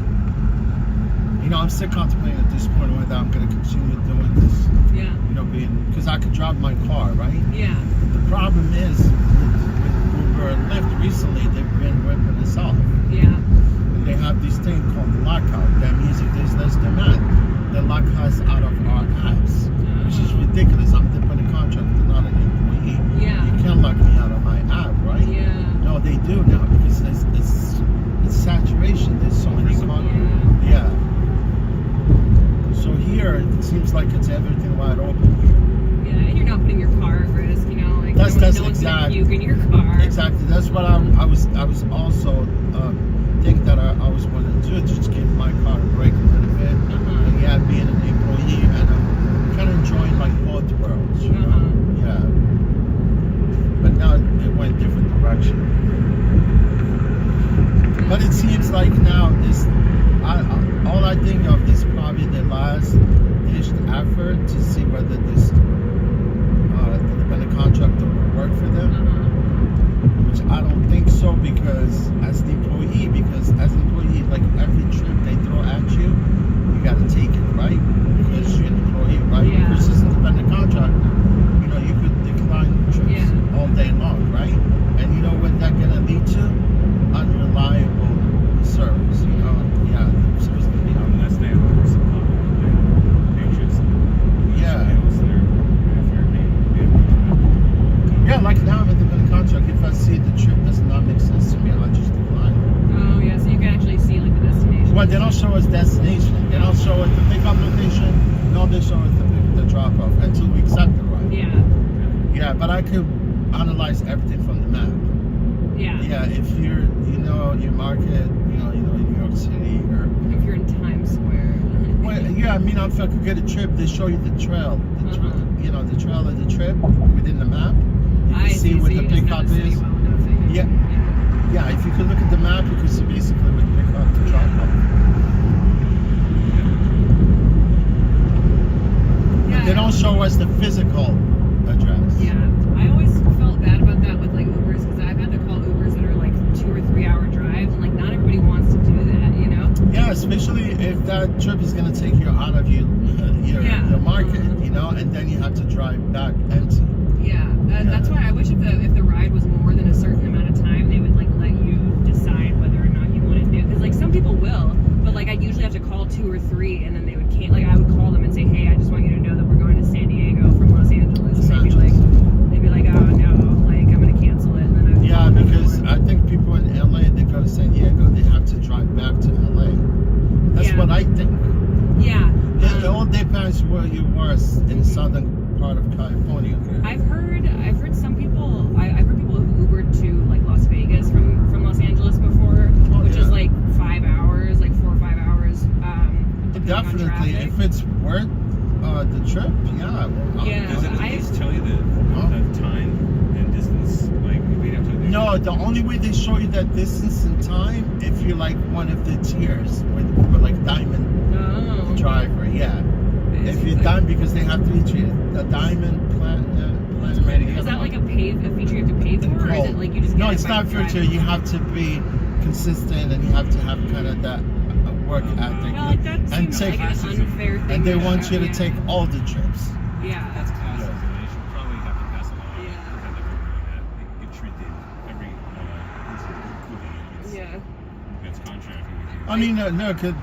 You know, I'm still contemplating at this point whether I'm going to continue doing this. Yeah. You know, because I could drive my car, right? Yeah. The problem is with Uber and Lyft recently, they've been ripping us off. Yeah. And they have this thing called lockout. That means if there's less demand, they lock us out of our apps, which is ridiculous. I'm the independent contractor, not an employee. Yeah. You can't lock me out of my app, right? Yeah. No, they do now because it's saturation. There's so many contracts. Yeah. So here, it seems like it's everything wide open. Yeah, and you're not putting your car at risk, you know, like That's no one's exactly. gonna puke in your car. Exactly. That's what I was also think that I was going to do, just give my car a break a little bit. And yeah, being an employee, and I'm kind of enjoying like both worlds, you know? Yeah. But now it went different direction. But it seems like now this, all I think of is probably the last ditched effort to see whether this independent contractor will work for them. Which I don't think so, because as an employee, like every trip they throw at you, you got to take it, right? Because you're an employee, right? Yeah. Versus independent contractor, you know, you could decline trips all day long, right? And you know what that gonna lead to? Unreliable service, you know? Yeah, service can be unless they have some pages. Yeah. Yeah, like now I'm independent contract. If I see the trip does not make sense to me, I'll just decline. Oh yeah, so you can actually see like the destination. Well, they don't show us destination. They don't show us the pickup location. No, they show us the drop off until we accept it, right? Yeah. Yeah, but I could analyze everything from the map. Yeah. Yeah, if you're, you know, your market, you know, New York City, or if you're in Times Square. Well, yeah, I mean, if I could get a trip, they show you the trail, you know, the trail of the trip within the map. You can see what the pickup is. Yeah. Yeah, if you could look at the map, you could see basically what the pickup to drop off. Yeah. They don't show us the physical address. Yeah, I always felt bad about that with like Ubers, because I've had to call Ubers that are like 2 or 3 hour drives, and like not everybody wants to do that, you know? Yeah, especially if that trip is gonna take you out of your market, you know, and then you have to drive back empty. Yeah, that's why I wish if the ride was more than a certain amount of time, they would like let you decide whether or not you want to do it. Because like some people will, but like I usually have to call 2 or 3, and then they would can't. Like I would call them and say, hey, I just want you to know that we're going to San Diego from Los Angeles. And they'd be like, oh no, like I'm gonna cancel it. And then I would because I think people in LA, they go to San Diego, they have to drive back to LA. That's what I think. Yeah. It all depends where you were in the southern part of California. I've heard some people. I've heard people who've Ubered to like Las Vegas from Los Angeles before, which is like 5 hours, like 4 or 5 hours. Definitely, if it's worth the trip, yeah. Does it at least tell you the time and distance? Like, we have to. No, the only way they show you that distance and time if you're like one of the tiers, where like diamond driver, yeah. If you're diamond, because they have 3 tiers, the diamond, platinum. Is that like a feature you have to pay for, or is it like you just? No, it's not feature. You have to be consistent, and you have to have kind of that work ethic. Well, like that seems like an unfair thing. And they want you to take all the trips. Yeah, that's classic. They should probably have to pass a law. You treat every that's contracting. I mean, no, cause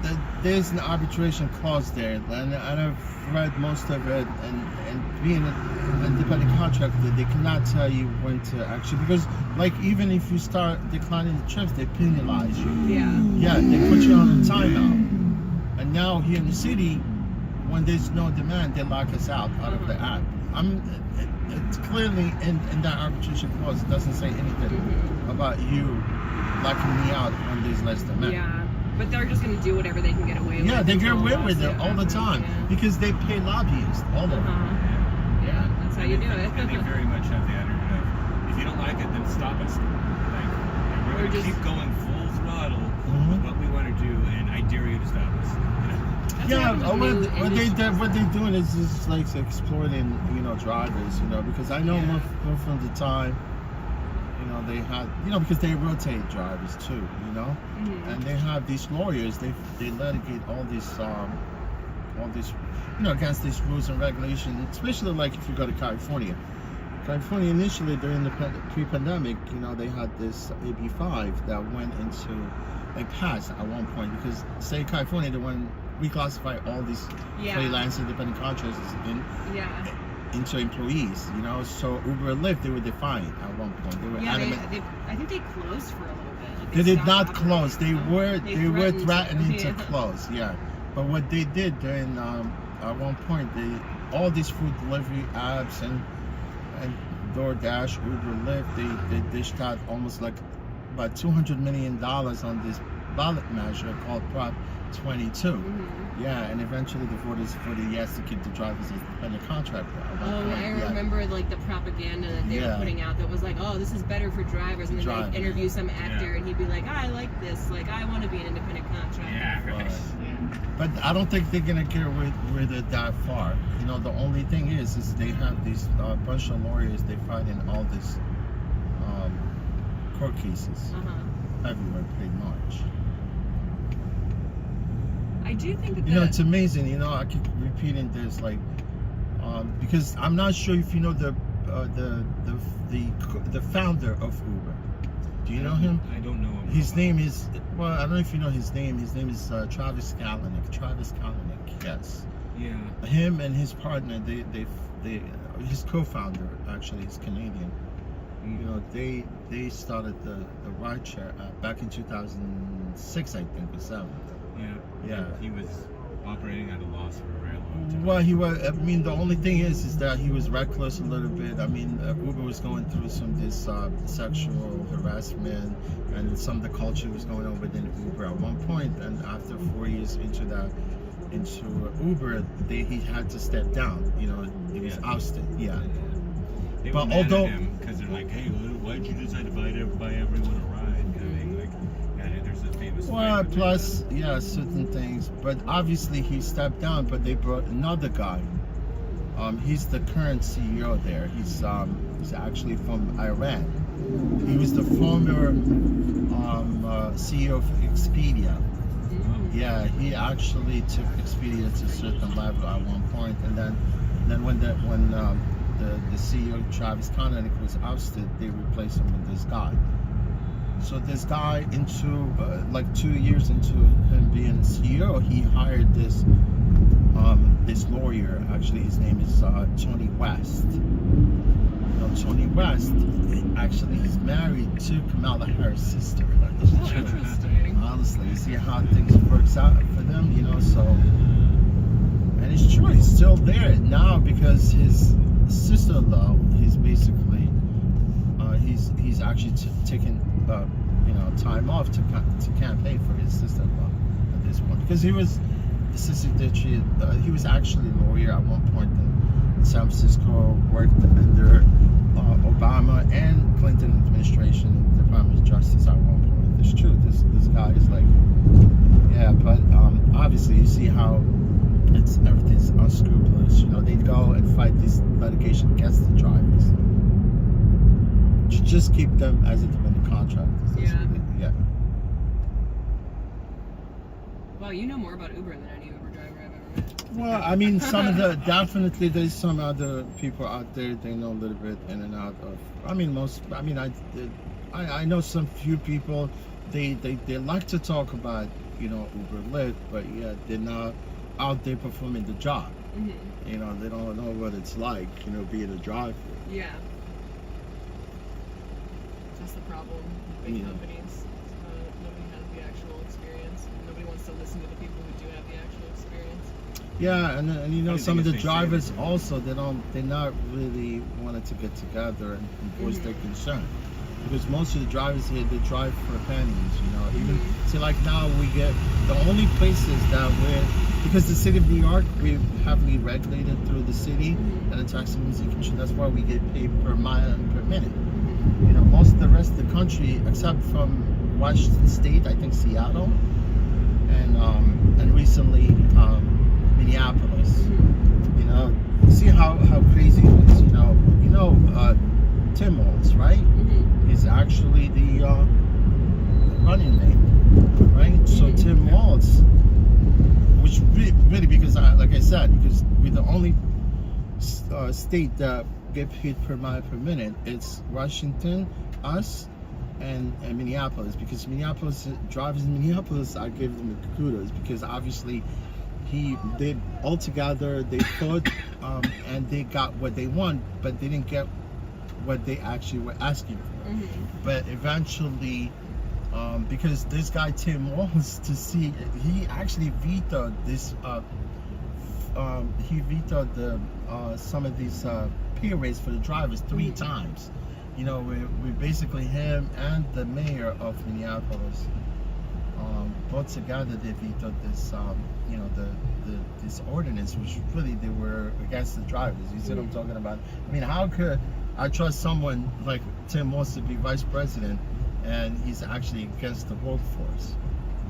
there's an arbitration clause there, and I've read most of it. And being an independent contractor, they cannot tell you when to actually, because like even if you start declining the trips, they penalize you. Yeah, they put you on a timeout. And now here in the city, when there's no demand, they lock us out of the app. It's clearly in that arbitration clause. It doesn't say anything about you locking me out when there's less demand. Yeah. But they're just going to do whatever they can get away with. Yeah, they get away with it all the time because they pay lobbyists, all of them. Yeah, that's how you do it. And they very much have the attitude of, if you don't like it, then stop us. Like, we're going to keep going full throttle. huddle with what we want to do, and I dare you to stop us. Yeah, what they're doing is just like exploiting, drivers, because I know most of the time, they had, because they rotate drivers too, and they have these lawyers, they litigate all these, against these rules and regulations, especially like if you go to California. California initially during the pre-pandemic, they had this AB5 that went into, passed at one point because say California, they want to reclassify all these freelance independent contractors into employees, so Uber and Lyft, they were defined at one point. They were I think they closed for a little bit. They did not close. They were threatening to close. Yeah, but what they did during at one point, all these food delivery apps and DoorDash, Uber, Lyft, they dished out almost like about $200 million on this ballot measure called Prop 22. Yeah, and eventually the voters voted yes to keep the drivers as independent contractor. I remember like the propaganda that they were putting out that was like, oh, this is better for drivers, and then they'd interview some actor and he'd be like, I like this, like I want to be an independent contractor. Yeah, right. But I don't think they're gonna get rid of that far. The only thing is they have these bunch of lawyers. They fight in all these court cases everywhere, pretty much. I do think that it's amazing. I keep repeating this, like, because I'm not sure if you know the founder of Uber. Do you know him? I don't know him. His name is, I don't know if you know his name. His name is Travis Kalanick. Travis Kalanick, yes. Yeah. Him and his partner, they his co-founder actually is Canadian. They started the rideshare back in 2006, I think, or 7. Yeah. He was operating at a loss for a very long time. Well, the only thing is that he was reckless a little bit. Uber was going through some of this sexual harassment, and some of the culture was going on within Uber at one point. And after 4 years into Uber, he had to step down. He was ousted. Yeah. They were mad at him because they're like, hey, why'd you decide to buy everyone a ride? There's a famous. Well, plus, certain things. But obviously, he stepped down. But they brought another guy. He's the current CEO there. He's actually from Iran. He was the former CEO of Expedia. Yeah, he actually took Expedia to a certain level at one point, and then when the CEO Travis Kalanick was ousted, they replaced him with this guy. So this guy, into like 2 years into him being CEO, he hired this lawyer. Actually, his name is Tony West. Tony West actually is married to Kamala Harris' sister. Interesting. Honestly, you see how things works out for them, so, and it's true, he's still there now because his sister-in-law, he's basically, he's actually taking, time off to campaign for his sister-in-law at this point, because he was he was actually a lawyer at one point in San Francisco, worked under Obama and Clinton administration, Department of Justice at one point. It's true, this guy is like, but obviously you see how everything's unscrupulous. They go and fight this litigation against the drivers to just keep them as independent contractors. Yeah. Well, you know more about Uber than any Uber driver I've ever met. Well, some of definitely there's some other people out there, they know a little bit in and out of, I know some few people, they like to talk about, Uber, Lyft, but they're not out there performing the job. They don't know what it's like, being a driver. Yeah. That's the problem with big companies. Nobody has the actual experience. Nobody wants to listen to the people who do have the actual experience. Yeah, and some of the drivers also, they're not really wanting to get together and voice their concern. Because most of the drivers here, they drive for pennies, Even like now we get the only places that because the city of New York, we're heavily regulated through the city and the tax and music commission. That's why we get paid per mile and per minute. Most of the rest of the country, except from Washington State, I think Seattle, and recently Minneapolis. You know, see how crazy it is. You know, Tim Walz, right? Is actually the running mate, right? So Tim Walz, which really because like I said, because we're the only state that get paid per mile per minute. It's Washington, us, and Minneapolis. Because Minneapolis drivers in Minneapolis, I give them kudos because obviously they all together they fought and they got what they want, but they didn't get what they actually were asking for. But eventually, because this guy Tim Walz, he actually vetoed this. He vetoed the some of these pay raise for the drivers 3 times. You know, we basically him and the mayor of Minneapolis, both together they vetoed this. You know, this ordinance, which really they were against the drivers. You see what I'm talking about? I mean, how could I trust someone like Tim Walz to be vice president and he's actually against the workforce?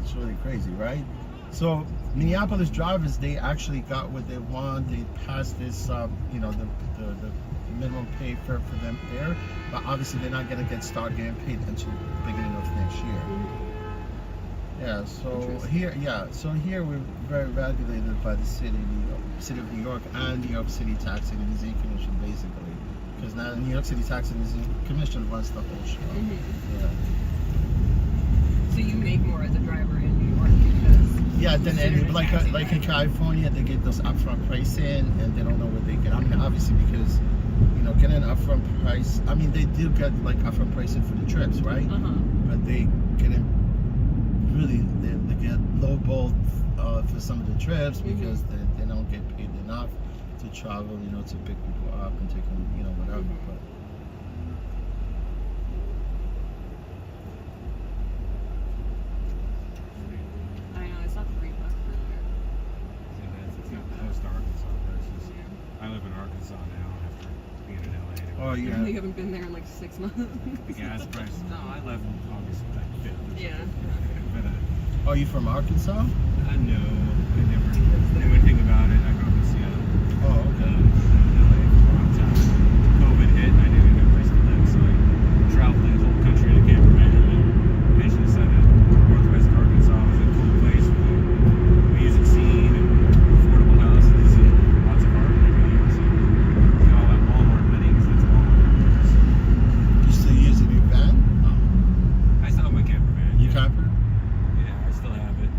It's really crazy, right? So Minneapolis drivers, they actually got what they want. They passed this, you know, the minimum pay for them there, but obviously they're not gonna start getting paid until the beginning of next year. Yeah. So here we're very regulated by the city of New York and New York City Tax and Museum Commission, basically, because now New York City Tax and Museum Commission runs the whole show. Yeah. So you make more as a driver in New York because then like in California, they get those upfront pricing and they don't know what they get. I mean, obviously because you know getting an upfront price. I mean, they do get like upfront pricing for the trips, right? But they get lowballed for some of the trips because they don't get paid enough to travel, you know, to pick people up and take them, you know, whatever. But I know it's not $3 per year. It's not close to Arkansas prices. I live in Arkansas now after being in LA. Oh yeah. You haven't been there in like 6 months. The gas prices. No, I left in August like 5th. Yeah. But, oh, you from Arkansas? No, I never knew anything about it. I grew up in Seattle. Oh, okay. LA for a long time. COVID hit, and I didn't have a place to live, so I traveled the whole country in a camper van, and eventually decided Northwest Arkansas was a cool place with a music scene and affordable houses and lots of art and everything. So you know, all that Walmart money, because that's Walmart. So, You still using your van? I still have my camper van. You camper? Yeah, I still have it.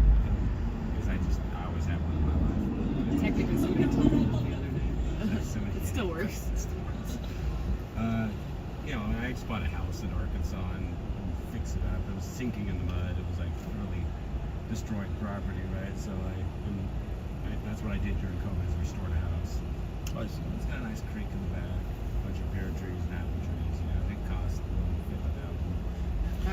Because I always have one in my life. Technically, somebody told me the other day. It still works. You know, I just bought a house in Arkansas and fixed it up. It was sinking in the mud. It was like really destroying property, right? So that's what I did during COVID is restore the house. I see. It's got a nice creek in the back, a bunch of pear trees and apple trees. You know, it cost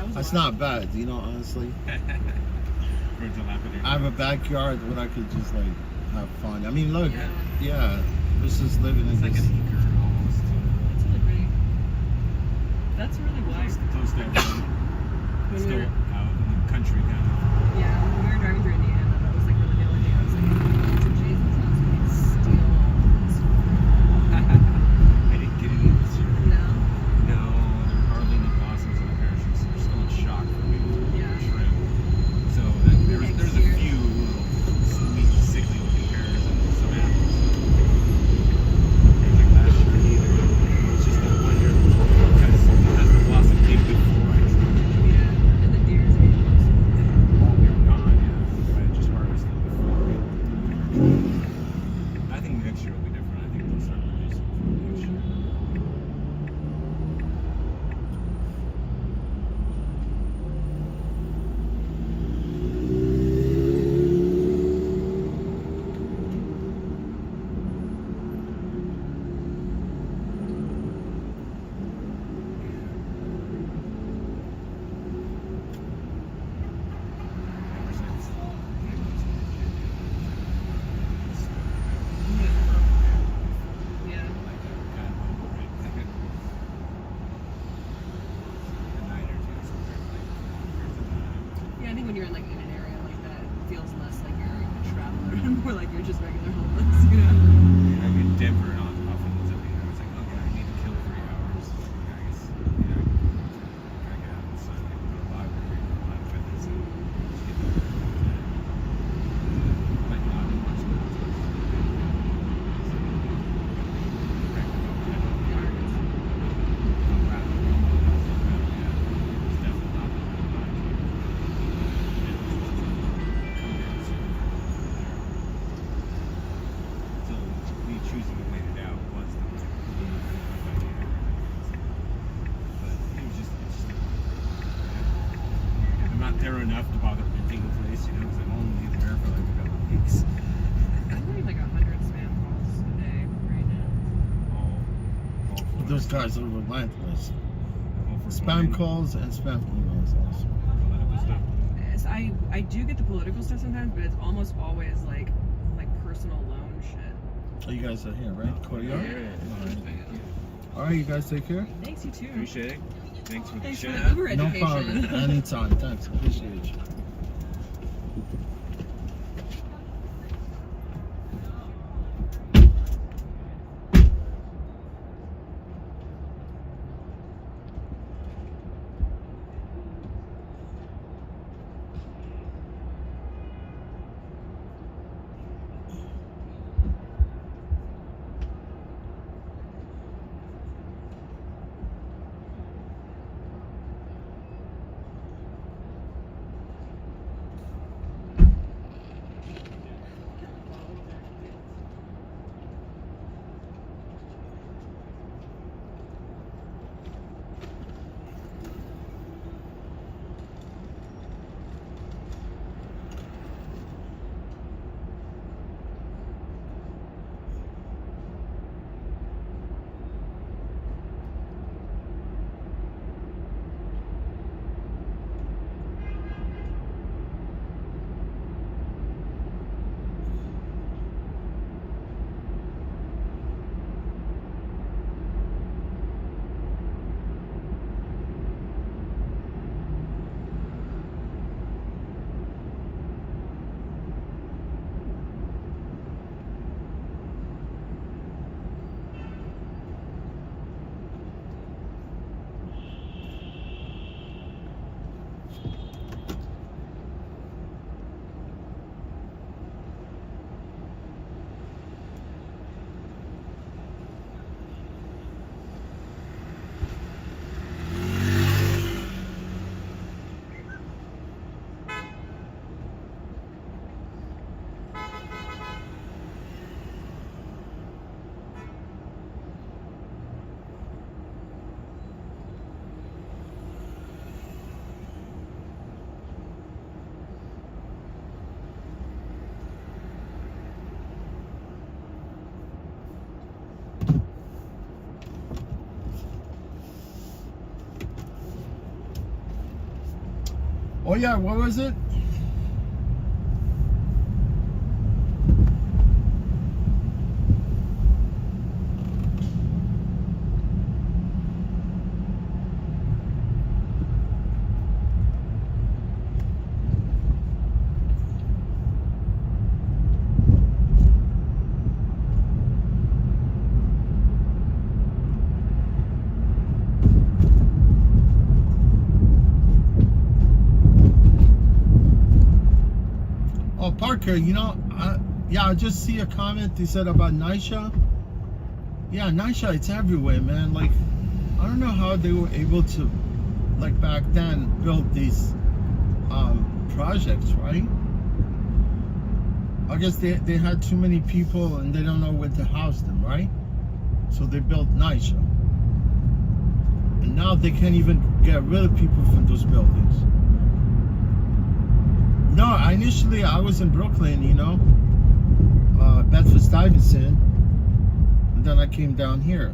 $50,000. That's not bad, you know, honestly. For a dilapidated I have a backyard where I could just like have fun. I mean, look, yeah, this is living in It's like this. an acre almost. That's really pretty. That's really why. Close to everything. When It's we still were- out in the country kind of. Yeah, when we were driving through Indiana, that was like really the only thing I was like, to Jason's house, we could steal all this stuff. I didn't get any this year. No. No, there were hardly any blossoms in the pear trees. They're still in shock for me. Yeah. Shrimp. So there's a few little sweet, sickly looking pears and some apples. Things like last year either. It's just that one year because the blossom came before I tried. Yeah, and the deers ate most of it. when you're in like in an area like that, it feels less like you're a traveler and more like you're just regular homeless, you know? Like in Denver, and often was up here. It's like, okay, I need to kill 3 hours. I guess, you know, I get out in the sun, get to the library, a lot of fitness, and just get back to that. Like not in much school. Choosing to wait it out was the right idea. But it was just I'm not there enough to bother renting the place, you know, because I'm only there for like a couple of weeks. I'm getting like 100 spam calls a day right now. Those guys are relentless. Spam calls and spam emails also. Yes, I do get the political stuff sometimes, but it's almost always like personal loan shit. Oh, you guys are here, right? Courtyard? Yeah. All right, you guys take care. Thanks, you too. Appreciate it. Thanks for the Thanks for chat. the Uber No education. problem. Anytime. Thanks. Appreciate you. Oh yeah, what was it? Oh, Parker, you know, I just see a comment they said about NYCHA. Yeah, NYCHA, it's everywhere, man. Like, I don't know how they were able to, like back then, build these projects, right? I guess they had too many people and they don't know where to house them, right? So they built NYCHA. And now they can't even get rid of people from those buildings. No, initially I was in Brooklyn, you know, Bedford-Stuyvesant, and then I came down here.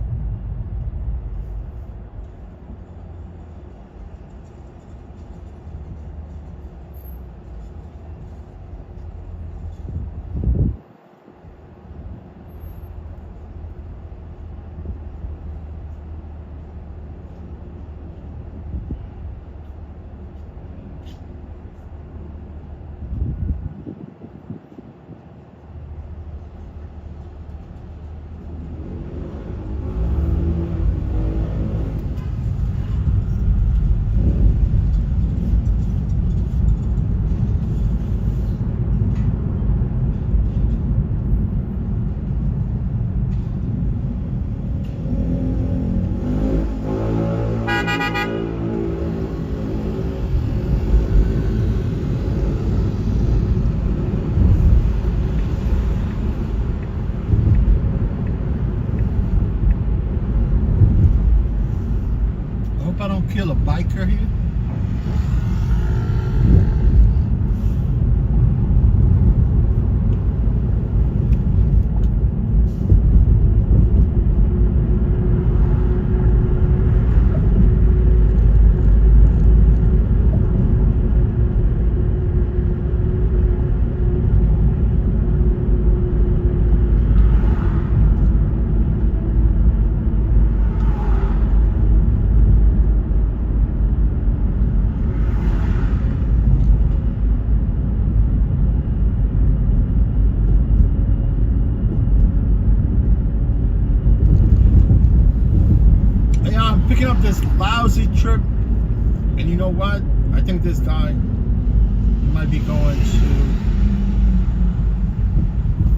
think this guy might be going to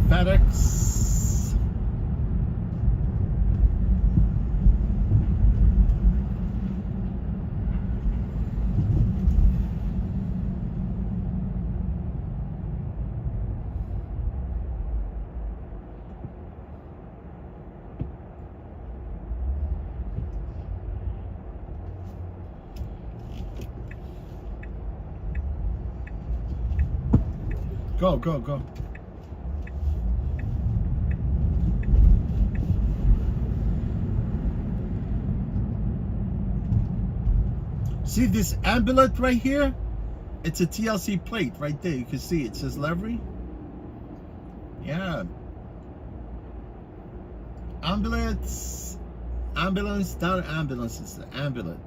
FedEx. Go, go, go. See this ambulance right here? It's a TLC plate right there. You can see it says Levery. Yeah. Ambulance. Ambulance, not ambulance, it's the ambulance.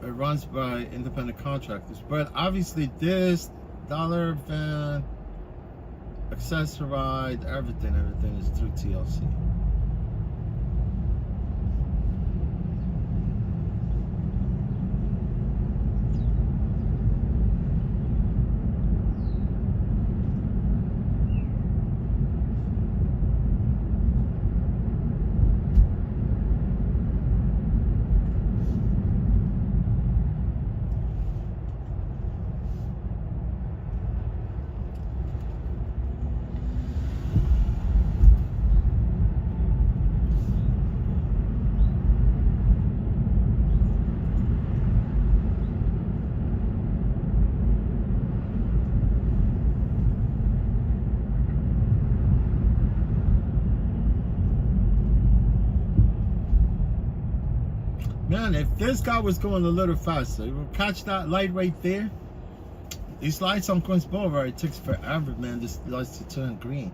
It runs by independent contractors, but obviously this dollar van, accessorized, everything is through TLC. Man, if this guy was going a little faster, you will catch that light right there. These lights on Queens Boulevard, it takes forever, man, this lights to turn green.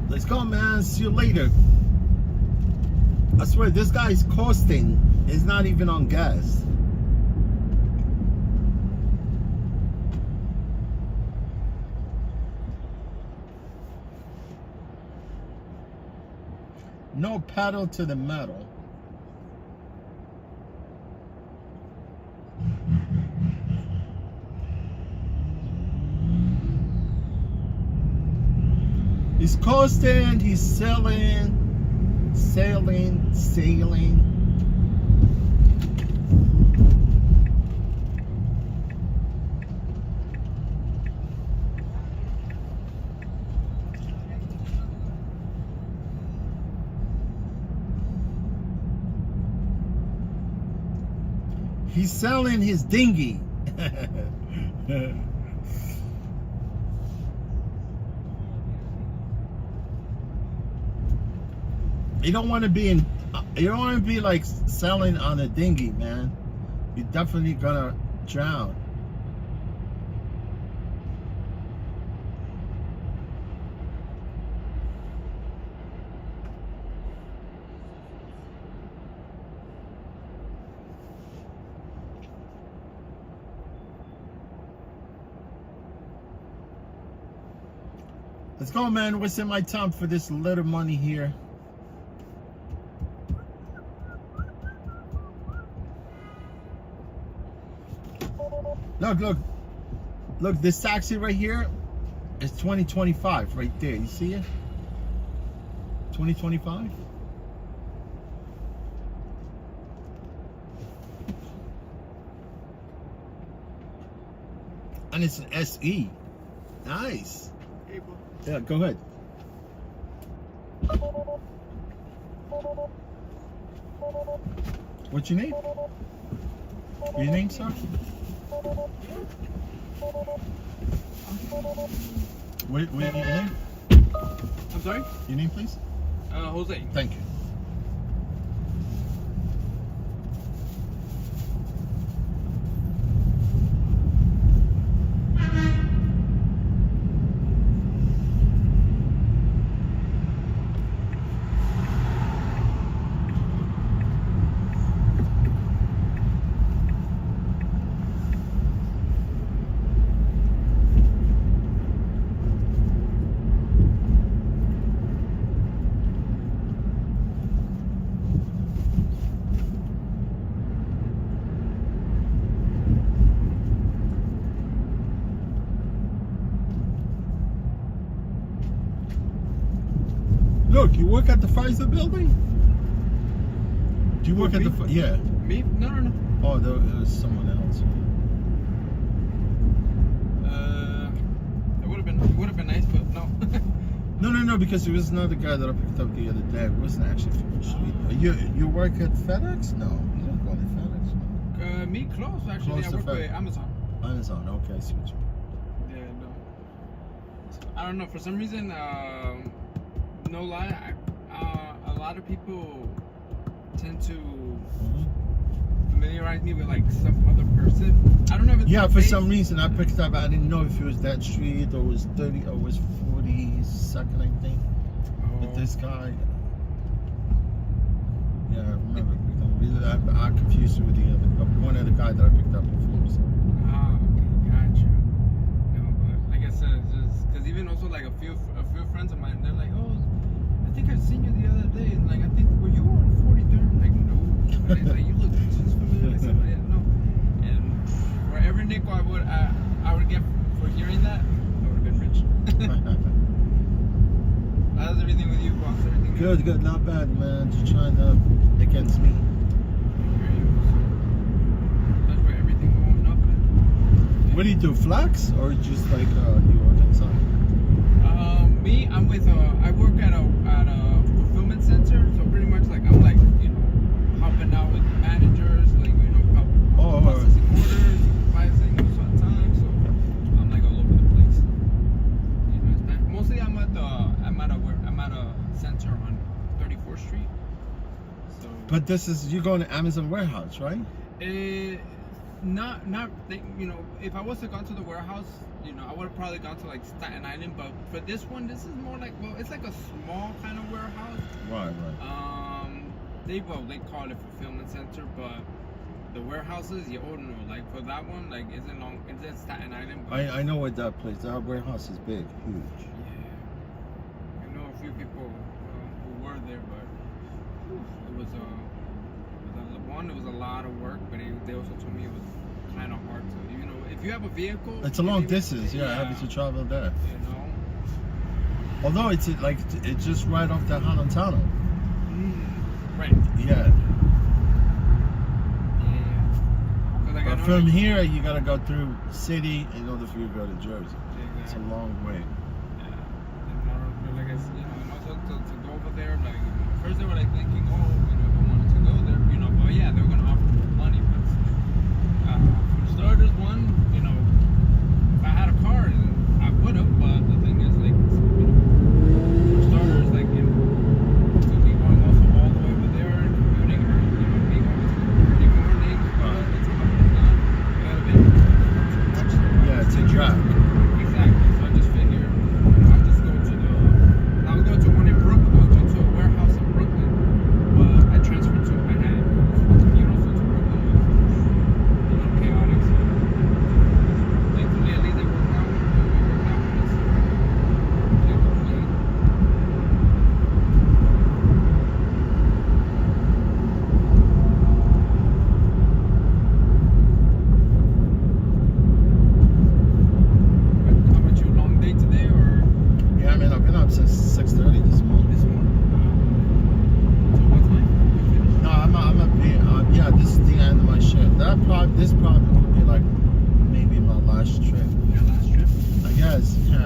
Let's go, man. See you later. I swear, this guy's costing. It's not even on gas. No pedal to the metal. He's coasting, he's sailing. He's selling his dinghy. You don't want to be in. You don't want to be like sailing on a dinghy, man. You're definitely gonna drown. Let's go, man. Wasting my time for this little money here. Look, this taxi right here is 2025 right there. You see it? 2025. And it's an SE. Nice. Yeah, go ahead. What's your name? Your name, sir? What is your name? I'm sorry? Your name, please? Jose. Thank you. Look, you work at the Pfizer building? Do you work at the yeah? Me? No. Oh, there was someone else. It would have been nice, but no. No, because there was another guy that I picked up the other day. It wasn't actually from Sweet. You work at FedEx? No, you don't go to FedEx. Me close actually. I work with Amazon. Amazon, okay, I see what you mean. Yeah, no. I don't know. For some reason, no lie, a lot of people tend to familiarize me with like some other person. I don't know if it's yeah, for some reason I picked up. I didn't know if it was that street or it was 30 or it was 42nd, I think. With this guy. Yeah, I remember. I confused it with the other one other guy that I picked up before. So. Okay, gotcha. No, but like I said, just because even also like a few friends of mine, they're like, oh, I think I've seen you the other day, and like I think were you on 43rd? I'm like, no. And they're like, you look just familiar like somebody. No. And for every nickel I would get for hearing that, I would have been rich. How's everything with you, boss? Everything good, not bad, man. Just trying to against me. That's where everything going up. Man. What do you do, flex or just like you work inside? Me, I'm with I work at a fulfillment center, so pretty much like I'm like, you know, helping out with managers, like, you know, processing orders, supervising most of the time, so I'm like all over the place. You know, mostly I'm at a center on 34th Street. So. But this is you going to Amazon warehouse, right? Not you know, if I was to go to the warehouse, you know, I would have probably gone to like Staten Island, but for this one, this is more like, well, it's like a small kind of warehouse. Right. They call it a fulfillment center, but the warehouses, you all know, like for that one, like it's in Staten Island. I know what that place. That warehouse is big, huge. Yeah, I know a few people who were there, but it was a lot of work, but they also told me it was kind of hard to, you know, if you have a vehicle. It's a long distance, having to travel there. You know. Although it's like it's just right off the Holland Tunnel. Right. Yeah. Like but from here, you gotta go through city in order for you to go to Jersey. Exactly. It's a long way. Yeah. And like I said, you know, and also to go over there, like first they were like thinking, oh, you know, if I wanted to go there, you know, but yeah, they were gonna offer money, but for starters, one, you know, if I had a car, I would have, but the thing is, like, you know, for starters, like, you know, to be going also all the way over there and commuting her, you know, being over to early morning, it's a gotta be too much. Yeah, it's a drive. Exactly. So I just figured I'll just go to I'll go to one in Brooklyn. I'll go to a warehouse in Brooklyn, but I transferred to Manhattan. You know, so to Brooklyn was a little chaotic. So thankfully, at least it worked out.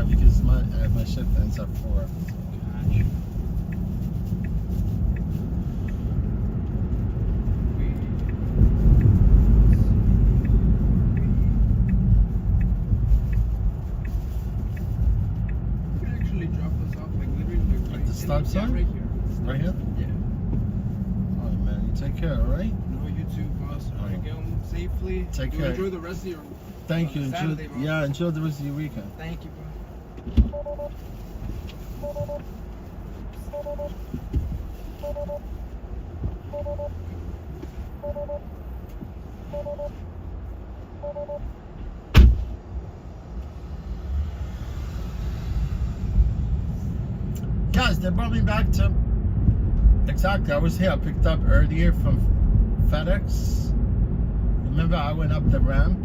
Yeah, because my shift ends at 4. Actually drop us off like literally At the stop sign? right here. Right here? Yeah. All right, man. You take care, all right? No, you too, boss. All right, get home safely. Take care. Enjoy the rest of your Thank you. Saturday, Enjoy, boss. yeah, enjoy the rest of your weekend. Thank you, bro. Guys, they brought me back to exactly. I was here. I picked up earlier from FedEx. Remember, I went up the ramp.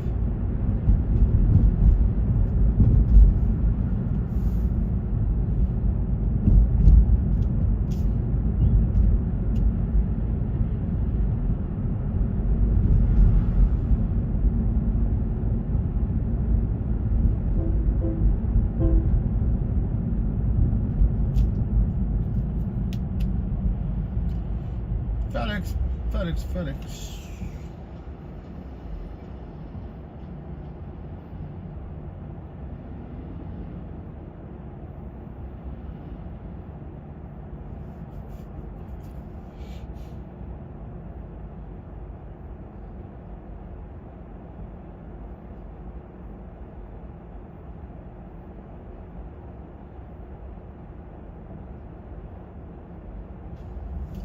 FedEx.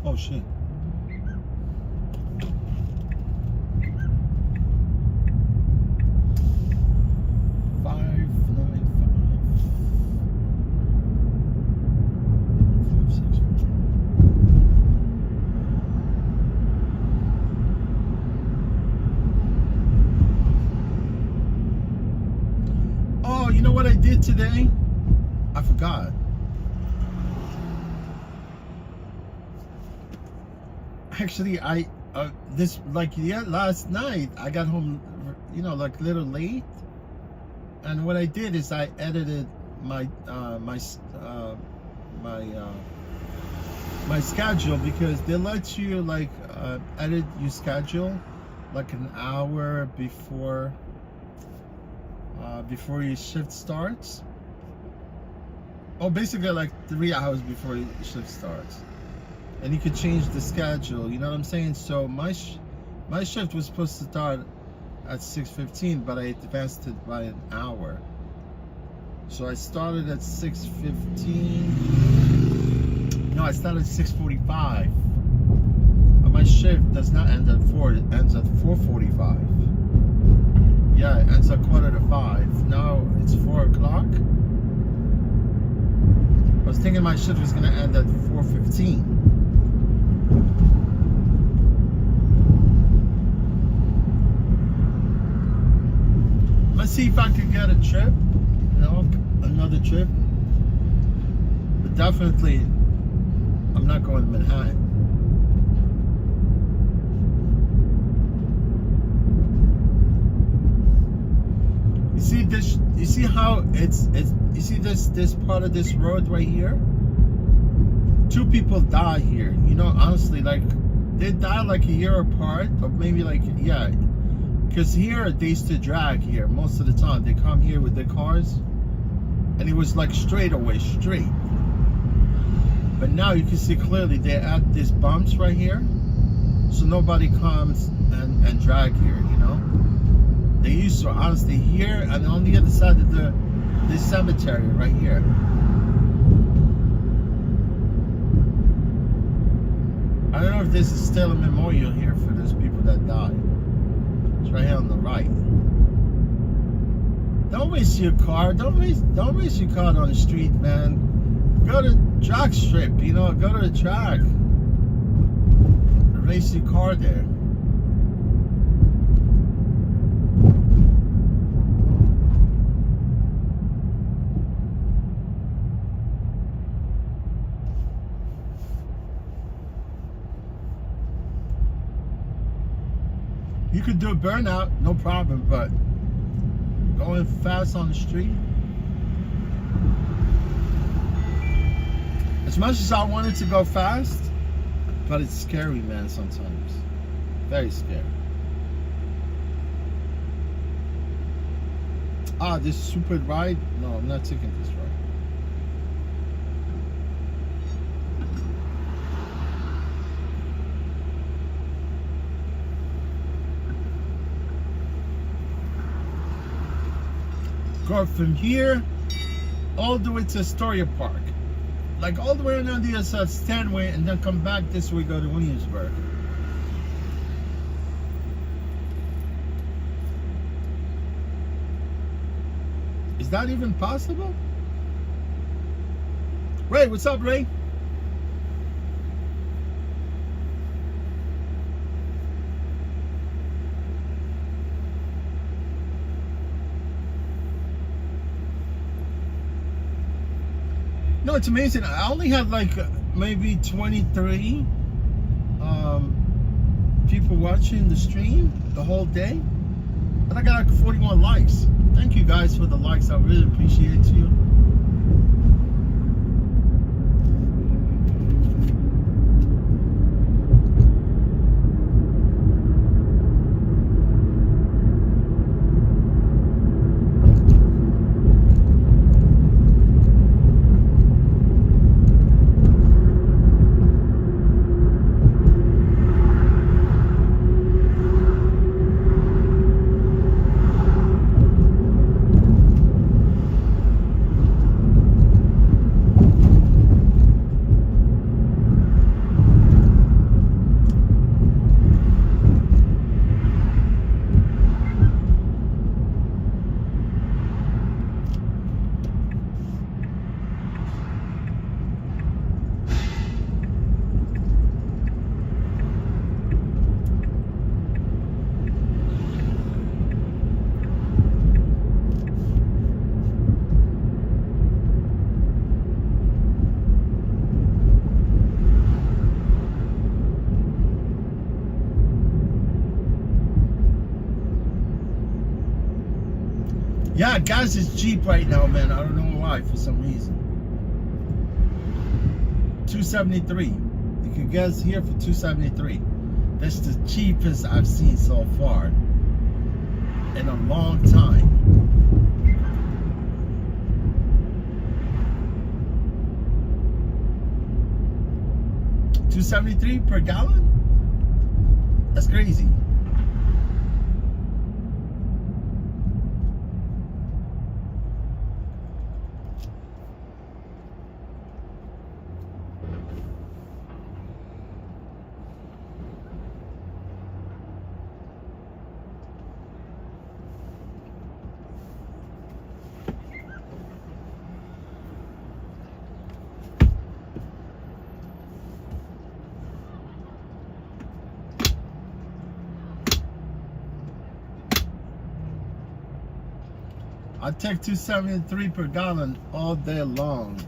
Oh shit. Oh, you know what I did today? I forgot. Actually, last night I got home, like a little late, and what I did is I edited my schedule, because they let you edit your schedule like an hour before your shift starts. Oh, basically like 3 hours before your shift starts. And you could change the schedule, you know what I'm saying? So my shift was supposed to start at 6:15, but I advanced it by an hour. So I started at 6:15. No, I started at 6:45. But my shift does not end at 4, it ends at 4:45. Yeah, it ends at 4:45. Now it's 4 o'clock. I was thinking my shift was gonna end at 4:15. Let's see if I could get a trip, another trip. But definitely, I'm not going to Manhattan. You see this? You see how it's? You see this part of this road right here? 2 people die here. Honestly, they died like a year apart, or maybe because here they used to drag here most of the time. They come here with their cars, and it was straight. But now you can see clearly they add these bumps right here, so nobody comes and drag here. They used to, honestly, here and on the other side of this cemetery right here. I don't know if this is still a memorial here for those people that died. It's right here on the right. Don't waste your car. Don't waste your car on the street, man. Go to track strip, go to the track. Race your car there. You could do a burnout, no problem, but going fast on the street. As much as I wanted to go fast, but it's scary, man, sometimes. Very scary. Ah, this stupid ride? No, I'm not taking this ride. Go from here all the way to Astoria Park. Like all the way on the other side, Stanway, and then come back this way, go to Williamsburg. Is that even possible? Ray, what's up, Ray? No, it's amazing. I only had like maybe 23 people watching the stream the whole day, but I got like 41 likes. Thank you guys for the likes. I really appreciate you. Yeah, gas is cheap right now, man. I don't know why, for some reason. $2.73. You can gas here for $2.73. That's the cheapest I've seen so far in a long time. $2.73 per gallon? That's crazy. I take $2.73 per gallon all day long.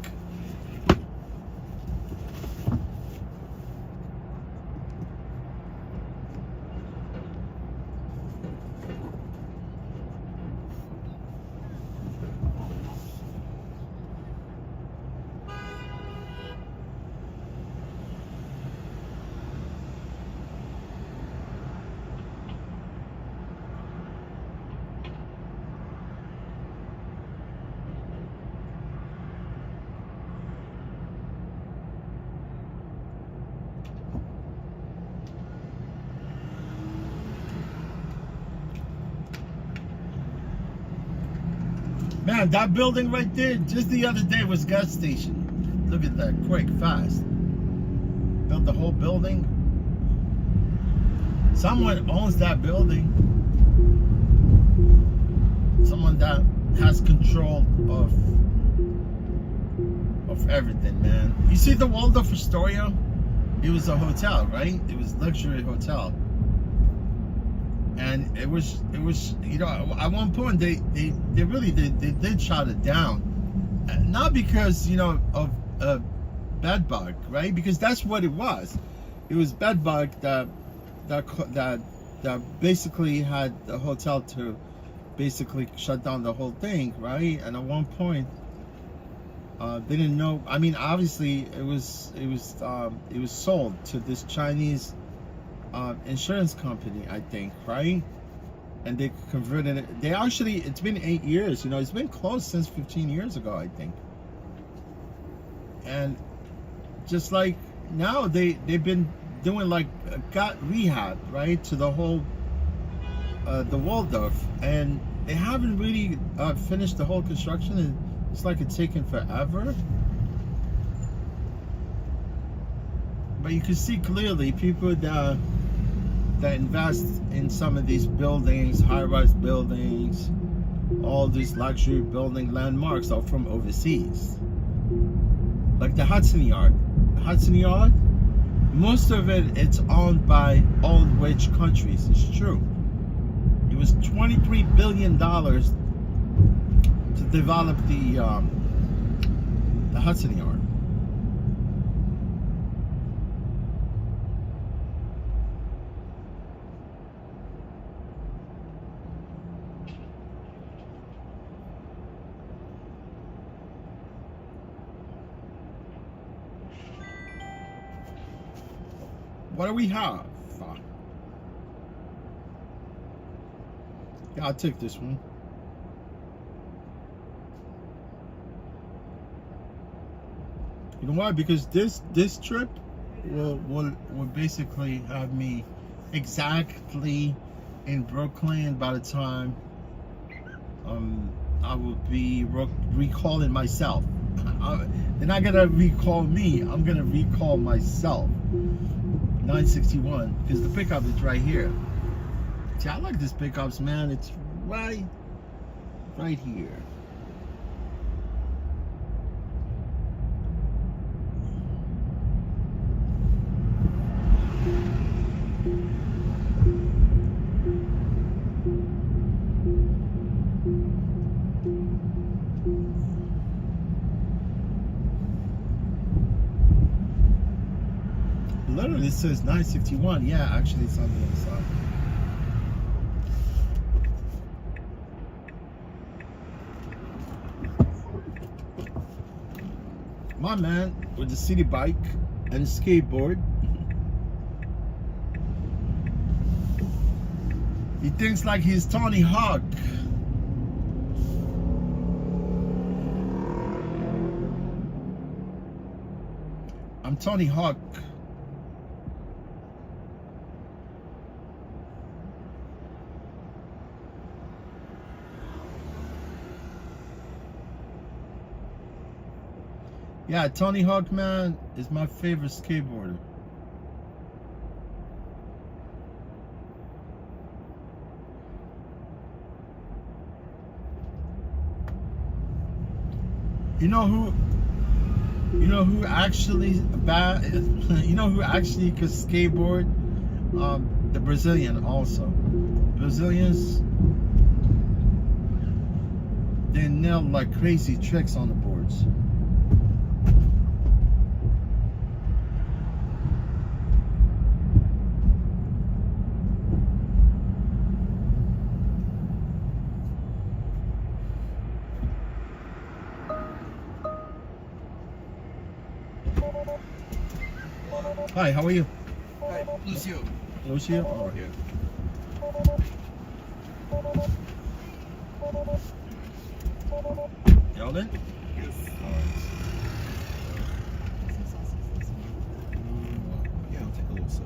Man, that building right there, just the other day was gas station. Look at that, quick, fast. Built the whole building. Someone owns that building. Someone that has control of everything, man. You see the Waldorf Astoria? It was a hotel, right? It was a luxury hotel. And it was, you know, at one point they really did shut it down, not because, you know, of bed bug, right? Because that's what it was. It was bed bug that basically had the hotel to basically shut down the whole thing, right? And at one point They didn't know. I mean, obviously, it was sold to this Chinese insurance company, I think, right? And they converted it. They actually, it's been 8 years. You know, it's been closed since 15 years ago, I think. And just like now, they've been doing like got rehab, right, to the whole the Waldorf, and they haven't really finished the whole construction. And it's like it's taken forever. But you can see clearly people that invest in some of these buildings, high-rise buildings, all these luxury building landmarks are from overseas. Like the Hudson Yard. Hudson Yard, most of it's owned by old rich countries. It's true. It was $23 billion to develop the Hudson Yard. What do we have? Yeah, I'll take this one. You know why? Because this trip will basically have me exactly in Brooklyn by the time I will be recalling myself. They're not gonna recall me. I'm gonna recall myself. 961, because the pickup is right here. See, I like this pickups, man. It's right here. Literally, it says 961. Yeah, actually, it's on the other side. My man with the city bike and a skateboard. He thinks like he's Tony Hawk. I'm Tony Hawk. Yeah, Tony Hawk, man, is my favorite skateboarder. You know who actually could skateboard? The Brazilian also. Brazilians, they nail like crazy tricks on the boards. Hi, how are you? Hi, Lucio. Lucio? Oh, yeah. Y'all in? Yes. Yeah, I'll take a little sip.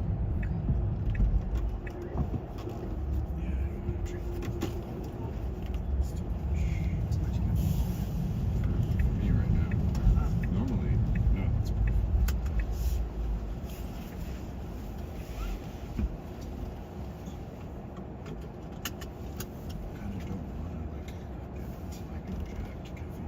Me right now. Normally, no, that's perfect. Kind of don't want to like get like inject caffeine.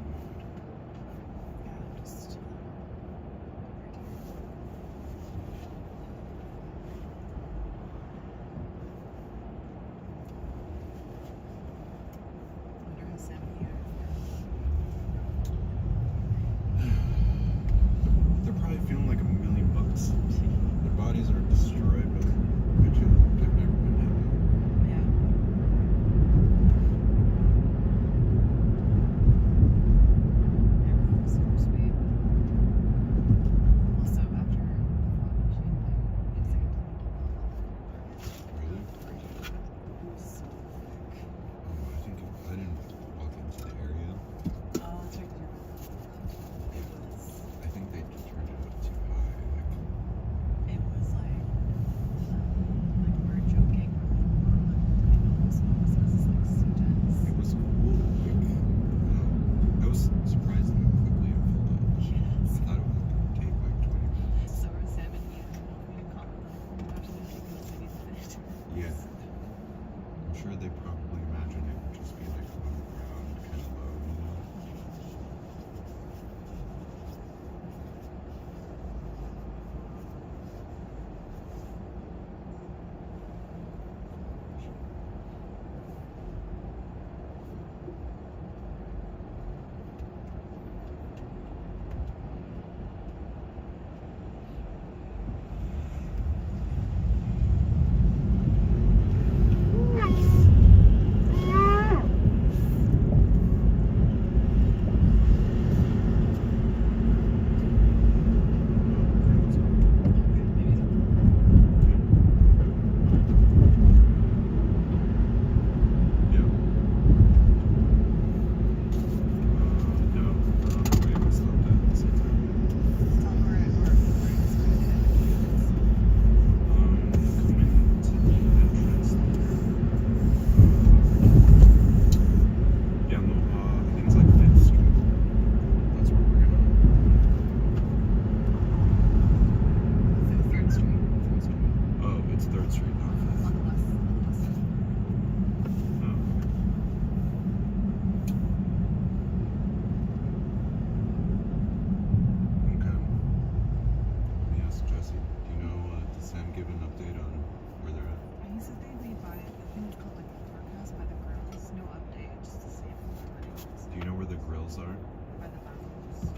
are? By the bathrooms.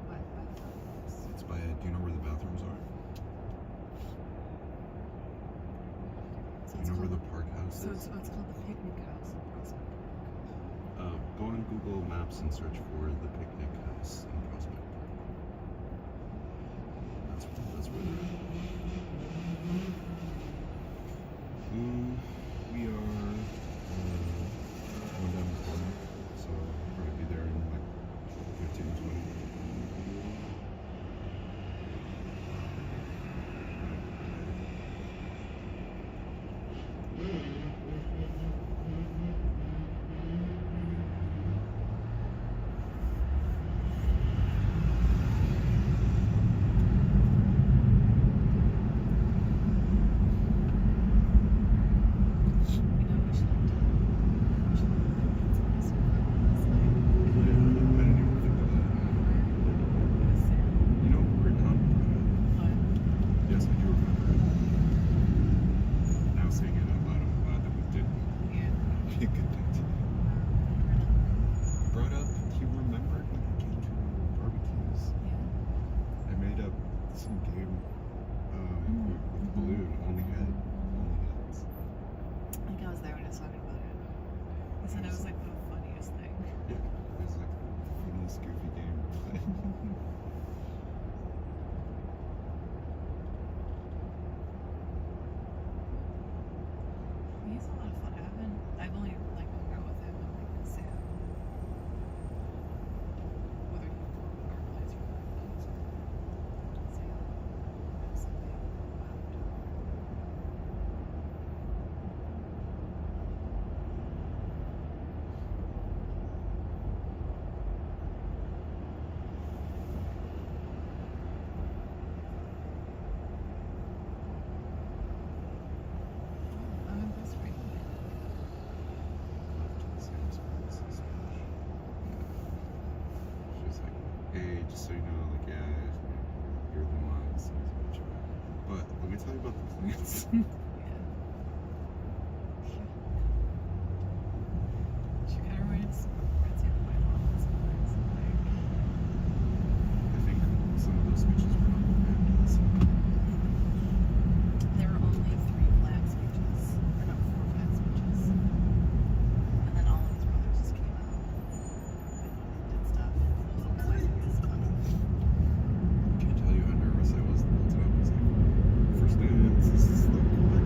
By the bathrooms. It's by. Do you know where the bathrooms are? So Do you know where the park house So is? it's called the Picnic House in Prospect Park. Go on Google Maps and search for the picnic house in Prospect Park. That's where they're at. We are going down the corner, so we'll probably be there in like 15, 20. Yes, I do remember. Now saying it out loud, I'm glad that we didn't. Be a good thing today. Brought up, he remembered when he came to barbecues. I made up some game with balloon, only heads. I think I was there when I was talking about it. He said it was like the funniest thing. Yeah, it was like the funniest goofy game. He's a lot of fun. I've only like hung out with him and like Sam. Whether he organized or not. Sam. Absolutely. I'm impressed right now. She's like, hey, just so you know, like, yeah, you're the one. But let me tell you about the plants. She kind of reminds me of my mom sometimes. I think some of those speeches were not planned. So. There were only 3 plant speeches, or no, 4 plant speeches. And then all of his brothers just came out and did stuff. It was exciting as fun. Can't tell you how nervous I was the whole time. I was like, first dance, this is like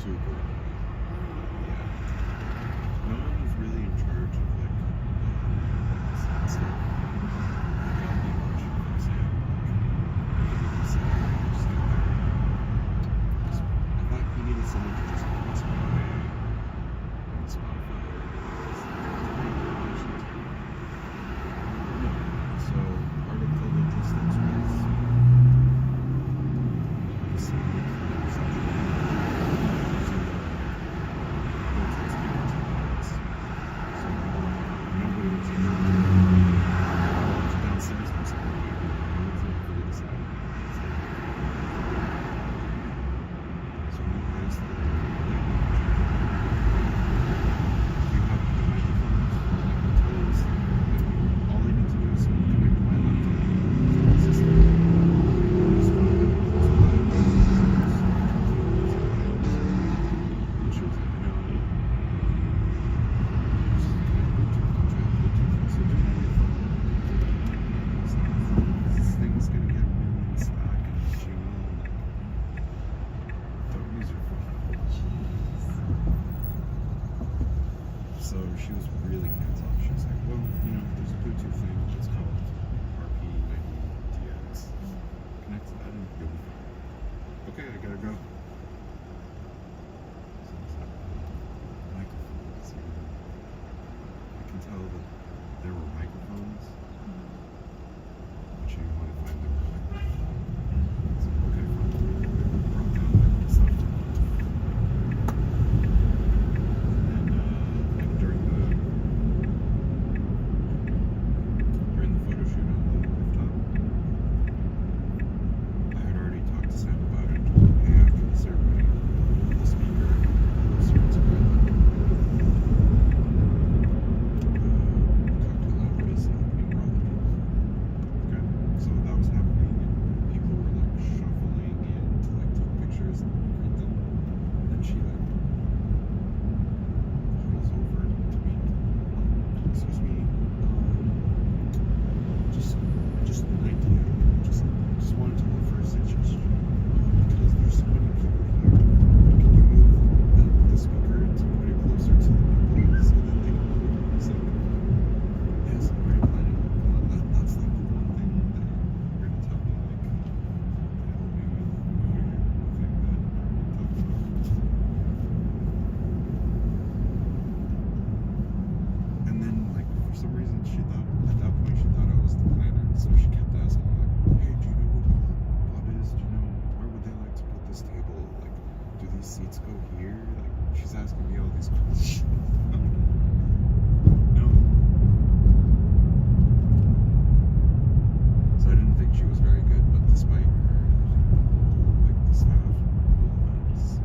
super. Yeah. No one was really in charge of like stuff. They got me watching for example. I thought he needed someone to just press play on Spotify. No. So part of the logistics was so she was really hands-off. She was like, well, you know, there's a Bluetooth thing. It's called RP90DX. Connect to that and you'll be fine. Okay, I gotta go. So it's like, microphones, you know. I can tell that there were microphones, but she didn't want to find there were microphones. So, okay, fine. Brought down my stuff. Seats go here? Like, she's asking me all these questions. No. So I didn't think she was very good, but despite her, like, the staff was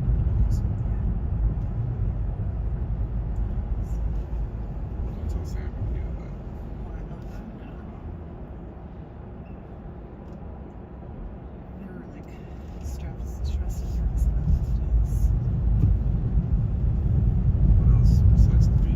awesome. Until Sam knew that. They were like stressed and nervous about those days. What else besides the beach?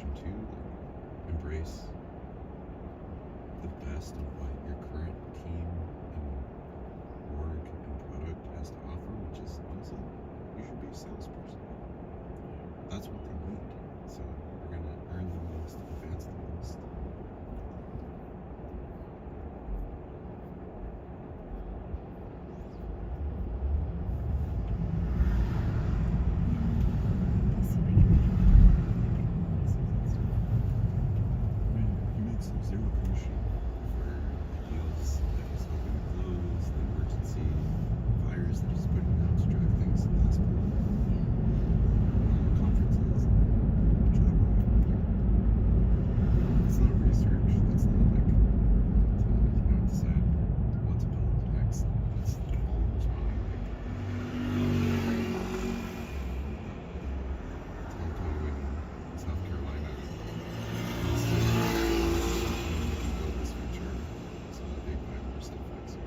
option two, like embrace the best of what your current team and work and product has to offer, which is honestly, you should be a salesperson. That's what they need. So you're gonna earn the most, advance the most. He makes zero commission for deals that he's hoping to close, the emergency fires that he's putting out to drive things to the hospital, conferences, travel. It's not research. That's not like to decide what to build next. That's all his money. Telco in South Carolina. Build this feature. It's a big 5% flex.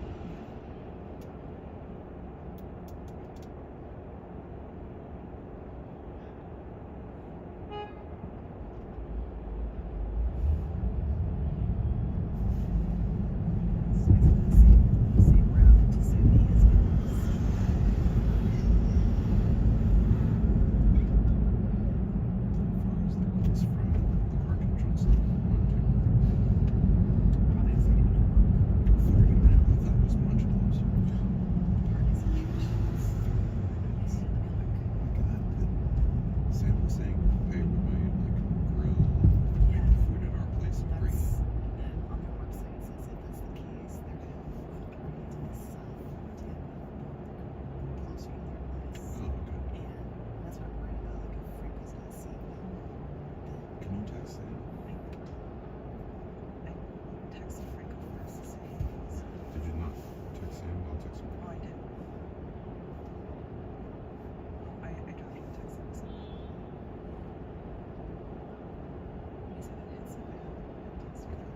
Sam was saying, hey, we might like grill, make food at our place and bring it. On their website says if that's the case, they're going to move to the south closer to their place. Oh, okay. And that's what I'm worried about. Like if Frank was not seeing them, then Can you text Sam? I texted Frank first to say he was. Did you not text Sam? I'll text him. Oh, I did. I dropped him a text and said, he said it hit somebody. I texted him.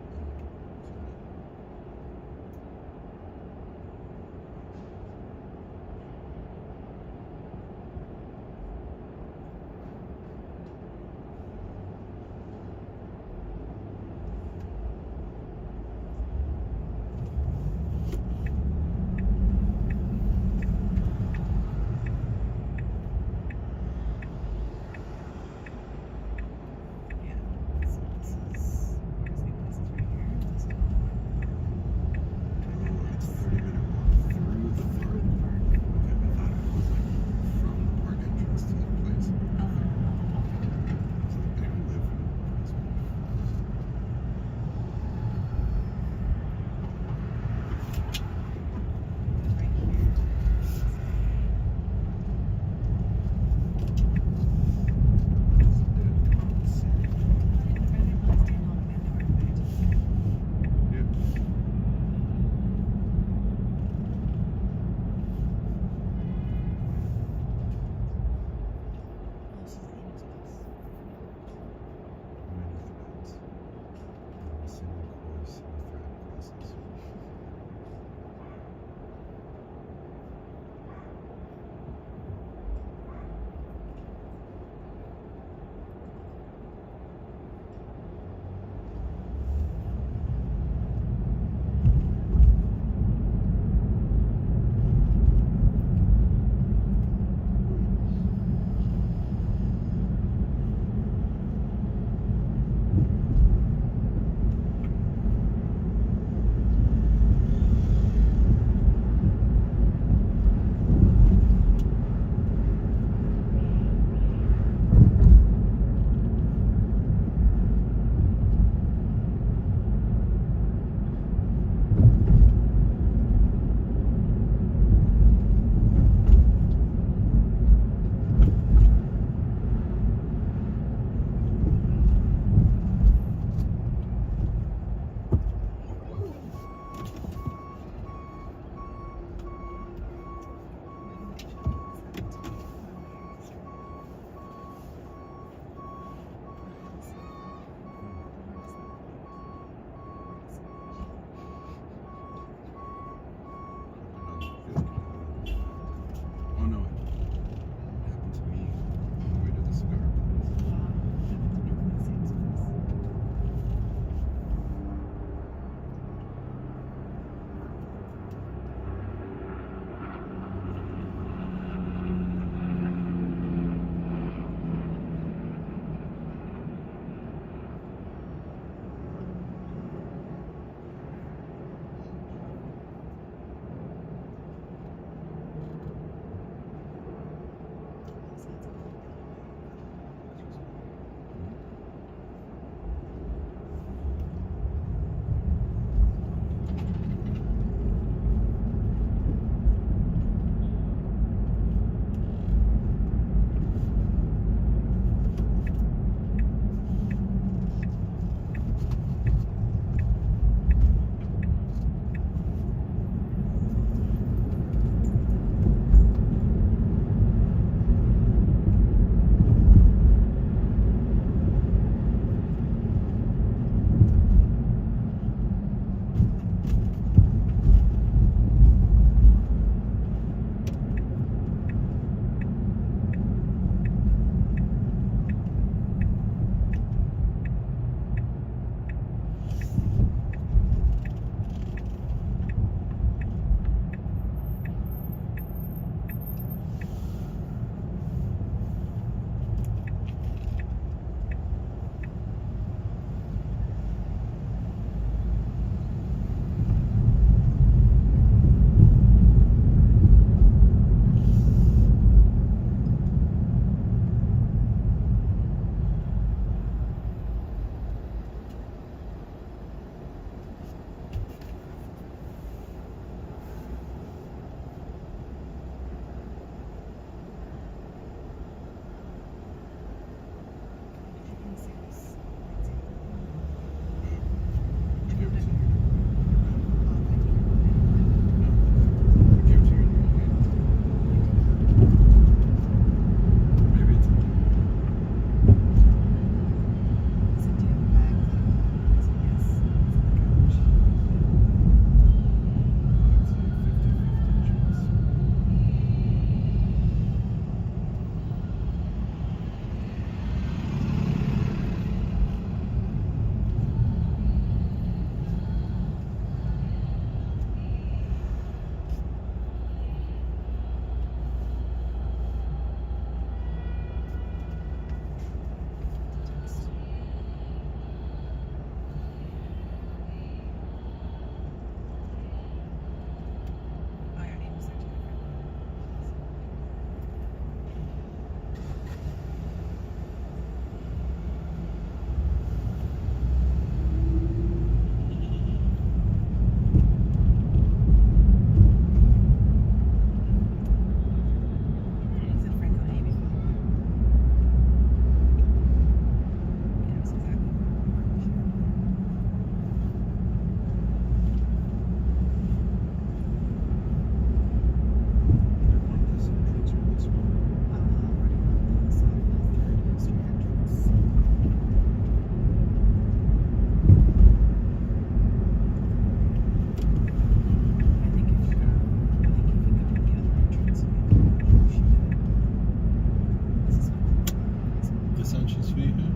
this entrance for you here?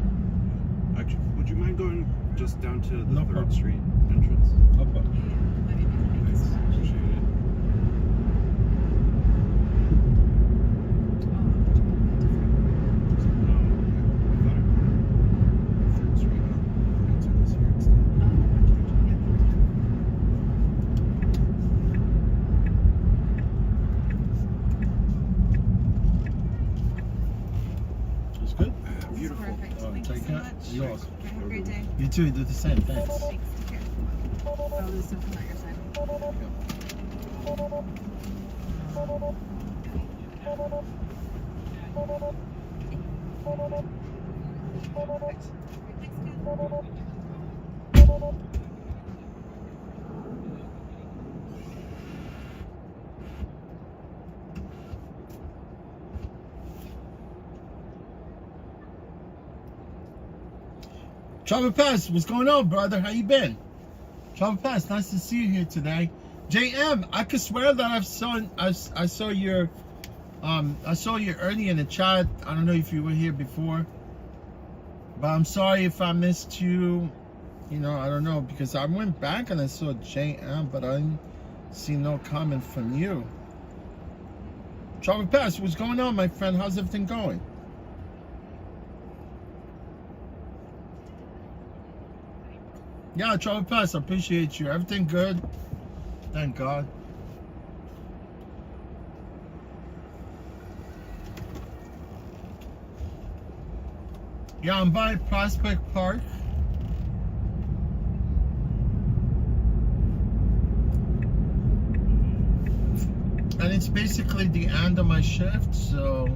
Actually, would you mind going just down to the No 3rd problem. Street entrance? No problem. Thanks. Appreciate it. It's good? Beautiful. Perfect. Thank you Take so care. much. You're welcome. Have a great day. You too, do the same. Thanks. Thanks. Take care. Oh, there's something on your side. Perfect. Thanks, Travel Pass, what's going on, brother? How you been? Travel Pass, nice to see you here today. JM, I could swear that I saw your earlier in the chat. I don't know if you were here before, but I'm sorry if I missed you. You know, I don't know, because I went back and I saw JM, but I didn't see no comment from you. Travel Pass, what's going on, my friend? How's everything going? Yeah, Travel Pass, I appreciate you. Everything good? Thank God. Yeah, I'm by Prospect Park. And it's basically the end of my shift, so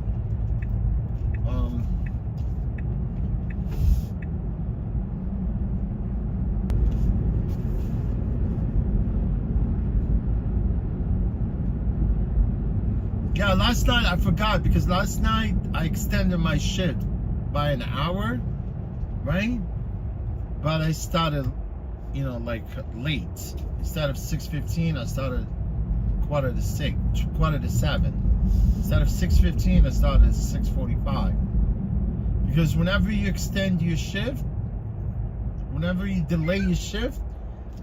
yeah, last night I forgot, because last night I extended my shift by an hour, right? But I started, you know, like late. Instead of 6:15, I started quarter to 7. Instead of 6:15, I started at 6:45. Because whenever you extend your shift, whenever you delay your shift,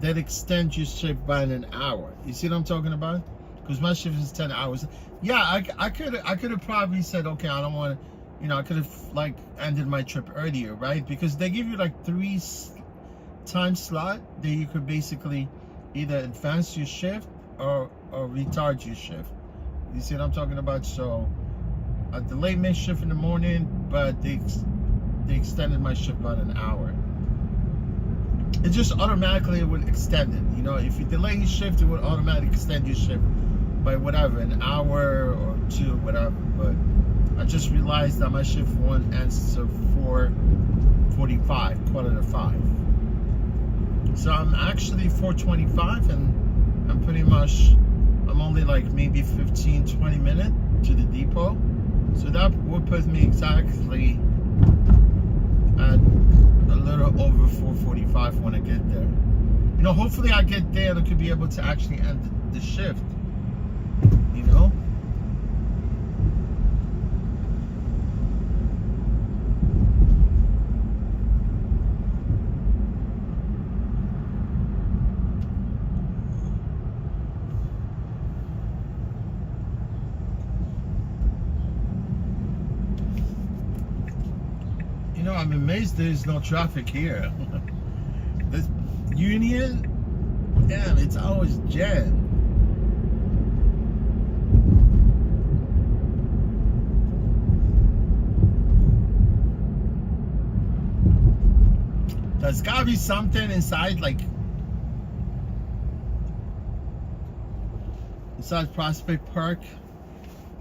that extends your shift by an hour. You see what I'm talking about? Because my shift is 10 hours. Yeah, I could have probably said, okay, I don't want to, you know, I could have like ended my trip earlier, right? Because they give you like 3 time slot that you could basically either advance your shift or retard your shift. You see what I'm talking about? So I delayed my shift in the morning, but they extended my shift by an hour. It just automatically would extend it. You know, if you delay your shift, it would automatically extend your shift by whatever, an hour or 2, whatever. But I just realized that my shift one ends at 4:45, quarter to 5. So I'm actually 4:25, and I'm pretty much, I'm only like maybe 15-20 minutes to the depot. So that would put me exactly at a little over 4:45 when I get there. You know, hopefully I get there and I could be able to actually end the shift. You know? You know, I'm amazed there's no traffic here. This Union, damn, it's always jammed. There's gotta be something inside, like inside Prospect Park.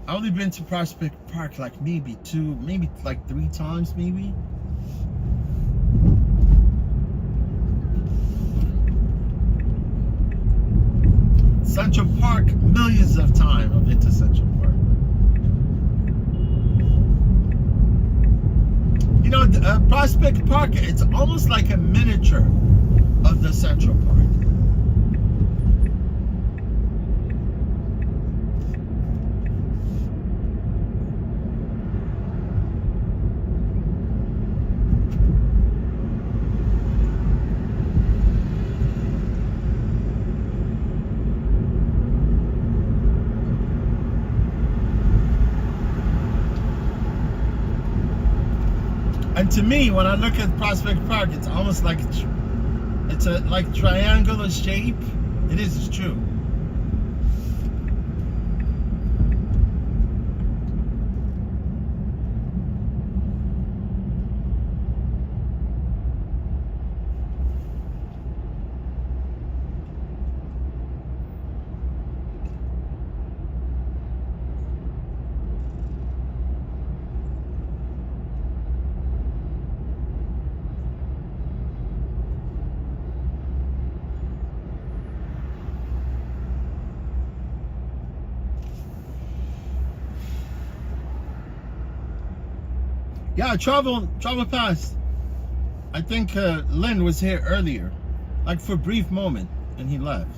I've only been to Prospect Park like maybe 2, maybe like 3 times, maybe. Central Park, millions of times I've been to Central Park. You know, Prospect Park, it's almost like a miniature of the Central Park. And to me, when I look at Prospect Park, it's almost like it's a like triangular shape. It is, it's true. Yeah, travel past. I think Lynn was here earlier, like for a brief moment, and he left.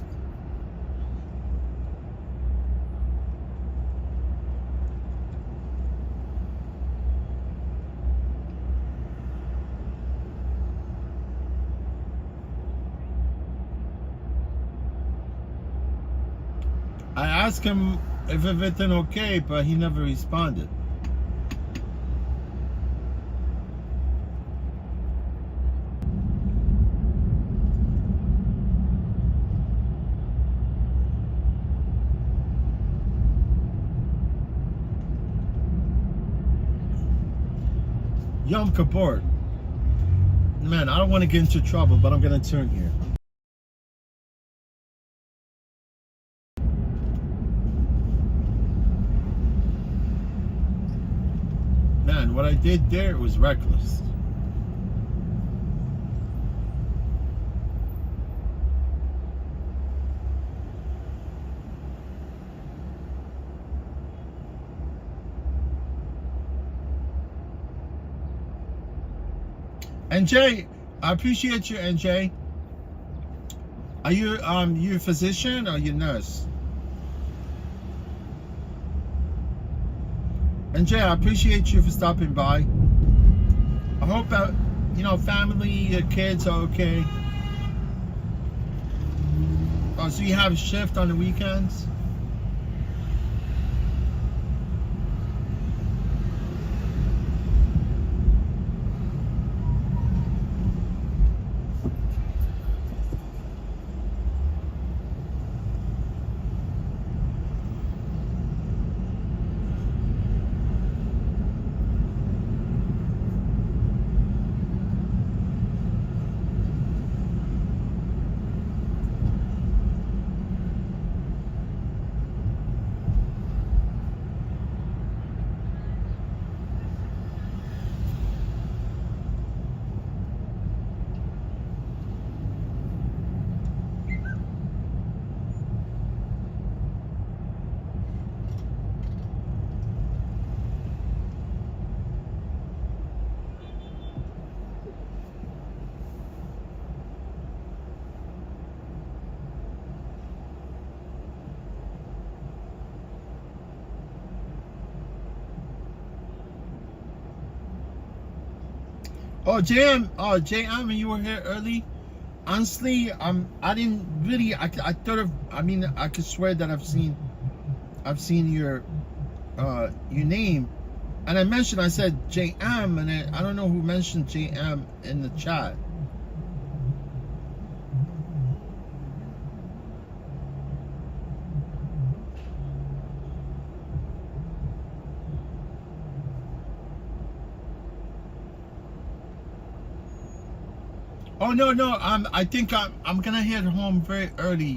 I asked him if everything okay, but he never responded. Yom Kippur. Man, I don't want to get into trouble, but I'm going to turn here. Man, what I did there was reckless. NJ, I appreciate you, NJ. Are you you a physician or you a nurse? NJ, I appreciate you for stopping by. I hope that family, your kids are okay. Oh, so you have a shift on the weekends? Oh, JM, you were here early. Honestly, I didn't really. I thought of. I mean, I could swear that I've seen your name, and I said JM, and I don't know who mentioned JM in the chat. Oh no, I think I'm gonna head home very early,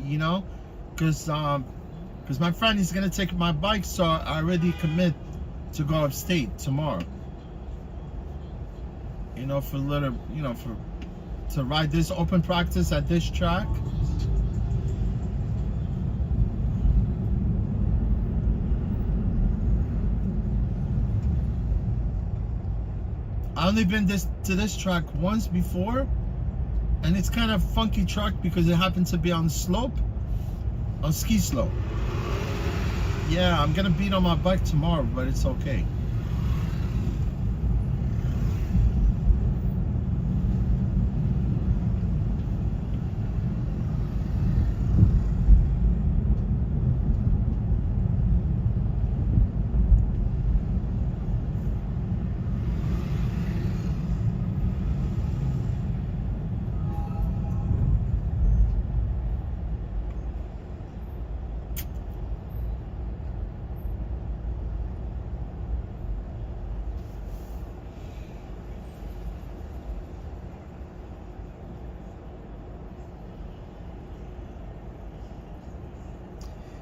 because my friend is gonna take my bike, so I already commit to go upstate tomorrow. For a little, to ride this open practice at this track. I only been to this track once before. And it's kind of funky track because it happens to be on slope, on ski slope. Yeah, I'm gonna beat on my bike tomorrow, but it's okay.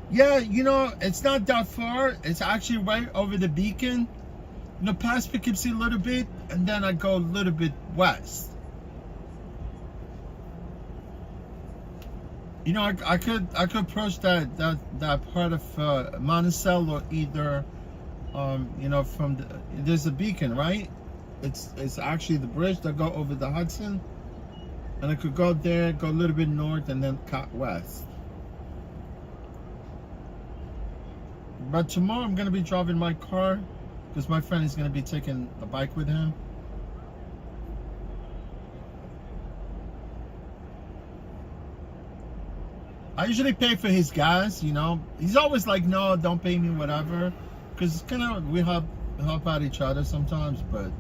Yeah, you know, it's not that far. It's actually right over the beacon. You know, past Poughkeepsie a little bit, and then I go a little bit west. You know, I could approach that part of Monticello either, you know, from there's a beacon, right? It's actually the bridge that go over the Hudson, and I could go there, go a little bit north, and then cut west. But tomorrow I'm gonna be driving my car because my friend is gonna be taking a bike with him. I usually pay for his gas, you know. He's always like, no, don't pay me, whatever. Because it's kind of, we help out each other sometimes, but.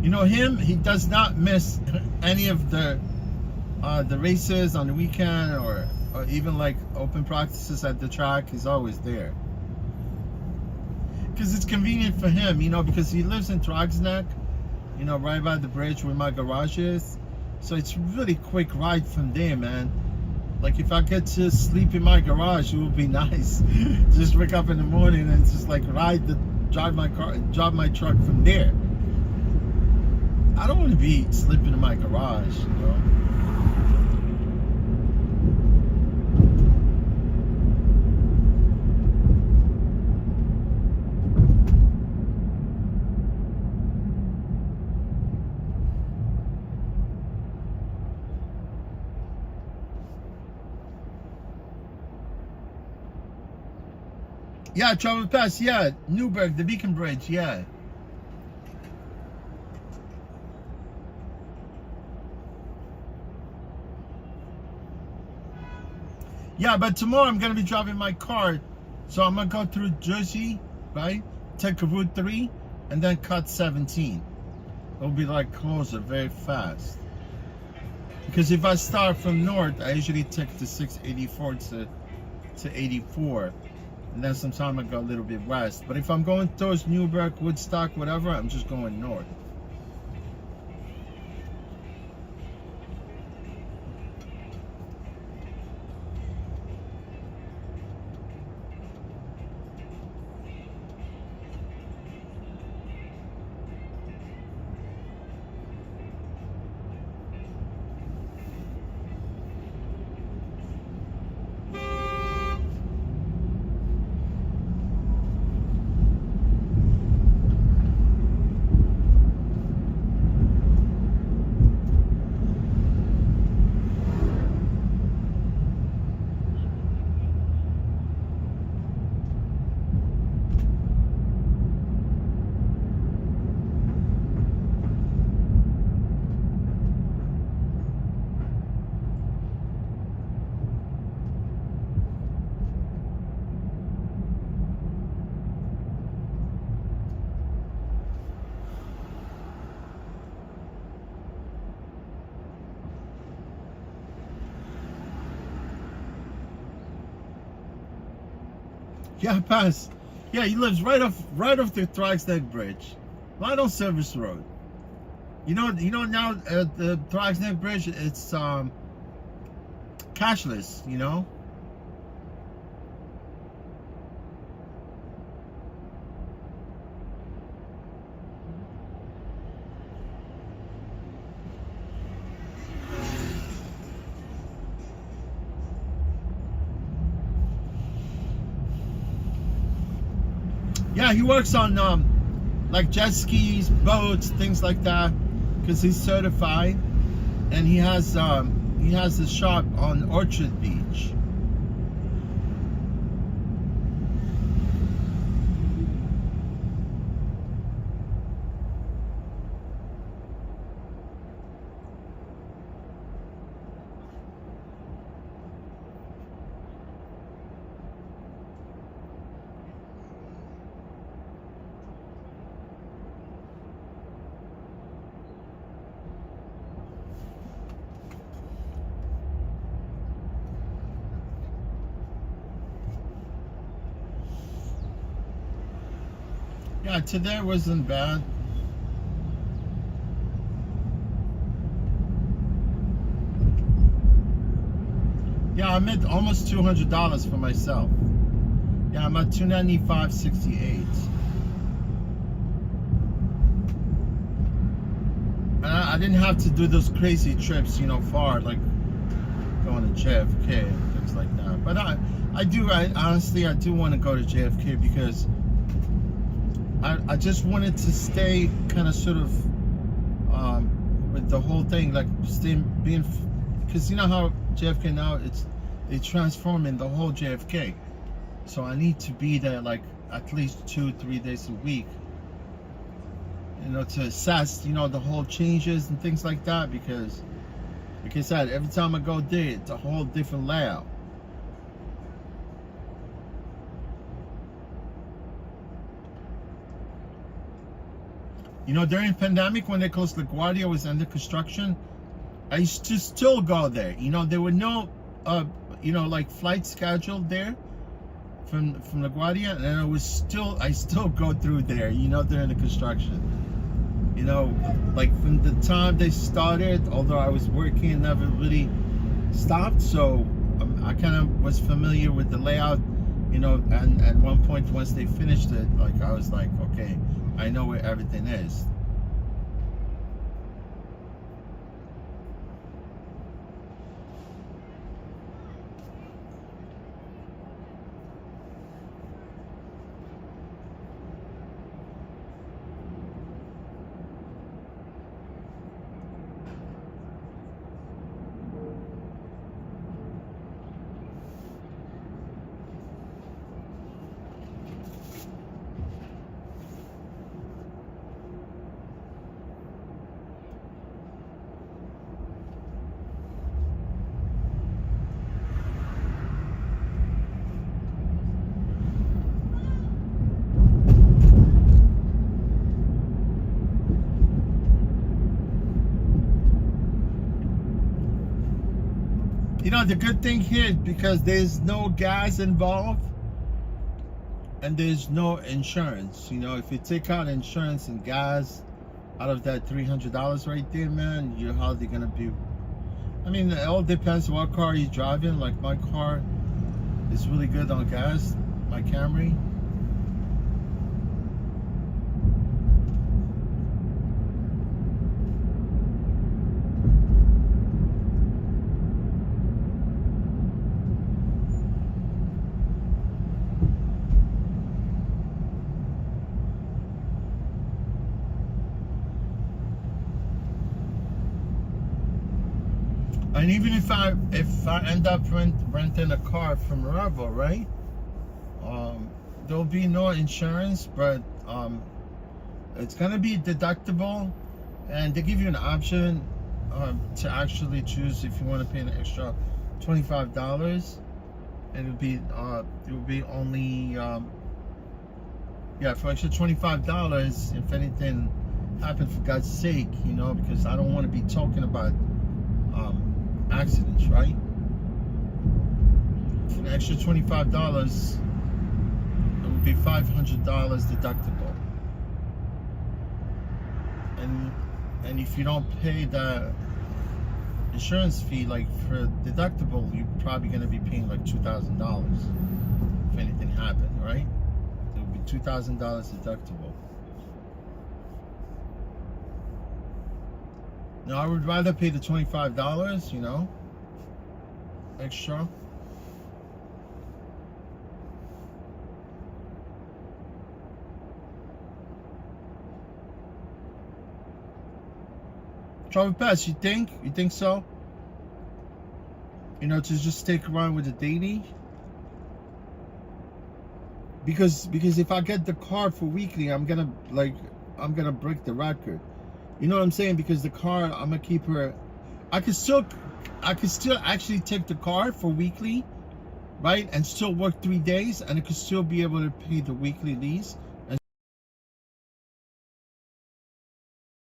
You know him, he does not miss any of the races on the weekend or even like open practices at the track. He's always there. Because it's convenient for him, you know, because he lives in Trogs Neck, you know, right by the bridge where my garage is. So it's a really quick ride from there, man. Like if I get to sleep in my garage, it would be nice. Just wake up in the morning and just like drive my truck from there. I don't want to be sleeping in my garage, you know. Yeah, Travel Pass, yeah. Newburgh, the Beacon Bridge, yeah. Yeah, but tomorrow I'm going to be driving my car. So I'm going to go through Jersey, right? Take Route 3 and then cut 17. It'll be like closer very fast. Because if I start from north, I usually take the 684 to 84. And then sometimes I go a little bit west. But if I'm going towards Newburgh, Woodstock, whatever, I'm just going north. Yeah, pass. Yeah, he lives right off the Trogs Neck Bridge, right on Service Road. You know now the Trogs Neck Bridge, it's cashless. You know. Yeah, he works on like jet skis, boats, things like that, because he's certified, and he has a shop on Orchard Beach. Yeah, today wasn't bad. I made almost $200 for myself. Yeah, I'm at $295.68. And I didn't have to do those crazy trips, you know, far, like going to JFK and things like that. But I honestly do want to go to JFK because I just wanted to stay kind of sort of with the whole thing, like being, because you know how JFK now, they transforming the whole JFK. So I need to be there like at least 2-3 days a week, you know, to assess, you know, the whole changes and things like that, because like I said, every time I go there, it's a whole different layout. You know, during the pandemic, when they closed LaGuardia was under construction, I used to still go there. You know, there were no, you know, like flights scheduled there from LaGuardia, and I still go through there, you know, during the construction. You know, like from the time they started, although I was working, it never really stopped. So I kind of was familiar with the layout, you know, and at one point, once they finished it, like I was like, okay, I know where everything is. You know, the good thing here, because there's no gas involved and there's no insurance. You know, if you take out insurance and gas out of that $300 right there, man, you're hardly gonna be, I mean, it all depends what car you're driving. Like my car is really good on gas, my Camry. And even if I end up renting a car from Revel, right? There'll be no insurance, but it's gonna be deductible, and they give you an option to actually choose if you want to pay an extra $25, and it will be only yeah, for extra $25. If anything happened, for God's sake, you know, because I don't want to be talking about accidents, right? For an extra $25, it would be $500 deductible. And if you don't pay the insurance fee, like for deductible, you're probably going to be paying like $2,000 if anything happened, right? It would be $2,000 deductible. Now, I would rather pay the $25, you know, extra. Travel Pass, you think? You think so? You know, to just stick around with the daily? Because if I get the card for weekly, I'm gonna break the record. You know what I'm saying? Because the car, I'm gonna keep her. I could still actually take the car for weekly, right? And still work 3 days, and I could still be able to pay the weekly lease. And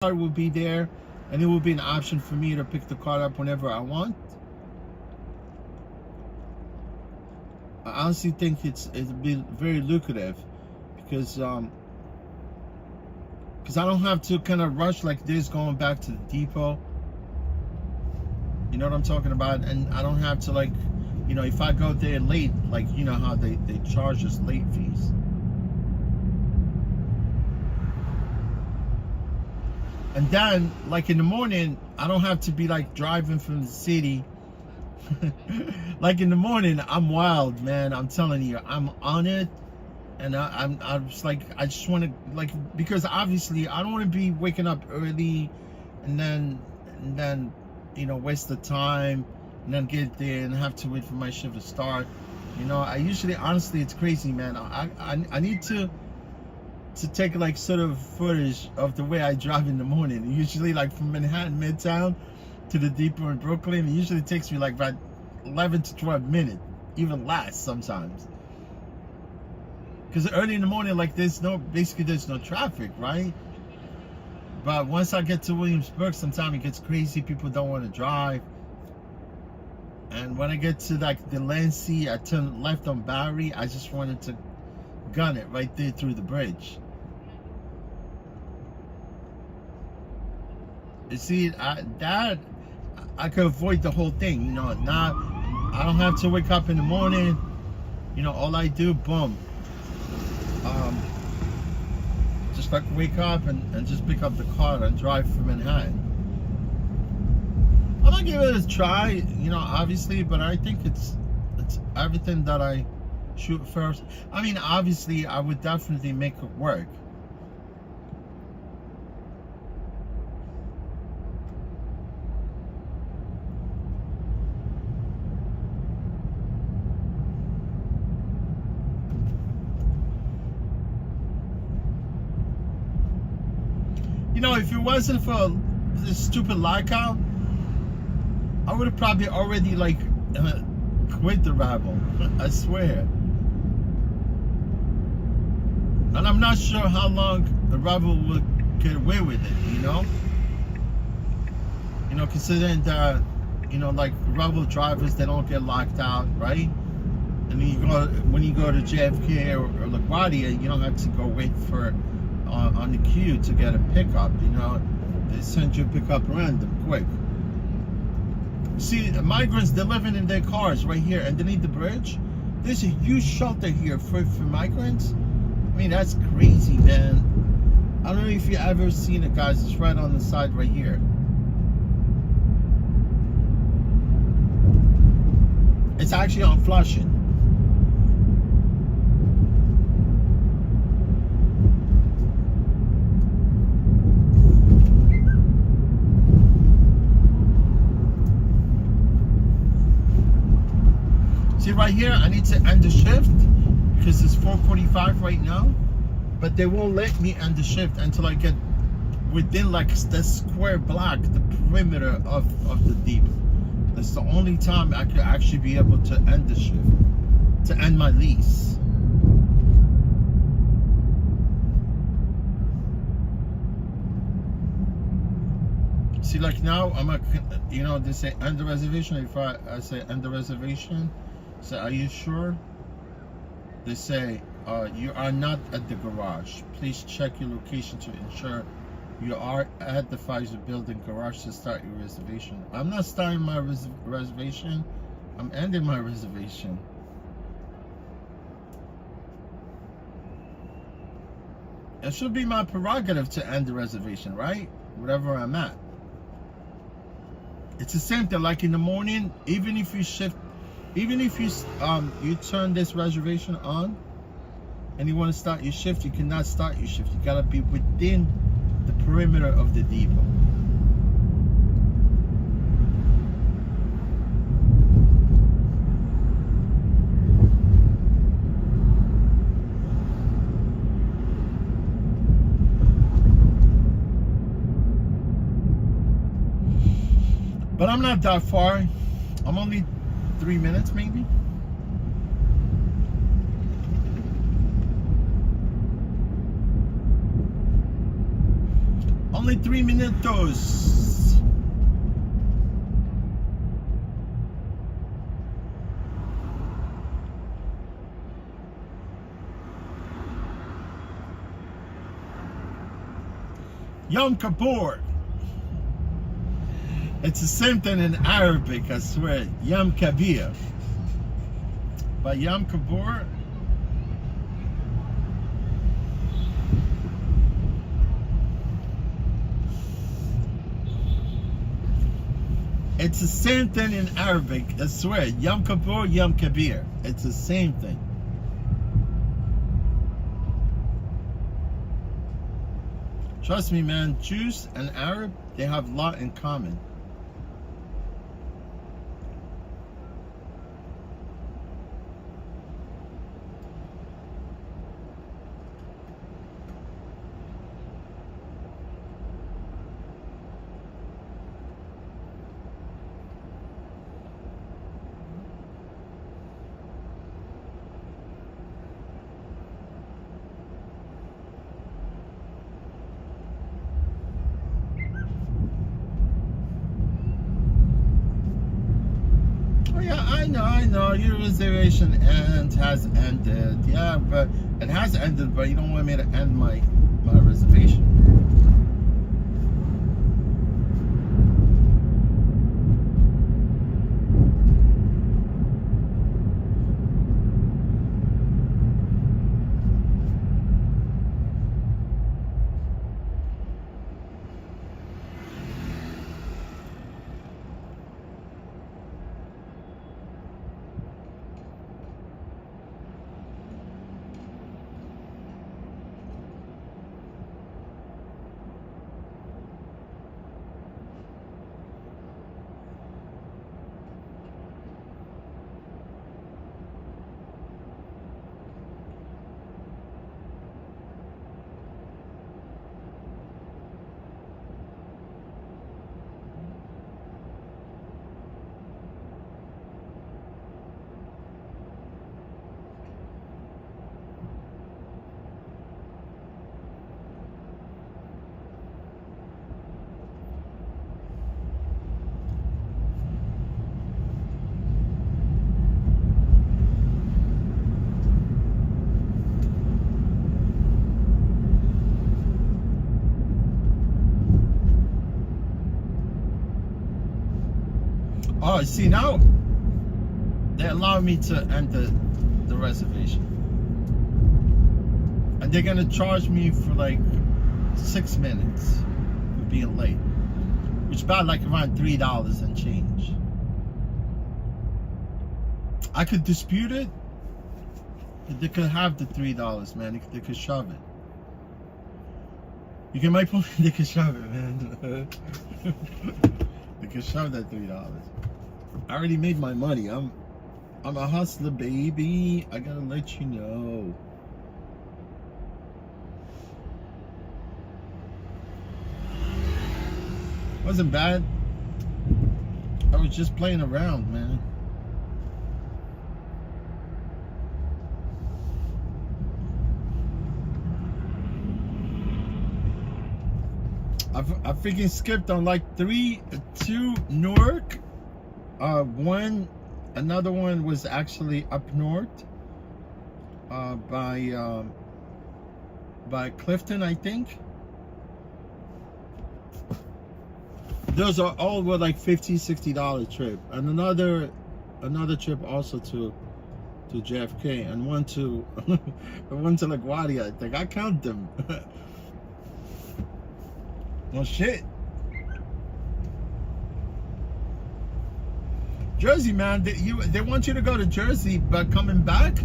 the car will be there, and it will be an option for me to pick the car up whenever I want. I honestly think it'll be very lucrative, because I don't have to kind of rush like this going back to the depot. You know what I'm talking about? And I don't have to, like, you know, if I go there late, like, you know how they charge us late fees. And then, like in the morning, I don't have to be like driving from the city. Like in the morning, I'm wild, man. I'm telling you, I'm on it. And I'm just like, I just want to, like, because obviously I don't want to be waking up early and then, you know, waste the time and then get there and have to wait for my shift to start. You know, I usually, honestly, it's crazy, man. I need to take like sort of footage of the way I drive in the morning. Usually like from Manhattan Midtown to the depot in Brooklyn, it usually takes me like about 11 to 12 minutes, even less sometimes. Because early in the morning, like basically there's no traffic, right? But once I get to Williamsburg, sometimes it gets crazy. People don't want to drive. And when I get to like Delancey, I turn left on Barry. I just wanted to gun it right there through the bridge. You see, I could avoid the whole thing, you know. I don't have to wake up in the morning. You know, all I do, boom. Just like wake up and just pick up the car and drive from Manhattan. I'm gonna give it a try, you know, obviously, but I think it's everything that I shoot first. I mean, obviously, I would definitely make it work. You know, if it wasn't for this stupid lockout, I would have probably already like quit the Rabble. I swear. And I'm not sure how long the Rabble would get away with it, you know? You know, considering that, you know, like Rabble drivers, they don't get locked out, right? And then when you go to JFK or LaGuardia, you don't have to go wait for on the queue to get a pickup, you know. They send you a pickup random, quick. See, migrants, they're living in their cars right here underneath the bridge. There's a huge shelter here for migrants. I mean, that's crazy, man. I don't know if you ever seen it, guys. It's right on the side right here. It's actually on Flushing. See right here, I need to end the shift because it's 4:45 right now, but they won't let me end the shift until I get within like the square block, the perimeter of the depot. That's the only time I could actually be able to end the shift, to end my lease. See, like now, you know, they say end the reservation. If I say end the reservation, say, are you sure? They say, you are not at the garage. Please check your location to ensure you are at the Pfizer building garage to start your reservation. I'm not starting my reservation. I'm ending my reservation. It should be my prerogative to end the reservation, right? Wherever I'm at. It's the same thing, like in the morning, even if you shift, even if you turn this reservation on and you want to start your shift, you cannot start your shift. You gotta be within the perimeter of the depot. But I'm not that far. I'm only 3 minutes maybe. Only 3 minutos. Yom Kippur. It's the same thing in Arabic, I swear. Yom Kabir. By Yom Kippur, it's the same thing in Arabic. I swear, Yom Kippur, Yom Kippur. It's the same thing. Trust me, man. Jews and Arab, they have a lot in common. I know, your reservation has ended. Yeah, but it has ended, but you don't want me to end my reservation. Oh, see, now they allow me to enter the reservation. And they're gonna charge me for like 6 minutes for being late, which is about like around $3 and change. I could dispute it. They could have the $3, man. They could shove it. You get my point? They could shove it, man. They could shove that $3. I already made my money. I'm a hustler, baby. I gotta let you know. Wasn't bad. I was just playing around, man. I freaking skipped on like 2 Newark. Another one was actually up north, by Clifton, I think. Those are all were like $50, $60 trip, and another trip also to JFK, and one to LaGuardia. I think I count them. Well, shit. Jersey, man, they want you to go to Jersey, but coming back,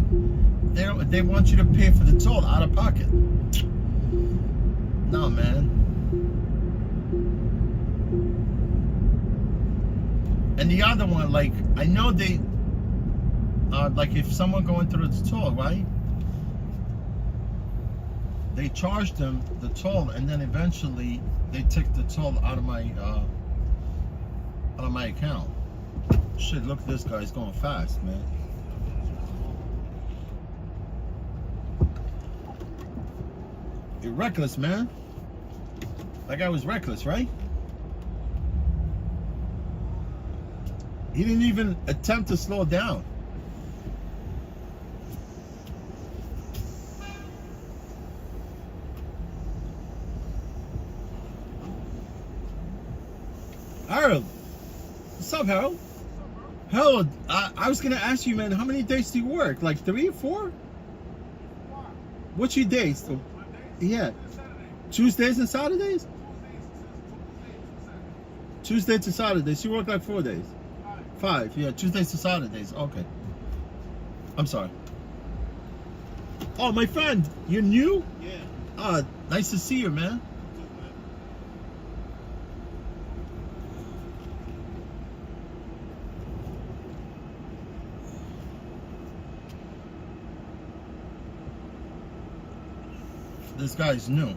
they want you to pay for the toll out of pocket. No, man. And the other one, like, I know they, like if someone going through the toll, right? They charge them the toll, and then eventually they take the toll out of my account. Shit, look at this guy, he's going fast, man. You're reckless, man. That guy was reckless, right? He didn't even attempt to slow down. Harold. What's up, Harold? Hell, I was gonna ask you, man, how many days do you work? Like 3 or 4? What's your days? Yeah. Tuesdays and Saturdays? Tuesday to Saturdays. You work like 4 days. 5, yeah. Tuesdays to Saturdays. Okay. I'm sorry. Oh, my friend, you're new? Yeah. Nice to see you, man. This guy's new.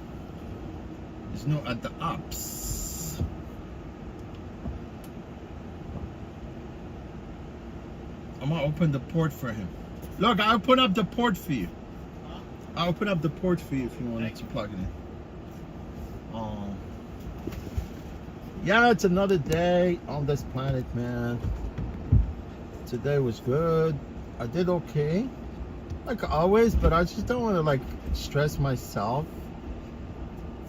He's new at the ops. I'm gonna open the port for him. Look, I'll open up the port for you. I'll open up the port for you if you wanted to plug it in. Yeah, it's another day on this planet, man. Today was good. I did okay, like always, but I just don't want to like stress myself.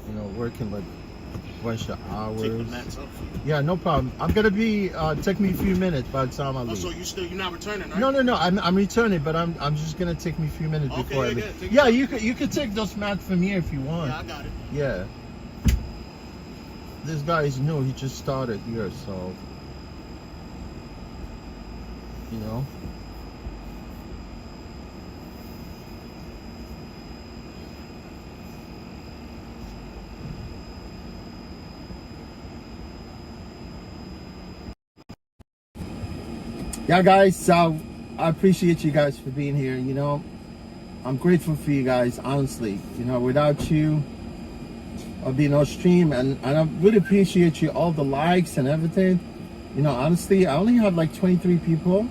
You know, working like a bunch of hours. Yeah, no problem. I'm gonna be take me a few minutes by the time I leave. Oh, so you're not returning, right? No. I'm returning, but I'm just gonna take me a few minutes before I leave. Yeah, you could take those mats from here if you want. Yeah, I got it. Yeah. This guy is new. He just started here, so you know. Yeah, guys, so I appreciate you guys for being here. You know, I'm grateful for you guys, honestly. You know, without you, I'll be no stream, and I really appreciate you, all the likes and everything. You know, honestly, I only have like 23 people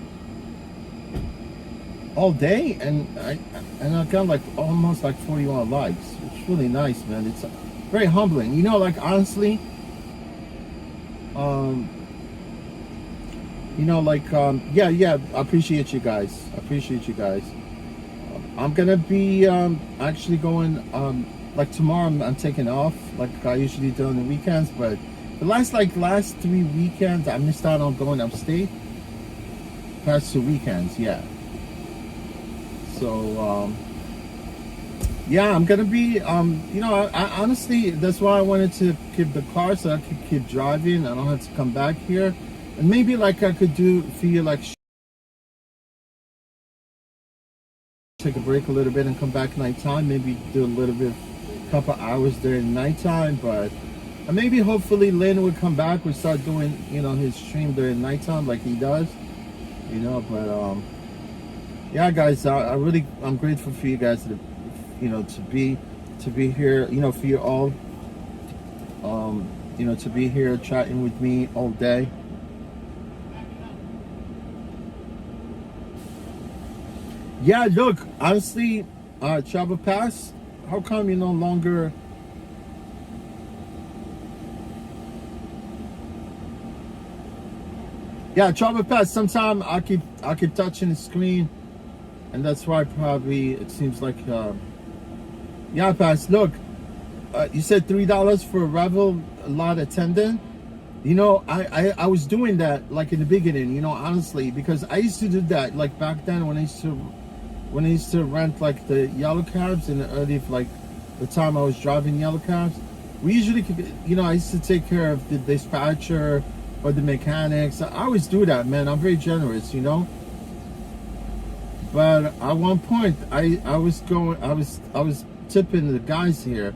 all day, and I got like almost like 41 likes. It's really nice, man. It's very humbling. You know, like honestly, you know, like yeah, I appreciate you guys. I'm gonna be actually going like tomorrow. I'm taking off like I usually do on the weekends, but the last 3 weekends I missed out on going upstate. Past 2 weekends, yeah. So yeah, I'm gonna be you know, I honestly, that's why I wanted to keep the car so I could keep driving. I don't have to come back here, and maybe like I could do feel like take a break a little bit and come back nighttime. Maybe do a little bit, couple hours during nighttime, but maybe hopefully Lynn would come back. We start doing, you know, his stream during nighttime like he does, you know. But yeah, guys, I'm grateful for you guys to, you know, to be here, you know, for you all, you know, to be here chatting with me all day. Yeah, look, honestly, Travel Pass, how come you no longer? Yeah, Travel Pass. Sometimes I keep touching the screen, and that's why probably it seems like yeah, Pass. Look, you said $3 for a Revel lot attendant. You know, I was doing that like in the beginning. You know, honestly, because I used to do that like back then when I used to rent like the yellow cabs in the early, like the time I was driving yellow cabs. We usually could, you know, I used to take care of the dispatcher or the mechanics. I always do that, man. I'm very generous, you know. But at one point, I was tipping the guys here,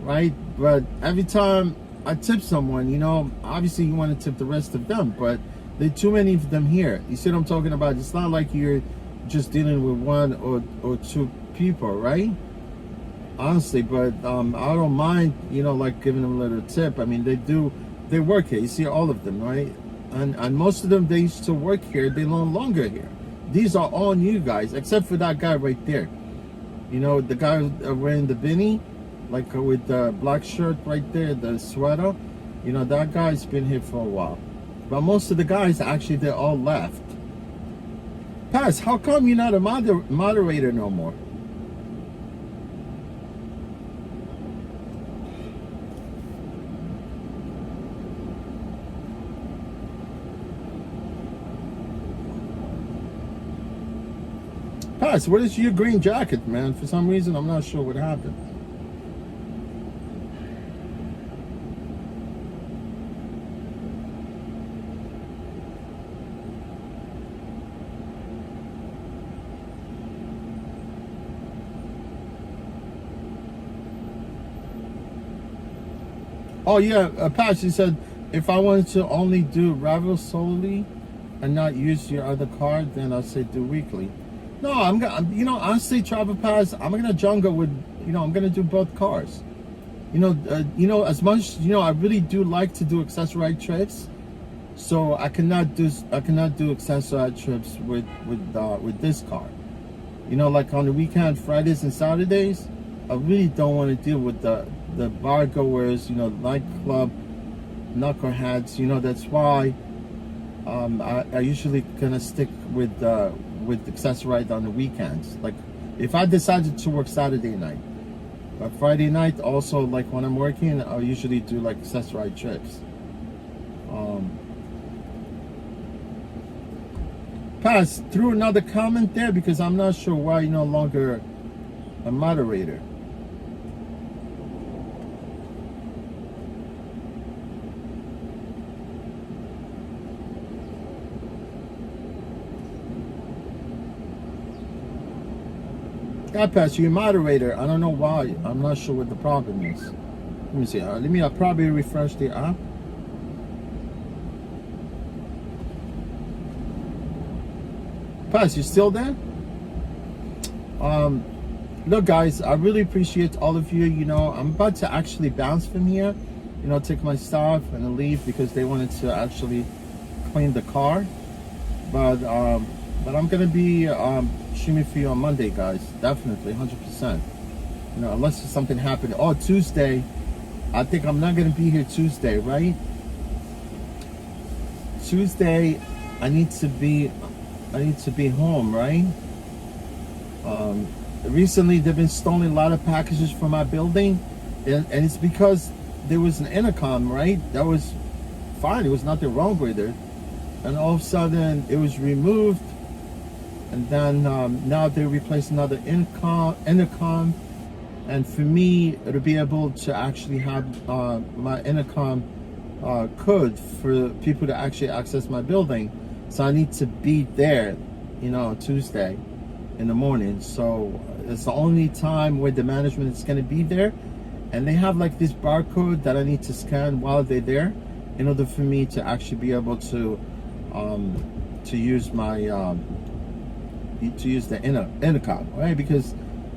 right? But every time I tip someone, you know, obviously you want to tip the rest of them, but there are too many of them here. You see what I'm talking about? It's not like you're just dealing with one or two people, right? Honestly, but I don't mind, you know, like giving them a little tip. I mean, they work here. You see all of them, right? And most of them, they used to work here. They no longer here. These are all new guys, except for that guy right there. You know, the guy wearing the beanie, like with the black shirt right there, the sweater. You know, that guy's been here for a while. But most of the guys, actually, they all left. Pass, how come you're not a moderator no more? Pass, what is your green jacket, man? For some reason, I'm not sure what happened. Oh yeah, Pat, she said if I wanted to only do Ravel solely and not use your other card, then I'll say do weekly. No, I'm gonna, you know, honestly, Travel Pass, I'm gonna jungle with, you know, I'm gonna do both cars. You know, as much, you know, I really do like to do accessorized trips, so I cannot do accessorized trips with this car. You know, like on the weekend, Fridays and Saturdays, I really don't want to deal with the bar goers, you know, nightclub knuckleheads. You know, that's why I usually gonna stick with accessorized on the weekends. Like if I decided to work Saturday night, but Friday night also, like when I'm working, I usually do like accessorized trips. Pass through another comment there because I'm not sure why you're no longer a moderator. God, Pass, you're a moderator. I don't know why. I'm not sure what the problem is. Let me see. I'll probably refresh the app. Pass, you still there? Look, guys, I really appreciate all of you. You know, I'm about to actually bounce from here. You know, take my stuff and leave because they wanted to actually clean the car. But I'm gonna be streaming for you on Monday, guys. Definitely, 100%. You know, unless something happened. Oh, Tuesday. I think I'm not gonna be here Tuesday, right? Tuesday, I need to be home, right? Recently, they've been stealing a lot of packages from my building, and it's because there was an intercom, right? That was fine. There was nothing wrong with it. And all of a sudden it was removed, and then now they replaced another intercom, and for me to be able to actually have my intercom code for people to actually access my building, so I need to be there, you know, Tuesday in the morning. So it's the only time where the management is going to be there, and they have like this barcode that I need to scan while they're there in order for me to actually be able to use my to use the intercom, right? Because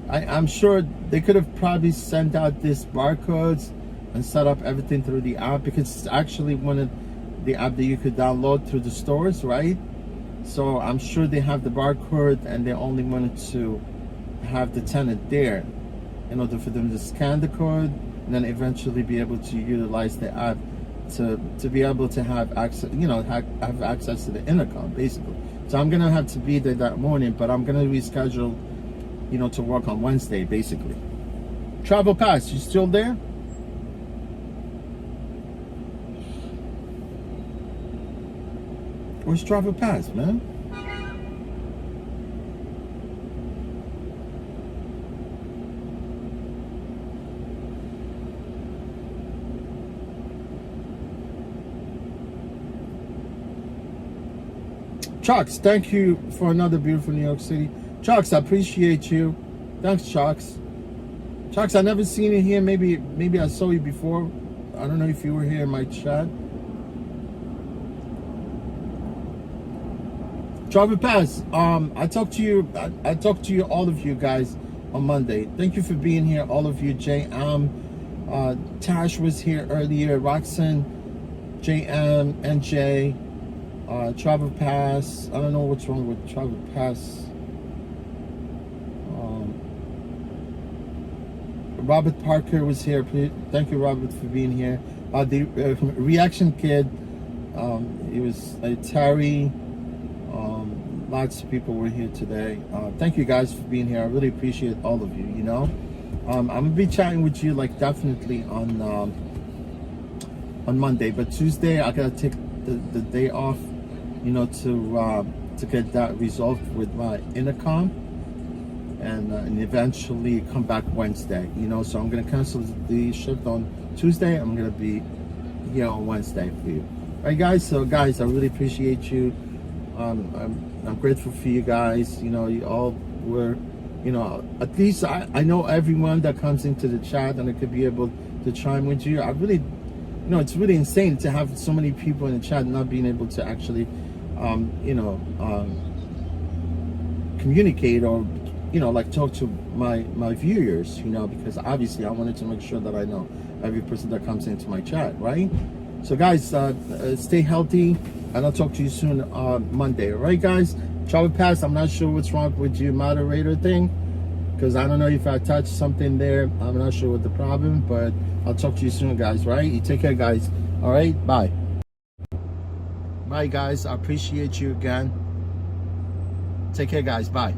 I'm sure they could have probably sent out this barcodes and set up everything through the app, because it's actually one of the app that you could download through the stores, right? So I'm sure they have the barcode, and they only wanted to have the tenant there in order for them to scan the code and then eventually be able to utilize the app to be able to have access, you know, have access to the intercom, basically. So I'm gonna have to be there that morning, but I'm gonna reschedule, you know, to work on Wednesday, basically. Travel Pass, you still there? Where's Travel Pass, man? Chucks, thank you for another beautiful New York City. Chucks, I appreciate you. Thanks, Chucks. Chucks, I never seen you here. Maybe I saw you before. I don't know if you were here in my chat. Travel Pass, I talked to you, all of you guys, on Monday. Thank you for being here, all of you. JM, Tash was here earlier, Roxanne, JM, NJ, Travel Pass. I don't know what's wrong with Travel Pass. Robert Parker was here. Thank you, Robert, for being here. The Reaction Kid, it was Terry. Lots of people were here today. Thank you guys for being here. I really appreciate all of you. You know, I'm gonna be chatting with you like definitely on Monday, but Tuesday I gotta take the day off, you know, to get that resolved with my intercom. and eventually come back Wednesday. You know, so I'm gonna cancel the shift on Tuesday. I'm gonna be here on Wednesday for you. All right, guys. So, guys, I really appreciate you. I'm grateful for you guys. You know, you all were, you know, at least I know everyone that comes into the chat, and I could be able to chime with you. I really, you know, it's really insane to have so many people in the chat not being able to actually, you know, communicate or, you know, like talk to my viewers, you know, because obviously I wanted to make sure that I know every person that comes into my chat, right? So, guys, stay healthy, and I'll talk to you soon Monday. All right, guys? Travel Pass, I'm not sure what's wrong with your moderator thing, because I don't know if I touched something there. I'm not sure what the problem, but I'll talk to you soon, guys, right? You take care, guys. All right? Bye. Bye, guys. I appreciate you again. Take care, guys. Bye.